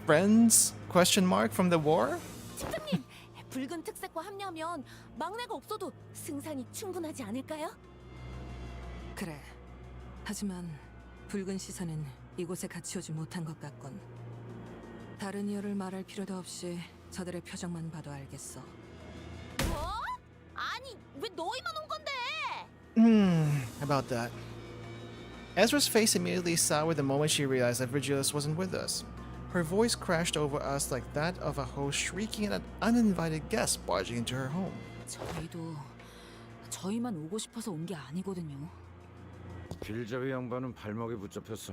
Friends? Question mark from the war?
팀장님! 붉은 특색과 합류하면 막내가 없어도 승산이 충분하지 않을까요?
그래. 하지만 붉은 시선은 이곳에 같이 오지 못한 것 같군. 다른 이유를 말할 필요도 없이 저들의 표정만 봐도 알겠어.
뭐? 아니, 왜 너희만 온 건데?
About that. Ezra's face immediately soured the moment she realized that Virgilius wasn't with us. Her voice crashed over us like that of a host shrieking at an uninvited guest barging into her home.
저희만 오고 싶어서 온 게 아니거든요.
길잡이 양반은 발목에 붙잡혔어.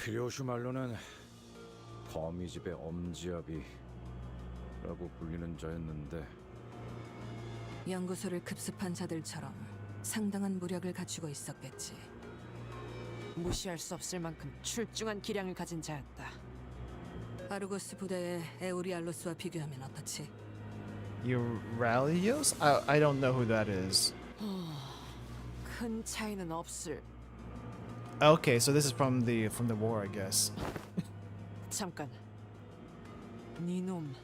류슈 말로는 거미집의 엄지아비라고 불리는 자였는데
연구소를 급습한 자들처럼 상당한 무력을 갖추고 있었겠지. 무시할 수 없을 만큼 출중한 기량을 가진 자였다. 아르고스 부대의 에우리알로스와 비교하면 어떻지?
Euralios? I don't know who that is.
큰 차이는 없을.
Okay, so this is from the war, I guess.
잠깐. 네놈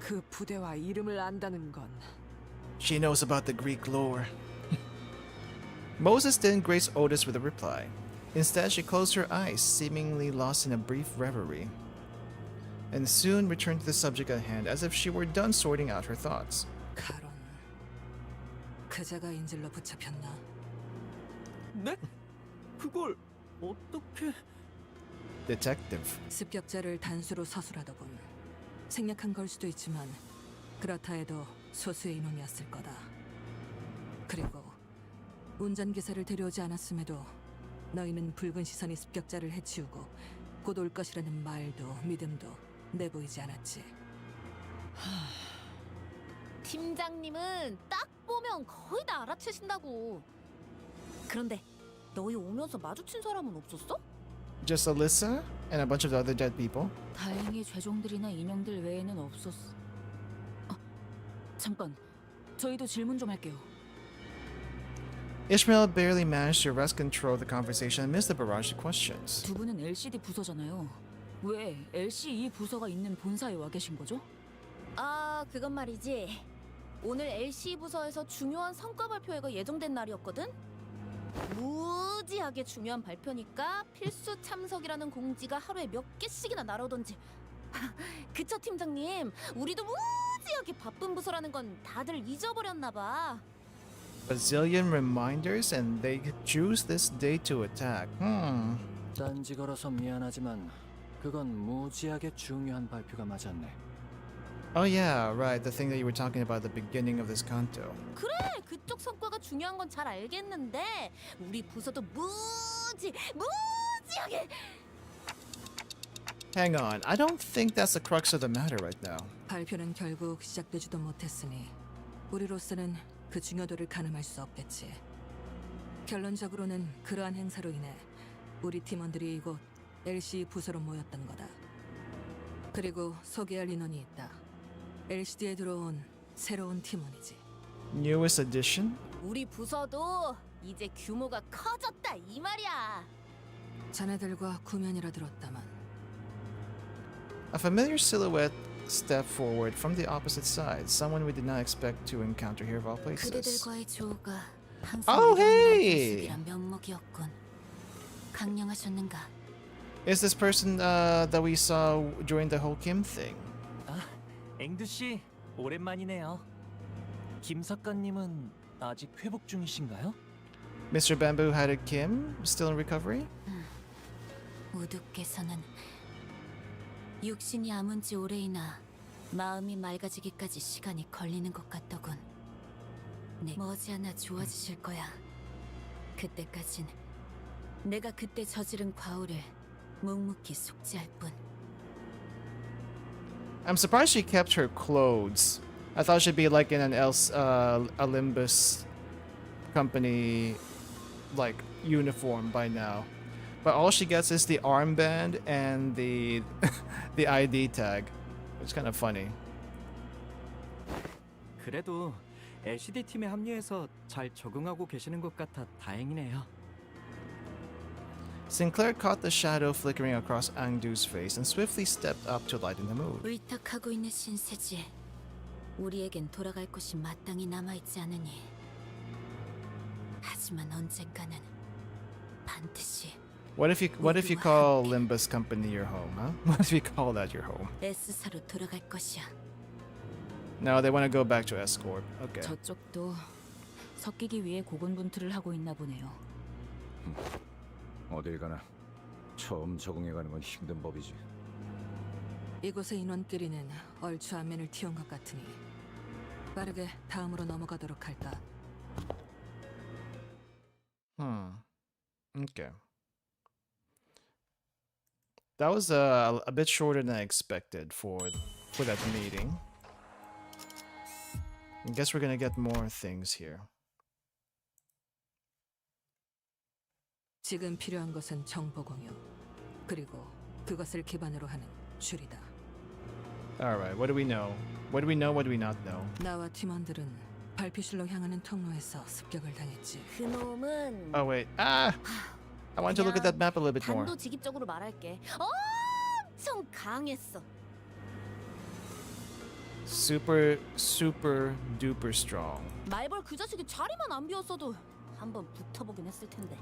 그 부대와 이름을 안다는 건.
She knows about the Greek lore. Moses didn't grace Otis with a reply. Instead, she closed her eyes, seemingly lost in a brief reverie, and soon returned to the subject at hand as if she were done sorting out her thoughts.
카론. 그자가 인질로 붙잡혔나?
네? 그걸 어떻게?
Detective.
습격자를 단수로 서술하더군. 생략한 걸 수도 있지만 그렇다 해도 소수의 인원이었을 거다. 그리고 운전기사를 데려오지 않았음에도 너희는 붉은 시선이 습격자를 해치우고 곧 올 것이라는 말도 믿음도 내보이지 않았지.
팀장님은 딱 보면 거의 다 알아채신다고. 그런데 너희 오면서 마주친 사람은 없었어?
Just Alyssa and a bunch of other dead people.
다행히 죄종들이나 인형들 외에는 없었어. 잠깐, 저희도 질문 좀 할게요.
Ishmael barely managed to wrest control of the conversation amidst the barrage of questions.
두 분은 LCD 부서잖아요. 왜 LCE 부서가 있는 본사에 와 계신 거죠?
그건 말이지. 오늘 LC 부서에서 중요한 성과 발표회가 예정된 날이었거든? 무지하게 중요한 발표니까 필수 참석이라는 공지가 하루에 몇 개씩이나 날아오던지. 그쵸, 팀장님? 우리도 무지하게 바쁜 부서라는 건 다들 잊어버렸나 봐.
Bazillion reminders and they choose this day to attack.
딴지 걸어서 미안하지만 그건 무지하게 중요한 발표가 맞았네.
Oh yeah, right. The thing that you were talking about at the beginning of this Canto.
그래, 그쪽 성과가 중요한 건 잘 알겠는데 우리 부서도 무지하게.
Hang on, I don't think that's the crux of the matter right now.
발표는 결국 시작되지도 못했으니 우리로서는 그 중요도를 가늠할 수 없겠지. 결론적으로는 그러한 행사로 인해 우리 팀원들이 이곳 LC 부서로 모였던 거다. 그리고 소개할 인원이 있다. LCD에 들어온 새로운 팀원이지.
Newest addition?
우리 부서도 이제 규모가 커졌다 이 말이야.
자네들과 구면이라 들었다만.
A familiar silhouette stepped forward from the opposite side. Someone we did not expect to encounter here of all places.
그대들과의 조우가 항상
Oh,
이런
hey!
모습이란 면목이었군. 강령하셨는가?
Is this person that we saw during the whole Kim thing?
아, 앵두 씨 오랜만이네요. 김 작가님은 아직 회복 중이신가요?
Mr. Bamboo-Headed Kim still in recovery?
우두께서는 육신이 아문 지 오래이나 마음이 맑아지기까지 시간이 걸리는 것 같더군. 네, 머지않아 좋아지실 거야. 그때까진 내가 그때 저지른 과오를 묵묵히 속죄할 뿐.
I'm surprised she kept her clothes. I thought she'd be like in an a Limbus company like uniform by now. But all she gets is the armband and the the ID tag. It's kind of funny.
그래도 LCD 팀에 합류해서 잘 적응하고 계시는 것 같아 다행이네요.
Sinclair caught the shadow flickering across Angdu's face and swiftly stepped up to lighten the mood.
의탁하고 있는 신세지. 우리에겐 돌아갈 곳이 마땅히 남아있지 않으니. 하지만 언젠가는 반드시
What if you call Limbus Company your home, huh? What if you call that your home?
S사로 돌아갈 것이야.
No, they want to go back to S Corp. Okay.
저쪽도 섞이기 위해 고군분투를 하고 있나 보네요.
어딜 가나 처음 적응해가는 건 힘든 법이지.
이곳의 인원끼리는 얼추 안면을 틔운 것 같으니 빠르게 다음으로 넘어가도록 할까.
Okay. That was a bit shorter than I expected for that meeting. I guess we're gonna get more things here.
지금 필요한 것은 정보 공유, 그리고 그것을 기반으로 하는 줄이다.
Alright, what do we know? What do we know, what do we not know?
나와 팀원들은 발표실로 향하는 통로에서 습격을 당했지.
그놈은
Oh wait, I want to look at that map a little bit more.
단도직입적으로 말할게. 엄청 강했어.
Super duper strong.
말벌 그 자식이 자리만 안 비웠어도 한번 붙어보긴 했을 텐데.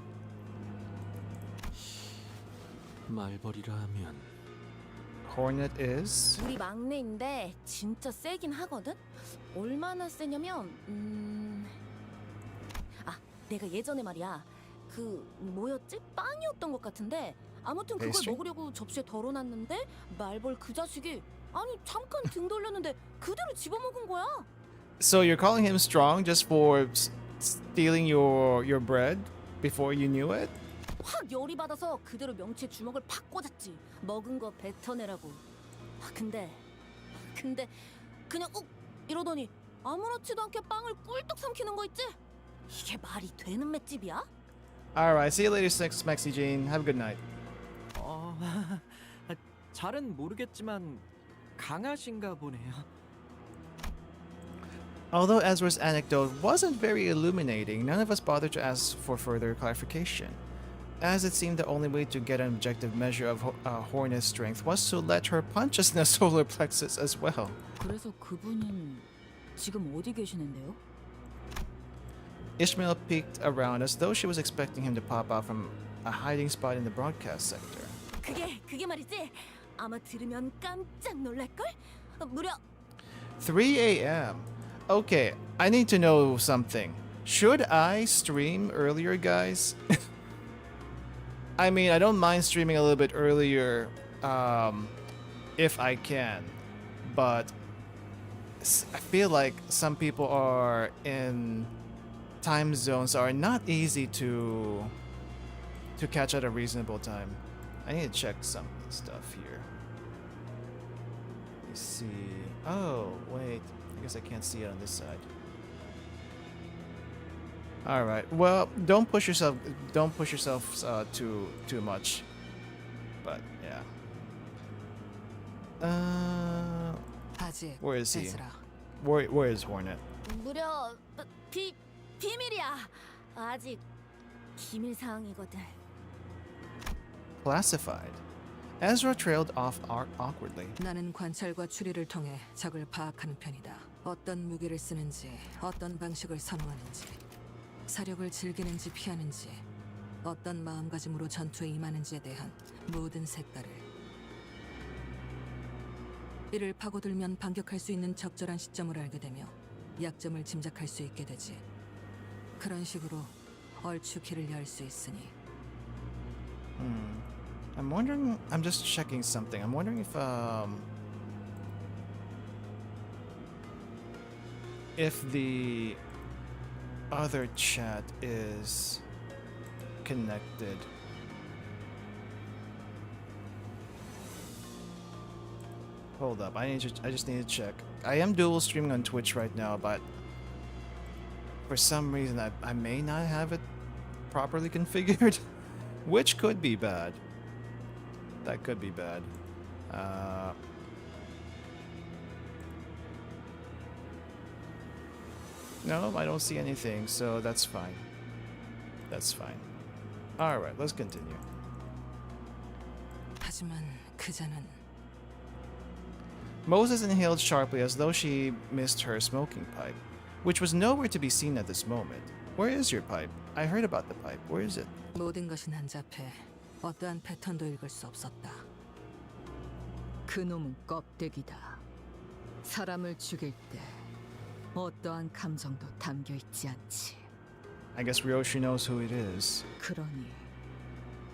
말벌이라 하면
Hornet is?
우리 막내인데 진짜 세긴 하거든? 얼마나 세냐면 내가 예전에 말이야 그 뭐였지? 빵이었던 것 같은데 아무튼 그걸
페이스트리?
먹으려고 접시에 덜어놨는데 말벌 그 자식이 아니 잠깐 등 돌렸는데 그대로 집어먹은 거야.
So you're calling him strong just for stealing your bread before you knew it?
확 열이 받아서 그대로 명치에 주먹을 팍 꽂았지. 먹은 거 뱉어내라고. 근데 그냥 욱 이러더니 아무렇지도 않게 빵을 꿀떡 삼키는 거 있지? 이게 말이 되는 맷집이야?
Alright, see you later, Maxi Jean. Have a good night.
잘은 모르겠지만 강하신가 보네요.
Although Ezra's anecdote wasn't very illuminating, none of us bothered to ask for further clarification, as it seemed the only way to get an objective measure of Hornet's strength was to let her punch us in the solar plexus as well.
그래서 그분은 지금 어디 계시는데요?
Ishmael peeked around as though she was expecting him to pop out from a hiding spot in the broadcast sector.
그게 말이지. 아마 들으면 깜짝 놀랄걸? 무려
3 a.m. Okay, I need to know something. Should I stream earlier, guys? I mean, I don't mind streaming a little bit earlier if I can, but I feel like some people are in time zones are not easy to catch at a reasonable time. I need to check some stuff here. Let me see. Oh, wait. I guess I can't see it on this side. All right. Well, don't push yourself. Don't push yourself too much. But yeah. Where is he? Where is Hornet?
무려 비밀이야. 아직 기밀 사항이거든.
Classified. Ezra trailed off awkwardly.
나는 관찰과 추리를 통해 적을 파악하는 편이다. 어떤 무기를 쓰는지, 어떤 방식을 선호하는지, 사력을 즐기는지 피하는지, 어떤 마음가짐으로 전투에 임하는지에 대한 모든 색깔을. 이를 파고들면 반격할 수 있는 적절한 시점을 알게 되며 약점을 짐작할 수 있게 되지. 그런 식으로 얼추 길을 열 수 있으니.
I'm wondering. I'm just checking something. I'm wondering if the other chat is connected. Hold up. I just need to check. I am dual streaming on Twitch right now, but for some reason I may not have it properly configured, which could be bad. That could be bad. No, I don't see anything, so that's fine. That's fine. Alright, let's continue.
하지만 그자는
Moses inhaled sharply as though she missed her smoking pipe, which was nowhere to be seen at this moment. Where is your pipe? I heard about the pipe. Where is it?
모든 것이 난잡해 어떠한 패턴도 읽을 수 없었다.
그놈은 껍데기다. 사람을 죽일 때 어떠한 감정도 담겨 있지 않지.
I guess Ryoshu knows who it is.
그러니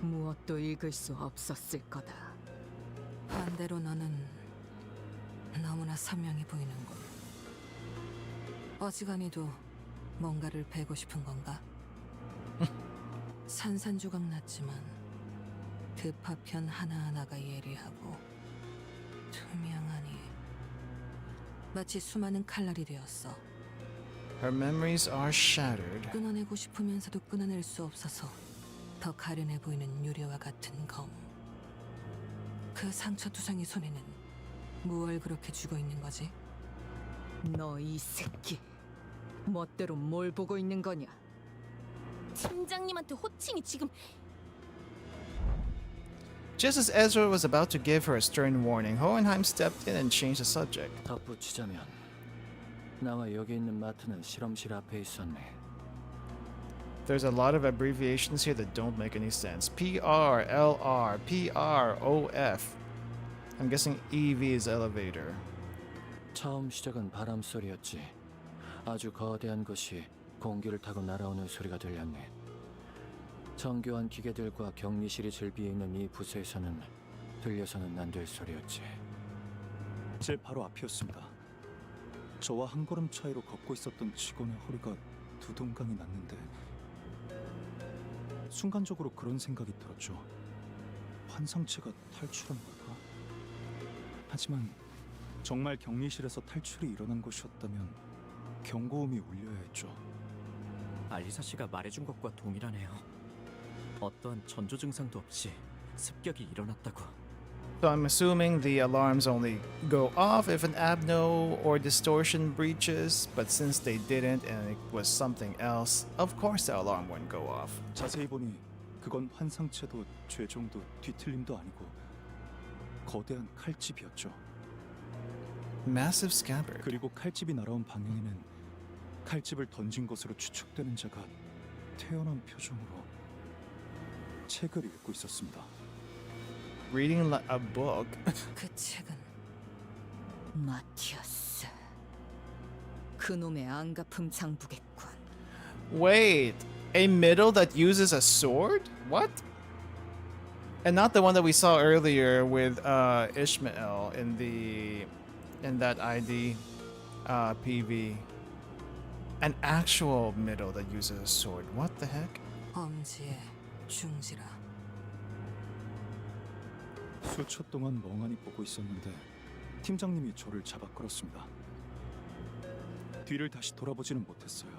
무엇도 읽을 수 없었을 거다.
반대로 너는 너무나 선명해 보이는군. 어지간히도 뭔가를 베고 싶은 건가? 산산조각 났지만 그 파편 하나하나가 예리하고 투명하니 마치 수많은 칼날이 되었어.
Her memories are shattered.
끊어내고 싶으면서도 끊어낼 수 없어서 더 가련해 보이는 유리와 같은 검. 그 상처투성이 손에는 무얼 그렇게 쥐고 있는 거지?
너 이 새끼, 멋대로 뭘 보고 있는 거냐?
팀장님한테 호칭이 지금.
Just as Ezra was about to give her a stern warning, Hohenheim stepped in and changed the subject.
덧붙이자면 나와 여기 있는 마트는 실험실 앞에 있었네.
There's a lot of abbreviations here that don't make any sense. PR, LR, PROF. I'm guessing EV is elevator.
처음 시작은 바람 소리였지. 아주 거대한 것이 공기를 타고 날아오는 소리가 들렸네. 정교한 기계들과 격리실이 즐비해 있는 이 부서에서는 들려서는 안 될 소리였지.
제 바로 앞이었습니다. 저와 한 걸음 차이로 걷고 있었던 직원의 허리가 두동강이 났는데 순간적으로 그런 생각이 들었죠. 환상체가 탈출한 걸까? 하지만 정말 격리실에서 탈출이 일어난 것이었다면 경고음이 울려야 했죠.
알리사 씨가 말해준 것과 동일하네요. 어떠한 전조 증상도 없이 습격이 일어났다고.
So I'm assuming the alarms only go off if an abno or distortion breaches, but since they didn't and it was something else, of course the alarm wouldn't go off.
자세히 보니 그건 환상체도 죄종도 뒤틀림도 아니고 거대한 칼집이었죠.
Massive scabbard.
그리고 칼집이 날아온 방향에는 칼집을 던진 것으로 추측되는 자가 태연한 표정으로 책을 읽고 있었습니다.
Reading a book.
그 책은
마티아스. 그놈의 안가품 장부겠군.
Wait, a middle that uses a sword? What? And not the one that we saw earlier with Ishmael in that ID. PV. An actual middle that uses a sword. What the heck?
엄지의 중지라.
수초 동안 멍하니 보고 있었는데 팀장님이 저를 잡아 끌었습니다. 뒤를 다시 돌아보지는 못했어요.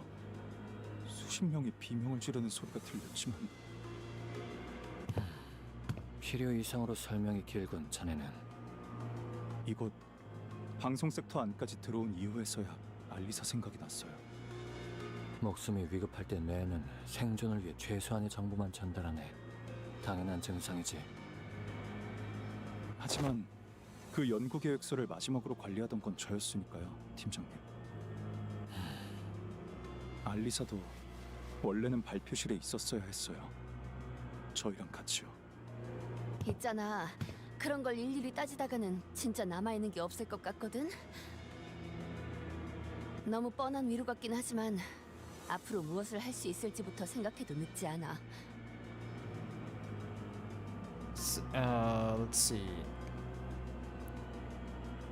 수십 명이 비명을 지르는 소리가 들렸지만
필요 이상으로 설명이 길군. 자네는
이곳 방송 섹터 안까지 들어온 이후에서야 알리사 생각이 났어요.
목숨이 위급할 때 뇌는 생존을 위해 최소한의 정보만 전달하네. 당연한 증상이지.
하지만 그 연구 계획서를 마지막으로 관리하던 건 저였으니까요, 팀장님. 알리사도 원래는 발표실에 있었어야 했어요. 저희랑 같이요.
있잖아. 그런 걸 일일이 따지다가는 진짜 남아있는 게 없을 것 같거든? 너무 뻔한 위로 같긴 하지만 앞으로 무엇을 할 수 있을지부터 생각해도 늦지 않아.
Let's see.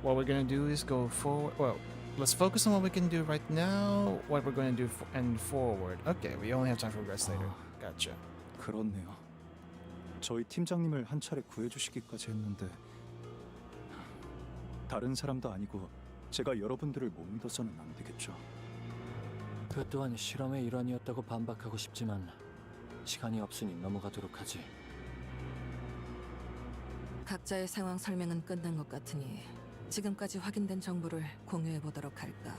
What we're gonna do is go forward. Well, let's focus on what we can do right now. What we're gonna do and forward. Okay, we only have time for regrets later. Gotcha.
그렇네요. 저희 팀장님을 한 차례 구해주시기까지 했는데 다른 사람도 아니고 제가 여러분들을 못 믿어서는 안 되겠죠.
그 또한 실험의 일환이었다고 반박하고 싶지만 시간이 없으니 넘어가도록 하지.
각자의 상황 설명은 끝난 것 같으니 지금까지 확인된 정보를 공유해 보도록 할까.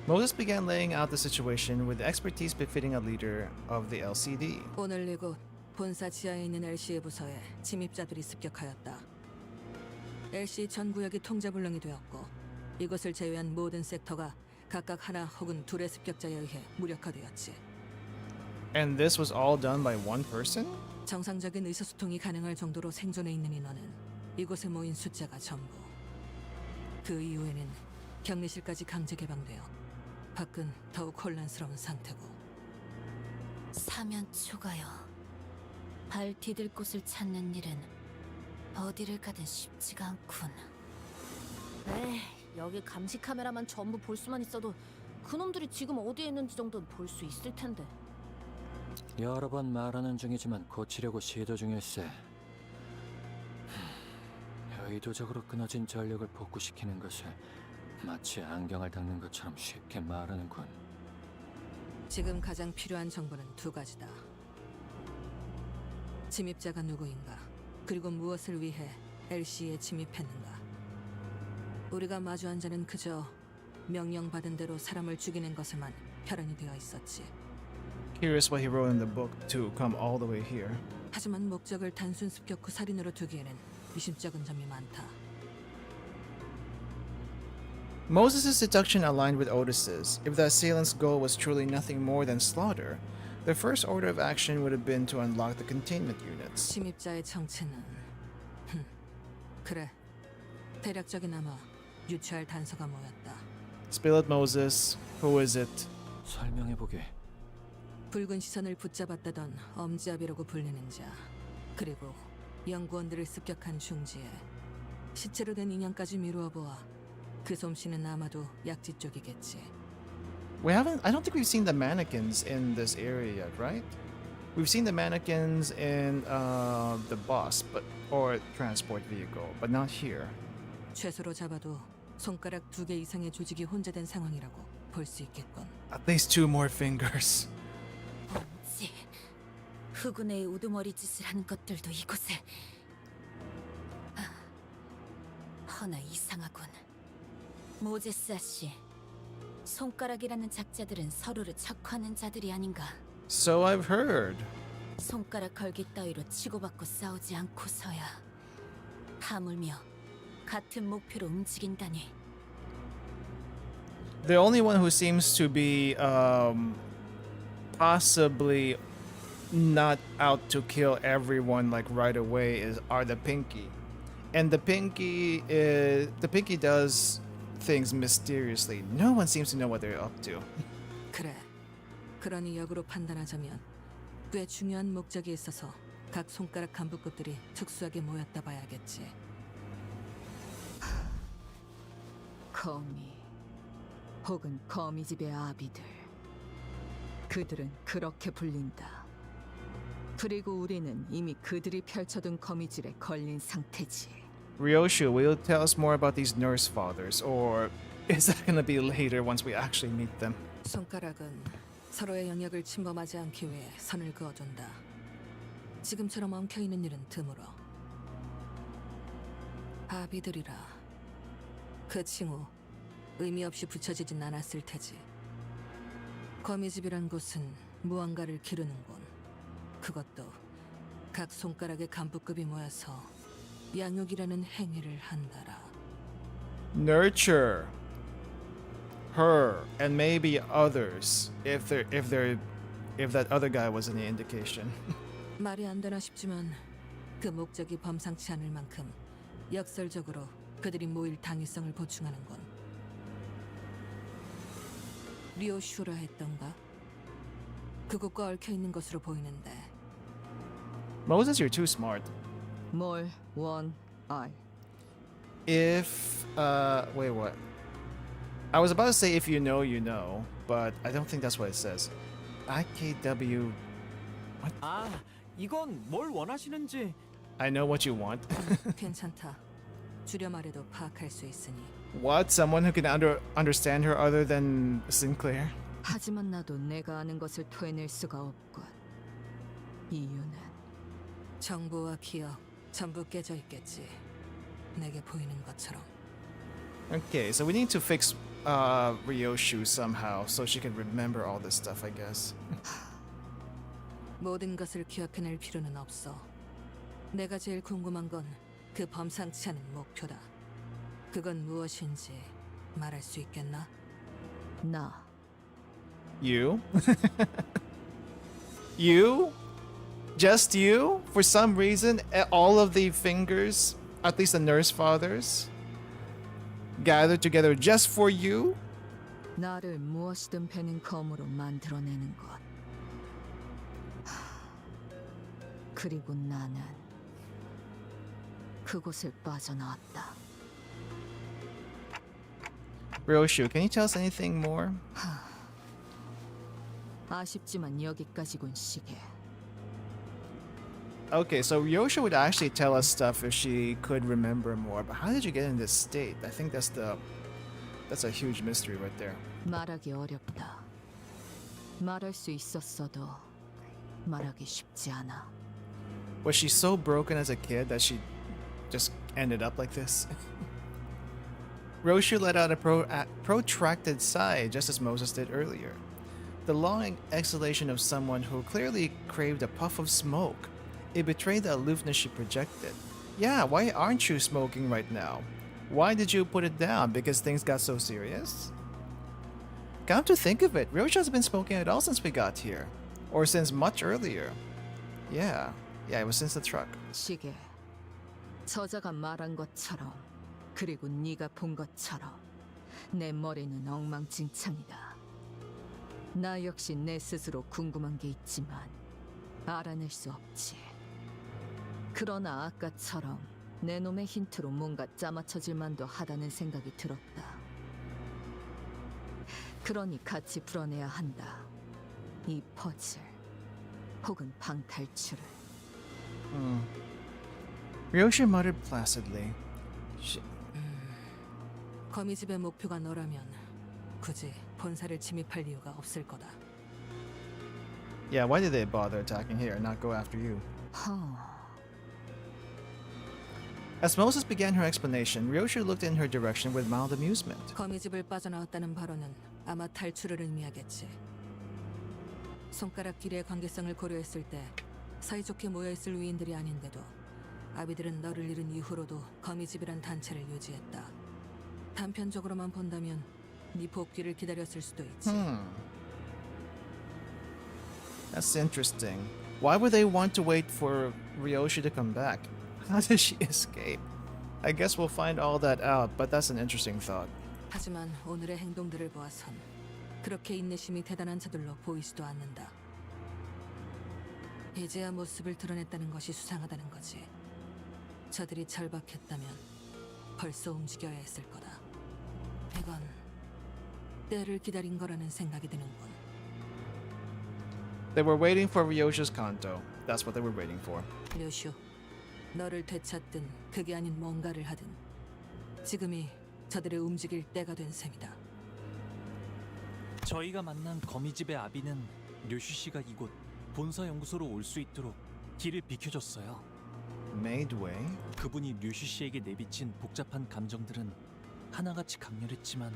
Moses began laying out the situation with the expertise befitting a leader of the LCD.
오늘 이곳 본사 지하에 있는 LC의 부서에 침입자들이 습격하였다. LC 전 구역이 통제불능이 되었고 이것을 제외한 모든 섹터가 각각 하나 혹은 둘의 습격자에 의해 무력화되었지.
And this was all done by one person?
정상적인 의사소통이 가능할 정도로 생존해 있는 인원은 이곳에 모인 숫자가 전부. 그 이후에는 격리실까지 강제 개방되어 밖은 더욱 혼란스러운 상태고.
사면 초가요. 발 디딜 곳을 찾는 일은 어디를 가든 쉽지가 않군.
에이, 여기 감시 카메라만 전부 볼 수만 있어도 그놈들이 지금 어디에 있는지 정도는 볼 수 있을 텐데.
여러 번 말하는 중이지만 고치려고 시도 중일세. 의도적으로 끊어진 전력을 복구시키는 것을 마치 안경을 닦는 것처럼 쉽게 말하는군.
지금 가장 필요한 정보는 두 가지다. 침입자가 누구인가, 그리고 무엇을 위해 LC에 침입했는가. 우리가 마주한 자는 그저 명령받은 대로 사람을 죽이는 것에만 혈안이 되어 있었지.
Here's what he wrote in the book to come all the way here.
하지만 목적을 단순 습격 후 살인으로 두기에는 미심쩍은 점이 많다.
Moses' deduction aligned with Otis's. If the assailant's goal was truly nothing more than slaughter, their first order of action would have been to unlock the containment units.
침입자의 정체는 그래, 대략적이나마 유추할 단서가 모였다.
Spill it, Moses. Who is it?
설명해보게.
붉은 시선을 붙잡았다던 엄지압이라고 불리는 자, 그리고 연구원들을 습격한 중지에 시체로 된 인형까지 미루어 보아 그 솜씨는 아마도 약지 쪽이겠지.
I don't think we've seen the mannequins in this area yet, right? We've seen the mannequins in the bus, or transport vehicle, but not here.
최소로 잡아도 손가락 2개 이상의 조직이 혼재된 상황이라고 볼 수 있겠군.
At least 2 more fingers.
엄지, 흑운의 우두머리 짓을 하는 것들도 이곳에. 허나 이상하군. 모제스 아씨, 손가락이라는 작자들은 서로를 척하는 자들이 아닌가.
So I've heard.
손가락 걸기 따위로 치고받고 싸우지 않고서야 하물며 같은 목표로 움직인다니.
The only one who seems to be possibly not out to kill everyone like right away are the Pinky. And the Pinky does things mysteriously. No one seems to know what they're up to.
그래, 그러니 역으로 판단하자면 꽤 중요한 목적이 있어서 각 손가락 간부급들이 특수하게 모였다 봐야겠지.
거미 혹은 거미집의 아비들. 그들은 그렇게 불린다. 그리고 우리는 이미 그들이 펼쳐둔 거미줄에 걸린 상태지.
Ryoshu, will you tell us more about these nurse fathers, or is that gonna be later once we actually meet them?
손가락은 서로의 영역을 침범하지 않기 위해 선을 그어둔다. 지금처럼 엉켜있는 일은 드물어. 아비들이라. 그 칭호 의미 없이 붙여지진 않았을 테지. 거미집이란 곳은 무언가를 기르는 곳. 그것도 각 손가락의 간부급이 모여서 양육이라는 행위를 한다라.
Nurture her and maybe others if that other guy was any indication.
말이 안 되나 싶지만 그 목적이 범상치 않을 만큼 역설적으로 그들이 모일 당위성을 보충하는 건 리오슈라 했던가? 그곳과 얽혀 있는 것으로 보이는데.
Moses, you're too smart.
뭘 원, I.
If wait, what? I was about to say if you know, you know, but I don't think that's what it says. IKW. What?
아, 이건 뭘 원하시는지.
I know what you want.
괜찮다. 줄여 말해도 파악할 수 있으니.
What? Someone who can understand her other than Sinclair?
하지만 나도 내가 아는 것을 토해낼 수가 없군. 이유는
정보와 기억 전부 깨져 있겠지. 내게 보이는 것처럼.
Okay, so we need to fix Ryoshu somehow so she can remember all this stuff, I guess.
모든 것을 기억해낼 필요는 없어. 내가 제일 궁금한 건 그 범상치 않은 목표다. 그건 무엇인지 말할 수 있겠나?
나.
You? You? Just you? For some reason, all of the fingers, at least the nurse fathers, gathered together just for you?
나를 무엇이든 베는 검으로 만들어내는 것. 그리고 나는 그곳을 빠져나왔다.
Ryoshu, can you tell us anything more?
아쉽지만 여기까지군 시계.
Okay, so Ryoshu would actually tell us stuff if she could remember more, but how did you get in this state? I think that's a huge mystery right there.
말하기 어렵다. 말할 수 있었어도 말하기 쉽지 않아.
Was she so broken as a kid that she just ended up like this? Ryoshu let out a protracted sigh just as Moses did earlier. The long exhalation of someone who clearly craved a puff of smoke. It betrayed the aloofness she projected. Yeah, why aren't you smoking right now? Why did you put it down? Because things got so serious? Come to think of it, Ryoshu hasn't been smoking at all since we got here. Or since much earlier. Yeah, it was since the truck.
시계. 저자가 말한 것처럼 그리고 네가 본 것처럼 내 머리는 엉망진창이다. 나 역시 내 스스로 궁금한 게 있지만 알아낼 수 없지. 그러나 아까처럼 내 놈의 힌트로 뭔가 짜맞춰질 만도 하다는 생각이 들었다. 그러니 같이 풀어내야 한다. 이 퍼즐 혹은 방탈출을.
Ryoshu muttered placidly.
거미집의 목표가 너라면 굳이 본사를 침입할 이유가 없을 거다.
Yeah, why did they bother attacking here and not go after you? As Moses began her explanation, Ryoshu looked in her direction with mild amusement.
거미집을 빠져나왔다는 발언은 아마 탈출을 의미하겠지. 손가락 길이의 관계성을 고려했을 때 사이좋게 모여있을 위인들이 아닌데도 아비들은 너를 잃은 이후로도 거미집이란 단체를 유지했다. 단편적으로만 본다면 네 복귀를 기다렸을 수도 있지.
That's interesting. Why would they want to wait for Ryoshu to come back? How did she escape? I guess we'll find all that out, but that's an interesting thought.
하지만 오늘의 행동들을 보아선 그렇게 인내심이 대단한 자들로 보이지도 않는다. 이제야 모습을 드러냈다는 것이 수상하다는 거지. 저들이 절박했다면 벌써 움직여야 했을 거다. 이건 때를 기다린 거라는 생각이 드는군.
They were waiting for Ryoshu's Canto. That's what they were waiting for.
료슈, 너를 되찾든 그게 아닌 뭔가를 하든 지금이 저들의 움직일 때가 된 셈이다.
저희가 만난 거미집의 아비는 료슈 씨가 이곳 본사 연구소로 올 수 있도록 길을 비켜줬어요.
Made way?
그분이 료슈 씨에게 내비친 복잡한 감정들은 하나같이 강렬했지만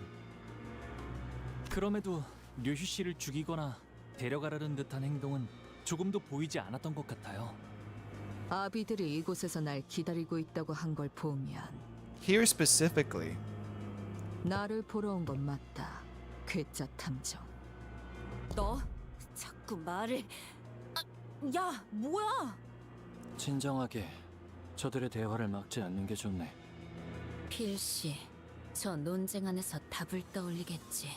그럼에도 료슈 씨를 죽이거나 데려가려는 듯한 행동은 조금도 보이지 않았던 것 같아요.
아비들이 이곳에서 날 기다리고 있다고 한 걸 보면
Here specifically.
나를 보러 온 건 맞다. 괴짜 탐정.
너 자꾸 말을... 야, 뭐야?
진정하게 저들의 대화를 막지 않는 게 좋네.
필시 저 논쟁 안에서 답을 떠올리겠지.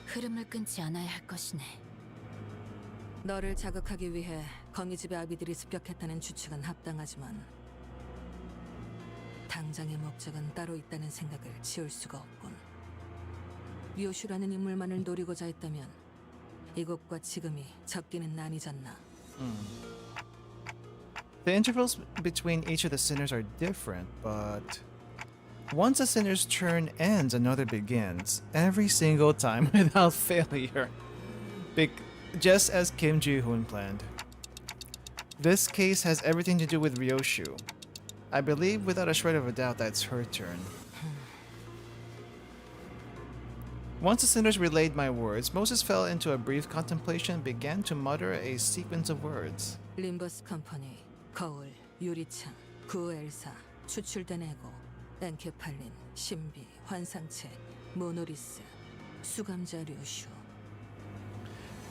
흐름을 끊지 않아야 할 것이네.
너를 자극하기 위해 거미집의 아비들이 습격했다는 추측은 합당하지만 당장의 목적은 따로 있다는 생각을 지울 수가 없군. 료슈라는 인물만을 노리고자 했다면 이곳과 지금이 적기는 나뉘잖나.
The intervals between each of the sinners are different, but once a sinner's turn ends, another begins. Every single time without failure. Just as Kim Ji-hoon planned. This case has everything to do with Ryoshu. I believe without a shred of a doubt that it's her turn. Once the sinners relayed my words, Moses fell into a brief contemplation and began to mutter a sequence of words.
림버스 컴퍼니, 거울, 유리창, 구엘사, 추출된 에고, 엔케팔린, 신비, 환상체, 모노리스, 수감자 료슈.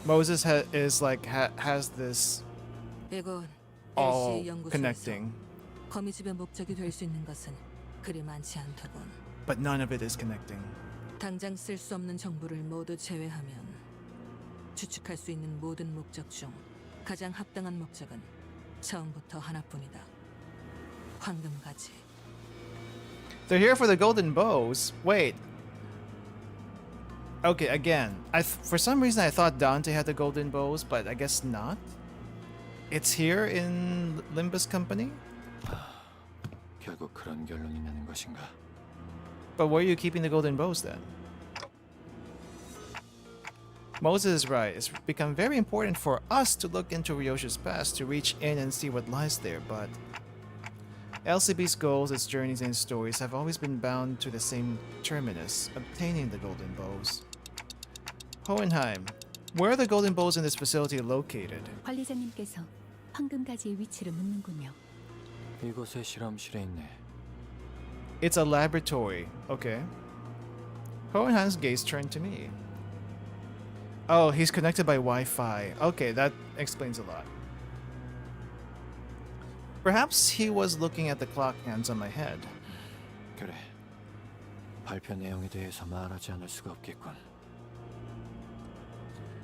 Moses has this
이곳
all
LC 연구소에서
connecting,
거미집의 목적이 될 수 있는 것은 그리 많지 않더군.
but none of it is connecting.
당장 쓸 수 없는 정보를 모두 제외하면 추측할 수 있는 모든 목적 중 가장 합당한 목적은 처음부터 하나뿐이다. 황금가지.
They're here for the golden bows. Wait. Okay, again. For some reason I thought Dante had the golden bows, but I guess not. It's here in Limbus Company?
결국 그런 결론이 나는 것인가?
But where are you keeping the golden bows then? Moses is right. It's become very important for us to look into Ryoshu's past to reach in and see what lies there, but LCB's goals, its journeys, and stories have always been bound to the same terminus, obtaining the golden bows. Hohenheim, where are the golden bows in this facility located?
관리자님께서 황금가지의 위치를 묻는군요.
이곳에 실험실에 있네.
It's a laboratory. Okay. Hohenheim's gaze turned to me. Oh, he's connected by Wi-Fi. Okay, that explains a lot. Perhaps he was looking at the clock hands on my head.
그래. 발표 내용에 대해서 말하지 않을 수가 없겠군.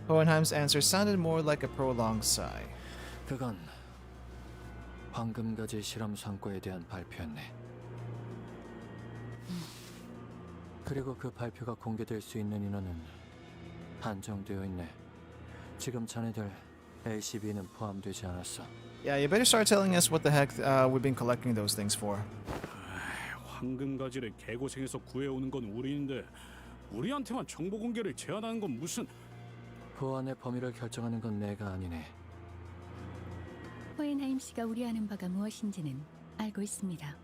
Hohenheim's answer sounded more like a prolonged sigh.
그건 황금가지 실험 성과에 대한 발표였네. 그리고 그 발표가 공개될 수 있는 인원은 한정되어 있네. 지금 자네들 LCB는 포함되지 않았어.
Yeah, you better start telling us what the heck we've been collecting those things for.
황금가지를 개고생해서 구해오는 건 우리인데 우리한테만 정보 공개를 제한하는 건 무슨...
보안의 범위를 결정하는 건 내가 아니네.
호헨하임 씨가 우려하는 바가 무엇인지는 알고 있습니다.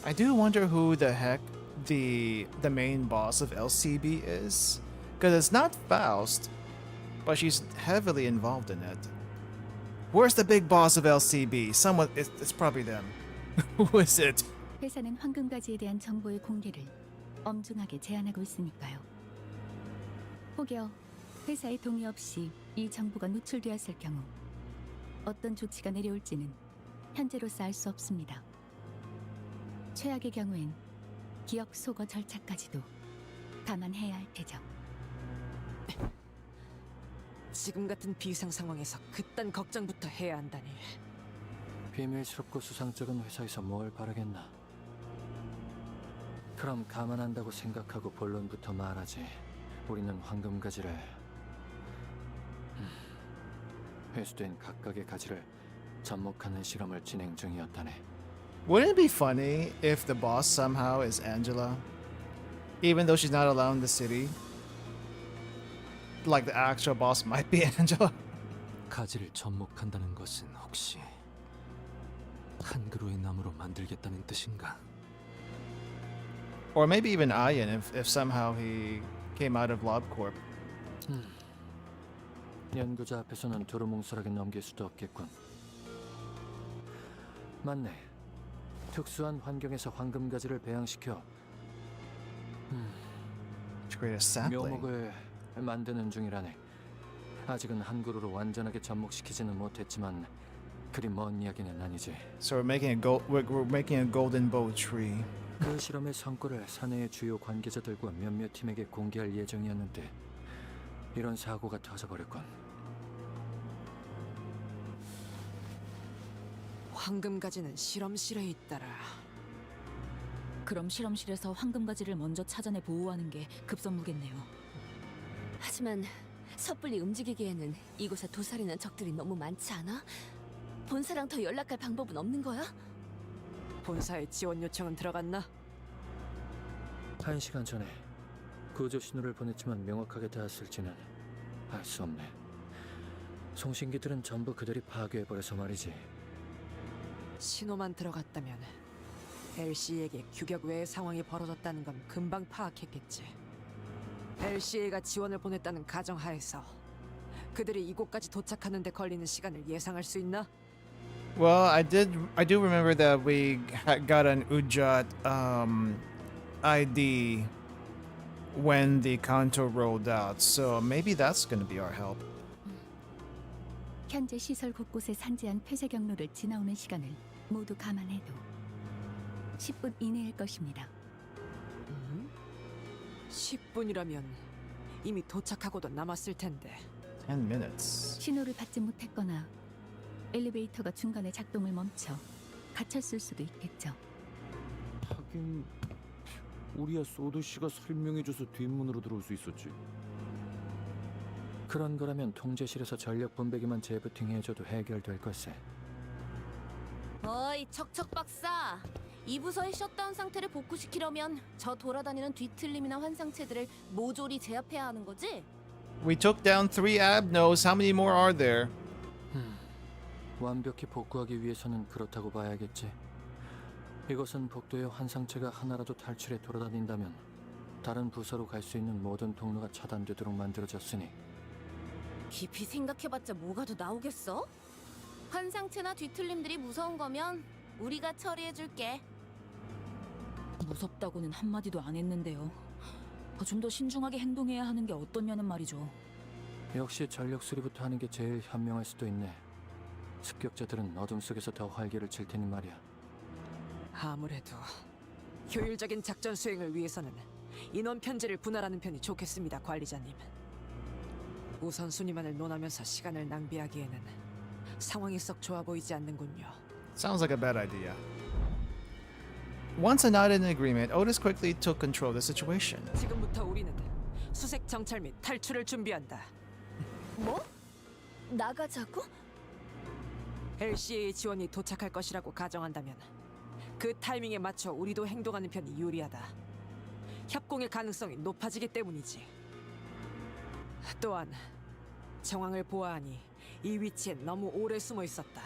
I do wonder who the heck the main boss of LCB is. Because it's not Faust, but she's heavily involved in it. Where's the big boss of LCB? Someone, it's probably them. Who is it?
회사는 황금가지에 대한 정보의 공개를 엄중하게 제한하고 있으니까요. 혹여 회사의 동의 없이 이 정보가 노출되었을 경우 어떤 조치가 내려올지는 현재로서 알 수 없습니다. 최악의 경우엔 기억 소거 절차까지도 감안해야 할 테죠.
지금 같은 비상 상황에서 그딴 걱정부터 해야 한다니.
비밀스럽고 수상쩍은 회사에서 뭘 바라겠나. 그럼 감안한다고 생각하고 본론부터 말하지. 우리는 황금가지를 회수된 각각의 가지를 접목하는 실험을 진행 중이었다네.
Wouldn't it be funny if the boss somehow is Angela? Even though she's not allowed in the city? Like the actual boss might be Angela?
가지를 접목한다는 것은 혹시 한 그루의 나무로 만들겠다는 뜻인가?
Or maybe even Ian if somehow he came out of LULdog.
연구자 앞에서는 두루뭉술하게 넘길 수도 없겠군. 맞네. 특수한 환경에서 황금가지를 배양시켜
To create a sapling.
묘목을 만드는 중이라네. 아직은 한 그루로 완전하게 접목시키지는 못했지만 그리 먼 이야기는 아니지.
So we're making a golden bow tree.
그 실험의 성과를 사내의 주요 관계자들과 몇몇 팀에게 공개할 예정이었는데 이런 사고가 터져버렸군.
황금가지는 실험실에 있더라.
그럼 실험실에서 황금가지를 먼저 찾아내 보호하는 게 급선무겠네요.
하지만 섣불리 움직이기에는 이곳에 도살이는 적들이 너무 많지 않아? 본사랑 더 연락할 방법은 없는 거야?
본사에 지원 요청은 들어갔나?
1시간 전에 구조 신호를 보냈지만 명확하게 닿았을지는 알 수 없네. 송신기들은 전부 그들이 파괴해버려서 말이지.
신호만 들어갔다면 LC에게 규격 외의 상황이 벌어졌다는 건 금방 파악했겠지. LCA가 지원을 보냈다는 가정하에서 그들이 이곳까지 도착하는 데 걸리는 시간을 예상할 수 있나?
Well, I do remember that we got an Ujat ID when the Canto rolled out, so maybe that's gonna be our help.
현재 시설 곳곳에 산재한 폐쇄 경로를 지나오는 시간을 모두 감안해도 10분 이내일 것입니다.
10분이라면 이미 도착하고도 남았을 텐데.
10 minutes.
신호를 받지 못했거나 엘리베이터가 중간에 작동을 멈춰 갇혔을 수도 있겠죠.
하긴 우리야 소드 씨가 설명해줘서 뒷문으로 들어올 수 있었지.
그런 거라면 통제실에서 전력 분배기만 재부팅해줘도 해결될 걸세.
어이 척척 박사, 이 부서의 셧다운 상태를 복구시키려면 저 돌아다니는 뒤틀림이나 환상체들을 모조리 제압해야 하는 거지?
We took down 3 abnos. How many more are there?
완벽히 복구하기 위해서는 그렇다고 봐야겠지. 이것은 복도의 환상체가 하나라도 탈출해 돌아다닌다면 다른 부서로 갈 수 있는 모든 통로가 차단되도록 만들어졌으니
깊이 생각해봤자 뭐가 더 나오겠어? 환상체나 뒤틀림들이 무서운 거면 우리가 처리해줄게.
무섭다고는 한마디도 안 했는데요. 좀 더 신중하게 행동해야 하는 게 어떠냐는 말이죠.
역시 전력 수리부터 하는 게 제일 현명할 수도 있네. 습격자들은 어둠 속에서 더 활기를 칠 테니 말이야.
아무래도 효율적인 작전 수행을 위해서는 인원 편제를 분할하는 편이 좋겠습니다, 관리자님. 우선순위만을 논하면서 시간을 낭비하기에는 상황이 썩 좋아 보이지 않는군요.
Sounds like a bad idea. Once not in agreement, Otis quickly took control of the situation.
지금부터 우리는 수색 정찰 및 탈출을 준비한다.
뭐? 나가자고?
LCA 지원이 도착할 것이라고 가정한다면 그 타이밍에 맞춰 우리도 행동하는 편이 유리하다. 협공의 가능성이 높아지기 때문이지. 또한 정황을 보아하니 이 위치에 너무 오래 숨어 있었다.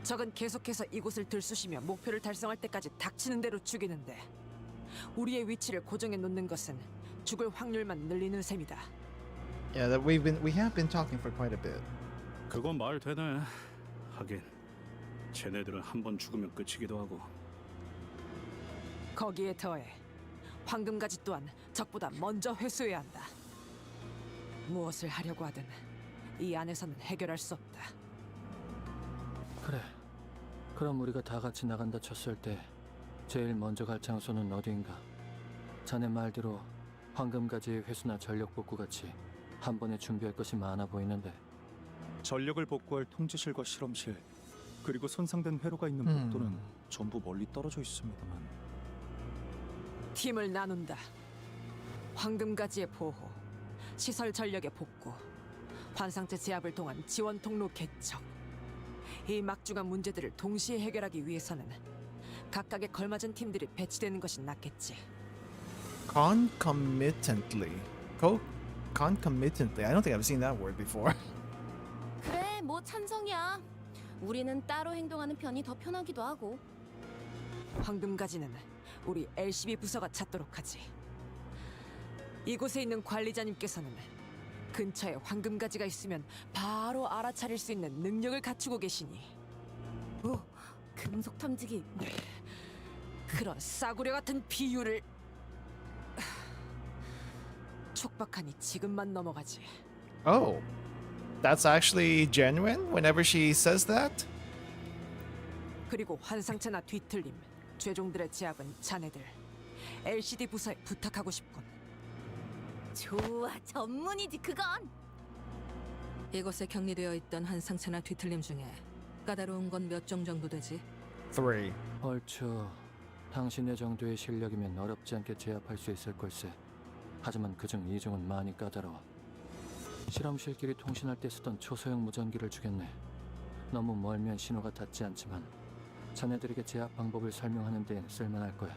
적은 계속해서 이곳을 들쑤시며 목표를 달성할 때까지 닥치는 대로 죽이는데 우리의 위치를 고정해 놓는 것은 죽을 확률만 늘리는 셈이다.
Yeah, that we have been talking for quite a bit.
그건 말 되네. 하긴 쟤네들은 한 번 죽으면 끝이기도 하고.
거기에 더해 황금가지 또한 적보다 먼저 회수해야 한다. 무엇을 하려고 하든 이 안에서는 해결할 수 없다.
그래. 그럼 우리가 다 같이 나간다 쳤을 때 제일 먼저 갈 장소는 어디인가? 자네 말대로 황금가지의 회수나 전력 복구 같이 한 번에 준비할 것이 많아 보이는데.
전력을 복구할 통제실과 실험실, 그리고 손상된 회로가 있는 복도는 전부 멀리 떨어져 있습니다만
팀을 나눈다. 황금가지의 보호, 시설 전력의 복구, 환상체 제압을 통한 지원 통로 개척. 이 막중한 문제들을 동시에 해결하기 위해서는 각각에 걸맞은 팀들이 배치되는 것이 낫겠지.
Concomitantly. Concomitantly. I don't think I've seen that word before.
그래, 뭐 찬성이야. 우리는 따로 행동하는 편이 더 편하기도 하고.
황금가지는 우리 LCB 부서가 찾도록 하지. 이곳에 있는 관리자님께서는 근처에 황금가지가 있으면 바로 알아차릴 수 있는 능력을 갖추고 계시니.
오, 금속 탐지기.
그런 싸구려 같은 비유를. 촉박하니 지금만 넘어가지.
Oh. That's actually genuine whenever she says that?
그리고 환상체나 뒤틀림, 죄종들의 제압은 자네들 LCD 부서에 부탁하고 싶군.
좋아, 전문이지 그건.
이곳에 격리되어 있던 환상체나 뒤틀림 중에 까다로운 건 몇 종 정도 되지?
3.
얼추 당신의 정도의 실력이면 어렵지 않게 제압할 수 있을 걸세. 하지만 그중 2종은 많이 까다로워. 실험실끼리 통신할 때 쓰던 초소형 무전기를 주겠네. 너무 멀면 신호가 닿지 않지만 자네들에게 제압 방법을 설명하는 데엔 쓸만할 거야.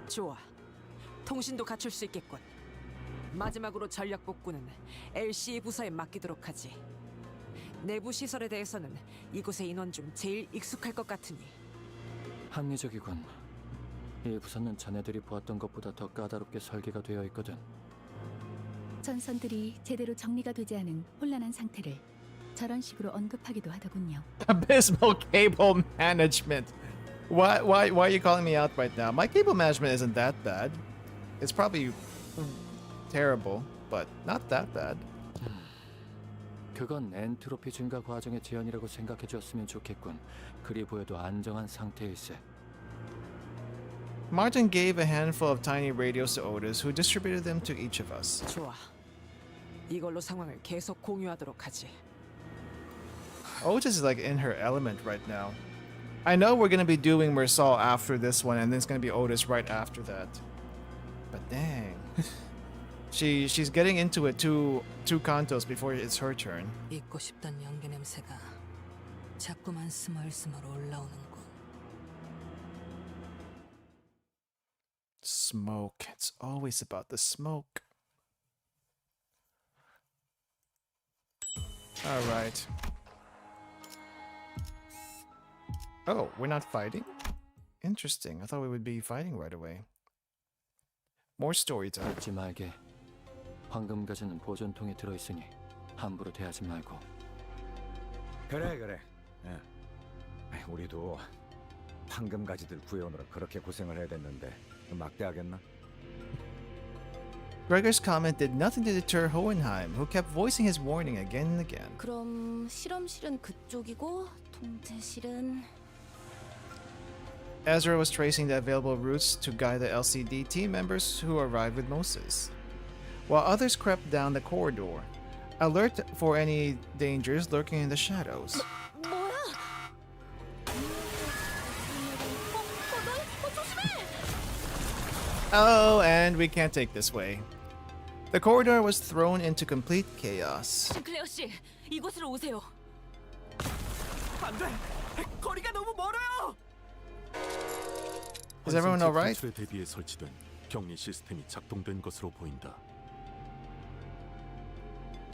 좋아, 통신도 갖출 수 있겠군. 마지막으로 전략 복구는 LCE 부서에 맡기도록 하지. 내부 시설에 대해서는 이곳의 인원 중 제일 익숙할 것 같으니.
합리적이군. 이 부서는 자네들이 보았던 것보다 더 까다롭게 설계가 되어 있거든.
전선들이 제대로 정리가 되지 않은 혼란한 상태를 저런 식으로 언급하기도 하더군요.
Abysmal cable management. Why are you calling me out right now? My cable management isn't that bad. It's probably terrible, but not that bad.
그건 엔트로피 증가 과정의 제한이라고 생각해 줬으면 좋겠군. 그리 보여도 안정한 상태일세.
Martin gave a handful of tiny radios to Otis, who distributed them to each of us.
좋아, 이걸로 상황을 계속 공유하도록 하지.
Otis is like in her element right now. I know we're gonna be doing Mersal after this one, and then it's gonna be Otis right after that. But dang, she's getting into it two Cantos before it's her turn.
잊고 싶던 연기 냄새가 자꾸만 스멀스멀 올라오는군.
Smoke. It's always about the smoke. All right. Oh, we're not fighting? Interesting. I thought we would be fighting right away. More story time.
잊지 말게. 황금가지는 보존통에 들어있으니 함부로 대하지 말고.
그래. 우리도 황금가지들 구해오느라 그렇게 고생을 해야 됐는데 막대하겠나?
Gregor's comment did nothing to deter Hohenheim, who kept voicing his warning again and again.
그럼 실험실은 그쪽이고 통제실은.
Ezra was tracing the available routes to guide the LCD team members who arrived with Moses, while others crept down the corridor, alert for any dangers lurking in the shadows. Oh, and we can't take this way. The corridor was thrown into complete chaos.
클레어 씨, 이곳으로 오세요.
안 돼. 거리가 너무 멀어요.
Is everyone all right?
탈출에 대비해 설치된 격리 시스템이 작동된 것으로 보인다.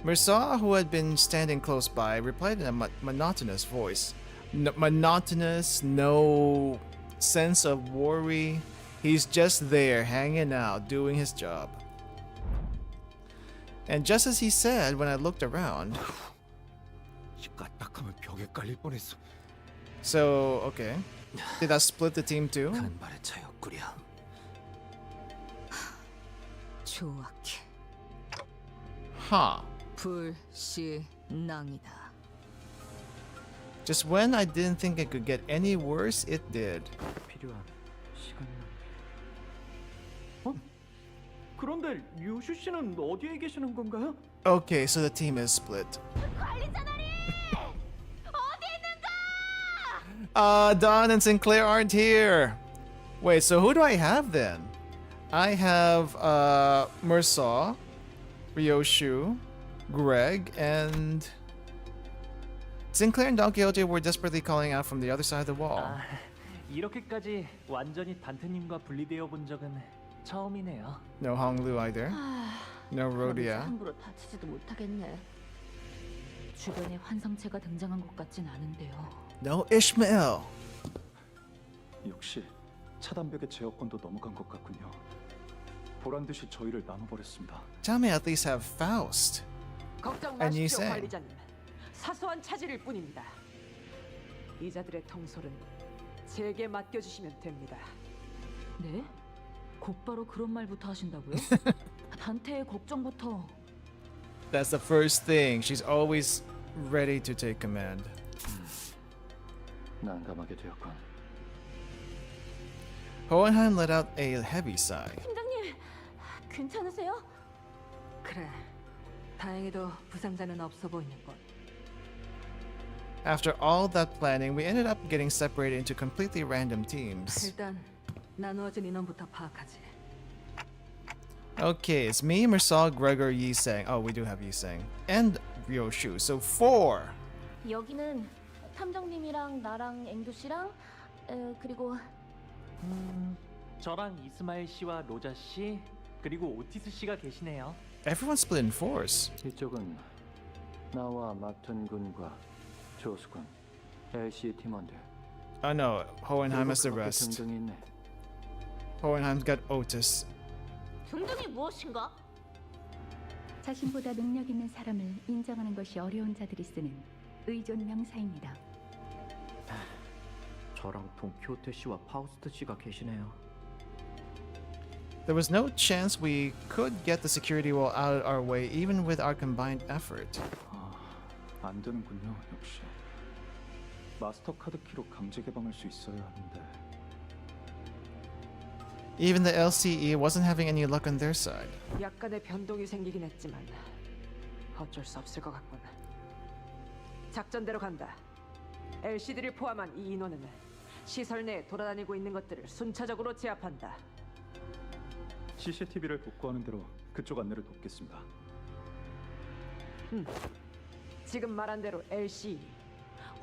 Mirza, who had been standing close by, replied in a monotonous voice. Monotonous, no sense of worry. He's just there, hanging out, doing his job. And just as he said, when I looked around...
까딱하면 벽에 깔릴 뻔했어.
So, okay. Did that split the team too?
간발의 차였구려.
조악해.
Huh.
불신앙이다.
Just when I didn't think it could get any worse, it did.
필요한 시간. 그런데 류슈 씨는 어디에 계시는 건가요?
Okay, so the team is split. Don and Sinclair aren't here. Wait, so who do I have then? I have Mersaw, Ryoshu, Greg, and Sinclair and Don Quixote were desperately calling out from the other side of the wall.
이렇게까지 완전히 단테님과 분리되어 본 적은 처음이네요.
No Honglu either. No Rhodia.
함부로 다치지도 못하겠네. 주변에 환상체가 등장한 것 같진 않은데요.
No Ishmael.
역시 차단벽의 제어권도 넘어간 것 같군요. 보란 듯이 저희를 나눠버렸습니다.
Tell me at least have Faust.
걱정
And you
마십시오,
say.
관리자님. 사소한 차질일 뿐입니다. 이자들의 통솔은 제게 맡겨주시면 됩니다.
네? 곧바로 그런 말부터 하신다고요? 단테의 걱정부터.
That's the first thing. She's always ready to take command.
난감하게 되었군.
Hohenheim let out a heavy sigh.
팀장님, 괜찮으세요?
그래. 다행히도 부상자는 없어 보이는 것.
After all that planning, we ended up getting separated into completely random teams.
일단 나누어진 인원부터 파악하지.
Okay, it's me, Mersaw, Gregor, Yi-Sang. Oh, we do have Yi-Sang. And Ryoshu. So 4.
여기는 탐정님이랑 나랑 앵두 씨랑 그리고
저랑 이스마일 씨와 로자 씨 그리고 오티스 씨가 계시네요.
Everyone split in 4s.
이쪽은 나와 마튼 군과 조수 군, LC 팀원들.
Oh no, Hohenheim has the
그리고
rest.
등등이 있네.
Hohenheim's got Otis.
등등이 무엇인가?
자신보다 능력 있는 사람을 인정하는 것이 어려운 자들이 쓰는 의존 명사입니다.
저랑 동키호테 씨와 파우스트 씨가 계시네요.
There was no chance we could get the security wall out of our way even with our combined effort.
안 되는군요, 역시. 마스터 카드 키로 강제 개방할 수 있어야 하는데.
Even the LCE wasn't having any luck on their side.
약간의 변동이 생기긴 했지만 어쩔 수 없을 것 같군. 작전대로 간다. LCD를 포함한 이 인원은 시설 내에 돌아다니고 있는 것들을 순차적으로 제압한다.
CCTV를 복구하는 대로 그쪽 안내를 돕겠습니다.
지금 말한 대로 LC,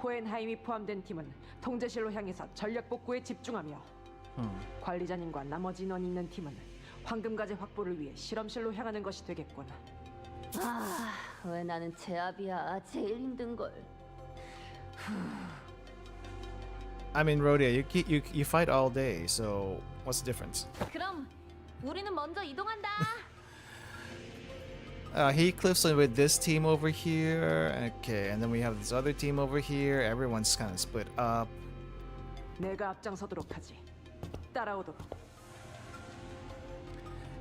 호헨하임이 포함된 팀은 통제실로 향해서 전력 복구에 집중하며 관리자님과 나머지 인원이 있는 팀은 황금가재 확보를 위해 실험실로 향하는 것이 되겠군.
아, 왜 나는 제압이야. 제일 힘든 걸.
I mean, Rhodia, you fight all day, so what's the difference?
그럼 우리는 먼저 이동한다.
He cliffs with this team over here. Okay, and then we have this other team over here. Everyone's kind of split up.
내가 앞장서도록 하지. 따라오도록.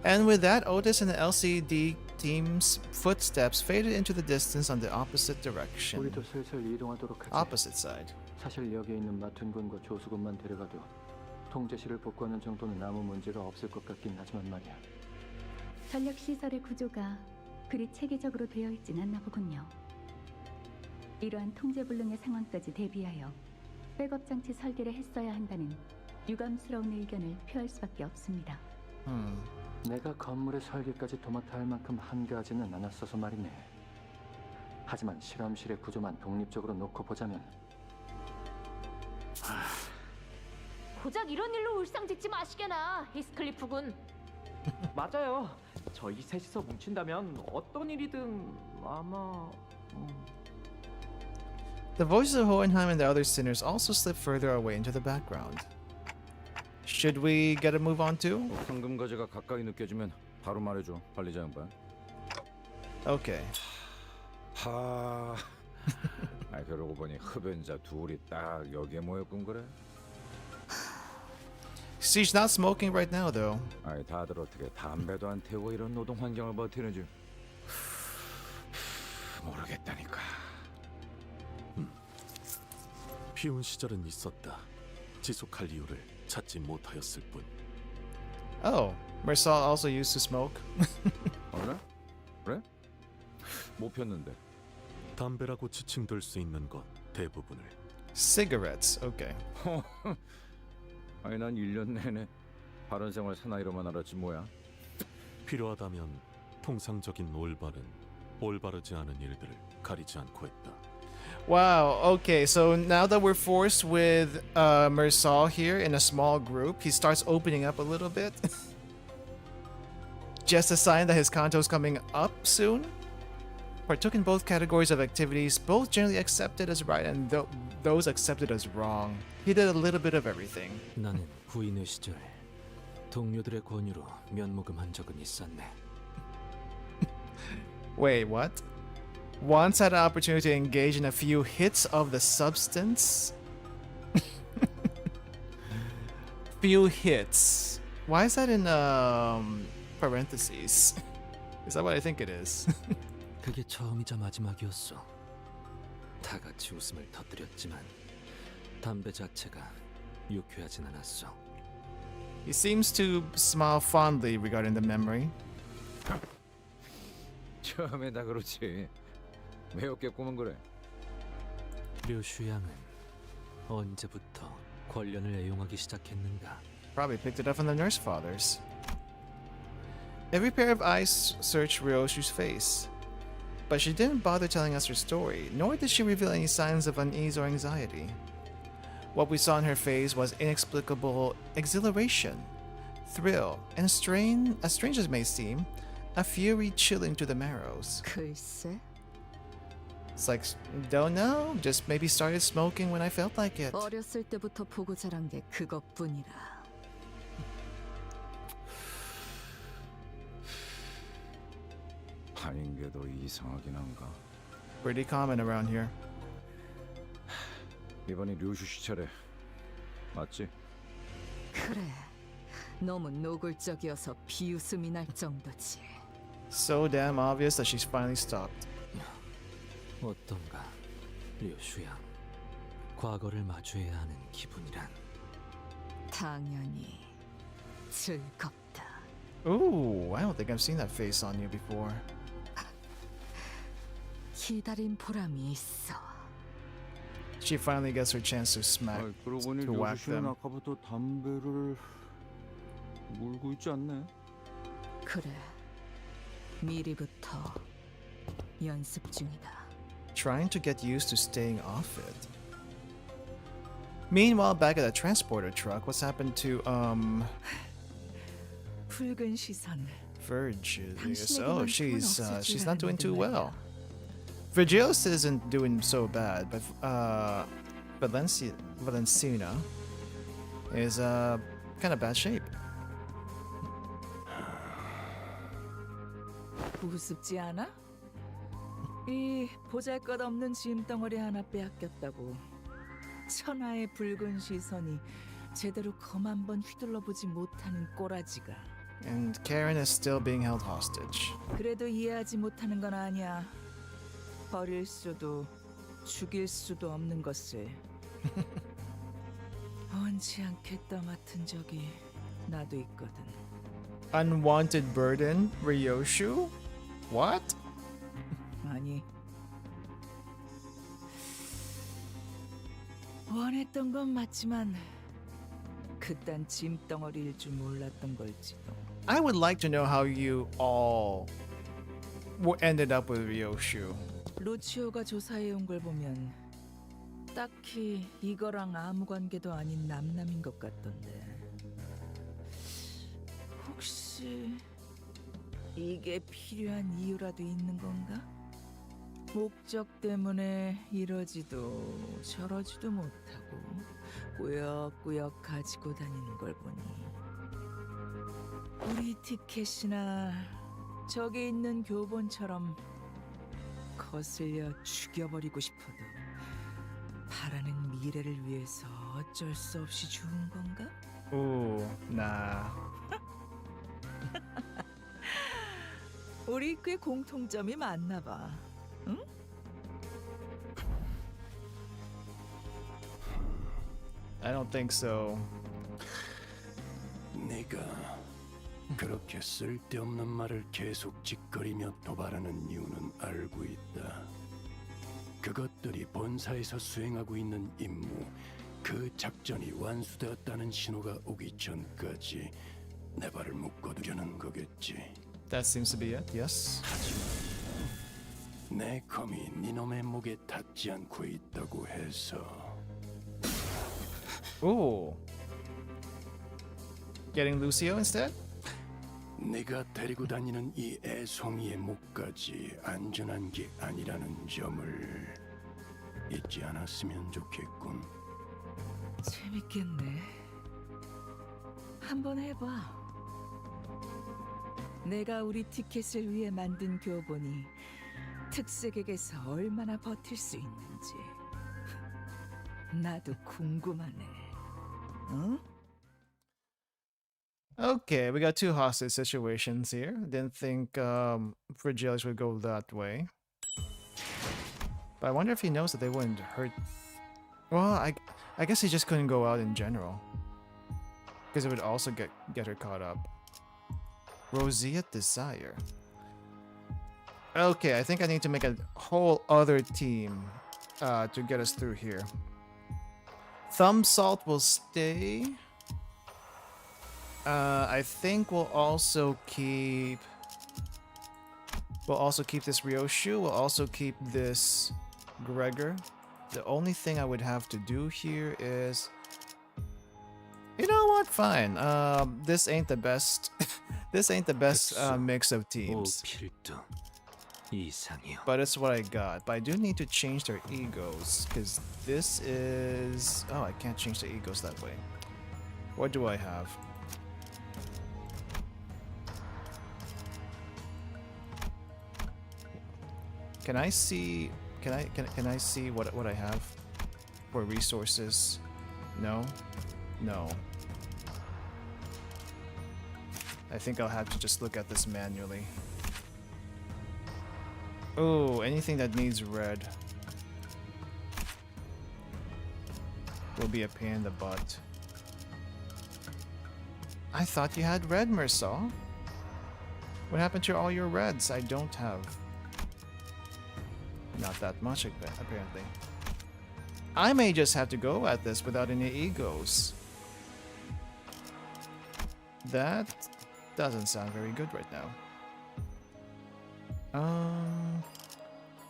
And with that, Otis and the LCD team's footsteps faded into the distance on the opposite direction.
우리도 슬슬 이동하도록 하지.
Opposite side.
사실 여기에 있는 마튼 군과 조수 군만 데려가도 통제실을 복구하는 정도는 아무 문제가 없을 것 같긴 하지만 말이야.
전력 시설의 구조가 그리 체계적으로 되어 있진 않나 보군요. 이러한 통제불능의 상황까지 대비하여 백업 장치 설계를 했어야 한다는 유감스러운 의견을 표할 수밖에 없습니다.
내가 건물의 설계까지 도맡아 할 만큼 한가하지는 않았어서 말이네. 하지만 실험실의 구조만 독립적으로 놓고 보자면
고작 이런 일로 울상짓지 마시게나, 히스클리프 군.
맞아요. 저희 셋이서 뭉친다면 어떤 일이든 아마
The voices of Hohenheim and the other sinners also slip further away into the background. Should we get a move on too?
황금가지가 가까이 느껴지면 바로 말해줘, 관리자 양반.
Okay.
하. 아, 그러고 보니 흡연자 둘이 딱 여기에 모였군 그래.
She's not smoking right now, though.
아이, 다들 어떻게 담배도 안 태우고 이런 노동 환경을 버티는지 모르겠다니까.
피운 시절은 있었다. 지속할 이유를 찾지 못하였을 뿐.
Oh, Mersaw also used to smoke.
그래? 그래? 못 폈는데.
담배라고 지칭될 수 있는 것 대부분을.
Cigarettes, okay.
아니 난 1년 내내 바른 생활 사나이로만 알았지 뭐야.
필요하다면 통상적인 올바른, 올바르지 않은 일들을 가리지 않고 했다.
Wow, okay, so now that we're forced with Mersal here in a small group, he starts opening up a little bit. Just a sign that his Canto's coming up soon. Partook in both categories of activities, both generally accepted as right and those accepted as wrong. He did a little bit of everything.
나는 구인의 시절 동료들의 권유로 면목음한 적은 있었네.
Wait, what? Once had an opportunity to engage in a few hits of the substance? Few hits. Why is that in parentheses? Is that what I think it is?
그게 처음이자 마지막이었어. 다 같이 웃음을 터뜨렸지만 담배 자체가 유쾌하진 않았어.
He seems to smile fondly regarding the memory.
처음에 다 그렇지. 왜 어깨 꼬면 그래?
류슈 양은 언제부터 권련을 애용하기 시작했는가?
Probably picked it up from the nurse fathers. Every pair of eyes searched Ryoshu's face, but she didn't bother telling us her story, nor did she reveal any signs of unease or anxiety. What we saw in her face was inexplicable exhilaration, thrill, and strange as it may seem, a fury chilling to the marrows.
글쎄.
It's like, don't know, just maybe started smoking when I felt like it.
어렸을 때부터 보고 자란 게 그것뿐이라.
아닌 게 더 이상하긴 한가.
Pretty common around here.
이번이 류슈 씨 차례 맞지?
그래. 너무 노골적이어서 비웃음이 날 정도지.
So damn obvious that she's finally stopped.
어떤가, 류슈 양. 과거를 마주해야 하는 기분이란.
당연히 즐겁다.
Ooh, I don't think I've seen that face on you before.
기다린 보람이 있어.
She finally gets her chance to smack,
그러고 보니
to whack
류슈 씨는
them.
아까부터 담배를 물고 있지 않네.
그래. 미리부터 연습 중이다.
Trying to get used to staying off it. Meanwhile, back at the transporter truck, what's happened to
붉은 시선.
Virgilius? Oh, she's not doing too well. Virgilius isn't doing so bad, but Valencina is kind of bad shape.
우습지 않아? 이 보잘것없는 짐덩어리 하나 빼앗겼다고 천하의 붉은 시선이 제대로 검 한번 휘둘러보지 못하는 꼬라지가.
And Karen is still being held hostage.
그래도 이해하지 못하는 건 아니야. 버릴 수도 죽일 수도 없는 것을 원치 않게 떠맡은 적이 나도 있거든.
Unwanted burden, Ryoshu? What?
아니, 원했던 건 맞지만 그딴 짐덩어리일 줄 몰랐던 걸지도.
I would like to know how you all ended up with Ryoshu.
루치오가 조사해 온 걸 보면 딱히 이거랑 아무 관계도 아닌 남남인 것 같던데. 혹시 이게 필요한 이유라도 있는 건가? 목적 때문에 이러지도 저러지도 못하고 꾸역꾸역 가지고 다니는 걸 보니 우리 티켓이나 저기 있는 교본처럼 거슬려 죽여버리고 싶어도 바라는 미래를 위해서 어쩔 수 없이 죽은 건가?
Ooh, nah.
우리 꽤 공통점이 많나 봐. 응?
I don't think so.
네가 그렇게 쓸데없는 말을 계속 짓거리며 도발하는 이유는 알고 있다. 그것들이 본사에서 수행하고 있는 임무, 그 작전이 완수되었다는 신호가 오기 전까지 내 발을 묶어두려는 거겠지.
That seems to be it. Yes.
내 검이 니놈의 목에 닿지 않고 있다고 해서.
Ooh. Getting Lucio instead?
네가 데리고 다니는 이 애송이의 목까지 안전한 게 아니라는 점을 잊지 않았으면 좋겠군.
재밌겠네. 한번 해봐. 내가 우리 티켓을 위해 만든 교본이 특색에게서 얼마나 버틸 수 있는지 나도 궁금하네. 응?
Okay, we got two hostage situations here. Didn't think Frigilis would go that way. But I wonder if he knows that they wouldn't hurt. Well, I guess he just couldn't go out in general. Because it would also get her caught up. Roseate Desire. Okay, I think I need to make a whole other team to get us through here. Thumb Salt will stay. I think we'll also keep this Ryoshu. We'll also keep this Gregor. The only thing I would have to do here is, you know what? Fine. This ain't the best. This ain't the best mix of teams. But it's what I got. But I do need to change their egos because this is. Oh, I can't change the egos that way. What do I have? Can I see? Can I see what I have for resources? No, no. I think I'll have to just look at this manually. Oh, anything that needs red will be a pain in the butt. I thought you had red, Mersal. What happened to all your reds? I don't have. Not that much, apparently. I may just have to go at this without any egos. That doesn't sound very good right now.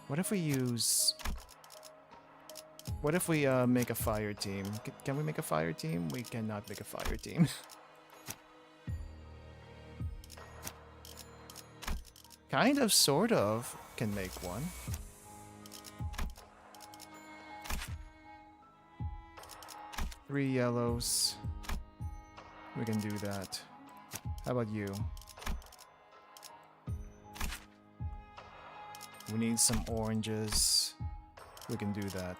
What if we use... What if we make a fire team? Can we make a fire team? We cannot make a fire team. Kind of, sort of, can make one. Three yellows. We can do that. How about you? We need some oranges. We can do that.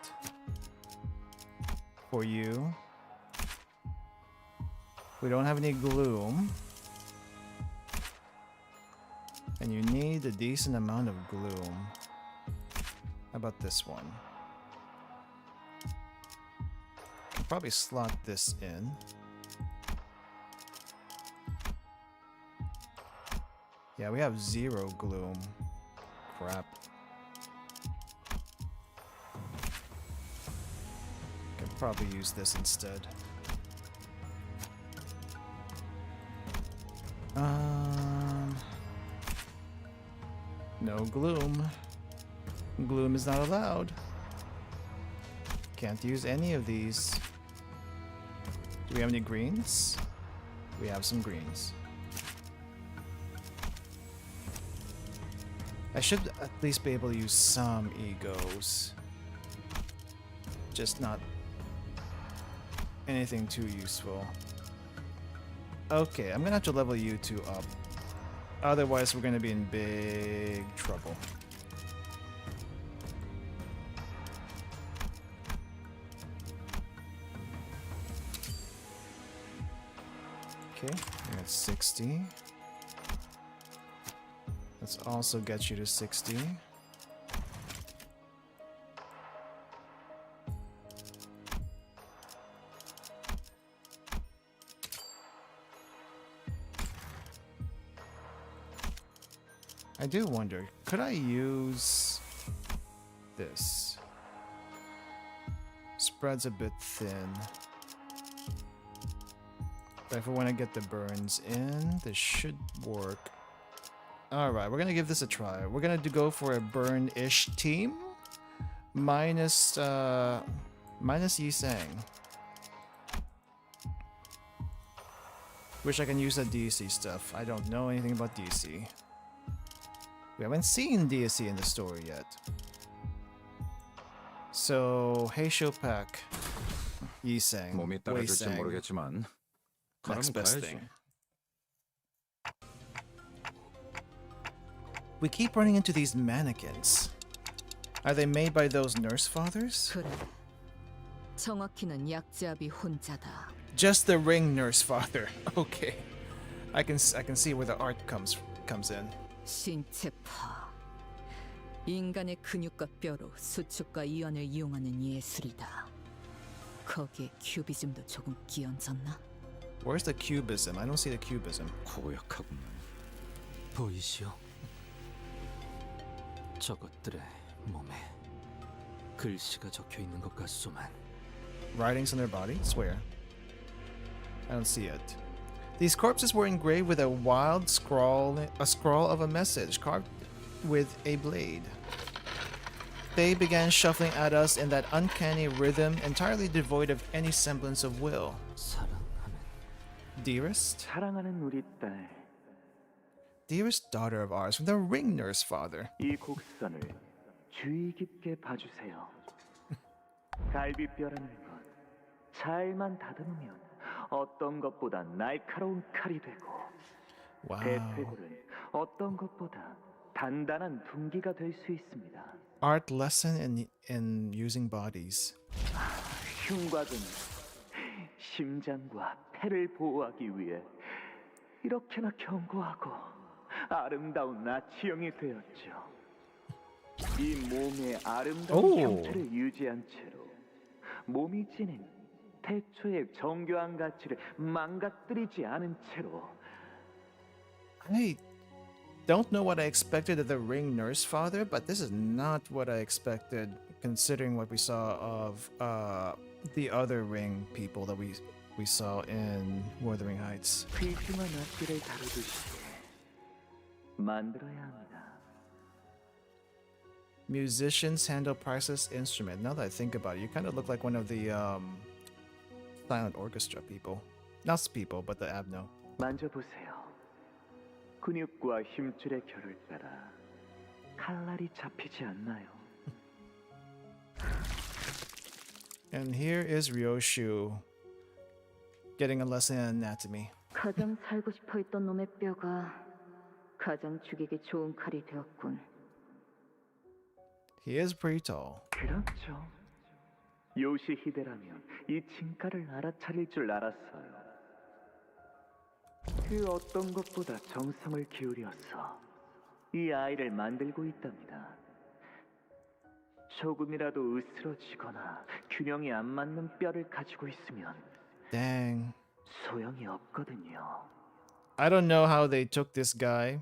For you. We don't have any gloom. And you need a decent amount of gloom. How about this one? I'll probably slot this in. Yeah, we have 0 gloom. Crap. Could probably use this instead. No gloom. Gloom is not allowed. Can't use any of these. Do we have any greens? We have some greens. I should at least be able to use some egos. Just not anything too useful. Okay, I'm gonna have to level you two up. Otherwise, we're gonna be in big trouble. Okay, you're at 60. Let's also get you to 60. I do wonder, could I use this? Spread's a bit thin. But if we want to get the burns in, this should work. Alright, we're gonna give this a try. We're gonna go for a burn-ish team. Minus Yi Sang. Wish I can use that DC stuff. I don't know anything about DC. We haven't seen DC in the story yet. So, Heisho Pack, Yi Sang,
몸이
Wei
따라줄지
Sang.
모르겠지만
Next
가라면
best
가야지.
thing. We keep running into these mannequins. Are they made by those nurse fathers?
그래. 정확히는 약자비 혼자다.
Just the ring nurse father. Okay. I can see where the art comes in.
신체파. 인간의 근육과 뼈로 수축과 이완을 이용하는 예술이다. 거기에 큐비즘도 조금 끼얹었나?
Where's the cubism? I don't see the cubism.
고약하구만.
보이시오? 저것들의 몸에 글씨가 적혀 있는 것 같소만.
Writings on their bodies? Where? I don't see it. These corpses were engraved with a wild scrawl of a message carved with a blade. They began shuffling at us in that uncanny rhythm, entirely devoid of any semblance of will. Dearest?
사랑하는 우리 딸,
Dearest daughter of ours, from the ring nurse father.
이 곡선을 주의 깊게 봐주세요. 갈비뼈라는 것, 잘만 다듬으면 어떤 것보다 날카로운 칼이 되고,
Wow.
대퇴골은 어떤 것보다 단단한 둔기가 될 수 있습니다.
Art lesson in using bodies.
흉곽은 심장과 폐를 보호하기 위해 이렇게나 견고하고 아름다운 아치형이 되었죠. 이 몸의 아름다운 형체를 유지한 채로 몸이 지닌 태초의 정교한 가치를 망가뜨리지 않은 채로.
I don't know what I expected of the ring nurse father, but this is not what I expected considering what we saw of the other ring people that we saw in Wuthering Heights.
귀중한 악기를 다루듯이 만들어야 합니다.
Musicians handle priceless instrument. Now that I think about it, you kind of look like one of the silent orchestra people. Not people, but the abno.
만져보세요. 근육과 힘줄의 결을 따라 칼날이 잡히지 않나요?
And here is Ryoshu getting a lesson in anatomy.
가장 살고 싶어 했던 놈의 뼈가 가장 죽이기 좋은 칼이 되었군.
He is pretty tall.
그렇죠. 요시히데라면 이 진가를 알아차릴 줄 알았어요. 그 어떤 것보다 정성을 기울여서 이 아이를 만들고 있답니다. 조금이라도 으스러지거나 균형이 안 맞는 뼈를 가지고 있으면
Dang.
소용이 없거든요.
I don't know how they took this guy,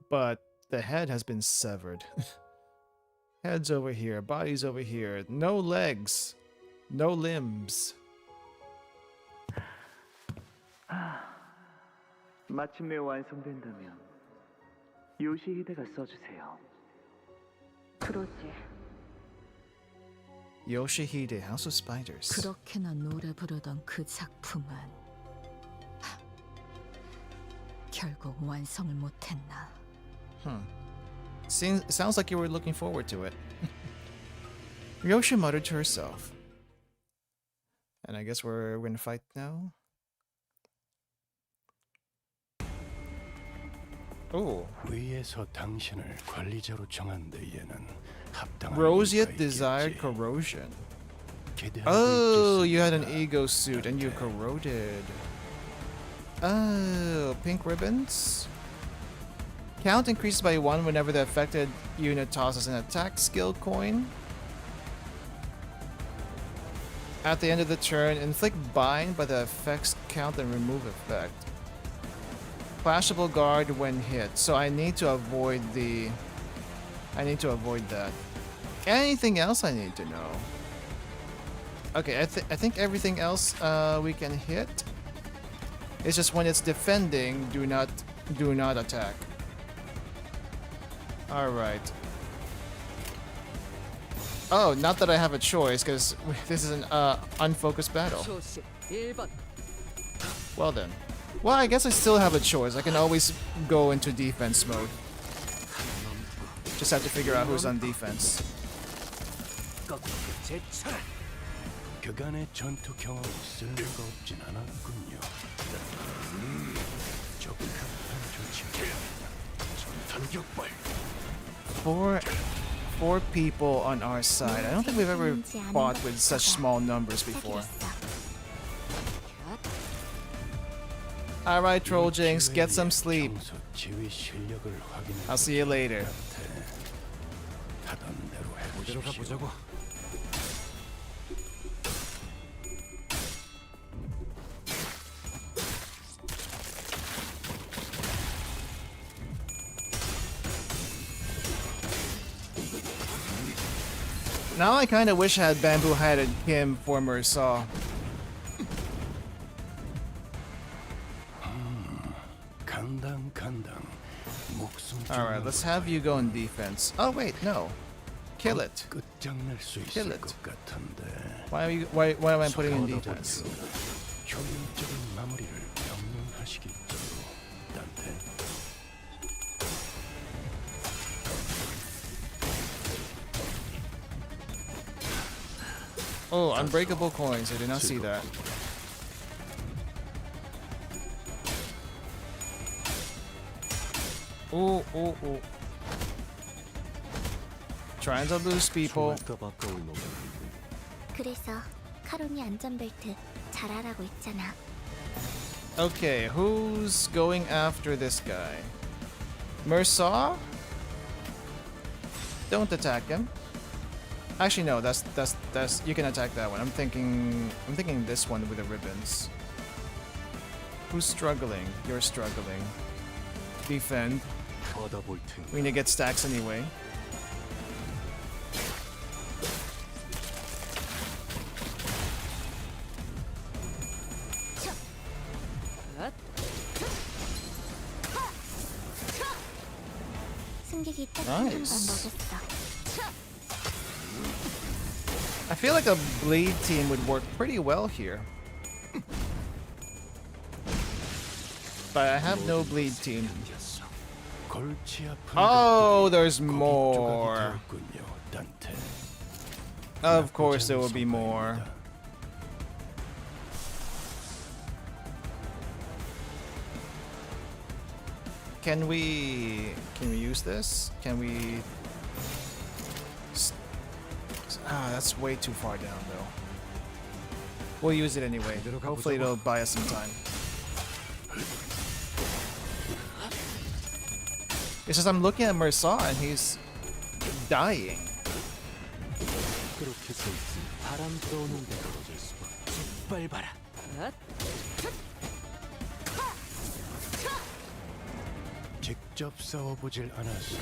but the head has been severed. Head's over here, body's over here, no legs, no limbs.
마침내 완성된다면 요시히데가 써주세요.
그러지.
Yoshihide, House of Spiders.
그렇게나 노래 부르던 그 작품은 결국 완성을 못했나.
Sounds like you were looking forward to it. Ryoshu muttered to herself. And I guess we're gonna fight now. Oh.
위에서 당신을 관리자로 정한 데에는 합당한
Roseate
이유가
desired
있겠지.
corrosion.
기대하고
Oh,
있겠습니다.
you had an ego suit and you corroded. Oh, pink ribbons? Count increases by 1 whenever the affected unit tosses an attack skill coin. At the end of the turn, inflict bind by the effects count and remove effect. Flashable guard when hit. So I need to avoid that. Anything else I need to know? Okay, I think everything else we can hit. It's just when it's defending, do not attack. All right. Oh, not that I have a choice, because this is an unfocused battle. Well then. Well, I guess I still have a choice. I can always go into defense mode. Just have to figure out who's on defense.
그간의 전투 경험이 쓸모가 없진 않았군요. 적합한 조치입니다. 전탄격발.
Four people on our side. I don't think we've ever fought with such small numbers before. Alright, Troll Jinx, get some sleep. I'll see you later. Now I kind of wish I had bamboo headed him for Mersaw. Alright, let's have you go in defense. Oh wait, no. Kill it. Kill it. Why am I putting in defense? Oh, unbreakable coins. I did not see that. Oh. Trying to lose people.
그래서 카론이 안전벨트 잘하라고 있잖아.
Okay, who's going after this guy? Mersaw? Don't attack him. Actually, no. That's you can attack that one. I'm thinking this one with the ribbons. Who's struggling? You're struggling. Defend. We need to get stacks anyway. Nice. I feel like a bleed team would work pretty well here. But I have no bleed team. Oh, there's more. Of course there will be more. Can we use this? Can we... that's way too far down though. We'll use it anyway. Hopefully it'll buy us some time. It's just I'm looking at Mersaw and he's dying.
직접 싸워보질 않아서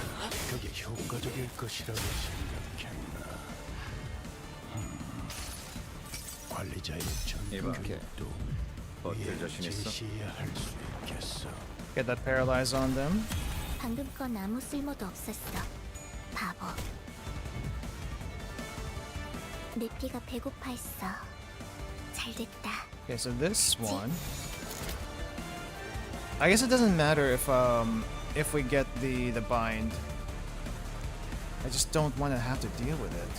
그게 효과적일 것이라고 생각했나? 관리자의 전교육도 위에 제시해야 할 수 있겠어.
Get that paralyze on them.
방금 건 아무 쓸모도 없었어. 바보. 내 피가 배고파했어. 잘 됐다.
Okay, so this one. I guess it doesn't matter if we get the bind. I just don't want to have to deal with it.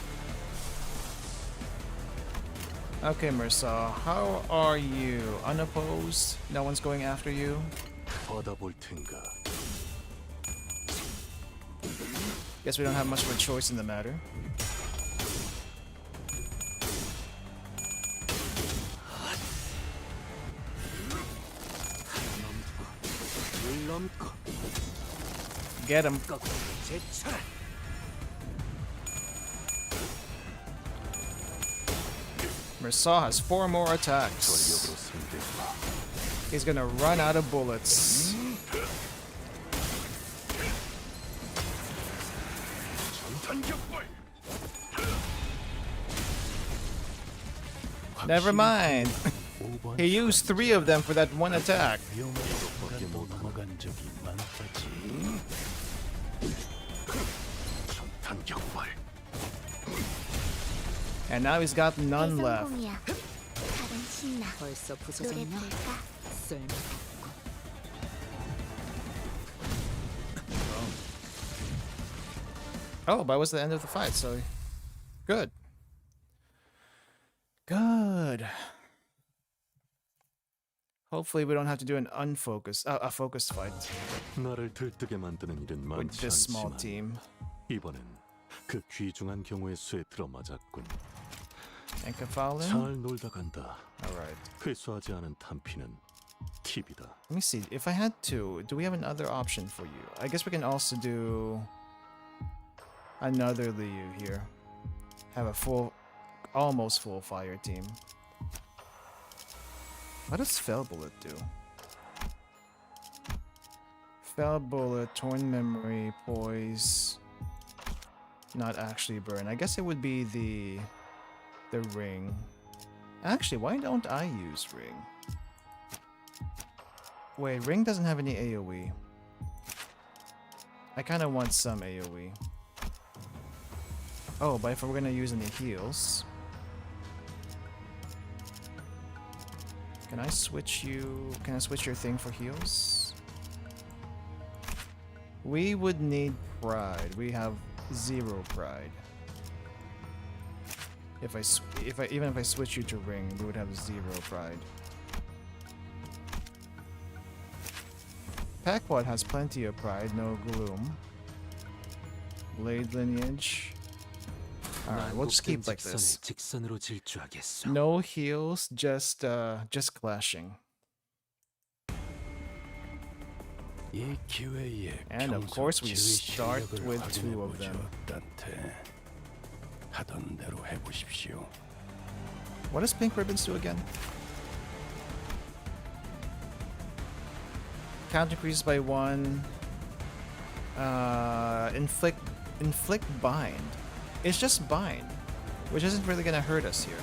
Okay, Mersaw, how are you? Unopposed? No one's going after you? Guess we don't have much of a choice in the matter. Get him. Mersaw has 4 more attacks. He's gonna run out of bullets. Never mind. He used 3 of them for that one attack. And now he's got none left.
벌써 부서졌나? 쓸모없군.
Oh, but it was the end of the fight, so good. Good. Hopefully we don't have to do an unfocused, a focused fight
나를 들뜨게 만드는 일은
with
많지
this small
않지만
team.
이번엔 그 귀중한 경우의 수에 들어맞았군.
And Kefalin?
잘 놀다 간다.
Alright.
회수하지 않은 탄피는 팁이다.
Let me see. If I had to, do we have another option for you? I guess we can also do another Liu here. Have a full, almost full fire team. What does Fell Bullet do? Fell Bullet, Torn Memory, Poise. Not actually burn. I guess it would be the ring. Actually, why don't I use ring? Wait, ring doesn't have any AoE. I kind of want some AoE. Oh, but if we're gonna use any heals, can I switch you? Can I switch your thing for heals? We would need pride. We have 0 pride. Even if I switch you to ring, we would have 0 pride. Packwad has plenty of pride, no gloom. Blade lineage. Alright, we'll just keep like this. No heals, just clashing. And of course we start with 2 of them. What does Pink Ribbons do again? Count increases by 1. Inflict bind. It's just bind, which isn't really gonna hurt us here.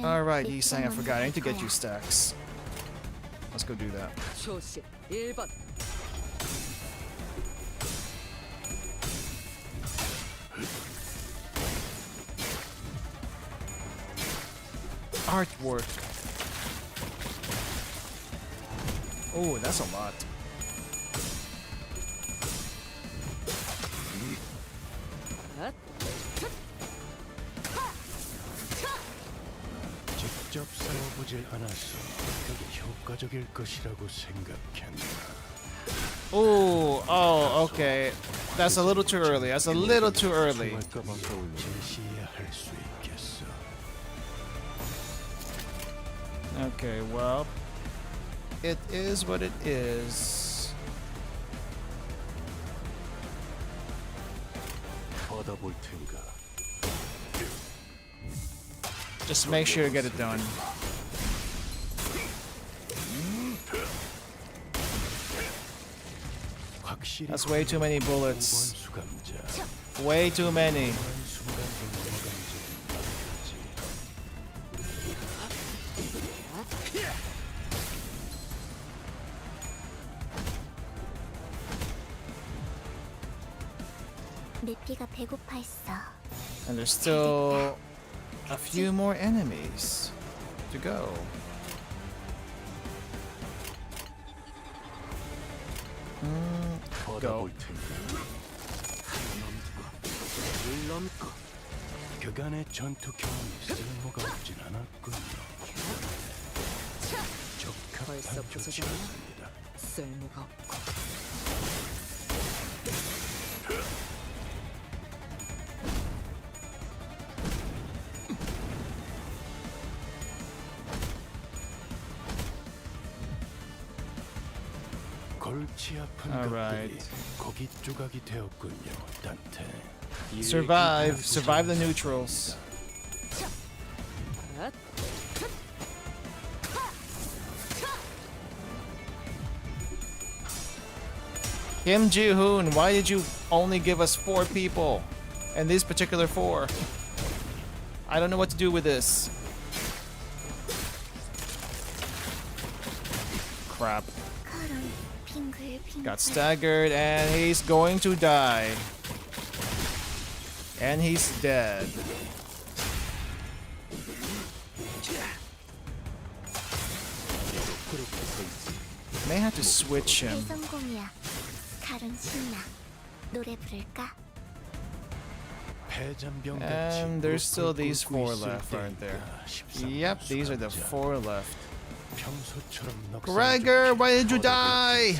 Alright, Yisang, I forgot. I need to get you stacks. Let's go do that.
조심 1번.
Artwork. Oh, that's a lot.
직접 싸워보질 않아서 그게 효과적일 것이라고 생각했나.
Oh, okay. That's a little too early. That's a little too early.
제시해야 할 수 있겠어.
Okay, well, it is what it is.
받아볼 텐가.
Just make sure to get it done. That's way too many bullets. Way too many.
내피가 배고파했어.
And there's still a few more enemies to go. Go.
그간의 전투 경험이 쓸모가 없진 않았군요.
벌써 부서졌나? 쓸모가 없고.
골치 아픈 것들이 고기 조각이 되었군요, 단테.
Survive the neutrals. Kim Ji-hoon, why did you only give us 4 people? And these particular 4? I don't know what to do with this. Crap. Got staggered and he's going to die. And he's dead. May have to switch him. And there's still these 4 left, aren't there? Yep, these are the 4 left. Gregor, why did you die?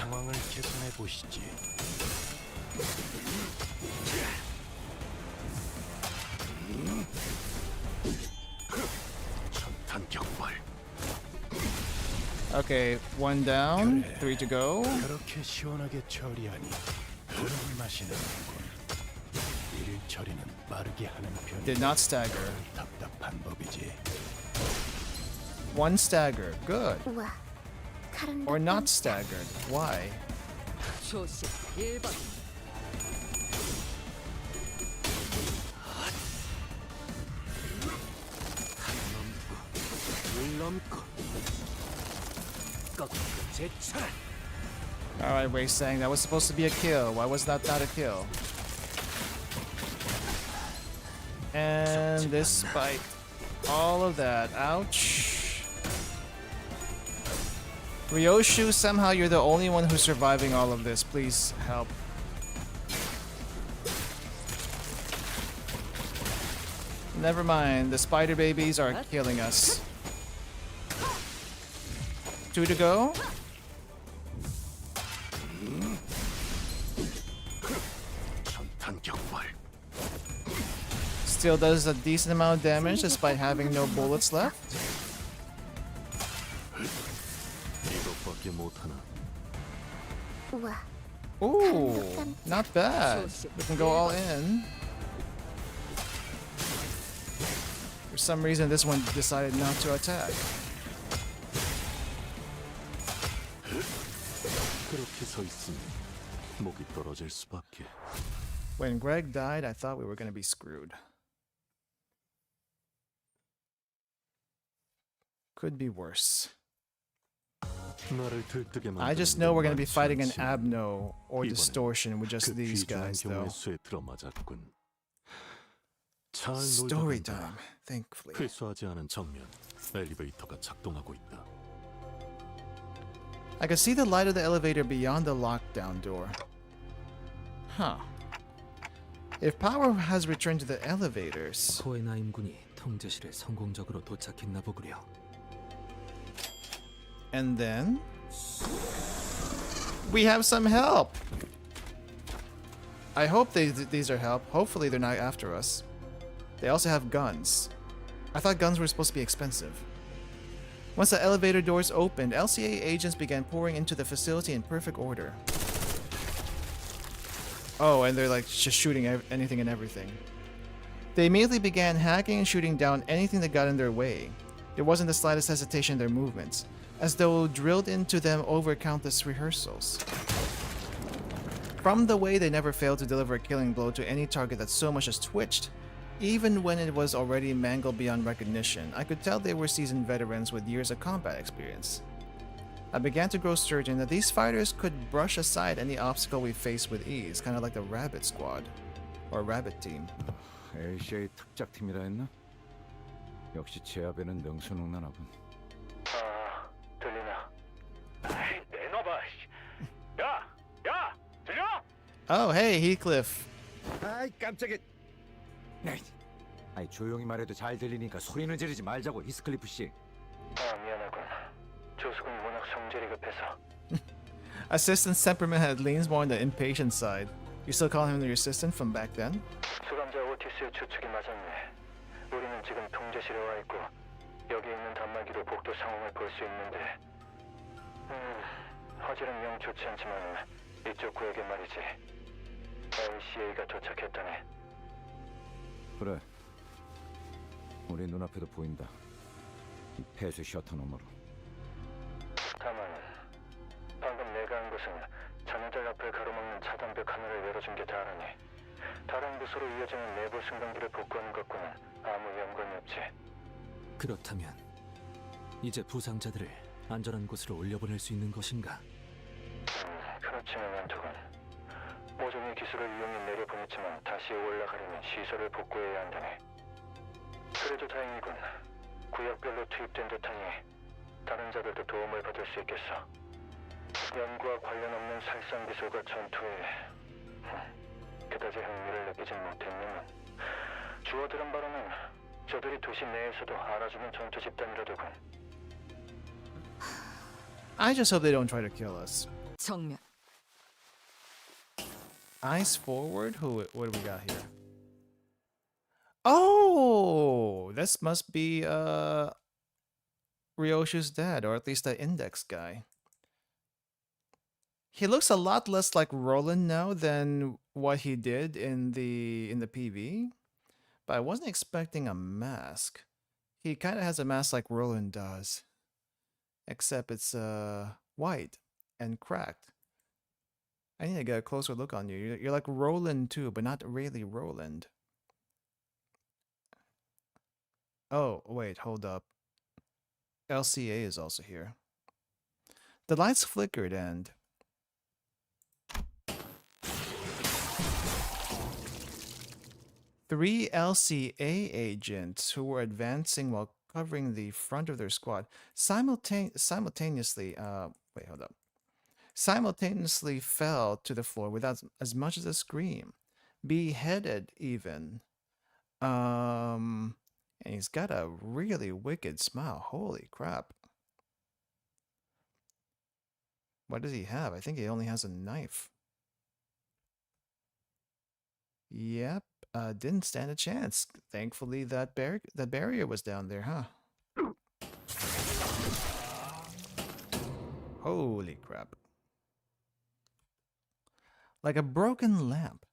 Okay, 1 down, 3 to go. Did not stagger. 1 stagger, good. Or not staggered, why? Alright, Wei saying that was supposed to be a kill. Why was that not a kill? And this spike. All of that. Ouch. Ryoshu, somehow you're the only one who's surviving all of this. Please help. Never mind. The spider babies are killing us. 2 to go. Still does a decent amount of damage despite having no bullets left. Ooh, not bad. We can go all in. For some reason, this one decided not to attack. When Greg died, I thought we were going to be screwed. Could be worse. I just know we're going to be fighting an Abno or Distortion with just these guys, though. Story time, thankfully. I can see the light of the elevator beyond the lockdown door. Huh. If power has returned to the elevators... And then... we have some help! I hope these are help. Hopefully they're not after us. They also have guns. I thought guns were supposed to be expensive. Once the elevator doors opened, LCA agents began pouring into the facility in perfect order. Oh, and they're like just shooting anything and everything. They immediately began hacking and shooting down anything that got in their way. There wasn't the slightest hesitation in their movements, as though drilled into them over countless rehearsals. From the way they never failed to deliver a killing blow to any target that so much as twitched, even when it was already mangled beyond recognition, I could tell they were seasoned veterans with years of combat experience. I began to grow certain that these fighters could brush aside any obstacle we faced with ease, kind of like the Rabbit Squad, or Rabbit Team.
ACA 특작팀이라 했나? 역시 제 앞에는 능수능란하군.
들리나? 아이, 내놔봐. 야, 들려?
Oh, hey, Heathcliff.
아이, 깜짝이야. 아이, 조용히 말해도 잘 들리니까 소리는 지르지 말자고, 히스클리프 씨.
미안하군. 조수군이 워낙 성질이 급해서.
Assistant's temperament leans more on the impatient side. You still call him your assistant from back then?
수감자 오티스의 추측이 맞았네. 우리는 지금 통제실에 와 있고 여기 있는 단말기로 복도 상황을 볼 수 있는데 화질은 영 좋지 않지만 이쪽 구역에 말이지. LCA가 도착했다네.
그래. 우리 눈앞에도 보인다. 이 폐쇄 셔터 너머로.
다만 방금 내가 한 것은 전화들 앞을 가로막는
만들어준 게 다르니 다른 부서로 이어지는 내부 승강기를 복구하는 것과는 아무 연관이 없지.
그렇다면 이제 부상자들을 안전한 곳으로 올려보낼 수 있는 것인가?
그렇지는 않더군. 모종의 기술을 이용해 내려보냈지만 다시 올라가려면 시설을 복구해야 한다네. 그래도 다행이군. 구역별로 투입된 듯하니 다른 자들도 도움을 받을 수 있겠어. 연구와 관련 없는 살상 기술과 전투에 그다지 흥미를 느끼진 못했지만 주워들은 바로는 저들이 도시 내에서도 알아주는 전투 집단이라더군.
I just hope they don't try to kill us.
정면.
Eyes forward? What do we got here? Oh, this must be Ryoshu's dad, or at least the index guy. He looks a lot less like Roland now than what he did in the PV, but I wasn't expecting a mask. He kind of has a mask like Roland does, except it's white and cracked. I need to get a closer look on you. You're like Roland too, but not really Roland. Oh, wait, hold up. LCA is also here. The lights flickered and... Three LCA agents who were advancing while covering the front of their squad simultaneously fell to the floor without as much as a scream. Beheaded even. And he's got a really wicked smile. Holy crap. What does he have? I think he only has a knife. Yep. Didn't stand a chance. Thankfully, that barrier was down there, huh? Holy crap. Like a broken lamp,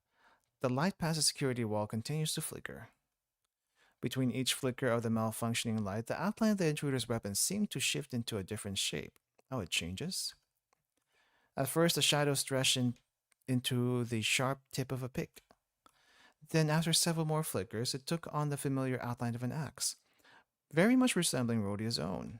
the light past the security wall continues to flicker. Between each flicker of the malfunctioning light, the outline of the intruder's weapon seemed to shift into a different shape. Oh, it changes? At first, the shadow stretched into the sharp tip of a pick. Then, after several more flickers, it took on the familiar outline of an axe, very much resembling Rhodia's own.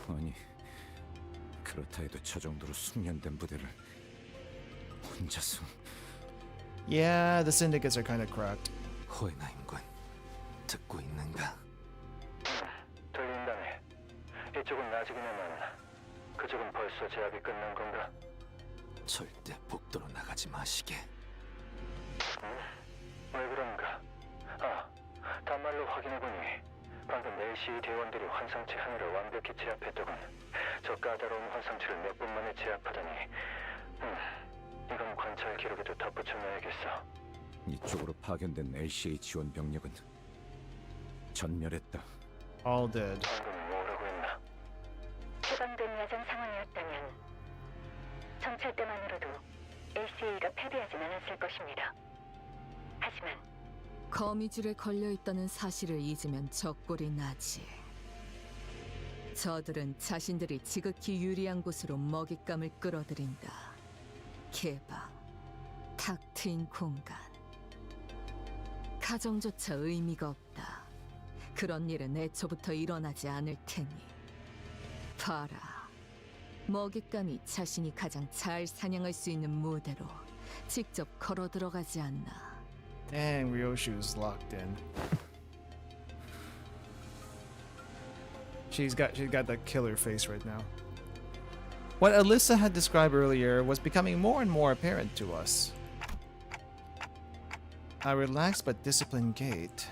아니, 그렇다 해도 저 정도로 숙련된 부대를 혼자서...
Yeah, the syndicates are kind of cracked.
호에나임군, 듣고 있는가?
들린다네. 이쪽은 아직이나만 그쪽은 벌써 제압이 끝난 건가?
절대 복도로 나가지 마시게.
왜 그런가? 단말로 확인해보니 방금 LCE 대원들이 환상체 하나를 완벽히 제압했더군. 저 까다로운 환상체를 몇 분 만에 제압하다니. 이건 관찰 기록에도 덧붙여놔야겠어.
이쪽으로 파견된 LCA 지원 병력은 전멸했다.
All dead.
방금 뭐라고 했나?
해방된 야전 상황이었다면 정찰 때만으로도 LCA가 패배하진 않았을 것입니다. 하지만
거미줄에 걸려있다는 사실을 잊으면 적골이 나지. 저들은 자신들이 지극히 유리한 곳으로 먹잇감을 끌어들인다. 개방, 탁 트인 공간. 가정조차 의미가 없다. 그런 일은 애초부터 일어나지 않을 테니. 봐라. 먹잇감이 자신이 가장 잘 사냥할 수 있는 무대로 직접 걸어 들어가지 않나.
Dang, Ryoshu's locked in. She's got the killer face right now. What Alyssa had described earlier was becoming more and more apparent to us. A relaxed but disciplined gait.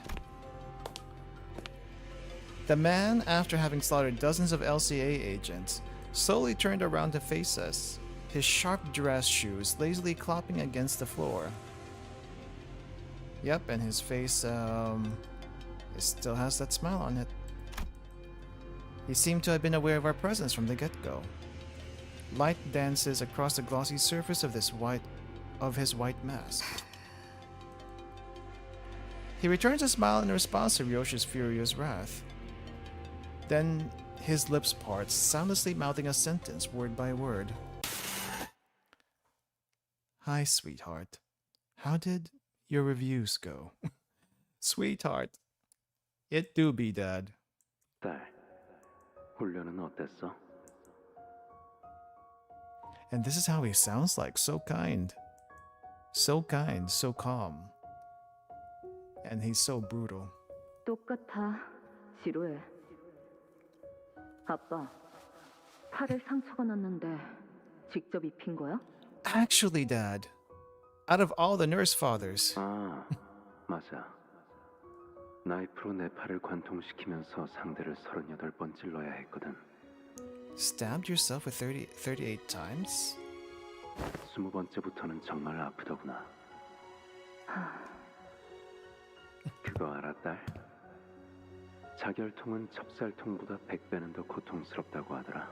The man, after having slaughtered dozens of LCA agents, slowly turned around to face us, his sharp dress shoes lazily clopping against the floor. Yep, and his face, it still has that smile on it. He seemed to have been aware of our presence from the get-go. Light dances across the glossy surface of his white mask. He returns a smile in response to Ryoshu's furious wrath. Then his lips part, soundlessly mouthing a sentence word by word. Hi, sweetheart. How did your reviews go? Sweetheart. It do be, Dad.
딸, 훈련은 어땠어?
And this is how he sounds like. So kind. So kind, so calm. And he's so brutal.
똑같아. 지루해. 아빠, 팔에 상처가 났는데 직접 입힌 거야?
Actually, Dad, out of all the nurse fathers.
아, 맞아. 나이프로 내 팔을 관통시키면서 상대를 38번 찔러야 했거든.
Stabbed yourself with 38 times?
20번째부터는 정말 아프더구나. 그거 알아, 딸? 자결통은 첩살통보다 100배는 더 고통스럽다고 하더라.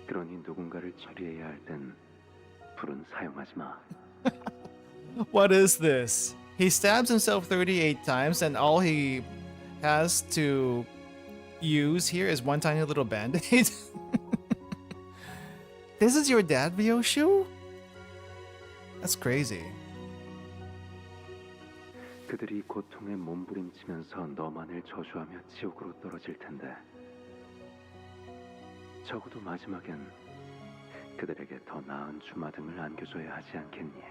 그러니 누군가를 처리해야 할 땐 불은 사용하지 마.
What is this? He stabs himself 38 times and all he has to use here is one tiny little band-aid? This is your dad, Ryoshu? That's crazy.
그들이 고통에 몸부림치면서 너만을 저주하며 지옥으로 떨어질 텐데 적어도 마지막엔 그들에게 더 나은 주마등을 안겨줘야 하지 않겠니?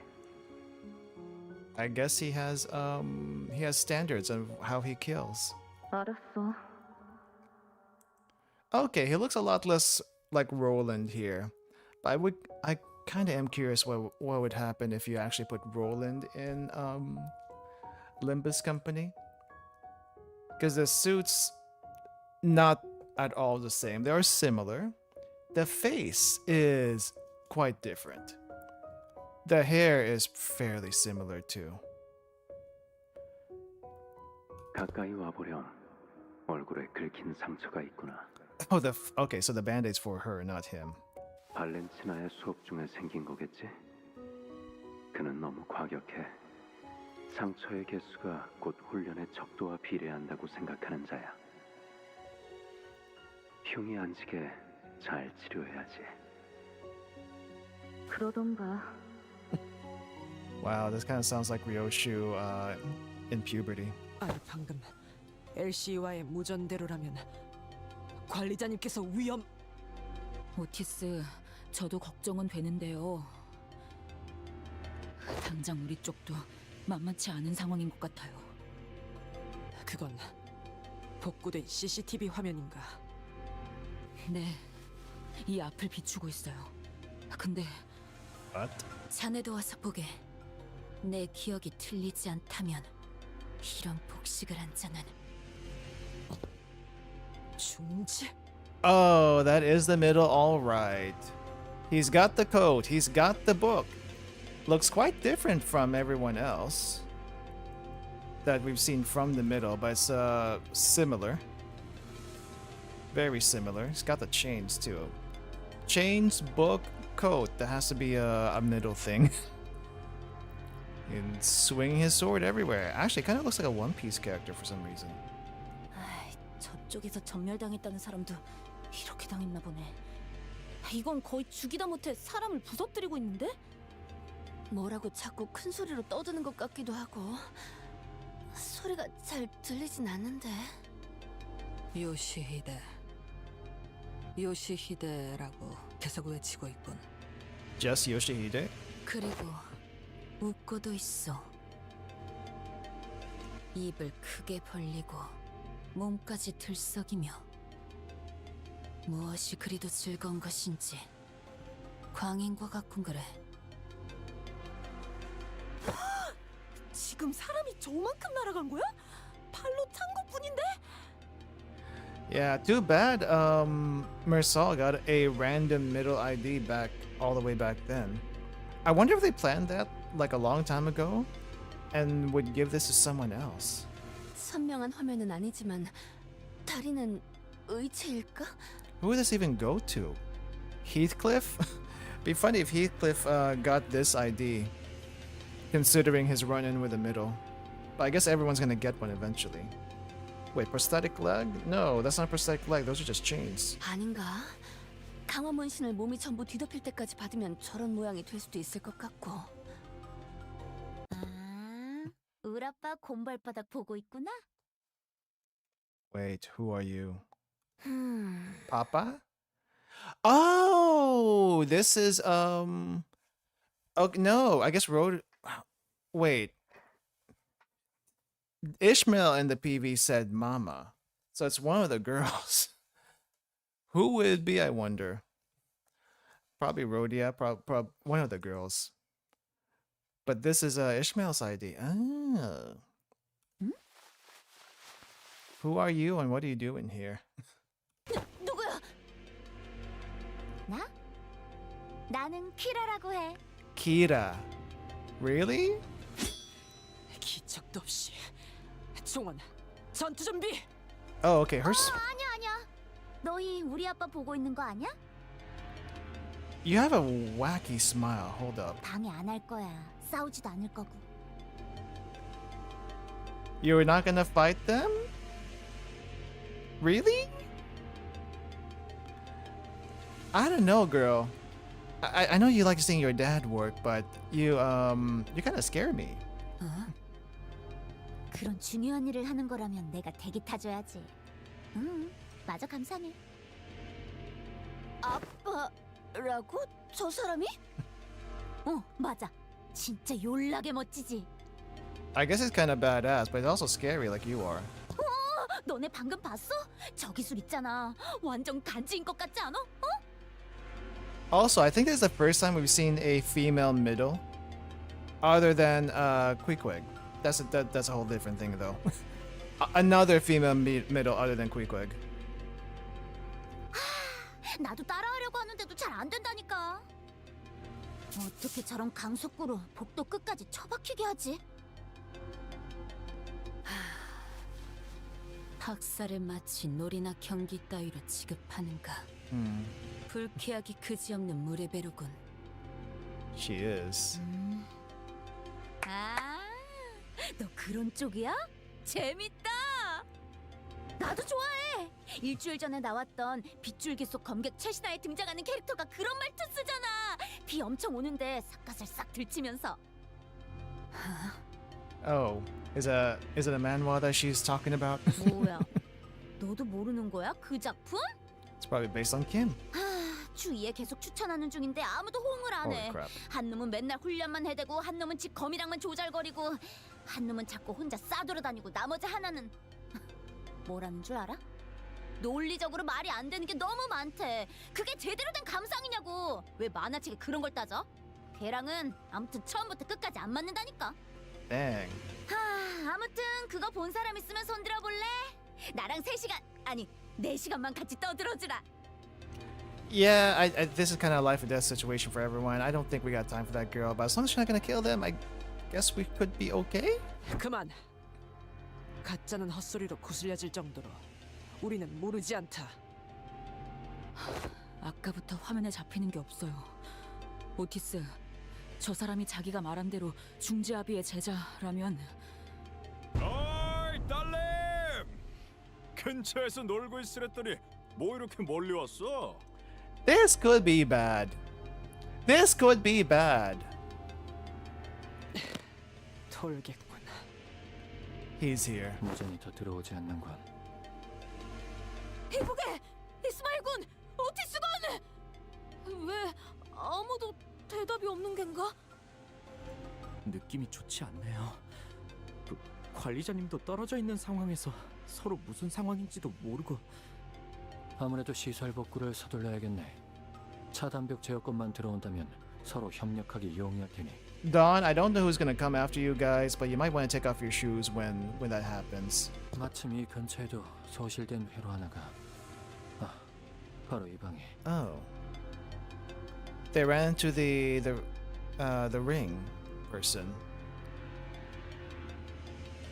I guess he has standards of how he kills.
알았어.
Okay, he looks a lot less like Roland here. But I kind of am curious what would happen if you actually put Roland in Limbus company. Because the suits not at all the same. They are similar. The face is quite different. The hair is fairly similar too.
가까이 와보렴. 얼굴에 긁힌 상처가 있구나.
Oh, okay, so the band-aid's for her, not him.
발렌티나의 수업 중에 생긴 거겠지? 그는 너무 과격해. 상처의 개수가 곧 훈련의 척도와 비례한다고 생각하는 자야. 흉이 안 지게 잘 치료해야지.
그러던가.
Wow, this kind of sounds like Ryoshu in puberty.
아니 방금 LC와의 무전대로라면 관리자님께서 위험...
오티스, 저도 걱정은 되는데요. 당장 우리 쪽도 만만치 않은 상황인 것 같아요.
그건 복구된 CCTV 화면인가?
네, 이 앞을 비추고 있어요. 근데...
What?
자네도 와서 보게. 내 기억이 틀리지 않다면 이런 복식을 한 자는
중지?
Oh, that is the middle, all right. He's got the coat, he's got the book. Looks quite different from everyone else that we've seen from the middle, but it's similar. Very similar. He's got the chains too. Chains, book, coat. That has to be a middle thing. And swinging his sword everywhere. Actually, kind of looks like a One Piece character for some reason.
저쪽에서 전멸당했다는 사람도 이렇게 당했나 보네. 이건 거의 죽이다 못해 사람을 부서뜨리고 있는데? 뭐라고 자꾸 큰 소리로 떠드는 것 같기도 하고 소리가 잘 들리진 않는데.
요시히데라고 계속 외치고 있군.
Just Yoshihide?
그리고 웃고도 있어. 입을 크게 벌리고 몸까지 들썩이며 무엇이 그리도 즐거운 것인지 광인과 같군 그래.
지금 사람이 저만큼 날아간 거야? 발로 찬 것뿐인데?
Yeah, too bad Mersal got a random middle ID back all the way back then. I wonder if they planned that like a long time ago and would give this to someone else.
선명한 화면은 아니지만 다리는 의체일까?
Who would this even go to? Heathcliff? Be funny if Heathcliff got this ID. considering his run-in with the middle. But I guess everyone's gonna get one eventually. Wait, prosthetic leg? No, that's not prosthetic leg. Those are just chains.
아닌가? 강화 문신을 몸이 전부 뒤덮일 때까지 받으면 저런 모양이 될 수도 있을 것 같고.
우리 아빠 곰발바닥 보고 있구나.
Wait, who are you? Papa? Oh, this is oh no, I guess Road. Wait. Ishmael in the PV said mama. So it's one of the girls. Who would it be, I wonder? Probably Rhodia, one of the girls. But this is Ishmael's ID. Oh. Who are you and what are you doing here?
누구야? 나? 나는 키라라고 해.
Kira. Really?
기척도 없이. 종원, 전투 준비.
Oh, okay. Her.
아니야. 너희 우리 아빠 보고 있는 거 아니야?
You have a wacky smile. Hold up.
방해 안 할 거야. 싸우지도 않을 거고.
You're not gonna fight them? Really? I don't know, girl. I know you like seeing your dad work, but you kind of scare me.
그런 중요한 일을 하는 거라면 내가 대기 타줘야지. 마저 감사해. 아빠라고? 저 사람이? 맞아. 진짜 졸라게 멋지지.
I guess it's kind of badass, but it's also scary like you are.
너네 방금 봤어? 저 기술 있잖아. 완전 간지인 것 같지 않아?
Also, I think this is the first time we've seen a female middle, other than Queequeg. That's a whole different thing though. Another female middle other than Queequeg.
나도 따라하려고 하는데도 잘 안 된다니까. 어떻게 저런 강속구로 복도 끝까지 처박히게 하지?
학살을 마치 놀이나 경기 따위로 취급하는가. 불쾌하기 그지없는 물의 배로군.
She is.
너 그런 쪽이야? 재밌다. 나도 좋아해. 일주일 전에 나왔던 빗줄기 속 검객 최신화에 등장하는 캐릭터가 그런 말투 쓰잖아. 비 엄청 오는데 삿갓을 싹 들치면서.
Oh, is it a manhwa that she's talking about?
뭐야? 너도 모르는 거야? 그 작품?
It's probably based on Kim.
주위에 계속 추천하는 중인데 아무도 호응을 안 해.
Holy crap.
한 놈은 맨날 훈련만 해대고 한 놈은 집 거미랑만 조잘거리고 한 놈은 자꾸 혼자 싸돌아다니고 나머지 하나는 뭐라는 줄 알아? 논리적으로 말이 안 되는 게 너무 많대. 그게 제대로 된 감상이냐고. 왜 만화책에 그런 걸 따져? 걔랑은 아무튼 처음부터 끝까지 안 맞는다니까.
Dang.
아무튼 그거 본 사람 있으면 손들어 볼래? 나랑 3시간 아니 4시간만 같이 떠들어주라.
Yeah, this is kind of a life or death situation for everyone. I don't think we got time for that girl, but as long as she's not gonna kill them, I guess we could be okay?
그만. 가짜는 헛소리로 구슬려질 정도로 우리는 모르지 않다.
아까부터 화면에 잡히는 게 없어요. 오티스, 저 사람이 자기가 말한 대로 중지아비의 제자라면.
어이 딸님! 근처에서 놀고 있으랬더니 뭐 이렇게 멀리 왔어?
This could be bad. This could be bad.
돌겠군.
He's here.
무전이 더 들어오지 않는군.
이보게! 이스마일군! 오티스군! 왜 아무도 대답이 없는 겐가?
느낌이 좋지 않네요. 관리자님도 떨어져 있는 상황에서 서로 무슨 상황인지도 모르고.
아무래도 시설 복구를 서둘러야겠네. 차단벽 제어권만 들어온다면 서로 협력하기 용이할 테니.
Dawn, I don't know who's gonna come after you guys, but you might want to take off your shoes when that happens.
마침 이 근처에도 소실된 회로 하나가. 바로 이 방에.
Oh. They ran into the ring person.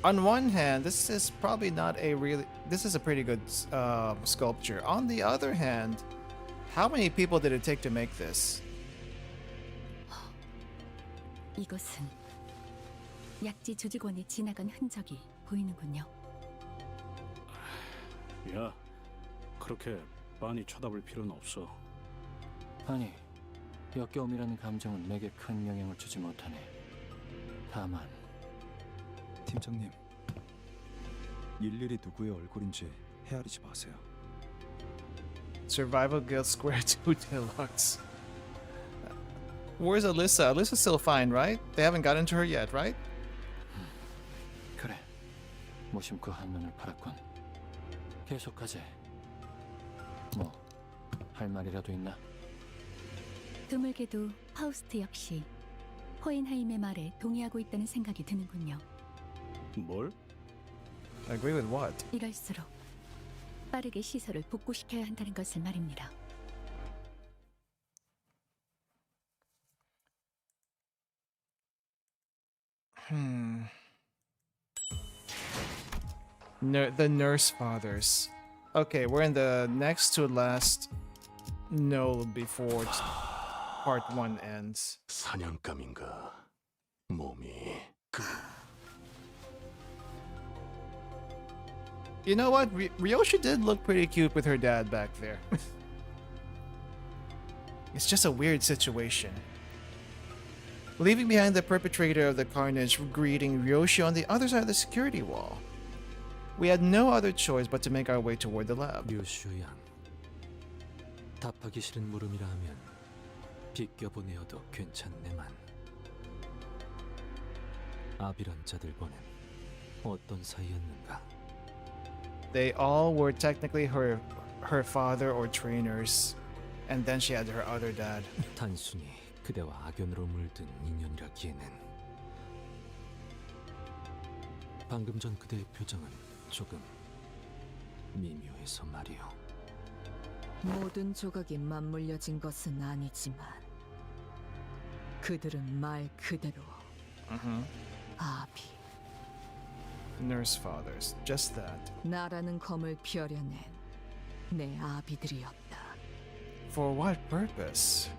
On one hand, this is probably not a really. This is a pretty good sculpture. On the other hand, how many people did it take to make this?
이것은
약지 조직원이 지나간 흔적이 보이는군요.
야, 그렇게 빤히 쳐다볼 필요는 없어.
아니, 역겨움이라는 감정은 내게 큰 영향을 주지 못하네. 다만
팀장님, 일일이 누구의 얼굴인지 헤아리지 마세요.
Survival Guild Square 2 Deluxe. Where's Alyssa? Alyssa's still fine, right? They haven't gotten to her yet, right?
그래, 무심코 한눈을 팔았군. 계속하지. 뭐, 할 말이라도 있나?
드물게도 파우스트 역시 호헨하임의 말에 동의하고 있다는 생각이 드는군요.
뭘?
Agree with what?
이럴수록 빠르게 시설을 복구시켜야 한다는 것을 말입니다.
The Nurse Fathers. Okay, we're in the next to last node before part 1 ends.
사냥감인가? 몸이
You know what? Ryoshu did look pretty cute with her dad back there. It's just a weird situation. Leaving behind the perpetrator of the carnage greeting Ryoshu on the other side of the security wall. We had no other choice but to make our way toward the lab.
류슈양, 답하기 싫은 물음이라 하면 비껴보내어도 괜찮네만. 아비란 자들과는 어떤 사이였는가?
They all were technically her father or trainers, and then she had her other dad.
단순히 그대와 악연으로 물든 인연이라기에는. 방금 전 그대의 표정은 조금 미묘해서 말이오.
모든 조각이 맞물려진 것은 아니지만 그들은 말 그대로 아비.
Nurse fathers, just that.
나라는 검을 펴려낸 내 아비들이었다.
For what purpose?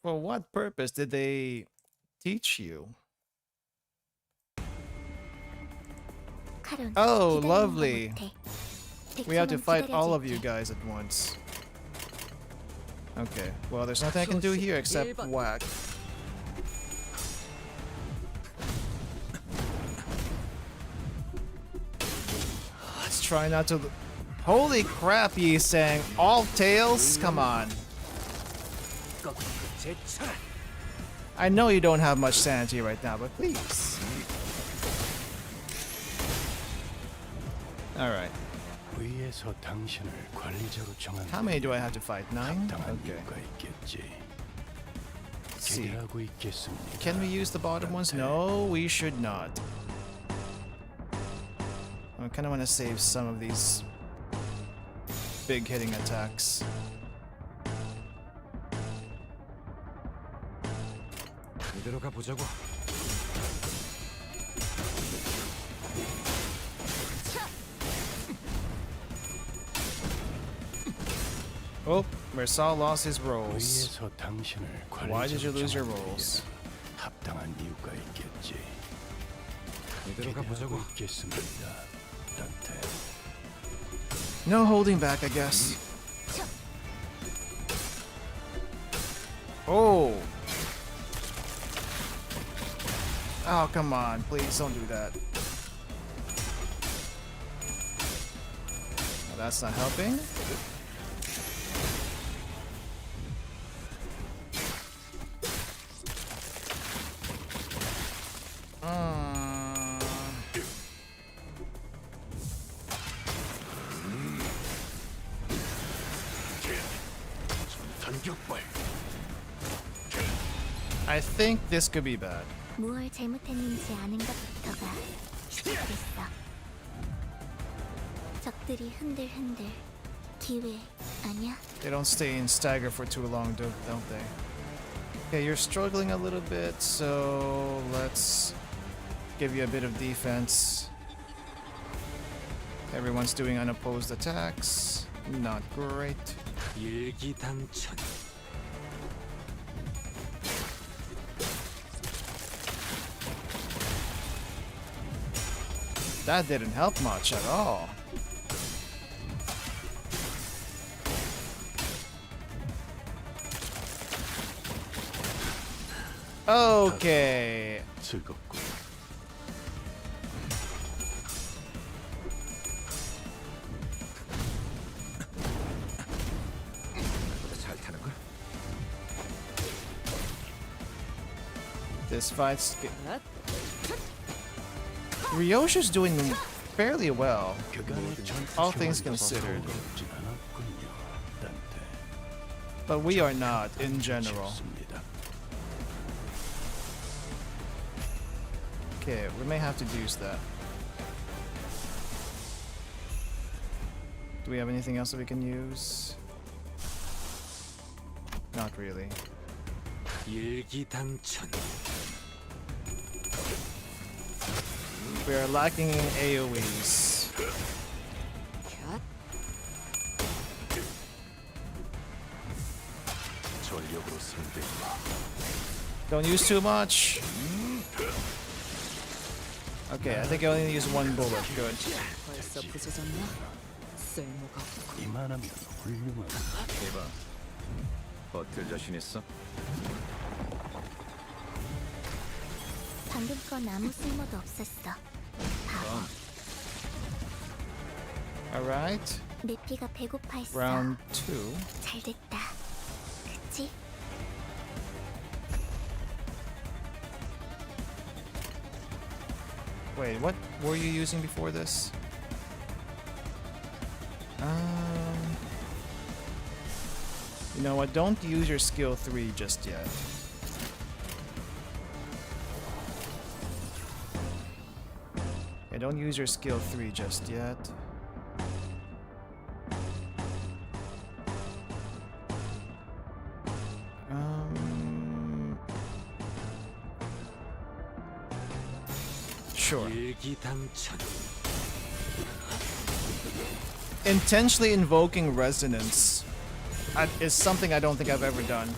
For what purpose did they teach you? Oh, lovely. We have to fight all of you guys at once. Okay, well, there's nothing I can do here except whack. Let's try not to... Holy crap, he's saying all tails? Come on. I know you don't have much sanity right now, but please. Alright. How many do I have to fight? 9? Okay. See. Can we use the bottom ones? No, we should not. I kind of want to save some of these big hitting attacks. Oh, Mersal lost his rolls. Why did you lose your rolls? No holding back, I guess. Oh! Oh, come on. Please don't do that. Well, that's not helping. I think this could be bad.
무엇을 잘못했는지 아는 것부터가 시작됐어. 적들이 흔들흔들 기회 아니야?
They don't stay in stagger for too long, don't they? Okay, you're struggling a little bit, so let's give you a bit of defense. Everyone's doing unopposed attacks. Not great. That didn't help much at all. Okay. This fight's Ryoshu's doing fairly well, all things considered. But we are not in general. Okay, we may have to use that. Do we have anything else that we can use? Not really. We are lacking in AoEs. Don't use too much. Okay, I think I only use one bullet. Good.
이만하면 훌륭하다.
대박. 버틸 자신 있어?
방금 건 아무 쓸모도 없었어.
Alright.
내 피가 배고파 했어.
Round 2.
잘 됐다. 그치?
Wait, what were you using before this? You know what? Don't use your skill 3 just yet. Yeah, don't use your skill 3 just yet. Sure. Intentionally invoking resonance is something I don't think I've ever done.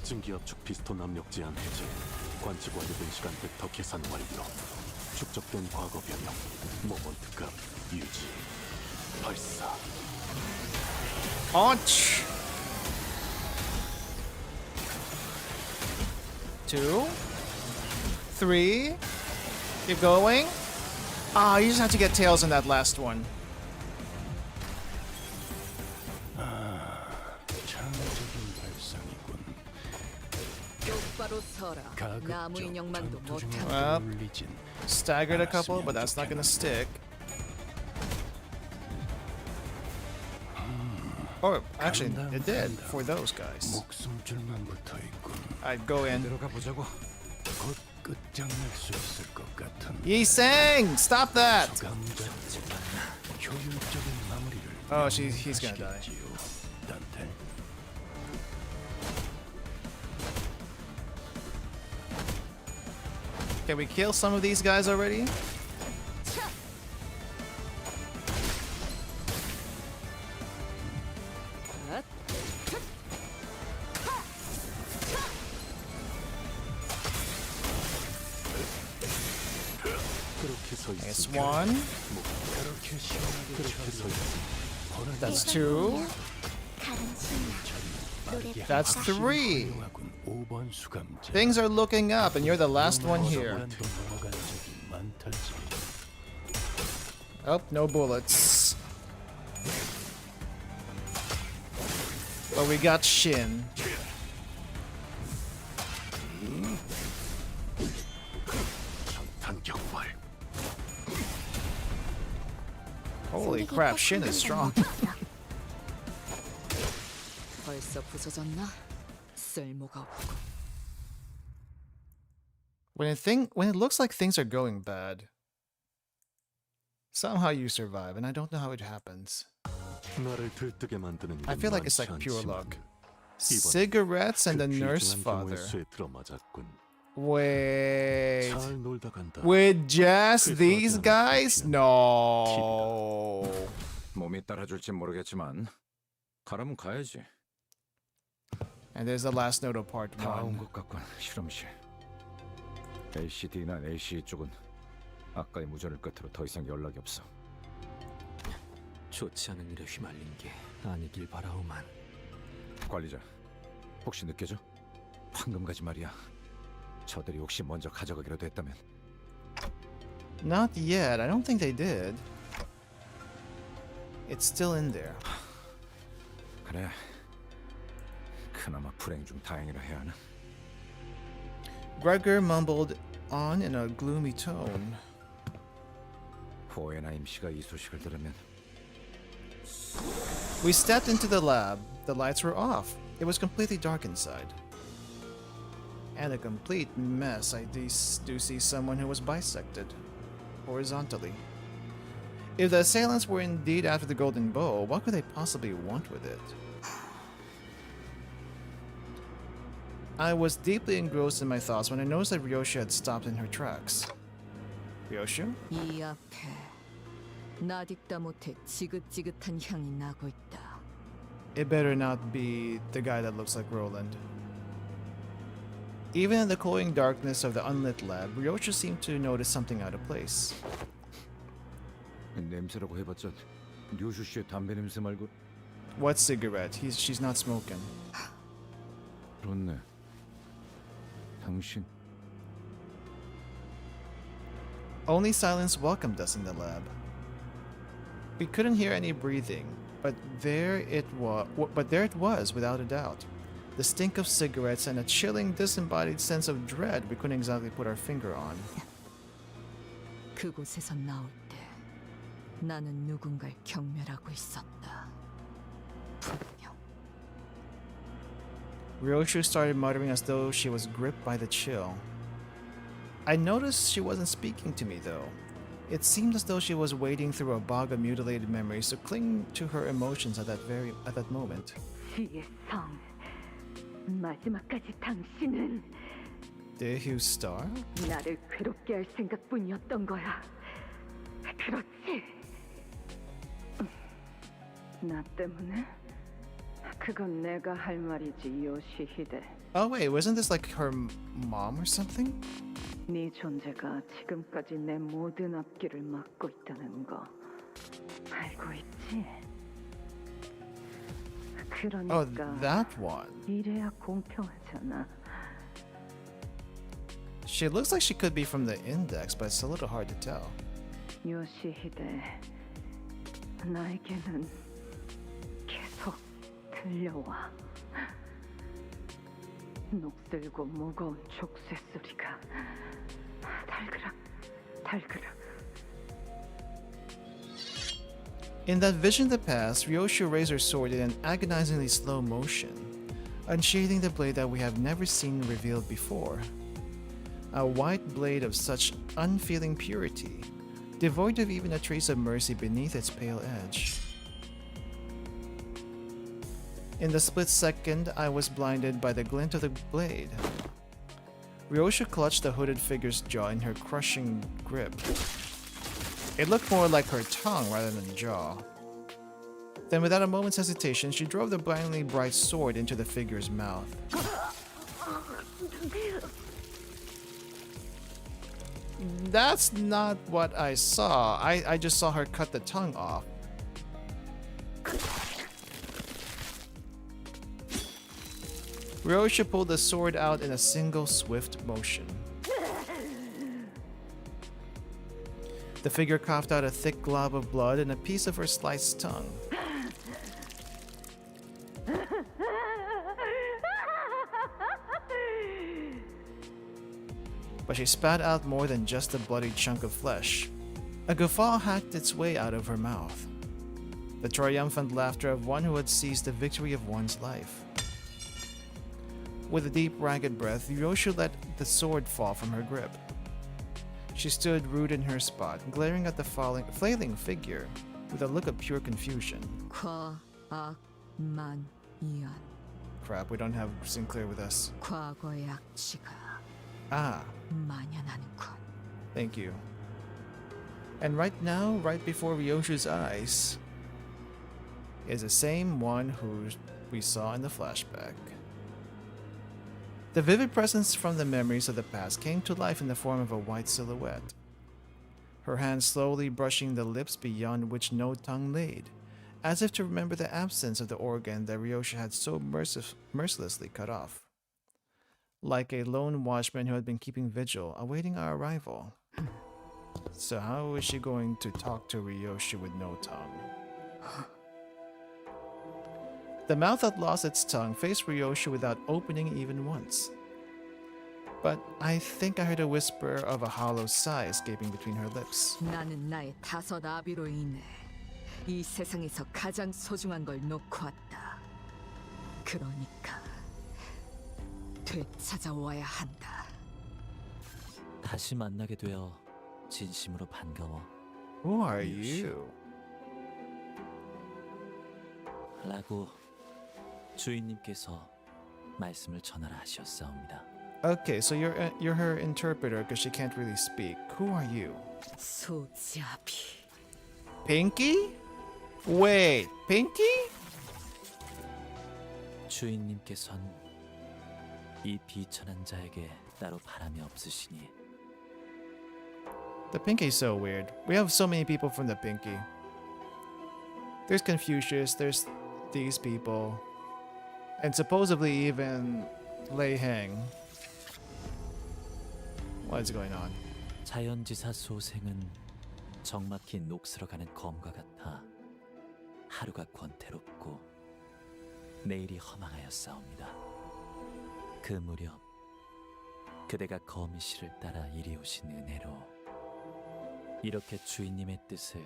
증기압축 피스톤 압력 제한 해제, 관측 완료된 시간 벡터 계산 완료, 축적된 과거 변형, 모먼트 값 유지, 발사.
Launch. 2, 3. Keep going. Ah, you just have to get tails on that last one.
창의적인 발상이군.
똑바로 서라. 나무 인형만도 못하고.
Well, staggered a couple, but that's not gonna stick. Or actually, it did for those guys.
목숨줄만 붙어 있군.
I'd go in.
들어가 보자고. 곧 끝장날 수 있을 것 같은.
Yi-sang, stop that!
효율적인 마무리를.
Oh, he's gonna die.
단테.
Can we kill some of these guys already? It's 1. That's 2. That's 3. Things are looking up, and you're the last one here. Oh, no bullets. But we got Shin. Holy crap, Shin is strong.
벌써 부서졌나? 쓸모가 없고.
When it looks like things are going bad, somehow you survive, and I don't know how it happens. I feel like it's like pure luck. Cigarettes and the nurse father. Wait.
잘 놀다 간다.
With just these guys? No.
몸이 따라줄지 모르겠지만 가라면 가야지.
And there's the last note of part
다 온
1.
것 같군. 실험실. LCD나 LCE 쪽은 아까의 무전을 끝으로 더 이상 연락이 없어.
좋지 않은 일에 휘말린 게 아니길 바라오만.
관리자, 혹시 느껴져? 황금가지 말이야. 저들이 혹시 먼저 가져가기라도 했다면.
Not yet. I don't think they did. It's still in there.
그래. 그나마 불행 중 다행이라 해야 하나?
Gregor mumbled on in a gloomy tone.
호에나 임씨가 이 소식을 들으면.
We stepped into the lab. The lights were off. It was completely dark inside. And a complete mess. I do see someone who was bisected horizontally. If the assailants were indeed after the golden bow, what could they possibly want with it? I was deeply engrossed in my thoughts when I noticed that Ryoshu had stopped in her tracks. Ryoshu?
이 앞에 나딕다 못해 지긋지긋한 향이 나고 있다.
It better not be the guy that looks like Roland. Even in the cloying darkness of the unlit lab, Ryoshu seemed to notice something out of place.
냄새라고 해봤자 류슈 씨의 담배 냄새 말고.
What cigarette? She's not smoking.
그렇네. 당신.
Only silence welcomed us in the lab. We couldn't hear any breathing, but there it was, without a doubt. The stink of cigarettes and a chilling, disembodied sense of dread we couldn't exactly put our finger on.
그곳에서 나올 때 나는 누군가를 경멸하고 있었다. 분명.
Ryoshu started muttering as though she was gripped by the chill. I noticed she wasn't speaking to me though. It seemed as though she was wading through a bog of mutilated memories to cling to her emotions at that moment.
지혜성, 마지막까지 당신은
Dehu Star?
나를 괴롭게 할 생각뿐이었던 거야. 그렇지? 나 때문에? 그건 내가 할 말이지, 요시히데.
Oh wait, wasn't this like her mom or something?
네 존재가 지금까지 내 모든 앞길을 막고 있다는 거 알고 있지? 그러니까
Oh, that one.
이래야 공평하잖아.
She looks like she could be from the index, but it's a little hard to tell.
요시히데, 나에게는 계속 들려와. 녹슬고 무거운 족쇄 소리가 달그락.
In that vision of the past, Ryoshu raised her sword in an agonizingly slow motion, unsheathing the blade that we have never seen revealed before. A white blade of such unfeeling purity, devoid of even a trace of mercy beneath its pale edge. In the split second, I was blinded by the glint of the blade. Ryoshu clutched the hooded figure's jaw in her crushing grip. It looked more like her tongue rather than jaw. Then without a moment's hesitation, she drove the blindingly bright sword into the figure's mouth. That's not what I saw. I just saw her cut the tongue off. Ryoshu pulled the sword out in a single swift motion. The figure coughed out a thick glob of blood and a piece of her sliced tongue. But she spat out more than just a bloody chunk of flesh. A guffaw hacked its way out of her mouth. The triumphant laughter of one who had seized the victory of one's life. With a deep, ragged breath, Ryoshu let the sword fall from her grip. She stood rooted in her spot, glaring at the flailing figure with a look of pure confusion.
과학만이야.
Crap, we don't have Sinclair with us.
과거의 악취가
Ah.
만연하는군.
Thank you. And right now, right before Ryoshu's eyes, is the same one who we saw in the flashback. The vivid presence from the memories of the past came to life in the form of a white silhouette. Her hand slowly brushing the lips beyond which no tongue laid, as if to remember the absence of the organ that Ryoshu had so mercilessly cut off. Like a lone watchman who had been keeping vigil, awaiting our arrival. So how is she going to talk to Ryoshu with no tongue? The mouth that lost its tongue faced Ryoshu without opening even once. But I think I heard a whisper of a hollow sigh escaping between her lips.
나는 나의 5 아비로 인해 이 세상에서 가장 소중한 걸 놓고 왔다. 그러니까 되찾아와야 한다.
다시 만나게 되어 진심으로 반가워.
Who are you?
라고 주인님께서 말씀을 전하라 하셨사옵니다.
Okay, so you're her interpreter because she can't really speak. Who are you?
소지아비.
Pinky? Wait, Pinky?
주인님께선 이 비천한 자에게 따로 바람이 없으시니.
The Pinky is so weird. We have so many people from the Pinky. There's Confucius, there's these people, and supposedly even Lei Heng. What is going on?
자연지사 소생은 적막힌 녹슬어 가는 검과 같아 하루가 권태롭고 내일이 허망하였사옵니다. 그 무렵 그대가 거미씨를 따라 이리 오신 은혜로 이렇게 주인님의 뜻을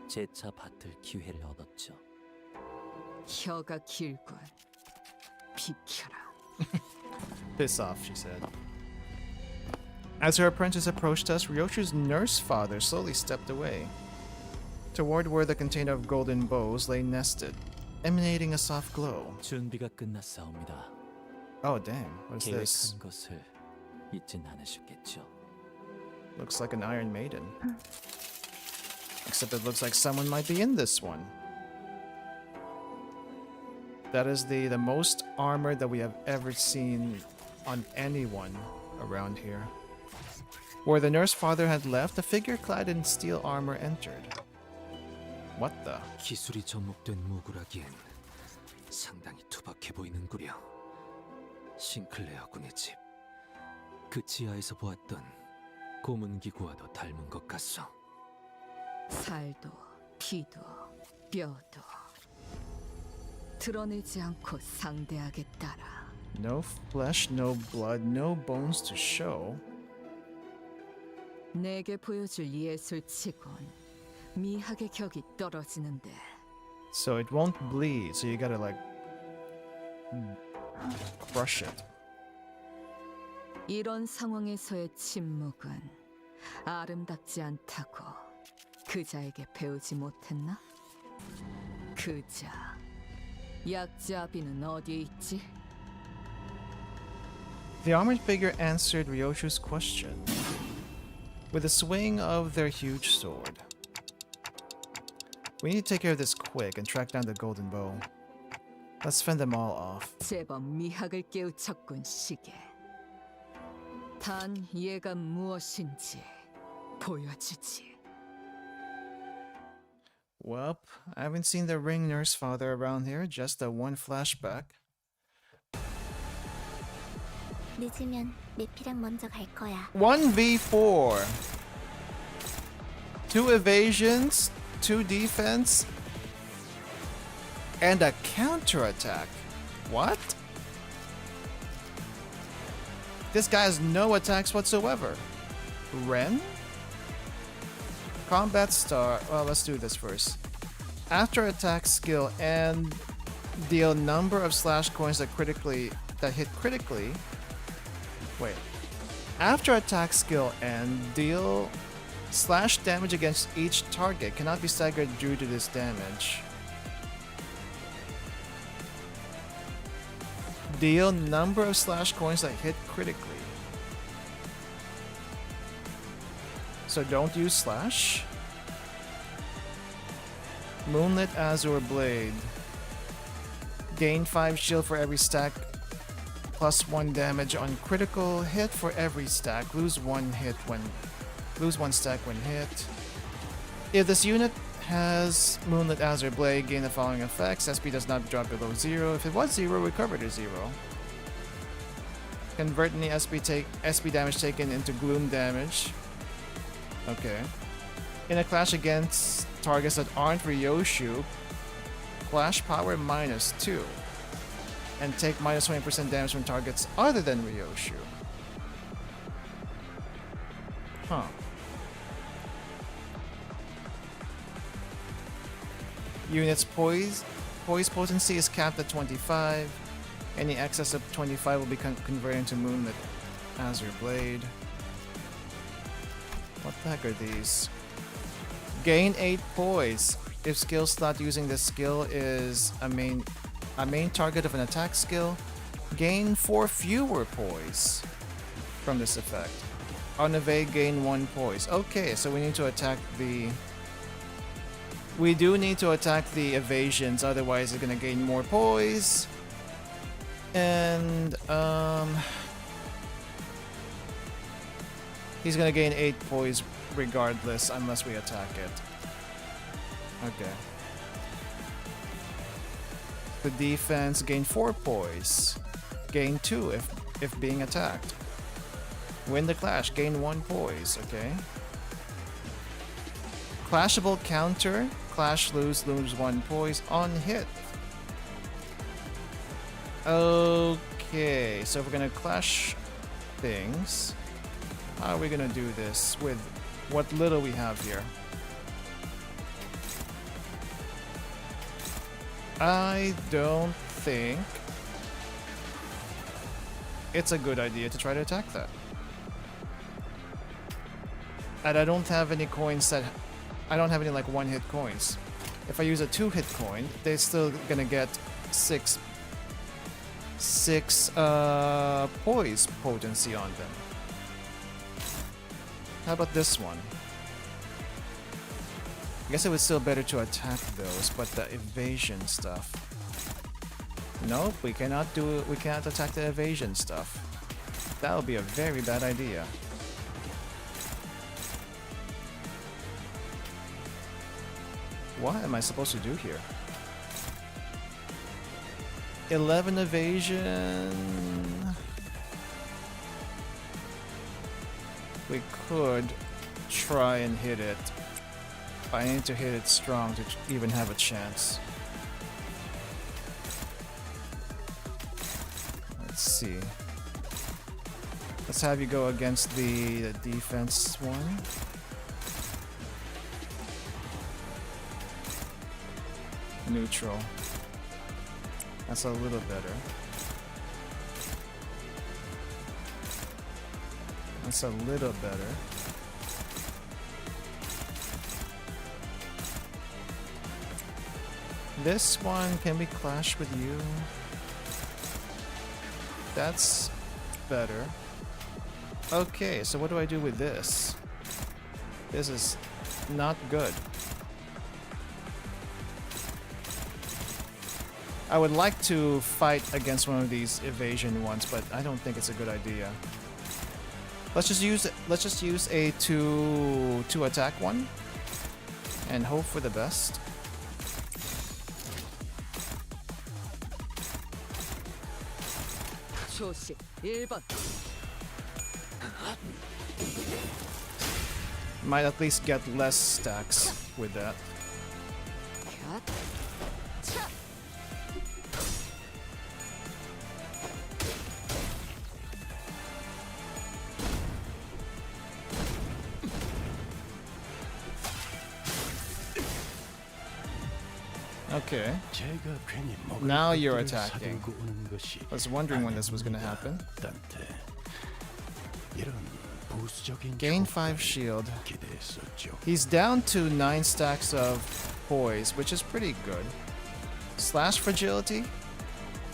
재차 받들 기회를 얻었죠.
혀가 길군. 비켜라.
Piss off, she said. As her apprentice approached us, Ryoshu's nurse father slowly stepped away, toward where the container of golden bows lay nested, emanating a soft glow.
준비가 끝났사옵니다.
Oh damn, what is this?
계획한 것을 잊진 않으셨겠죠.
Looks like an Iron Maiden. Except it looks like someone might be in this one. That is the most armor that we have ever seen on anyone around here. Where the nurse father had left, a figure clad in steel armor entered. What the?
기술이 접목된 무구라기엔 상당히 투박해 보이는구려. 싱클레어 군의 집. 그 지하에서 보았던 고문기구와도 닮은 것 같소.
살도, 피도, 뼈도 드러내지 않고 상대하겠다라.
No flesh, no blood, no bones to show.
내게 보여줄 예술치곤 미학의 격이 떨어지는데.
So it won't bleed, so you gotta like crush it.
이런 상황에서의 침묵은 아름답지 않다고 그자에게 배우지 못했나? 그자, 약자비는 어디에 있지?
The armored figure answered Ryoshu's question with a swing of their huge sword. We need to take care of this quick and track down the golden bow. Let's fend them all off.
제법 미학을 깨우쳤군 시계. 단 얘가 무엇인지 보여주지.
Well, I haven't seen the ring nurse father around here, just the one flashback.
늦으면 내피랑 먼저 갈 거야.
1v4. 2 evasions, 2 defense, and a counterattack. What? This guy has no attacks whatsoever. Ren? Combat star. Well, let's do this first. After attack skill and deal number of slash coins that hit critically. Wait. After attack skill and deal slash damage against each target cannot be staggered due to this damage. Deal number of slash coins that hit critically. So don't use slash. Moonlit Azure Blade. Gain 5 shield for every stack. Plus 1 damage on critical hit for every stack. Lose 1 stack when hit. If this unit has Moonlit Azure Blade, gain the following effects. SP does not drop below 0. If it was 0, recover to 0. Convert any SP damage taken into gloom damage. Okay. In a clash against targets that aren't Ryoshu, clash power -2. And take -20% damage from targets other than Ryoshu. Huh. Unit's poise potency is capped at 25. Any excess of 25 will be converted into Moonlit Azure Blade. What the heck are these? Gain 8 poise. If skill slot using this skill is a main target of an attack skill, gain 4 fewer poise from this effect. On evade, gain 1 poise. Okay, so we need to attack the... We do need to attack the evasions, otherwise it's gonna gain more poise. And, he's gonna gain 8 poise regardless, unless we attack it. Okay. The defense, gain 4 poise. Gain 2 if being attacked. Win the clash, gain 1 poise, okay. Clashable counter, clash lose 1 poise on hit. Okay, so if we're gonna clash things, how are we gonna do this with what little we have here? I don't think it's a good idea to try to attack that. And I don't have any coins that... I don't have any like 1-hit coins. If I use a 2-hit coin, they're still gonna get 6 poise potency on them. How about this one? I guess it was still better to attack those, but the evasion stuff. Nope, we cannot do it. We can't attack the evasion stuff. That would be a very bad idea. What am I supposed to do here? 11 evasion. We could try and hit it. I need to hit it strong to even have a chance. Let's see. Let's have you go against the defense one. Neutral. That's a little better. That's a little better. This one, can we clash with you? That's better. Okay, so what do I do with this? This is not good. I would like to fight against one of these evasion ones, but I don't think it's a good idea. Let's just use a two attack one and hope for the best. Might at least get less stacks with that. Okay. Now you're attacking. I was wondering when this was gonna happen. Gain 5 shield. He's down to 9 stacks of poise, which is pretty good. Slash fragility.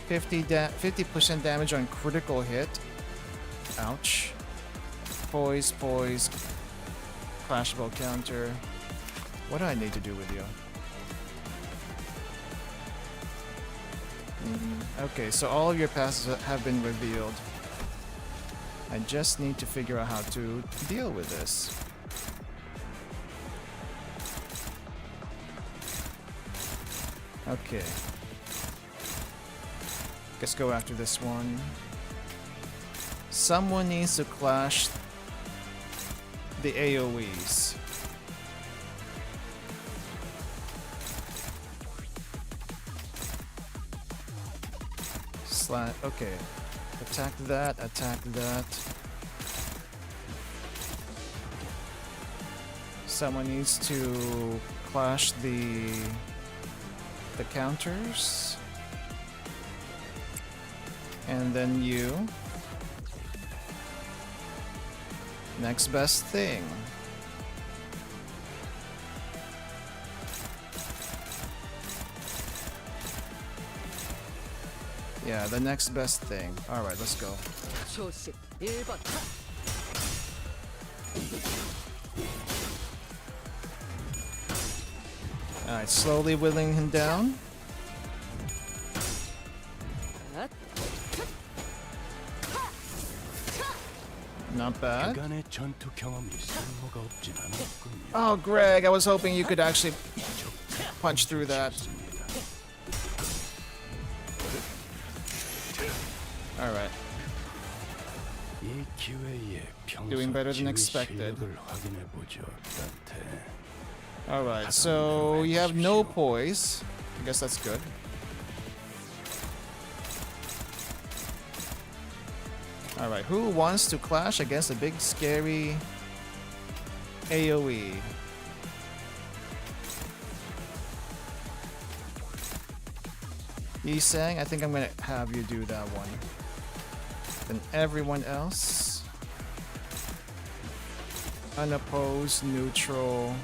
50% damage on critical hit. Ouch. Poise, poise. clashable counter. What do I need to do with you? Okay, so all of your passes have been revealed. I just need to figure out how to deal with this. Okay. Let's go after this one. Someone needs to clash the AoEs. Okay. Attack that, attack that. Someone needs to clash the counters. And then you. Next best thing. Yeah, the next best thing. Alright, let's go. Alright, slowly whittling him down. Not bad. Oh, Greg, I was hoping you could actually punch through that. Alright. Doing better than expected. Alright, so you have no poise. I guess that's good. Alright, who wants to clash against a big scary AoE? Yisang, I think I'm gonna have you do that one. Then everyone else. Unopposed, neutral.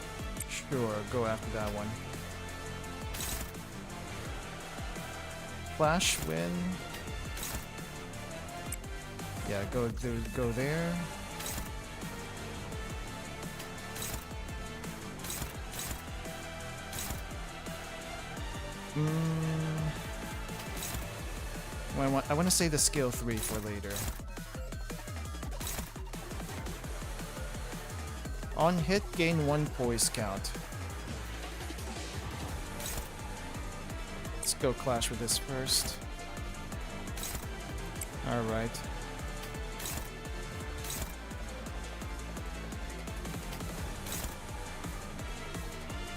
Sure, go after that one. Flash win. Yeah, go there. I want to save the skill 3 for later. On hit, gain 1 poise count. Let's go clash with this first. Alright.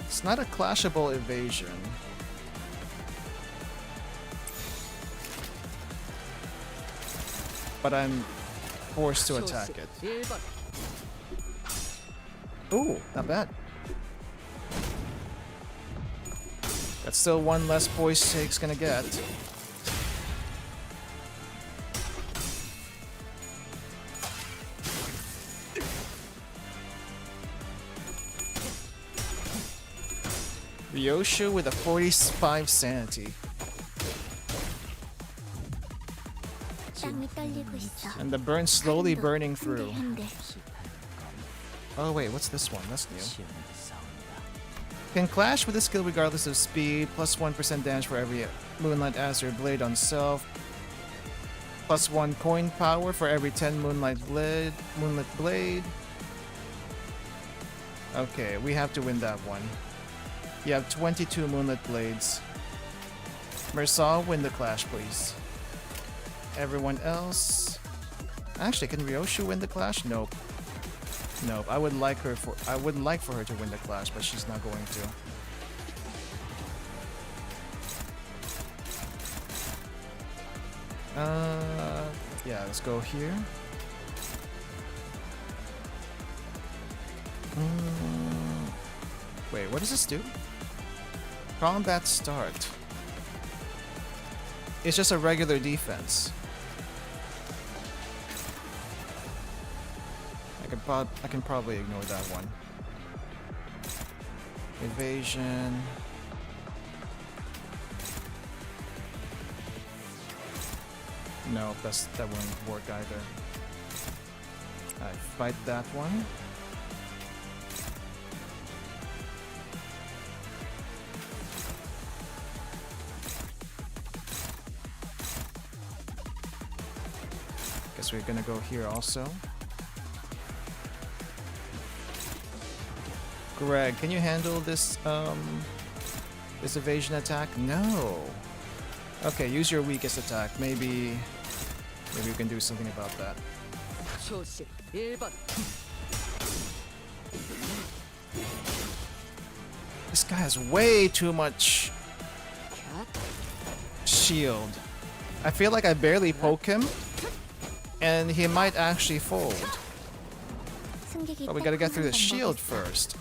It's not a clashable evasion. But I'm forced to attack it. Ooh, not bad. That's still 1 less poise take's gonna get. Ryoshu with a 45 sanity. And the burn slowly burning through. Oh wait, what's this one? That's new. Can clash with a skill regardless of speed. Plus 1% damage for every Moonlight Azure Blade on self. Plus 1 coin power for every 10 Moonlight Blade. Okay, we have to win that one. You have 22 Moonlit Blades. Mersal, win the clash, please. Everyone else... Actually, can Ryoshu win the clash? Nope. Nope. I would like for her to win the clash, but she's not going to. Yeah, let's go here. Wait, what does this do? Combat start. It's just a regular defense. I can probably ignore that one. Evasion. No, that won't work either. I fight that one. Guess we're gonna go here also. Greg, can you handle this this evasion attack? No. Okay, use your weakest attack. Maybe we can do something about that. This guy has way too much shield. I feel like I barely poke him, and he might actually fold. But we gotta get through the shield first.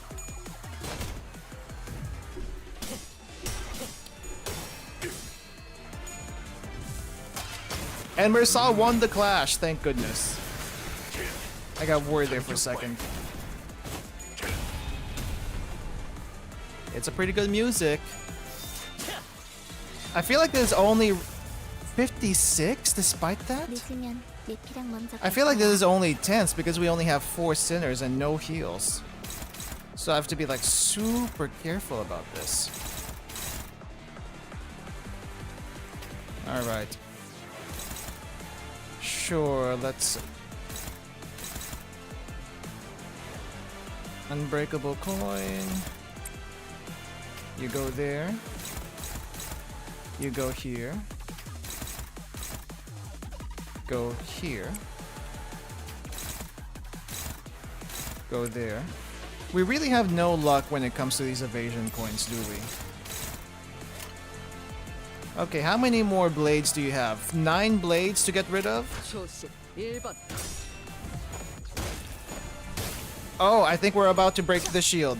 And Mersal won the clash, thank goodness. I got worried there for a second. It's a pretty good music. I feel like there's only 56 despite that. I feel like this is only tense because we only have 4 sinners and no heals. So I have to be like super careful about this. Alright. Sure, let's... Unbreakable coin. You go there. You go here. Go here. Go there. We really have no luck when it comes to these evasion coins, do we? Okay, how many more blades do you have? 9 blades to get rid of? Oh, I think we're about to break the shield.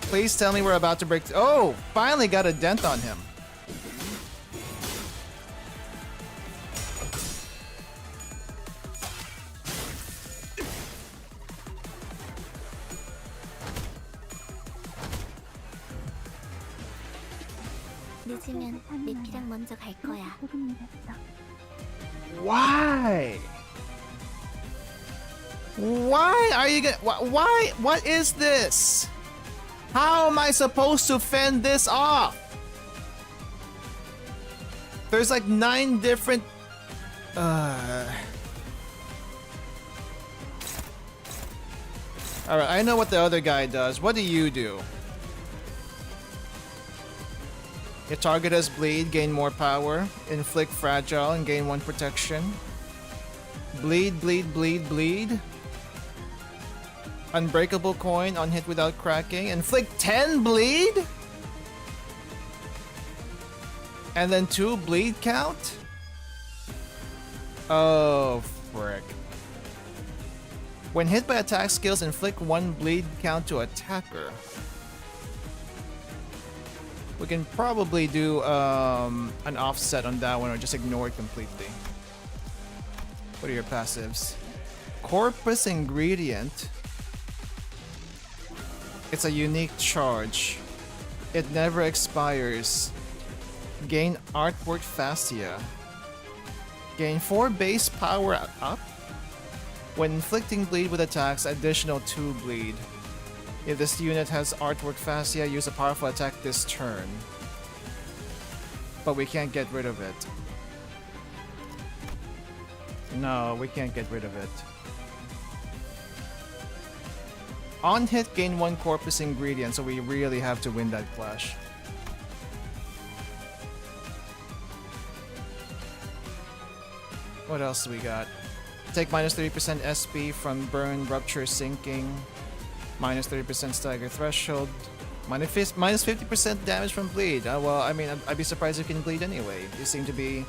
Please tell me we're about to break... Oh, finally got a dent on him. Why? Why are you gonna... Why? What is this? How am I supposed to fend this off? There's like 9 different... Alright, I know what the other guy does. What do you do? Your target has bleed, gain more power. Inflict fragile and gain 1 protection. Bleed, bleed, bleed, bleed. Unbreakable coin on hit without cracking. Inflict 10 bleed? And then 2 bleed count? Oh, frick. When hit by attack skills, inflict 1 bleed count to attacker. We can probably do an offset on that one or just ignore it completely. What are your passives? Corpus ingredient. It's a unique charge. It never expires. Gain artwork fascia. Gain 4 base power up. When inflicting bleed with attacks, additional 2 bleed. If this unit has artwork fascia, use a powerful attack this turn. But we can't get rid of it. No, we can't get rid of it. On hit, gain 1 corpus ingredient, so we really have to win that clash. What else do we got? Take minus 30% SP from burn, rupture, sinking. Minus 30% stagger threshold. Minus 50% damage from bleed. Well, I mean, I'd be surprised if you can bleed anyway. You seem to be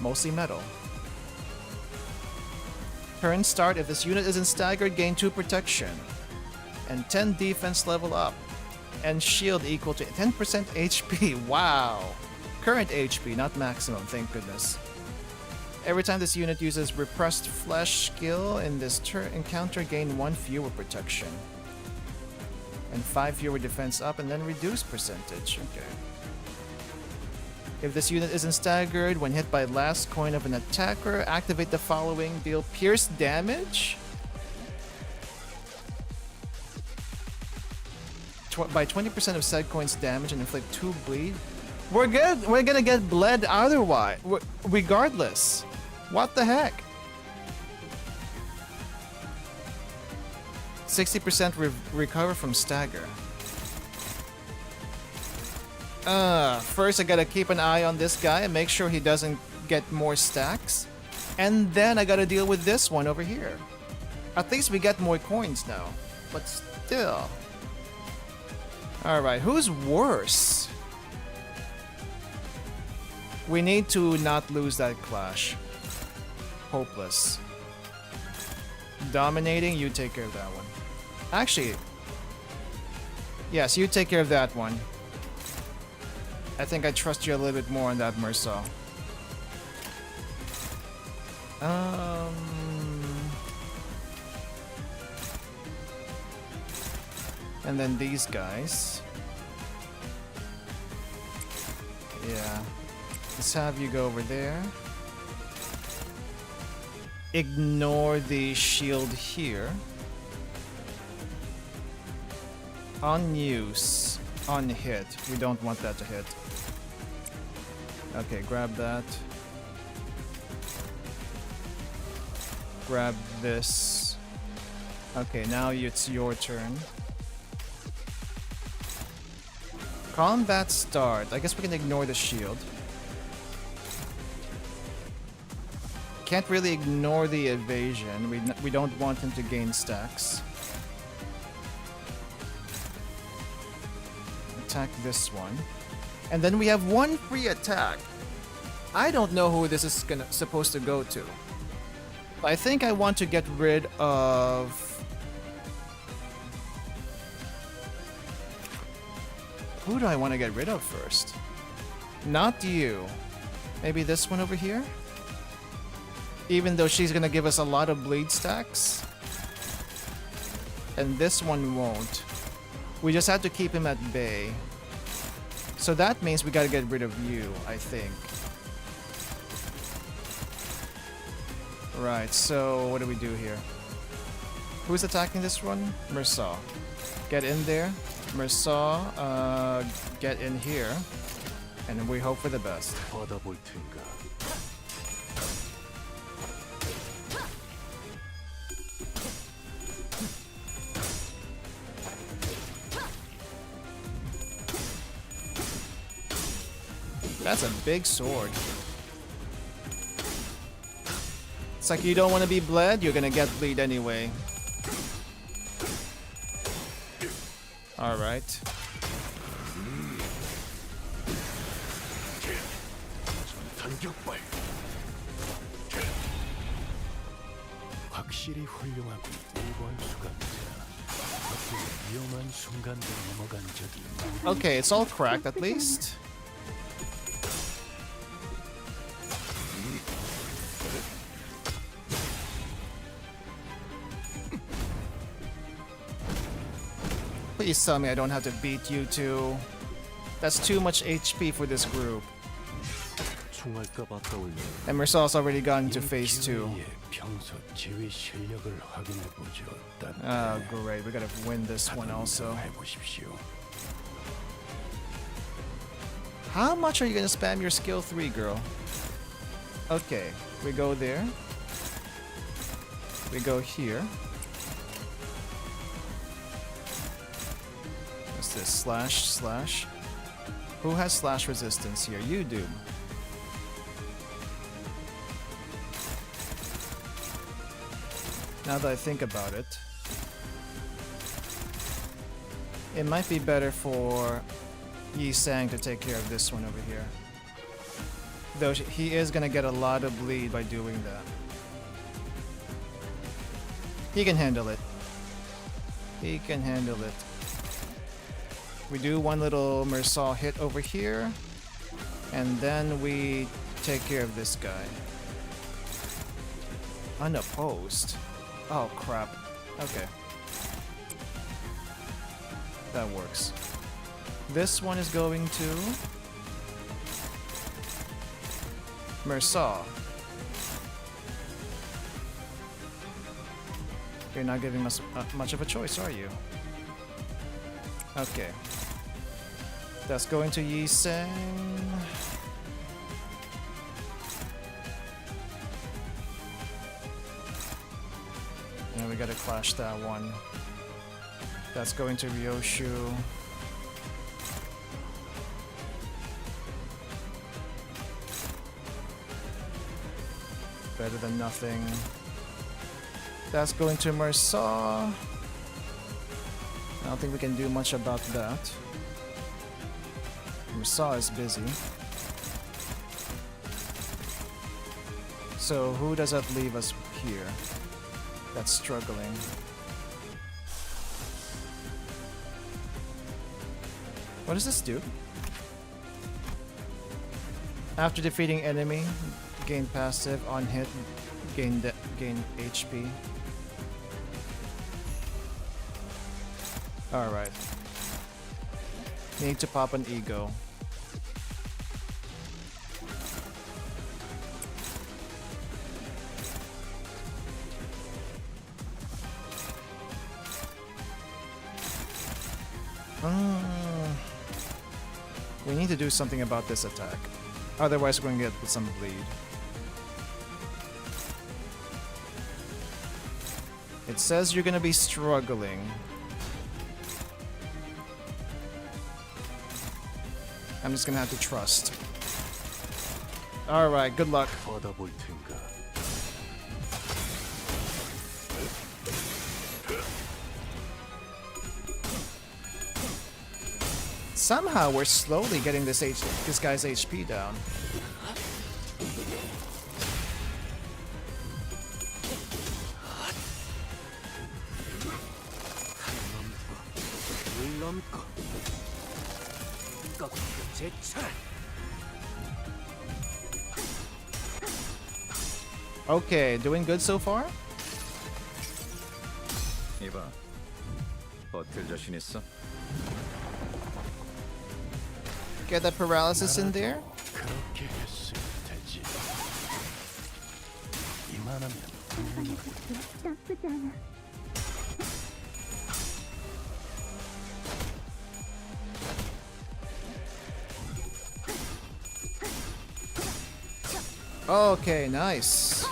mostly metal. Turn start. If this unit isn't staggered, gain 2 protection. And 10 defense level up. And shield equal to 10% HP. Wow. Current HP, not maximum, thank goodness. Every time this unit uses repressed flesh skill in this encounter, gain 1 fewer protection. And 5 fewer defense up, and then reduce percentage. Okay. If this unit isn't staggered, when hit by last coin of an attacker, activate the following. Deal pierce damage by 20% of said coin's damage and inflict 2 bleed. We're good. We're gonna get bled otherwise. Regardless. What the heck? 60% recover from stagger. First I gotta keep an eye on this guy and make sure he doesn't get more stacks. And then I gotta deal with this one over here. At least we get more coins now. But still. Alright, who's worse? We need to not lose that clash. Hopeless. Dominating, you take care of that one. Actually, yes, you take care of that one. I think I trust you a little bit more on that Mersaw. And then these guys. Yeah. Let's have you go over there. Ignore the shield here. Unuse. Unhit. We don't want that to hit. Okay, grab that. Grab this. Okay, now it's your turn. Combat start. I guess we can ignore the shield. Can't really ignore the evasion. We don't want him to gain stacks. Attack this one. And then we have one free attack. I don't know who this is supposed to go to. I think I want to get rid of... Who do I want to get rid of first? Not you. Maybe this one over here? Even though she's gonna give us a lot of bleed stacks. And this one won't. We just have to keep him at bay. So that means we gotta get rid of you, I think. Right, so what do we do here? Who's attacking this one? Mersaw. Get in there. Mersaw, get in here. And we hope for the best. That's a big sword. It's like you don't want to be bled, you're gonna get bleed anyway. Alright.
확실히 훌륭하군. 이번 수감자. 어떤 위험한 순간도 넘어간 적이 있나?
Okay, it's all cracked at least. Please tell me I don't have to beat you two. That's too much HP for this group. And Mersaw's already gotten to phase 2. Oh, great. We gotta win this one also. How much are you gonna spam your skill 3, girl? Okay, we go there. We go here. What's this? Slash, slash. Who has slash resistance here? You do. Now that I think about it, it might be better for Yi Sang to take care of this one over here. Though he is gonna get a lot of bleed by doing that. He can handle it. He can handle it. We do one little Mersaw hit over here, and then we take care of this guy. Unopposed. Oh crap. Okay. That works. This one is going to Mersaw. You're not giving us much of a choice, are you? Okay. That's going to Yi Sang. And we gotta clash that one. That's going to Ryoshu. Better than nothing. That's going to Mersaw. I don't think we can do much about that. Mersaw is busy. So who does that leave us here? That's struggling. What does this do? After defeating enemy, gain passive on hit, gain HP. All right. Need to pop an ego. We need to do something about this attack. Otherwise, we're gonna get some bleed. It says you're gonna be struggling. I'm just gonna have to trust. Alright, good luck. Somehow we're slowly getting this guy's HP down. Okay, doing good so far?
이봐, 버틸 자신 있어?
Get that paralysis in there?
그렇게 했을 테지. 이만하면 분명히
나쁘지 않아.
Okay, nice.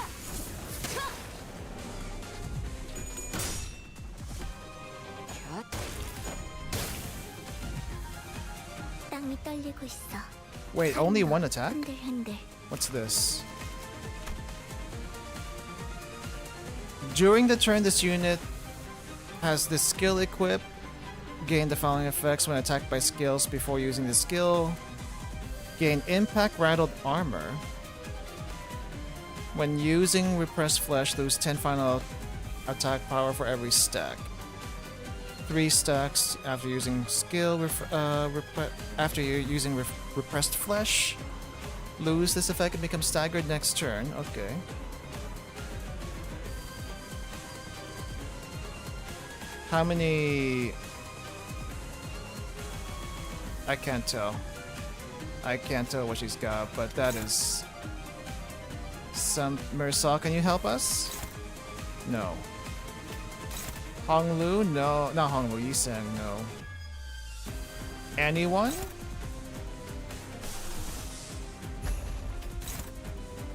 땅이 떨리고 있어.
Wait, only one attack?
흔들흔들.
What's this? During the turn, this unit has the skill equip. Gain the following effects when attacked by skills before using the skill. Gain impact rattled armor. When using repressed flesh, lose 10 final attack power for every stack. 3 stacks after using skill. After you're using repressed flesh, lose this effect and become staggered next turn. Okay. How many? I can't tell. I can't tell what she's got, but that is some. Mersaw, can you help us? No. Honglu? No, not Honglu. Yiseng, no. Anyone?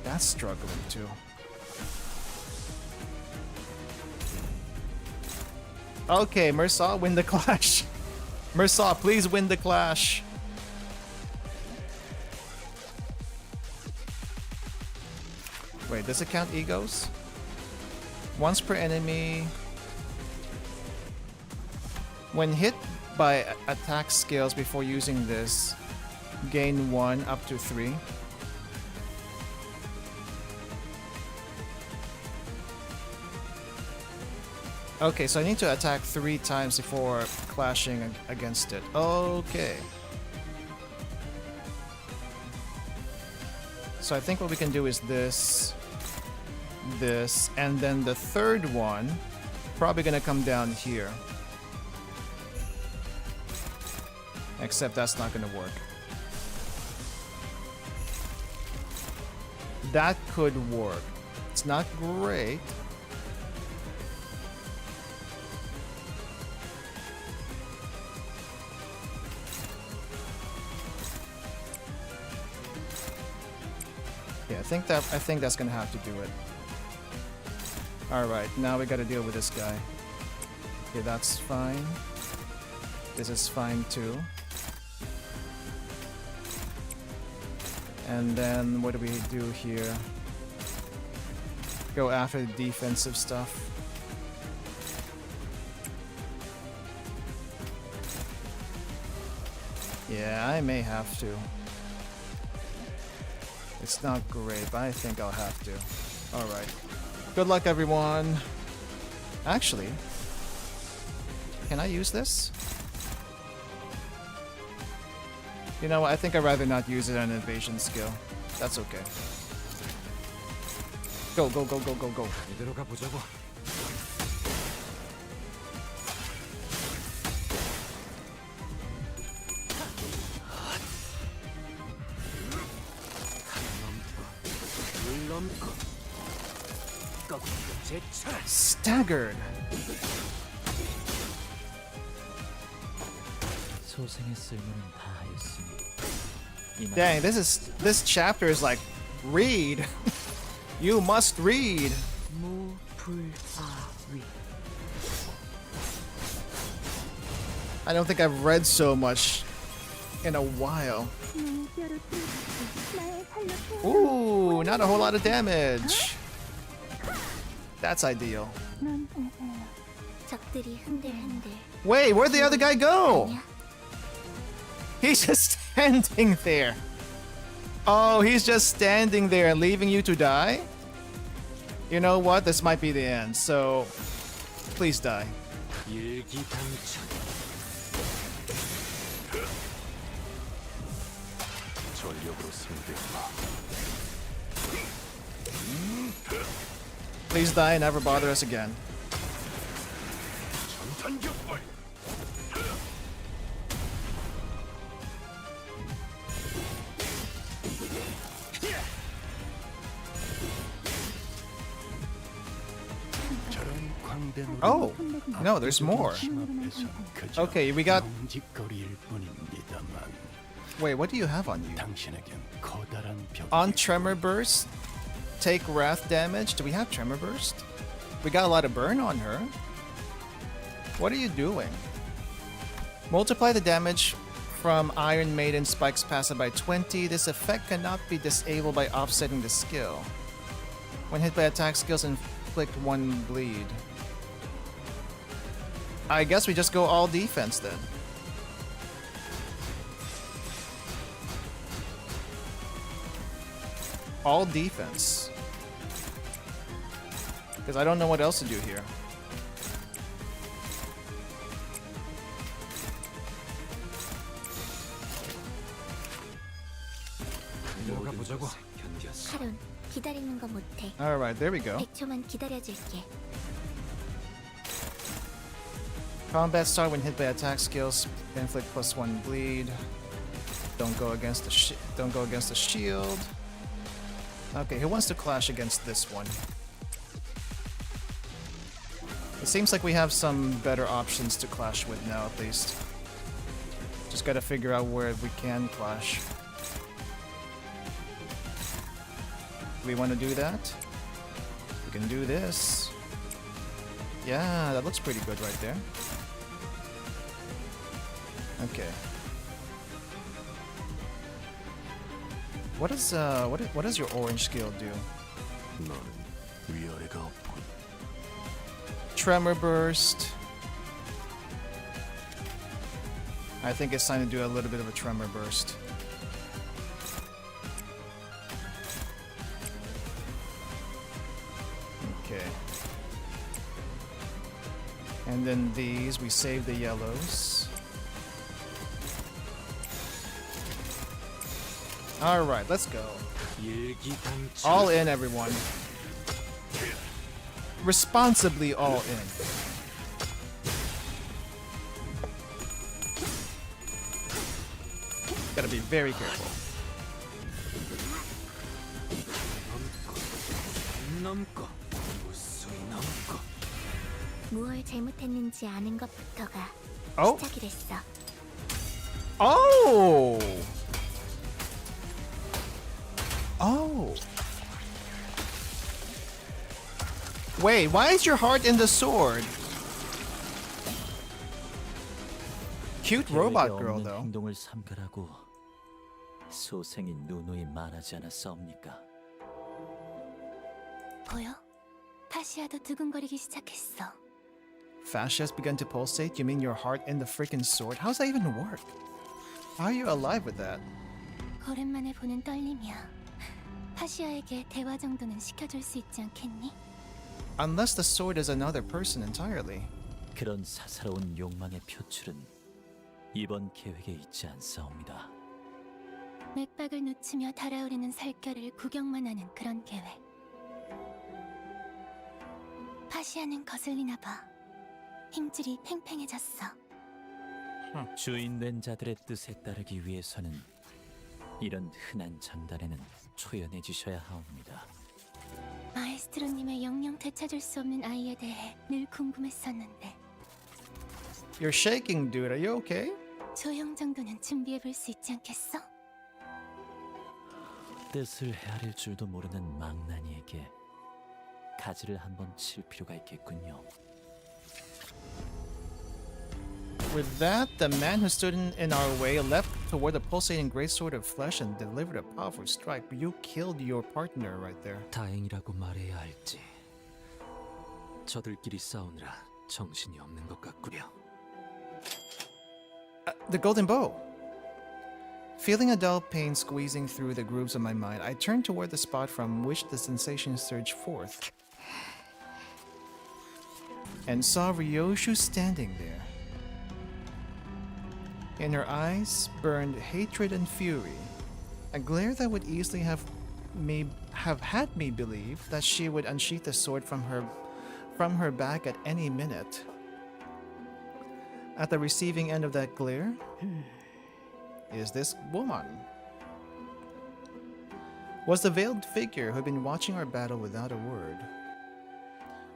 That's struggling too. Okay, Mersaw, win the clash. Mersaw, please win the clash. Wait, does it count egos? Once per enemy. When hit by attack skills before using this, gain 1 up to 3. Okay, so I need to attack 3 times before clashing against it. Okay. So I think what we can do is this, and then the third one, probably gonna come down here. Except that's not gonna work. That could work. It's not great. Yeah, I think that's gonna have to do it. Alright, now we gotta deal with this guy. Okay, that's fine. This is fine too. And then what do we do here? Go after the defensive stuff. Yeah, I may have to. It's not great, but I think I'll have to. Alright. Good luck, everyone. Actually, can I use this? You know what? I think I'd rather not use it on an evasion skill. That's okay. Go, go, go, go, go, go.
이대로 가보자고.
Staggered.
소생의 쓸모는 다 했으니.
Dang, this chapter is like, read. You must read. I don't think I've read so much in a while. Ooh, not a whole lot of damage. That's ideal. Wait, where'd the other guy go? He's just standing there. Oh, he's just standing there and leaving you to die? You know what? This might be the end, so please die. Please die and never bother us again. Oh, no, there's more. Okay, we got... Wait, what do you have on you? On Tremor Burst? Take Wrath damage? Do we have Tremor Burst? We got a lot of burn on her. What are you doing? Multiply the damage from Iron Maiden Spike's passive by 20. This effect cannot be disabled by offsetting the skill. When hit by attack skills, inflict 1 bleed. I guess we just go all defense then. All defense. Because I don't know what else to do here. Alright, there we go. Combat start when hit by attack skills, inflict +1 bleed. Don't go against the shield. Okay, who wants to clash against this one? It seems like we have some better options to clash with now, at least. Just gotta figure out where we can clash. Do we want to do that? We can do this. Yeah, that looks pretty good right there. Okay. What does your orange skill do? Tremor Burst. I think it's time to do a little bit of a Tremor Burst. Okay. And then these, we save the yellows. Alright, let's go. All in, everyone. Responsibly all in. Gotta be very careful. Oh. Oh. Oh. Wait, why is your heart in the sword? Cute robot girl though.
행동을 삼가라고 소생이 누누이 말하지 않았사옵니까?
보여? 파시아도 두근거리기 시작했어.
Fascia has begun to pulsate? You mean your heart in the freaking sword? How's that even work? How are you alive with that?
오랜만에 보는 떨림이야. 파시아에게 대화 정도는 시켜줄 수 있지 않겠니?
Unless the sword is another person entirely.
그런 사사로운 욕망의 표출은 이번 계획에 있지 않사옵니다.
맥박을 놓치며 달아오르는 살결을 구경만 하는 그런 계획. 파시아는 거슬리나 봐. 힘줄이 팽팽해졌어.
주인 된 자들의 뜻에 따르기 위해서는 이런 흔한 장단에는 초연해지셔야 하옵니다.
마에스트로님의 영영 되찾을 수 없는 아이에 대해 늘 궁금했었는데.
You're shaking, dude. Are you okay?
조형 정도는 준비해볼 수 있지 않겠어?
뜻을 헤아릴 줄도 모르는 망나니에게 가지를 한번 칠 필요가 있겠군요.
With that, the man who stood in our way leapt toward the pulsating great sword of flesh and delivered a powerful strike. You killed your partner right there.
다행이라고 말해야 할지. 저들끼리 싸우느라 정신이 없는 것 같구려.
The golden bow. Feeling a dull pain squeezing through the grooves of my mind, I turned toward the spot from which the sensation surged forth, and saw Ryoshu standing there. In her eyes burned hatred and fury, a glare that would easily have had me believe that she would unsheath the sword from her back at any minute. At the receiving end of that glare is this woman. Was the veiled figure who had been watching our battle without a word.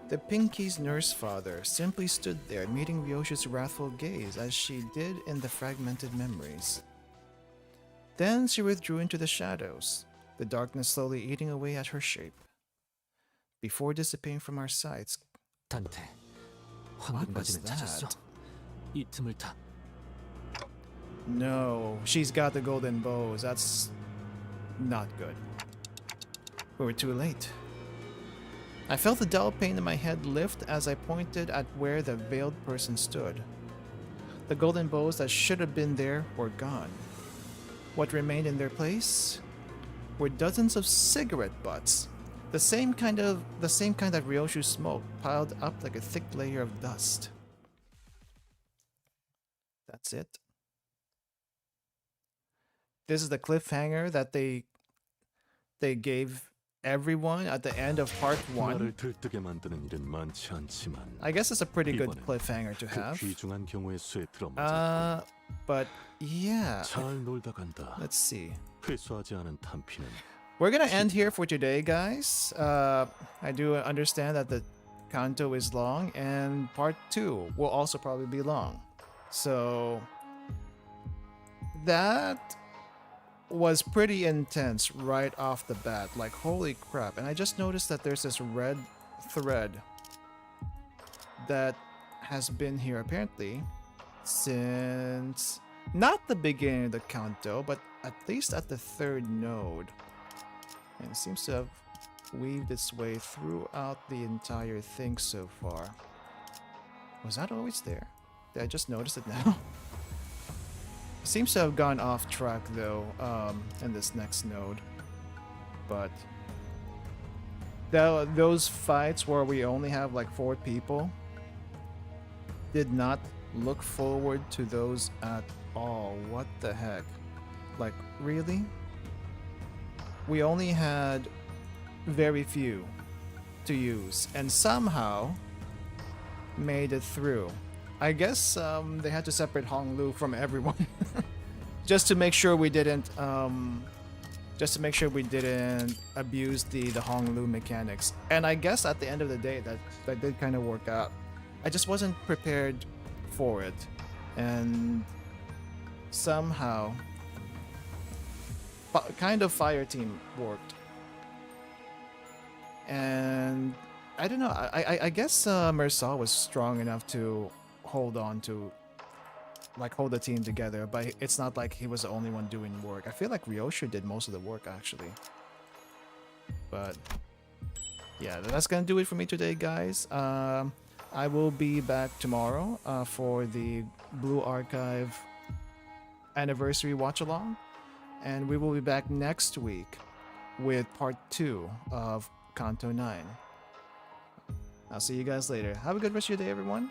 The Pinky's nurse father simply stood there, meeting Ryoshu's wrathful gaze as she did in the fragmented memories. Then she withdrew into the shadows, the darkness slowly eating away at her shape, before dissipating from our sights.
단테, 황금가지는 찾았어. 이 틈을 타.
No, she's got the golden bows. That's not good. We were too late. I felt the dull pain in my head lift as I pointed at where the veiled person stood. The golden bows that should have been there were gone. What remained in their place were dozens of cigarette butts, the same kind that Ryoshu smoked, piled up like a thick layer of dust. That's it. This is the cliffhanger that they gave everyone at the end of part 1.
나를 들뜨게 만드는 일은 많지 않지만
I guess it's a pretty good cliffhanger to have.
귀중한 경우의 수에 들어맞았고.
But yeah.
잘 놀다 간다.
Let's see.
회수하지 않은 탄피는.
We're gonna end here for today, guys. I do understand that the Canto is long, and part 2 will also probably be long. So that was pretty intense right off the bat. Like, holy crap. And I just noticed that there's this red thread that has been here apparently since not the beginning of the Canto, but at least at the 3rd node. And it seems to have weaved its way throughout the entire thing so far. Was that always there? Did I just notice it now? Seems to have gone off track though in this next node. But those fights where we only have like 4 people, did not look forward to those at all. What the heck? Like, really? We only had very few to use and somehow made it through. I guess they had to separate Honglu from everyone just to make sure we didn't abuse the Honglu mechanics. And I guess at the end of the day that did kind of work out. I just wasn't prepared for it, and somehow kind of fire team worked. And I don't know, I guess Mersal was strong enough to hold on to like hold the team together, but it's not like he was the only one doing work. I feel like Ryoshu did most of the work actually. But yeah, that's gonna do it for me today, guys. I will be back tomorrow for the Blue Archive anniversary watch along, and we will be back next week with part 2 of Canto 9. I'll see you guys later. Have a good rest of your day, everyone,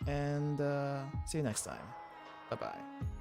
and see you next time. Bye bye.